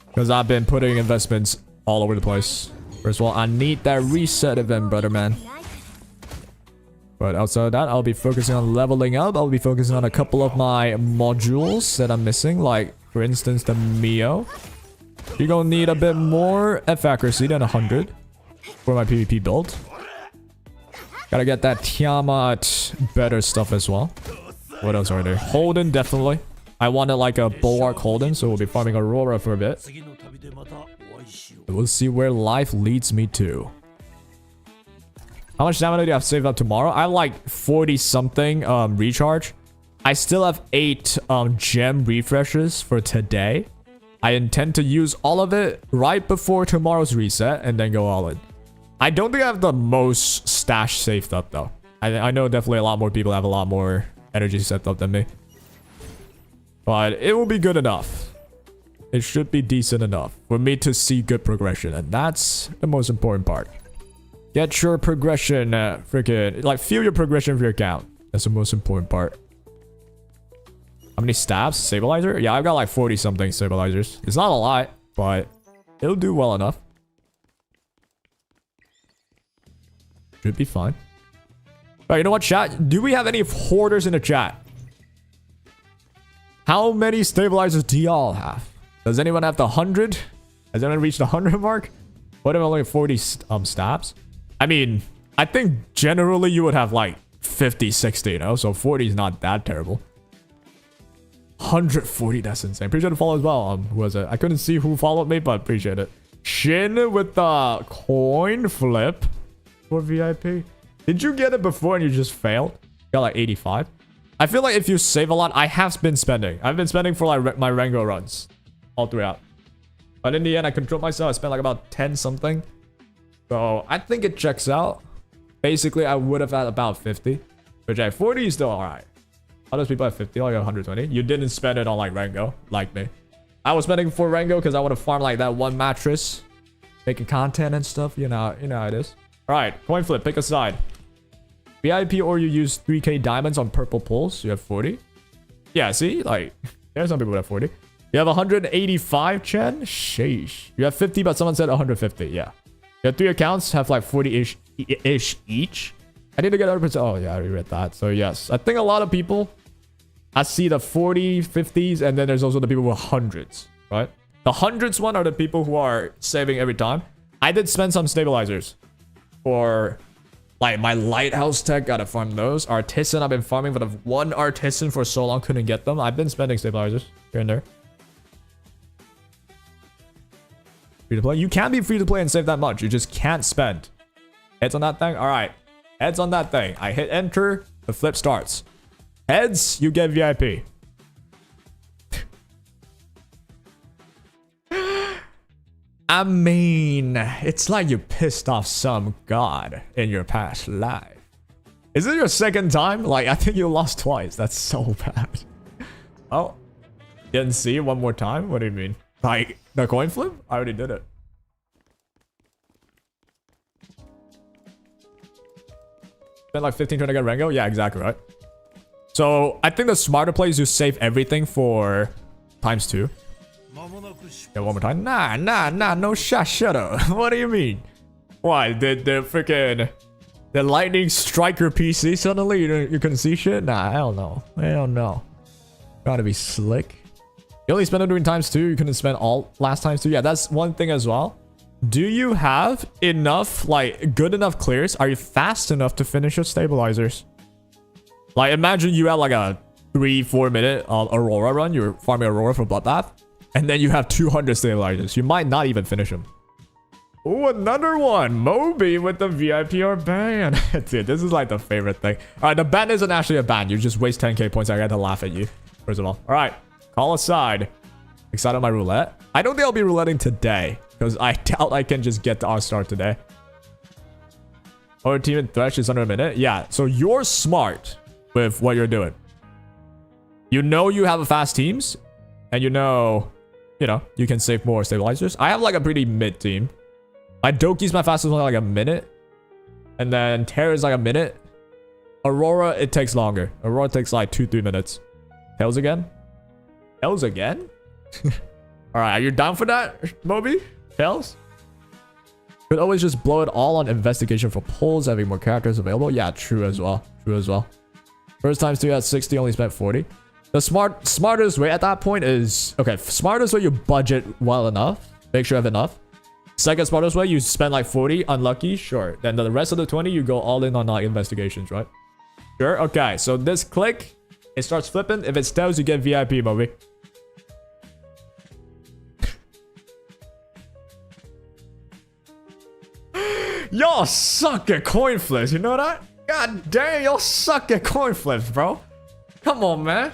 Because I've been putting investments all over the place. First of all, I need that reset event, brother man. But outside of that, I'll be focusing on leveling up. I'll be focusing on a couple of my modules that I'm missing. Like, for instance, the Mio. You're gonna need a bit more F accuracy than 100 for my PvP build. Gotta get that Tiamat better stuff as well. What else are there? Holden, definitely. I wanted like a Bulwark Holden, so we'll be farming Aurora for a bit. We'll see where life leads me to. How much stamina do I have saved up tomorrow? I have like 40 something recharge. I still have 8 gem refreshes for today. I intend to use all of it right before tomorrow's reset and then go all in. I don't think I have the most stash saved up though. I know definitely a lot more people have a lot more energy set up than me. But it will be good enough. It should be decent enough for me to see good progression. And that's the most important part. Get your progression, freaking, like, feel your progression for your account. That's the most important part. How many stabs? Stabilizer? Yeah, I've got like 40 something stabilizers. It's not a lot, but it'll do well enough. Should be fine. Alright, you know what, chat? Do we have any hoarders in the chat? How many stabilizers do y'all have? Does anyone have the 100? Has anyone reached the 100 mark? What if only 40 stabs? I mean, I think generally you would have like 50, 60, you know? So 40 is not that terrible. 140, that's insane. Appreciate the follow as well. Who was it? I couldn't see who followed me, but appreciate it. Shin with the coin flip for VIP. Did you get it before and you just failed? Got like 85. I feel like if you save a lot, I have been spending. I've been spending for like my Rango runs all throughout. But in the end, I controlled myself. I spent like about 10 something. So I think it checks out. Basically, I would have had about 50. Which at 40 is still alright. Others people have 50, like 120. You didn't spend it on like Rango, like me. I was spending for Rango because I want to farm like that one mattress. Making content and stuff. You know how it is. Alright, coin flip, pick a side. VIP or you use 3k diamonds on purple pulls. You have 40. Yeah, see? Like, there's some people that have 40. You have 185, Chen? Sheesh. You have 50, but someone said 150. Yeah. You have 3 accounts, have like 40-ish each. I need to get 100%. Oh, yeah, I already read that. So, yes. I think a lot of people, I see the 40, 50s, and then there's also the people with hundreds, right? The hundreds one are the people who are saving every time. I did spend some stabilizers for like my lighthouse tech. Gotta farm those. Artisan, I've been farming, but I've one artisan for so long, couldn't get them. I've been spending stabilizers here and there. Free to play. You can be free to play and save that much. You just can't spend. Heads on that thing. All right. Heads on that thing. I hit enter. The flip starts. Heads, you get VIP. I mean, it's like you pissed off some god in your past life. Is it your second time? Like, I think you lost twice. That's so bad. Oh. Didn't see one more time? What do you mean? Like, the coin flip? I already did it. Spent like 15 trying to get Rango? Yeah, exactly, right? So, I think the smarter play is you save everything for ×2. Yeah, one more time. Nah, no shot, shut up. What do you mean? Why, did the freaking... The lightning strike your PC suddenly? You couldn't see shit? Nah, hell no. Hell no. Gotta be slick. You only spent it during ×2. You couldn't spend all last ×2. Yeah, that's one thing as well. Do you have enough, like, good enough clears? Are you fast enough to finish your stabilizers? Like, imagine you had like a 3-4 minute Aurora run. You're farming Aurora for Bloodbath. And then you have 200 stabilizers. You might not even finish them. Oh, another one. Moby with the VIPR ban. Dude, this is like the favorite thing. All right, the ban isn't actually a ban. You just waste 10k points. I got to laugh at you, first of all. All right, call aside. Excited on my roulette. I don't think I'll be rouletting today because I doubt I can just get to R-Star today. Our team in Thresh is under a minute. Yeah, so you're smart with what you're doing. You know you have a fast teams, and you know, you can save more stabilizers. I have like a pretty mid team. My Doki's my fastest one, like a minute. And then Terra's like a minute. Aurora, it takes longer. Aurora takes like 2-3 minutes. Tails again? Tails again? Alright, are you down for that, Moby? Tails? Could always just blow it all on investigation for pulls, having more characters available. Yeah, true as well. True as well. First ×2 at 60, only spent 40. The smartest way at that point is... Okay, smartest way, you budget well enough. Make sure you have enough. Second smartest way, you spend like 40. Unlucky, sure. Then the rest of the 20, you go all in on investigations, right? Sure, okay. So this click, it starts flipping. If it tails, you get VIP, Moby. Y'all suck at coin flips, you know that? God damn, y'all suck at coin flips, bro. Come on, man.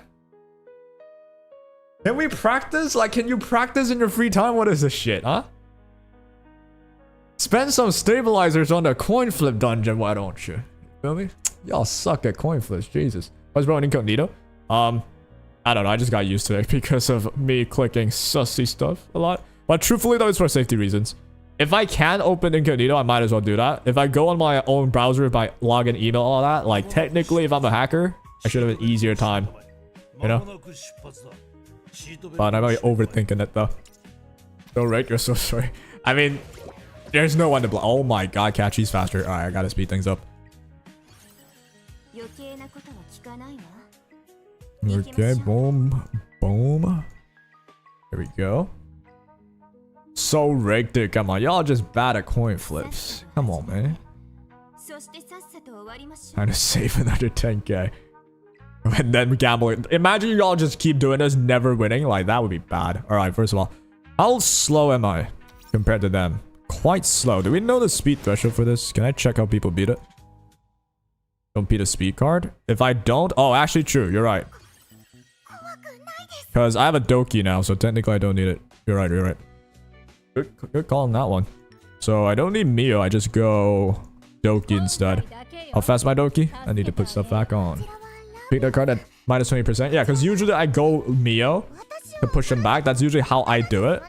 Can we practice? Like, can you practice in your free time? What is this shit, huh? Spend some stabilizers on the coin flip dungeon, why don't you? Feel me? Y'all suck at coin flips, Jesus. I was bro incognito. I don't know, I just got used to it because of me clicking sussy stuff a lot. But truthfully though, it's for safety reasons. If I can open incognito, I might as well do that. If I go on my own browser, if I log in, email, all that, like technically if I'm a hacker, I should have an easier time. You know? But I'm overthinking it though. So right, you're so sorry. I mean, there's no one to block. Oh my god, Catchy's faster. Alright, I gotta speed things up. Okay, boom. Boom. There we go. so rigged, dude. Come on, y'all just bad at coin flips. Come on, man. Trying to save another 10k. And then gambling. Imagine y'all just keep doing this, never winning. Like, that would be bad. Alright, first of all, how slow am I compared to them? Quite slow. Do we know the speed threshold for this? Can I check how people beat it? Don't beat a speed card? If I don't... Oh, actually true. You're right. Because I have a Doki now, so technically I don't need it. You're right, you're right. Good call on that one. So I don't need Mio. I just go Doki instead. How fast my Doki? I need to put stuff back on. Pick that card at minus 20%. Yeah, because usually I go Mio to push him back. That's usually how I do it.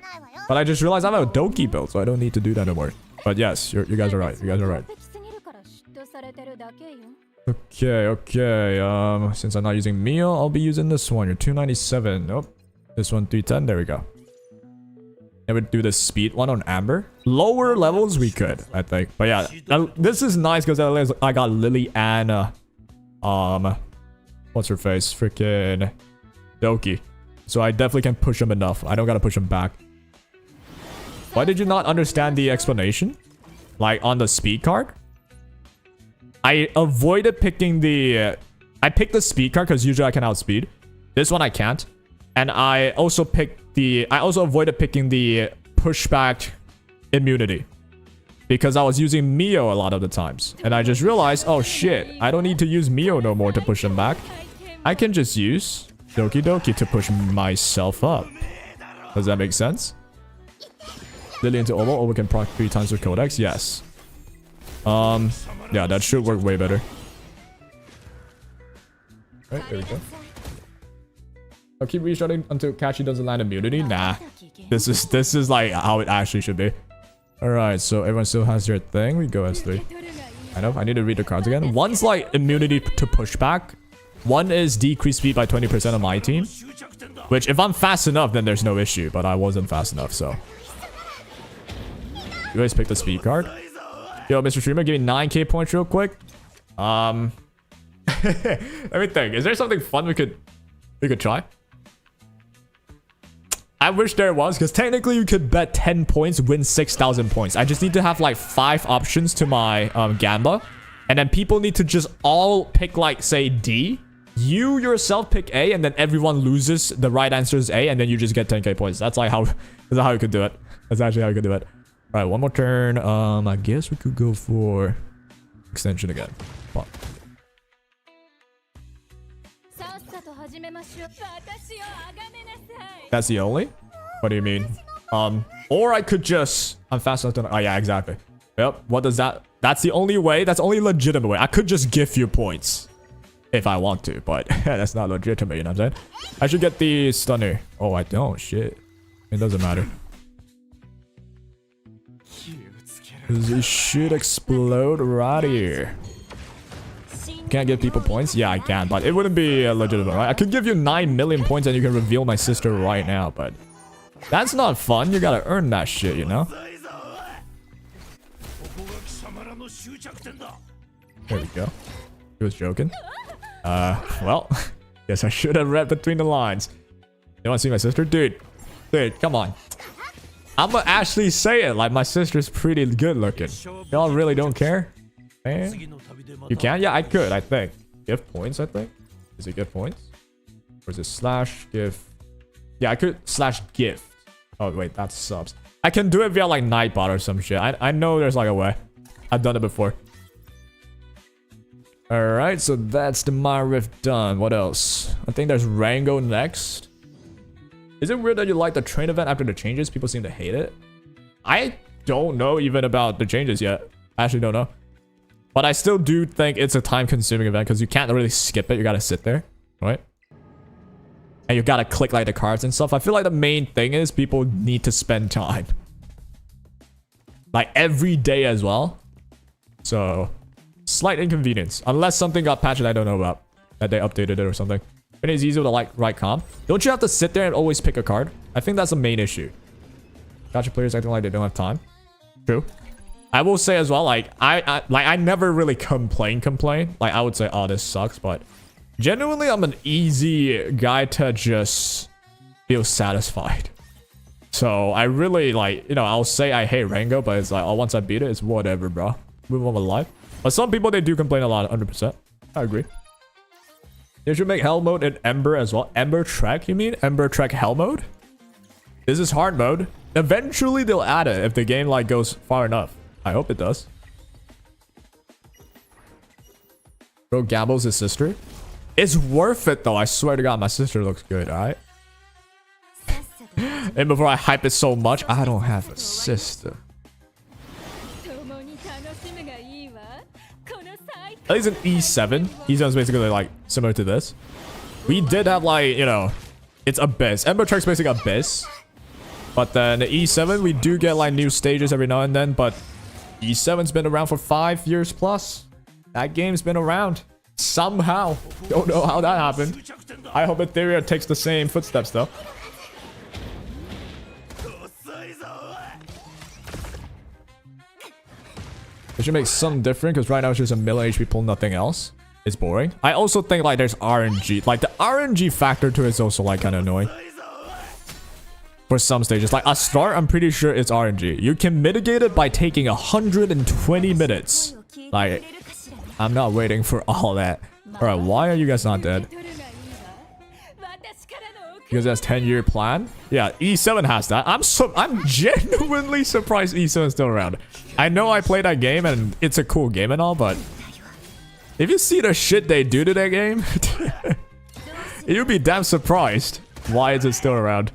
But I just realized I have a Doki build, so I don't need to do that anymore. But yes, you guys are right. You guys are right. Okay. Since I'm not using Mio, I'll be using this one. You're 297. Nope. This one 310. There we go. I would do the speed one on Amber. Lower levels we could, I think. But yeah, this is nice because I got LILIAM. What's her face? Freaking Doki. So I definitely can push him enough. I don't gotta push him back. Why did you not understand the explanation? Like on the speed card? I avoided picking the... I picked the speed card because usually I can outspeed. This one I can't. And I also picked the... I also avoided picking the pushback immunity. Because I was using Mio a lot of the times. And I just realized, oh shit, I don't need to use Mio no more to push him back. I can just use Doki Doki to push myself up. Does that make sense? Lily into Ovo. Ovo can proc 3 times with Codex. Yes. Yeah, that should work way better. Alright, there we go. I'll keep restarting until Kachi doesn't land immunity. Nah. This is like how it actually should be. Alright, so everyone still has their thing. We go S3. I know. I need to read the cards again. One's like immunity to pushback. One is decreased speed by 20% on my team. Which, if I'm fast enough, then there's no issue. But I wasn't fast enough, so. You guys pick the speed card. Yo, Mr. Streamer, give me 9k points real quick. Let me think. Is there something fun we could try? I wish there was, because technically you could bet 10 points, win 6,000 points. I just need to have like 5 options to my Gamba. And then people need to just all pick like, say, D. You yourself pick A, and then everyone loses. The right answer is A, and then you just get 10k points. That's like how you could do it. That's actually how you could do it. All right, one more turn. I guess we could go for extension again. Come on. That's the only? What do you mean? Or I could just... I'm fast enough to... Oh, yeah, exactly. Yep. What does that... That's the only way. That's the only legitimate way. I could just give you points. If I want to, but that's not legitimate, you know what I'm saying? I should get the stunner. Oh, I don't. Shit. It doesn't matter. It should explode right here. Can't give people points? Yeah, I can, but it wouldn't be legitimate, right? I could give you 9 million points and you can reveal my sister right now, but that's not fun. You gotta earn that shit, you know? There we go. He was joking. Well, guess I should have read between the lines. You wanna see my sister? Dude, come on. I'ma actually say it, like my sister's pretty good looking. Y'all really don't care? Man. You can? Yeah, I could, I think. Gift points, I think. Is it gift points? Or is it slash gift? Yeah, I could slash gift. Oh, wait, that's subs. I can do it via like Nightbot or some shit. I know there's like a way. I've done it before. Alright, so that's the My Rift done. What else? I think there's Rango next. Is it weird that you like the train event after the changes? People seem to hate it. I don't know even about the changes yet. I actually don't know. But I still do think it's a time-consuming event because you can't really skip it. You gotta sit there, right? And you gotta click like the cards and stuff. I feel like the main thing is people need to spend time. Like every day as well. So, slight inconvenience. Unless something got patched I don't know about. That they updated it or something. It is easier to like write comp. Don't you have to sit there and always pick a card? I think that's the main issue. Gotcha players acting like they don't have time. True. I will say as well, like I never really complain. Like I would say, oh, this sucks, but genuinely I'm an easy guy to just feel satisfied. So I really like, you know, I'll say I hate Rango, but it's like, oh, once I beat it, it's whatever, bro. Move on with life. But some people, they do complain a lot, 100%. I agree. They should make hell mode in Ember as well. Ember Trek, you mean? Ember Trek hell mode? This is hard mode. Eventually, they'll add it if the game like goes far enough. I hope it does. Bro gambles his sister. It's worth it though. I swear to God, my sister looks good, alright? And before I hype it so much, I don't have a sister. At least in E7. E7 is basically like similar to this. We did have like, you know, it's Abyss. Ember Trek's basically Abyss. But then the E7, we do get like new stages every now and then. But E7's been around for 5 years plus. That game's been around. Somehow. Don't know how that happened. I hope Etheria takes the same footsteps though. It should make something different because right now it's just a middle HP pull, nothing else. It's boring. I also think like there's RNG. Like the RNG factor to it is also like kind of annoying. For some stages. Like a start, I'm pretty sure it's RNG. You can mitigate it by taking 120 minutes. Like, I'm not waiting for all that. Alright, why are you guys not dead? Because that's 10-year plan. Yeah, E7 has that. I'm genuinely surprised E7 is still around. I know I played that game and it's a cool game and all, but if you see the shit they do to that game, you'd be damn surprised. Why is it still around?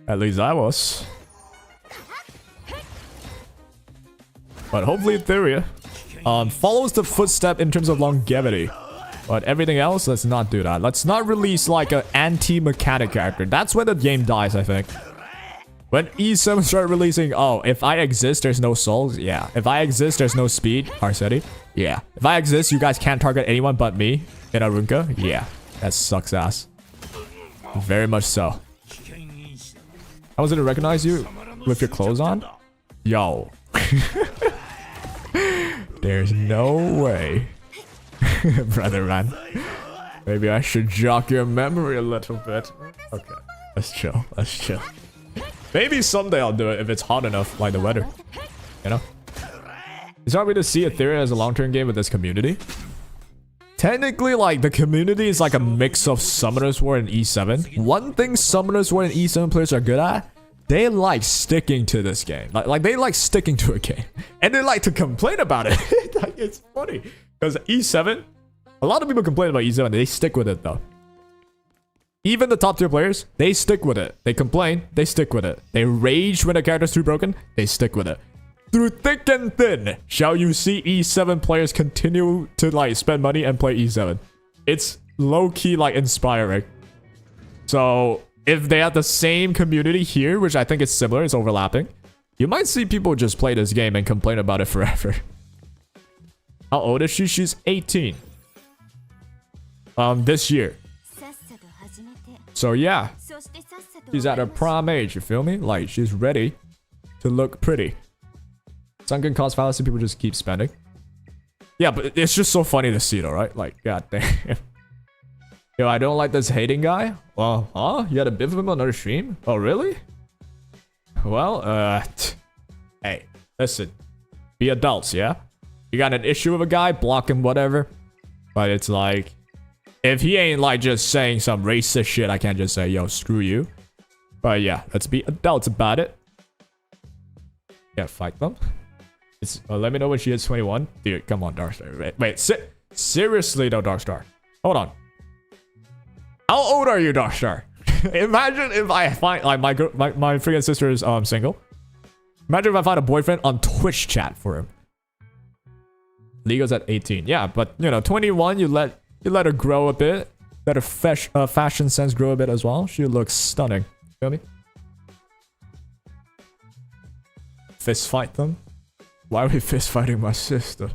At least I was. But hopefully Etheria follows the footstep in terms of longevity. But everything else, let's not do that. Let's not release like an anti-mechanic character. That's when the game dies, I think. When E7 start releasing, oh, if I exist, there's no souls. Yeah. If I exist, there's no speed. Arcetti. Yeah. If I exist, you guys can't target anyone but me in Arunka. Yeah. That sucks ass. Very much so. How was it to recognize you with your clothes on? Yo. There's no way. Brother man. Maybe I should jog your memory a little bit. Okay. Let's chill. Let's chill. Maybe someday I'll do it if it's hot enough, like the weather. You know? It's hard to see Etheria as a long-term game with this community. Technically, like, the community is like a mix of Summoners War and E7. One thing Summoners War and E7 players are good at, they like sticking to this game. Like they like sticking to a game. And they like to complain about it. Like, it's funny. Because E7, a lot of people complain about E7. They stick with it, though. Even the top tier players, they stick with it. They complain, they stick with it. They rage when a character's too broken, they stick with it. Through thick and thin, shall you see E7 players continue to, like, spend money and play E7. It's low-key, like, inspiring. So, if they have the same community here, which I think is similar, it's overlapping, you might see people just play this game and complain about it forever. How old is she? She's 18. This year. So yeah. She's at her prime age, you feel me? Like, she's ready to look pretty. Sunken cost fallacy, people just keep spending. Yeah, but it's just so funny to see though, right? Like, god damn. Yo, I don't like this hating guy. Well, huh? You had a bit of him on another stream? Oh, really? Well, hey, listen. Be adults, yeah? You got an issue with a guy, block him, whatever. But it's like, if he ain't like just saying some racist shit, I can't just say, yo, screw you. But yeah, let's be adults about it. Yeah, fight them. It's, let me know when she hits 21. Dude, come on, Darkstar. Wait, seriously though, Darkstar. Hold on. How old are you, Darkstar? Imagine if I find, like, my freaking sister is single. Imagine if I find a boyfriend on Twitch chat for him. Lego's at 18. Yeah, but you know, 21, you let her grow a bit. Let her fashion sense grow a bit as well. She looks stunning. Feel me? Fist fight them? Why are we fist fighting my sister?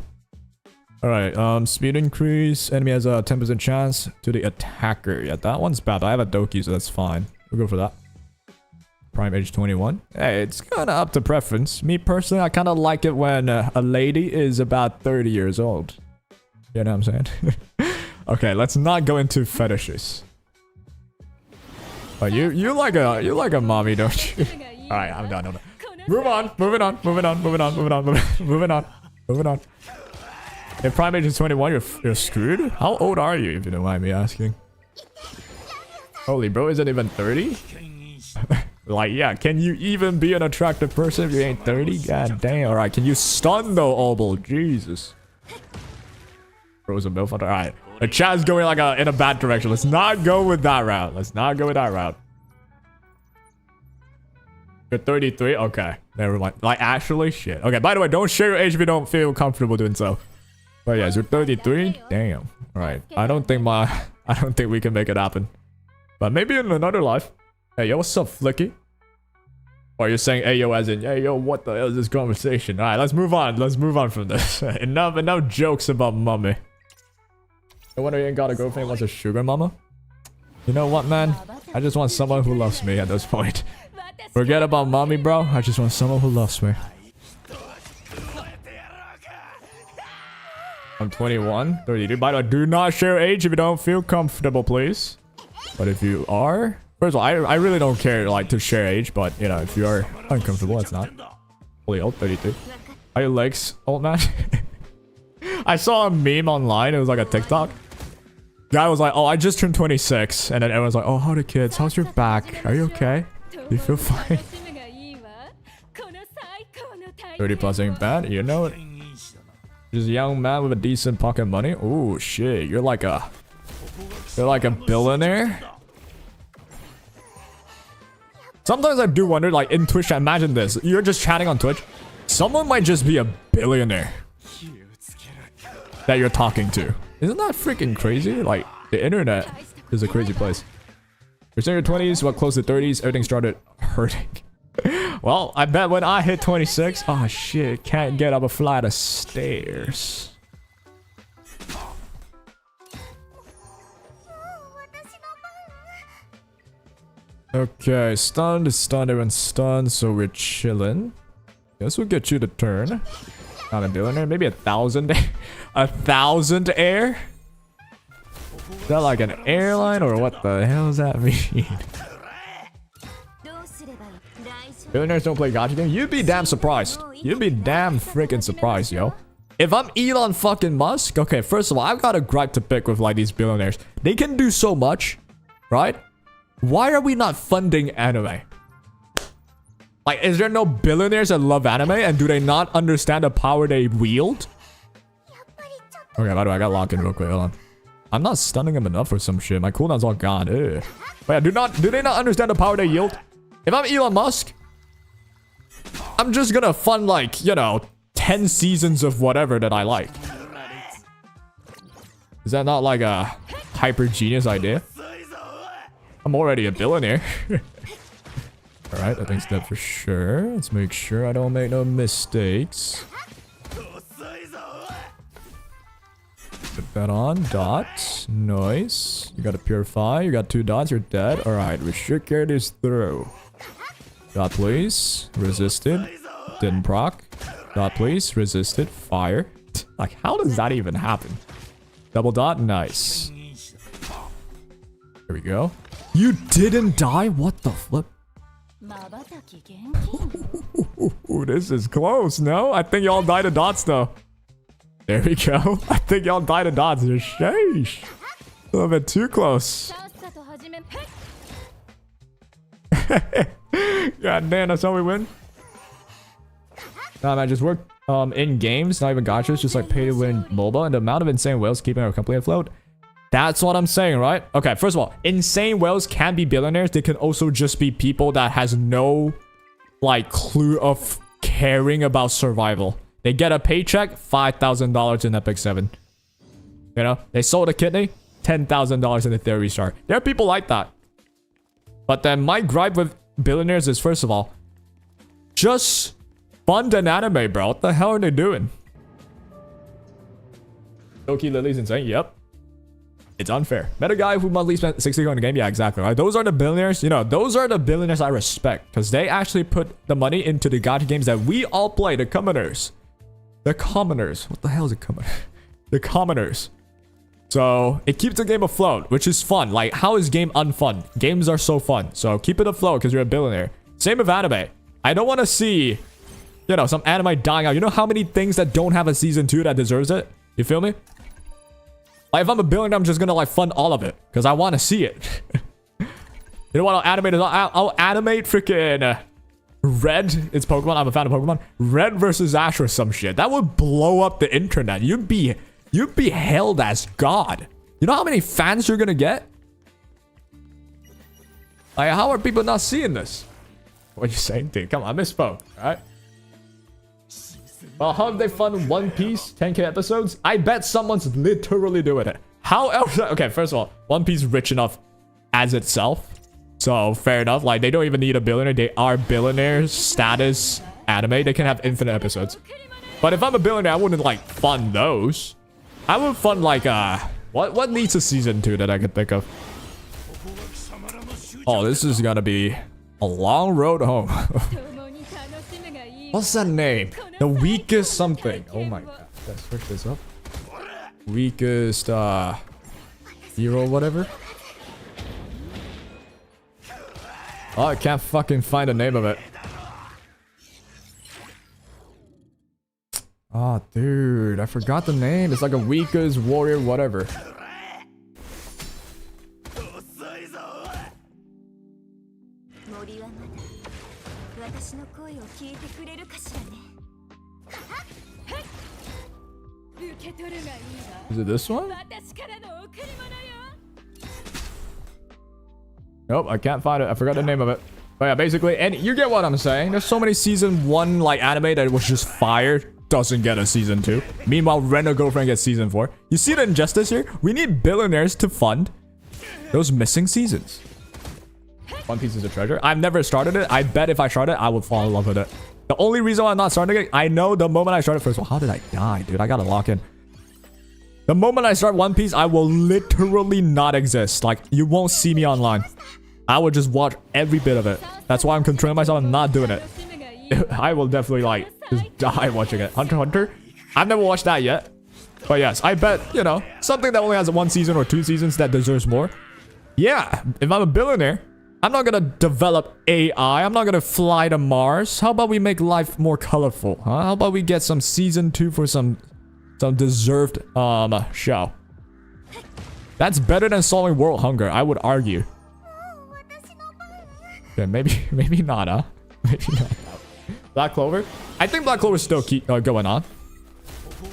Alright, speed increase. Enemy has a 10% chance to the attacker. Yeah, that one's bad. I have a Doki, so that's fine. We'll go for that. Prime age 21. Hey, it's kind of up to preference. Me personally, I kind of like it when a lady is about 30 years old. You know what I'm saying? Okay, let's not go into fetishes. Oh, you like a mommy, don't you? All right, I'm done. Moving on. If prime age is 21, you're screwed. How old are you, if you don't mind me asking? Holy bro, isn't even 30? Like, yeah, can you even be an attractive person if you ain't 30? God damn. All right, can you stun though, Obel? Jesus. Bro's a milf. All right, the chat's going like in a bad direction. Let's not go with that route. You're 33? Okay, never mind. Like, actually, shit. Okay, by the way, don't share your age if you don't feel comfortable doing so. But yeah, you're 33? Damn. All right, I don't think we can make it happen. But maybe in another life. Hey, yo, what's up, Flicky? Or you're saying, hey, yo, as in, hey, yo, what the hell is this conversation? All right, let's move on. Let's move on from this. enough jokes about mommy. No wonder you ain't got a girlfriend wants a sugar mama. You know what, man? I just want someone who loves me at this point. Forget about mommy, bro. I just want someone who loves me. I'm 21, 32. By the way, do not share age if you don't feel comfortable, please. But if you are... First of all, I really don't care, like, to share age. But, you know, if you are uncomfortable, it's not. Holy old, 32. Are your legs, old man? I saw a meme online. It was like a TikTok. Guy was like, oh, I just turned 26. And then everyone's like, oh, how the kids? How's your back? Are you okay? Do you feel fine? 30 plus ain't bad. You know it. Just a young man with a decent pocket money. Oh, shit. You're like a billionaire. Sometimes I do wonder, like, in Twitch, imagine this. You're just chatting on Twitch. Someone might just be a billionaire that you're talking to. Isn't that freaking crazy? Like, the internet is a crazy place. You're saying your 20s, but close to 30s, everything started hurting. Well, I bet when I hit 26, oh shit, can't get up a flight of stairs. Okay, stunned, everyone's stunned, so we're chilling. Guess we'll get you to turn. Not a billionaire, maybe 1,000. 1,000 air? Is that like an airline or what the hell does that mean? Billionaires don't play gacha games? You'd be damn surprised. You'd be damn freaking surprised, yo. If I'm Elon fucking Musk, okay, first of all, I've got a gripe to pick with like these billionaires. They can do so much, right? Why are we not funding anime? Like, is there no billionaires that love anime and do they not understand the power they wield? Okay, by the way, I got locked in real quick. Hold on. I'm not stunning him enough or some shit. My cooldown's all gone. Ew. But yeah, do they not understand the power they yield? If I'm Elon Musk, I'm just gonna fund like, you know, 10 seasons of whatever that I like. Is that not like a hyper genius idea? I'm already a billionaire. Alright, that thing's dead for sure. Let's make sure I don't make no mistakes. Put that on. Dot. Nice. You got to purify. You got 2 dots. You're dead. Alright, we should carry this through. Dot, please. Resisted. Didn't proc. Dot, please. Resisted. Fire. Like, how does that even happen? Double dot. Nice. There we go. You didn't die? What the flip? Ooh, this is close, no? I think y'all died to dots, though. There we go. I think y'all died to dots. Sheesh. A little bit too close. God damn, that's how we win. Nah, man, just work in games, not even gachas, just like pay to win MOBA, and the amount of insane whales keeping our company afloat. That's what I'm saying, right? Okay, first of all, insane whales can be billionaires. They can also just be people that has no, like, clue of caring about survival. They get a paycheck, $5,000 in Epic 7. You know? They sold a kidney, $10,000 in the theory star. There are people like that. But then my gripe with billionaires is, first of all, just fund an anime, bro. What the hell are they doing? Doki Lily's insane. Yep. It's unfair. Met a guy who monthly spent 60 on the game. Yeah, exactly. Right? Those are the billionaires. You know, those are the billionaires I respect. Because they actually put the money into the gacha games that we all play. The commoners. The commoners. What the hell is a commoner? The commoners. So it keeps the game afloat, which is fun. Like, how is game unfun? Games are so fun. So keep it afloat because you're a billionaire. Same with anime. I don't want to see, you know, some anime dying out. You know how many things that don't have a season 2 that deserves it? You feel me? Like, if I'm a billionaire, I'm just gonna like fund all of it because I want to see it. You know what? I'll animate it. I'll animate freaking Red. It's Pokemon. I'm a fan of Pokemon. Red versus Ash or some shit. That would blow up the internet. You'd be hailed as God. You know how many fans you're gonna get? Like, how are people not seeing this? What are you saying, dude? Come on, I misspoke. All right. Well, how have they fund One Piece 10k episodes? I bet someone's literally doing it. How else? Okay, first of all, One Piece rich enough as itself. So, fair enough. Like, they don't even need a billionaire. They are billionaire status anime. They can have infinite episodes. But if I'm a billionaire, I wouldn't, like, fund those. I would fund, like, what needs a season 2 that I could think of? Oh, this is gonna be a long road home. What's that name? The weakest something. Oh my god. Let's switch this up. Weakest, hero, whatever. Oh, I can't fucking find the name of it. Oh, dude, I forgot the name. It's like a weakest warrior, whatever. Is it this one? Nope, I can't find it. I forgot the name of it. But yeah, basically, and you get what I'm saying. There's so many season 1 like anime that was just fired. Doesn't get a season 2. Meanwhile, Rent-A Girlfriend gets season 4. You see the injustice here? We need billionaires to fund those missing seasons. One Piece is a treasure. I've never started it. I bet if I started it, I would fall in love with it. The only reason why I'm not starting it, I know the moment I started, first of all, how did I die, dude? I gotta lock in. The moment I start One Piece, I will literally not exist. Like, you won't see me online. I will just watch every bit of it. That's why I'm controlling myself and not doing it. I will definitely, like, just die watching it. Hunter x Hunter? I've never watched that yet. But yes, I bet, you know, something that only has 1 season or 2 seasons that deserves more. Yeah, if I'm a billionaire, I'm not gonna develop AI. I'm not gonna fly to Mars. How about we make life more colorful? Huh? How about we get some season 2 for some deserved show? That's better than solving world hunger, I would argue. Yeah, maybe not, huh? Maybe not. Black Clover? I think Black Clover still keep going on.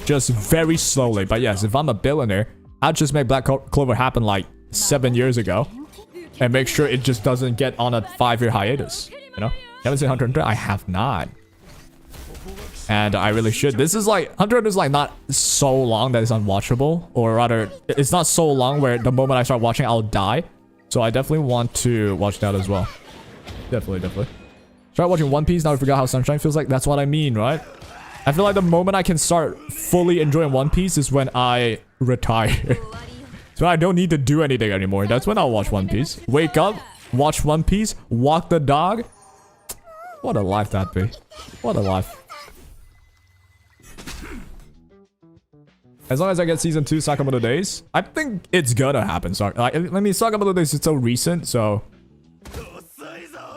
Just very slowly. But yes, if I'm a billionaire, I'll just make Black Clover happen like 7 years ago. And make sure it just doesn't get on a 5-year hiatus. You know? You haven't seen Hunter x Hunter? I have not. And I really should. This is like... Hunter x Hunter is like not so long that it's unwatchable. Or rather, it's not so long where the moment I start watching, I'll die. So I definitely want to watch that as well. Definitely. Start watching One Piece. Now I forgot how Sunshine feels like. That's what I mean, right? I feel like the moment I can start fully enjoying One Piece is when I retire. So I don't need to do anything anymore. That's when I'll watch One Piece. Wake up, watch One Piece, walk the dog. What a life that'd be. What a life. As long as I get season 2 Sakamoto Days, I think it's gonna happen. So, like, I mean, Sakamoto Days is so recent, so...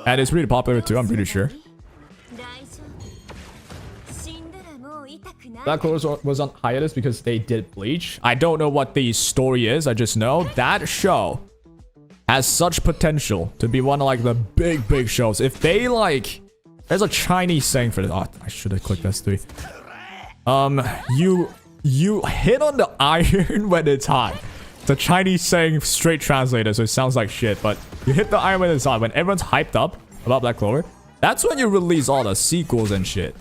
And it's really popular too, I'm pretty sure. Black Clover was on hiatus because they did Bleach. I don't know what the story is. I just know that show has such potential to be one of like the big shows. If they like... There's a Chinese saying for this. Oh, I should have clicked S3. You hit on the iron when it's hot. It's a Chinese saying straight translated, so it sounds like shit. But you hit the iron when it's hot. When everyone's hyped up about Black Clover, that's when you release all the sequels and shit.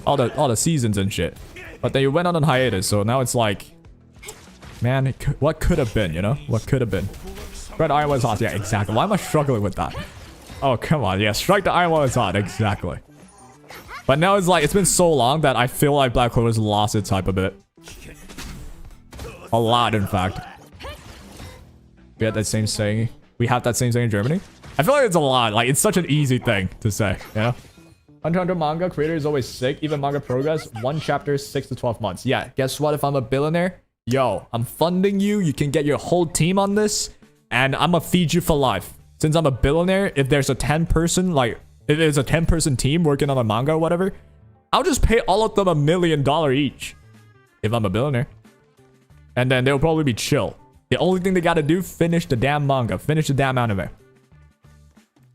All the seasons and shit. But then you went on hiatus, so now it's like... Man, what could have been, you know? What could have been? Strike the iron when it's hot. Yeah, exactly. Why am I struggling with that? Oh, come on. Yeah, strike the iron when it's hot. Exactly. But now it's like... It's been so long that I feel like Black Clover's lost its hype a bit. A lot, in fact. We had that same saying. We have that same saying in Germany. I feel like it's a lot. Like, it's such an easy thing to say, you know? Hunter x Hunter manga creator is always sick. Even manga progress, 1 chapter, 6 to 12 months. Yeah, guess what? If I'm a billionaire, yo, I'm funding you. You can get your whole team on this, and I'm gonna feed you for life. Since I'm a billionaire, if there's a 10-person, like, if there's a 10-person team working on a manga or whatever, I'll just pay all of them $1 million each. If I'm a billionaire. And then they'll probably be chill. The only thing they gotta do, finish the damn manga. Finish the damn anime.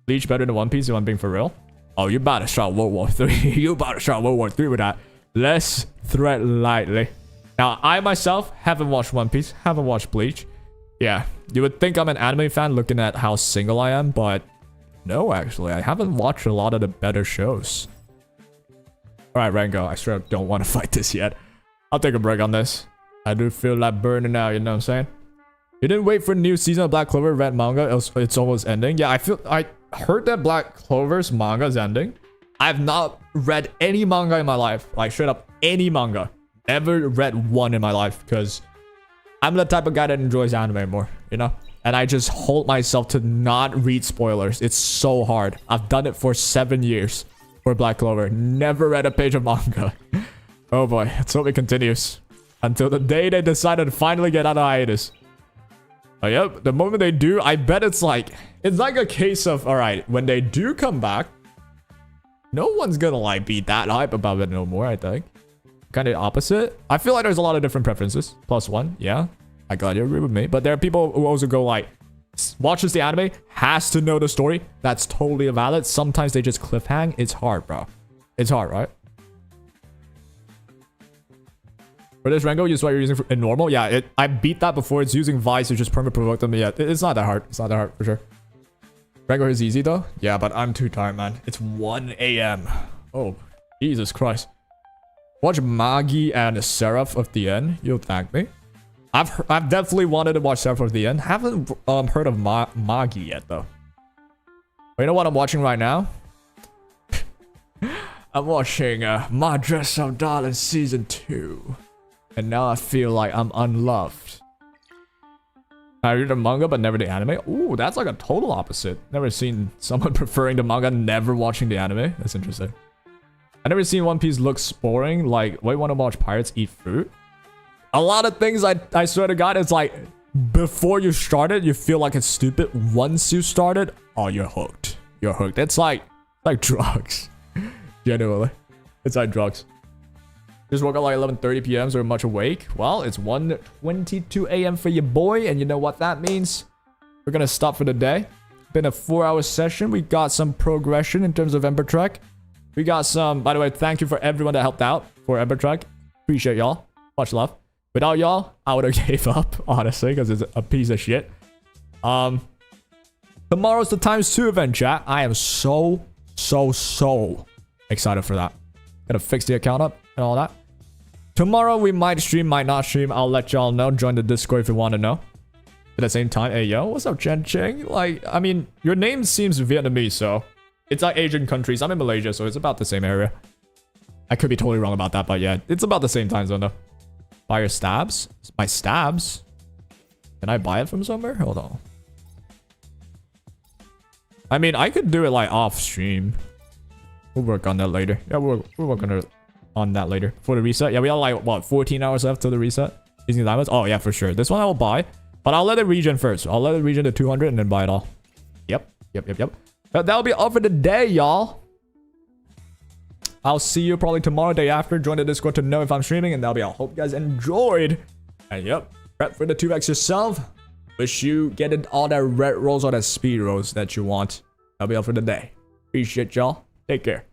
Bleach better than One Piece if I'm being for real. Oh, you about to start World War 3. You about to start World War 3 with that. Let's tread lightly. Now, I myself haven't watched One Piece. Haven't watched Bleach. Yeah, you would think I'm an anime fan looking at how single I am, but no, actually. I haven't watched a lot of the better shows. Alright, Rango, I sure don't want to fight this yet. I'll take a break on this. I do feel like burning out, you know what I'm saying? You didn't wait for a new season of Black Clover read manga. It's almost ending. Yeah, I heard that Black Clover's manga is ending. I have not read any manga in my life. Like, straight up, any manga. Never read one in my life because I'm the type of guy that enjoys anime more, you know? And I just hold myself to not read spoilers. It's so hard. I've done it for 7 years for Black Clover. Never read a page of manga. Oh boy, let's hope it continues. Until the day they decided to finally get out of hiatus. Oh, yep, the moment they do, I bet it's like a case of, alright, when they do come back, no one's gonna like be that hype about it no more, I think. Kind of opposite. I feel like there's a lot of different preferences. +1, yeah. I glad you agree with me. But there are people who also go like, watches the anime, has to know the story. That's totally valid. Sometimes they just cliffhang. It's hard, bro. It's hard, right? For this Rango, use what you're using in normal. Yeah, I beat that before. It's using Vice to just perma provoke them. Yeah, it's not that hard. It's not that hard for sure. Rango is easy though. Yeah, but I'm too tired, man. It's 1 a.m. Oh, Jesus Christ. Watch Magi and Seraph of the End. You'll thank me. I've definitely wanted to watch Seraph of the End. Haven't heard of Magi yet though. But you know what I'm watching right now? I'm watching My Dress Up Darling Season 2. And now I feel like I'm unloved. I read the manga but never the anime. Ooh, that's like a total opposite. Never seen someone preferring the manga, never watching the anime. That's interesting. I never seen One Piece looks boring. Like, why want to watch pirates eat fruit? A lot of things I swear to God, it's like before you started, you feel like it's stupid. Once you started, oh, you're hooked. You're hooked. It's like drugs. Genuinely. It's like drugs. Just woke up like 11:30 p.m. so we're much awake. Well, it's 1:22 a.m. for your boy, and you know what that means. We're gonna stop for the day. Been a 4-hour session. We got some progression in terms of Ember Trek. We got some, by the way, thank you for everyone that helped out for Ember Trek. Appreciate y'all. Much love. Without y'all, I would have gave up, honestly, because it's a piece of shit. Tomorrow's the ×2 event, chat. I am so excited for that. Gotta fix the account up and all that. Tomorrow we might stream, might not stream. I'll let y'all know. Join the Discord if you want to know. At the same time, hey yo, what's up, Chen Cheng? Like, I mean, your name seems Vietnamese, so it's like Asian countries. I'm in Malaysia, so it's about the same area. I could be totally wrong about that, but yeah, it's about the same time zone though. Buy your stabs? My stabs? Can I buy it from somewhere? Hold on. I mean, I could do it like off stream. We'll work on that later. Yeah, we're working on that later. For the reset. Yeah, we have like, what, 14 hours left till the reset? Using diamonds? Oh, yeah, for sure. This one I will buy. But I'll let it regen first. I'll let it regen to 200 and then buy it all. Yep. But that'll be all for the day, y'all. I'll see you probably tomorrow, day after. Join the Discord to know if I'm streaming. And that'll be all. Hope you guys enjoyed. And yep. Prep for the 2x yourself. Wish you get all that red rolls or that speed rolls that you want. That'll be all for the day. Appreciate y'all. Take care.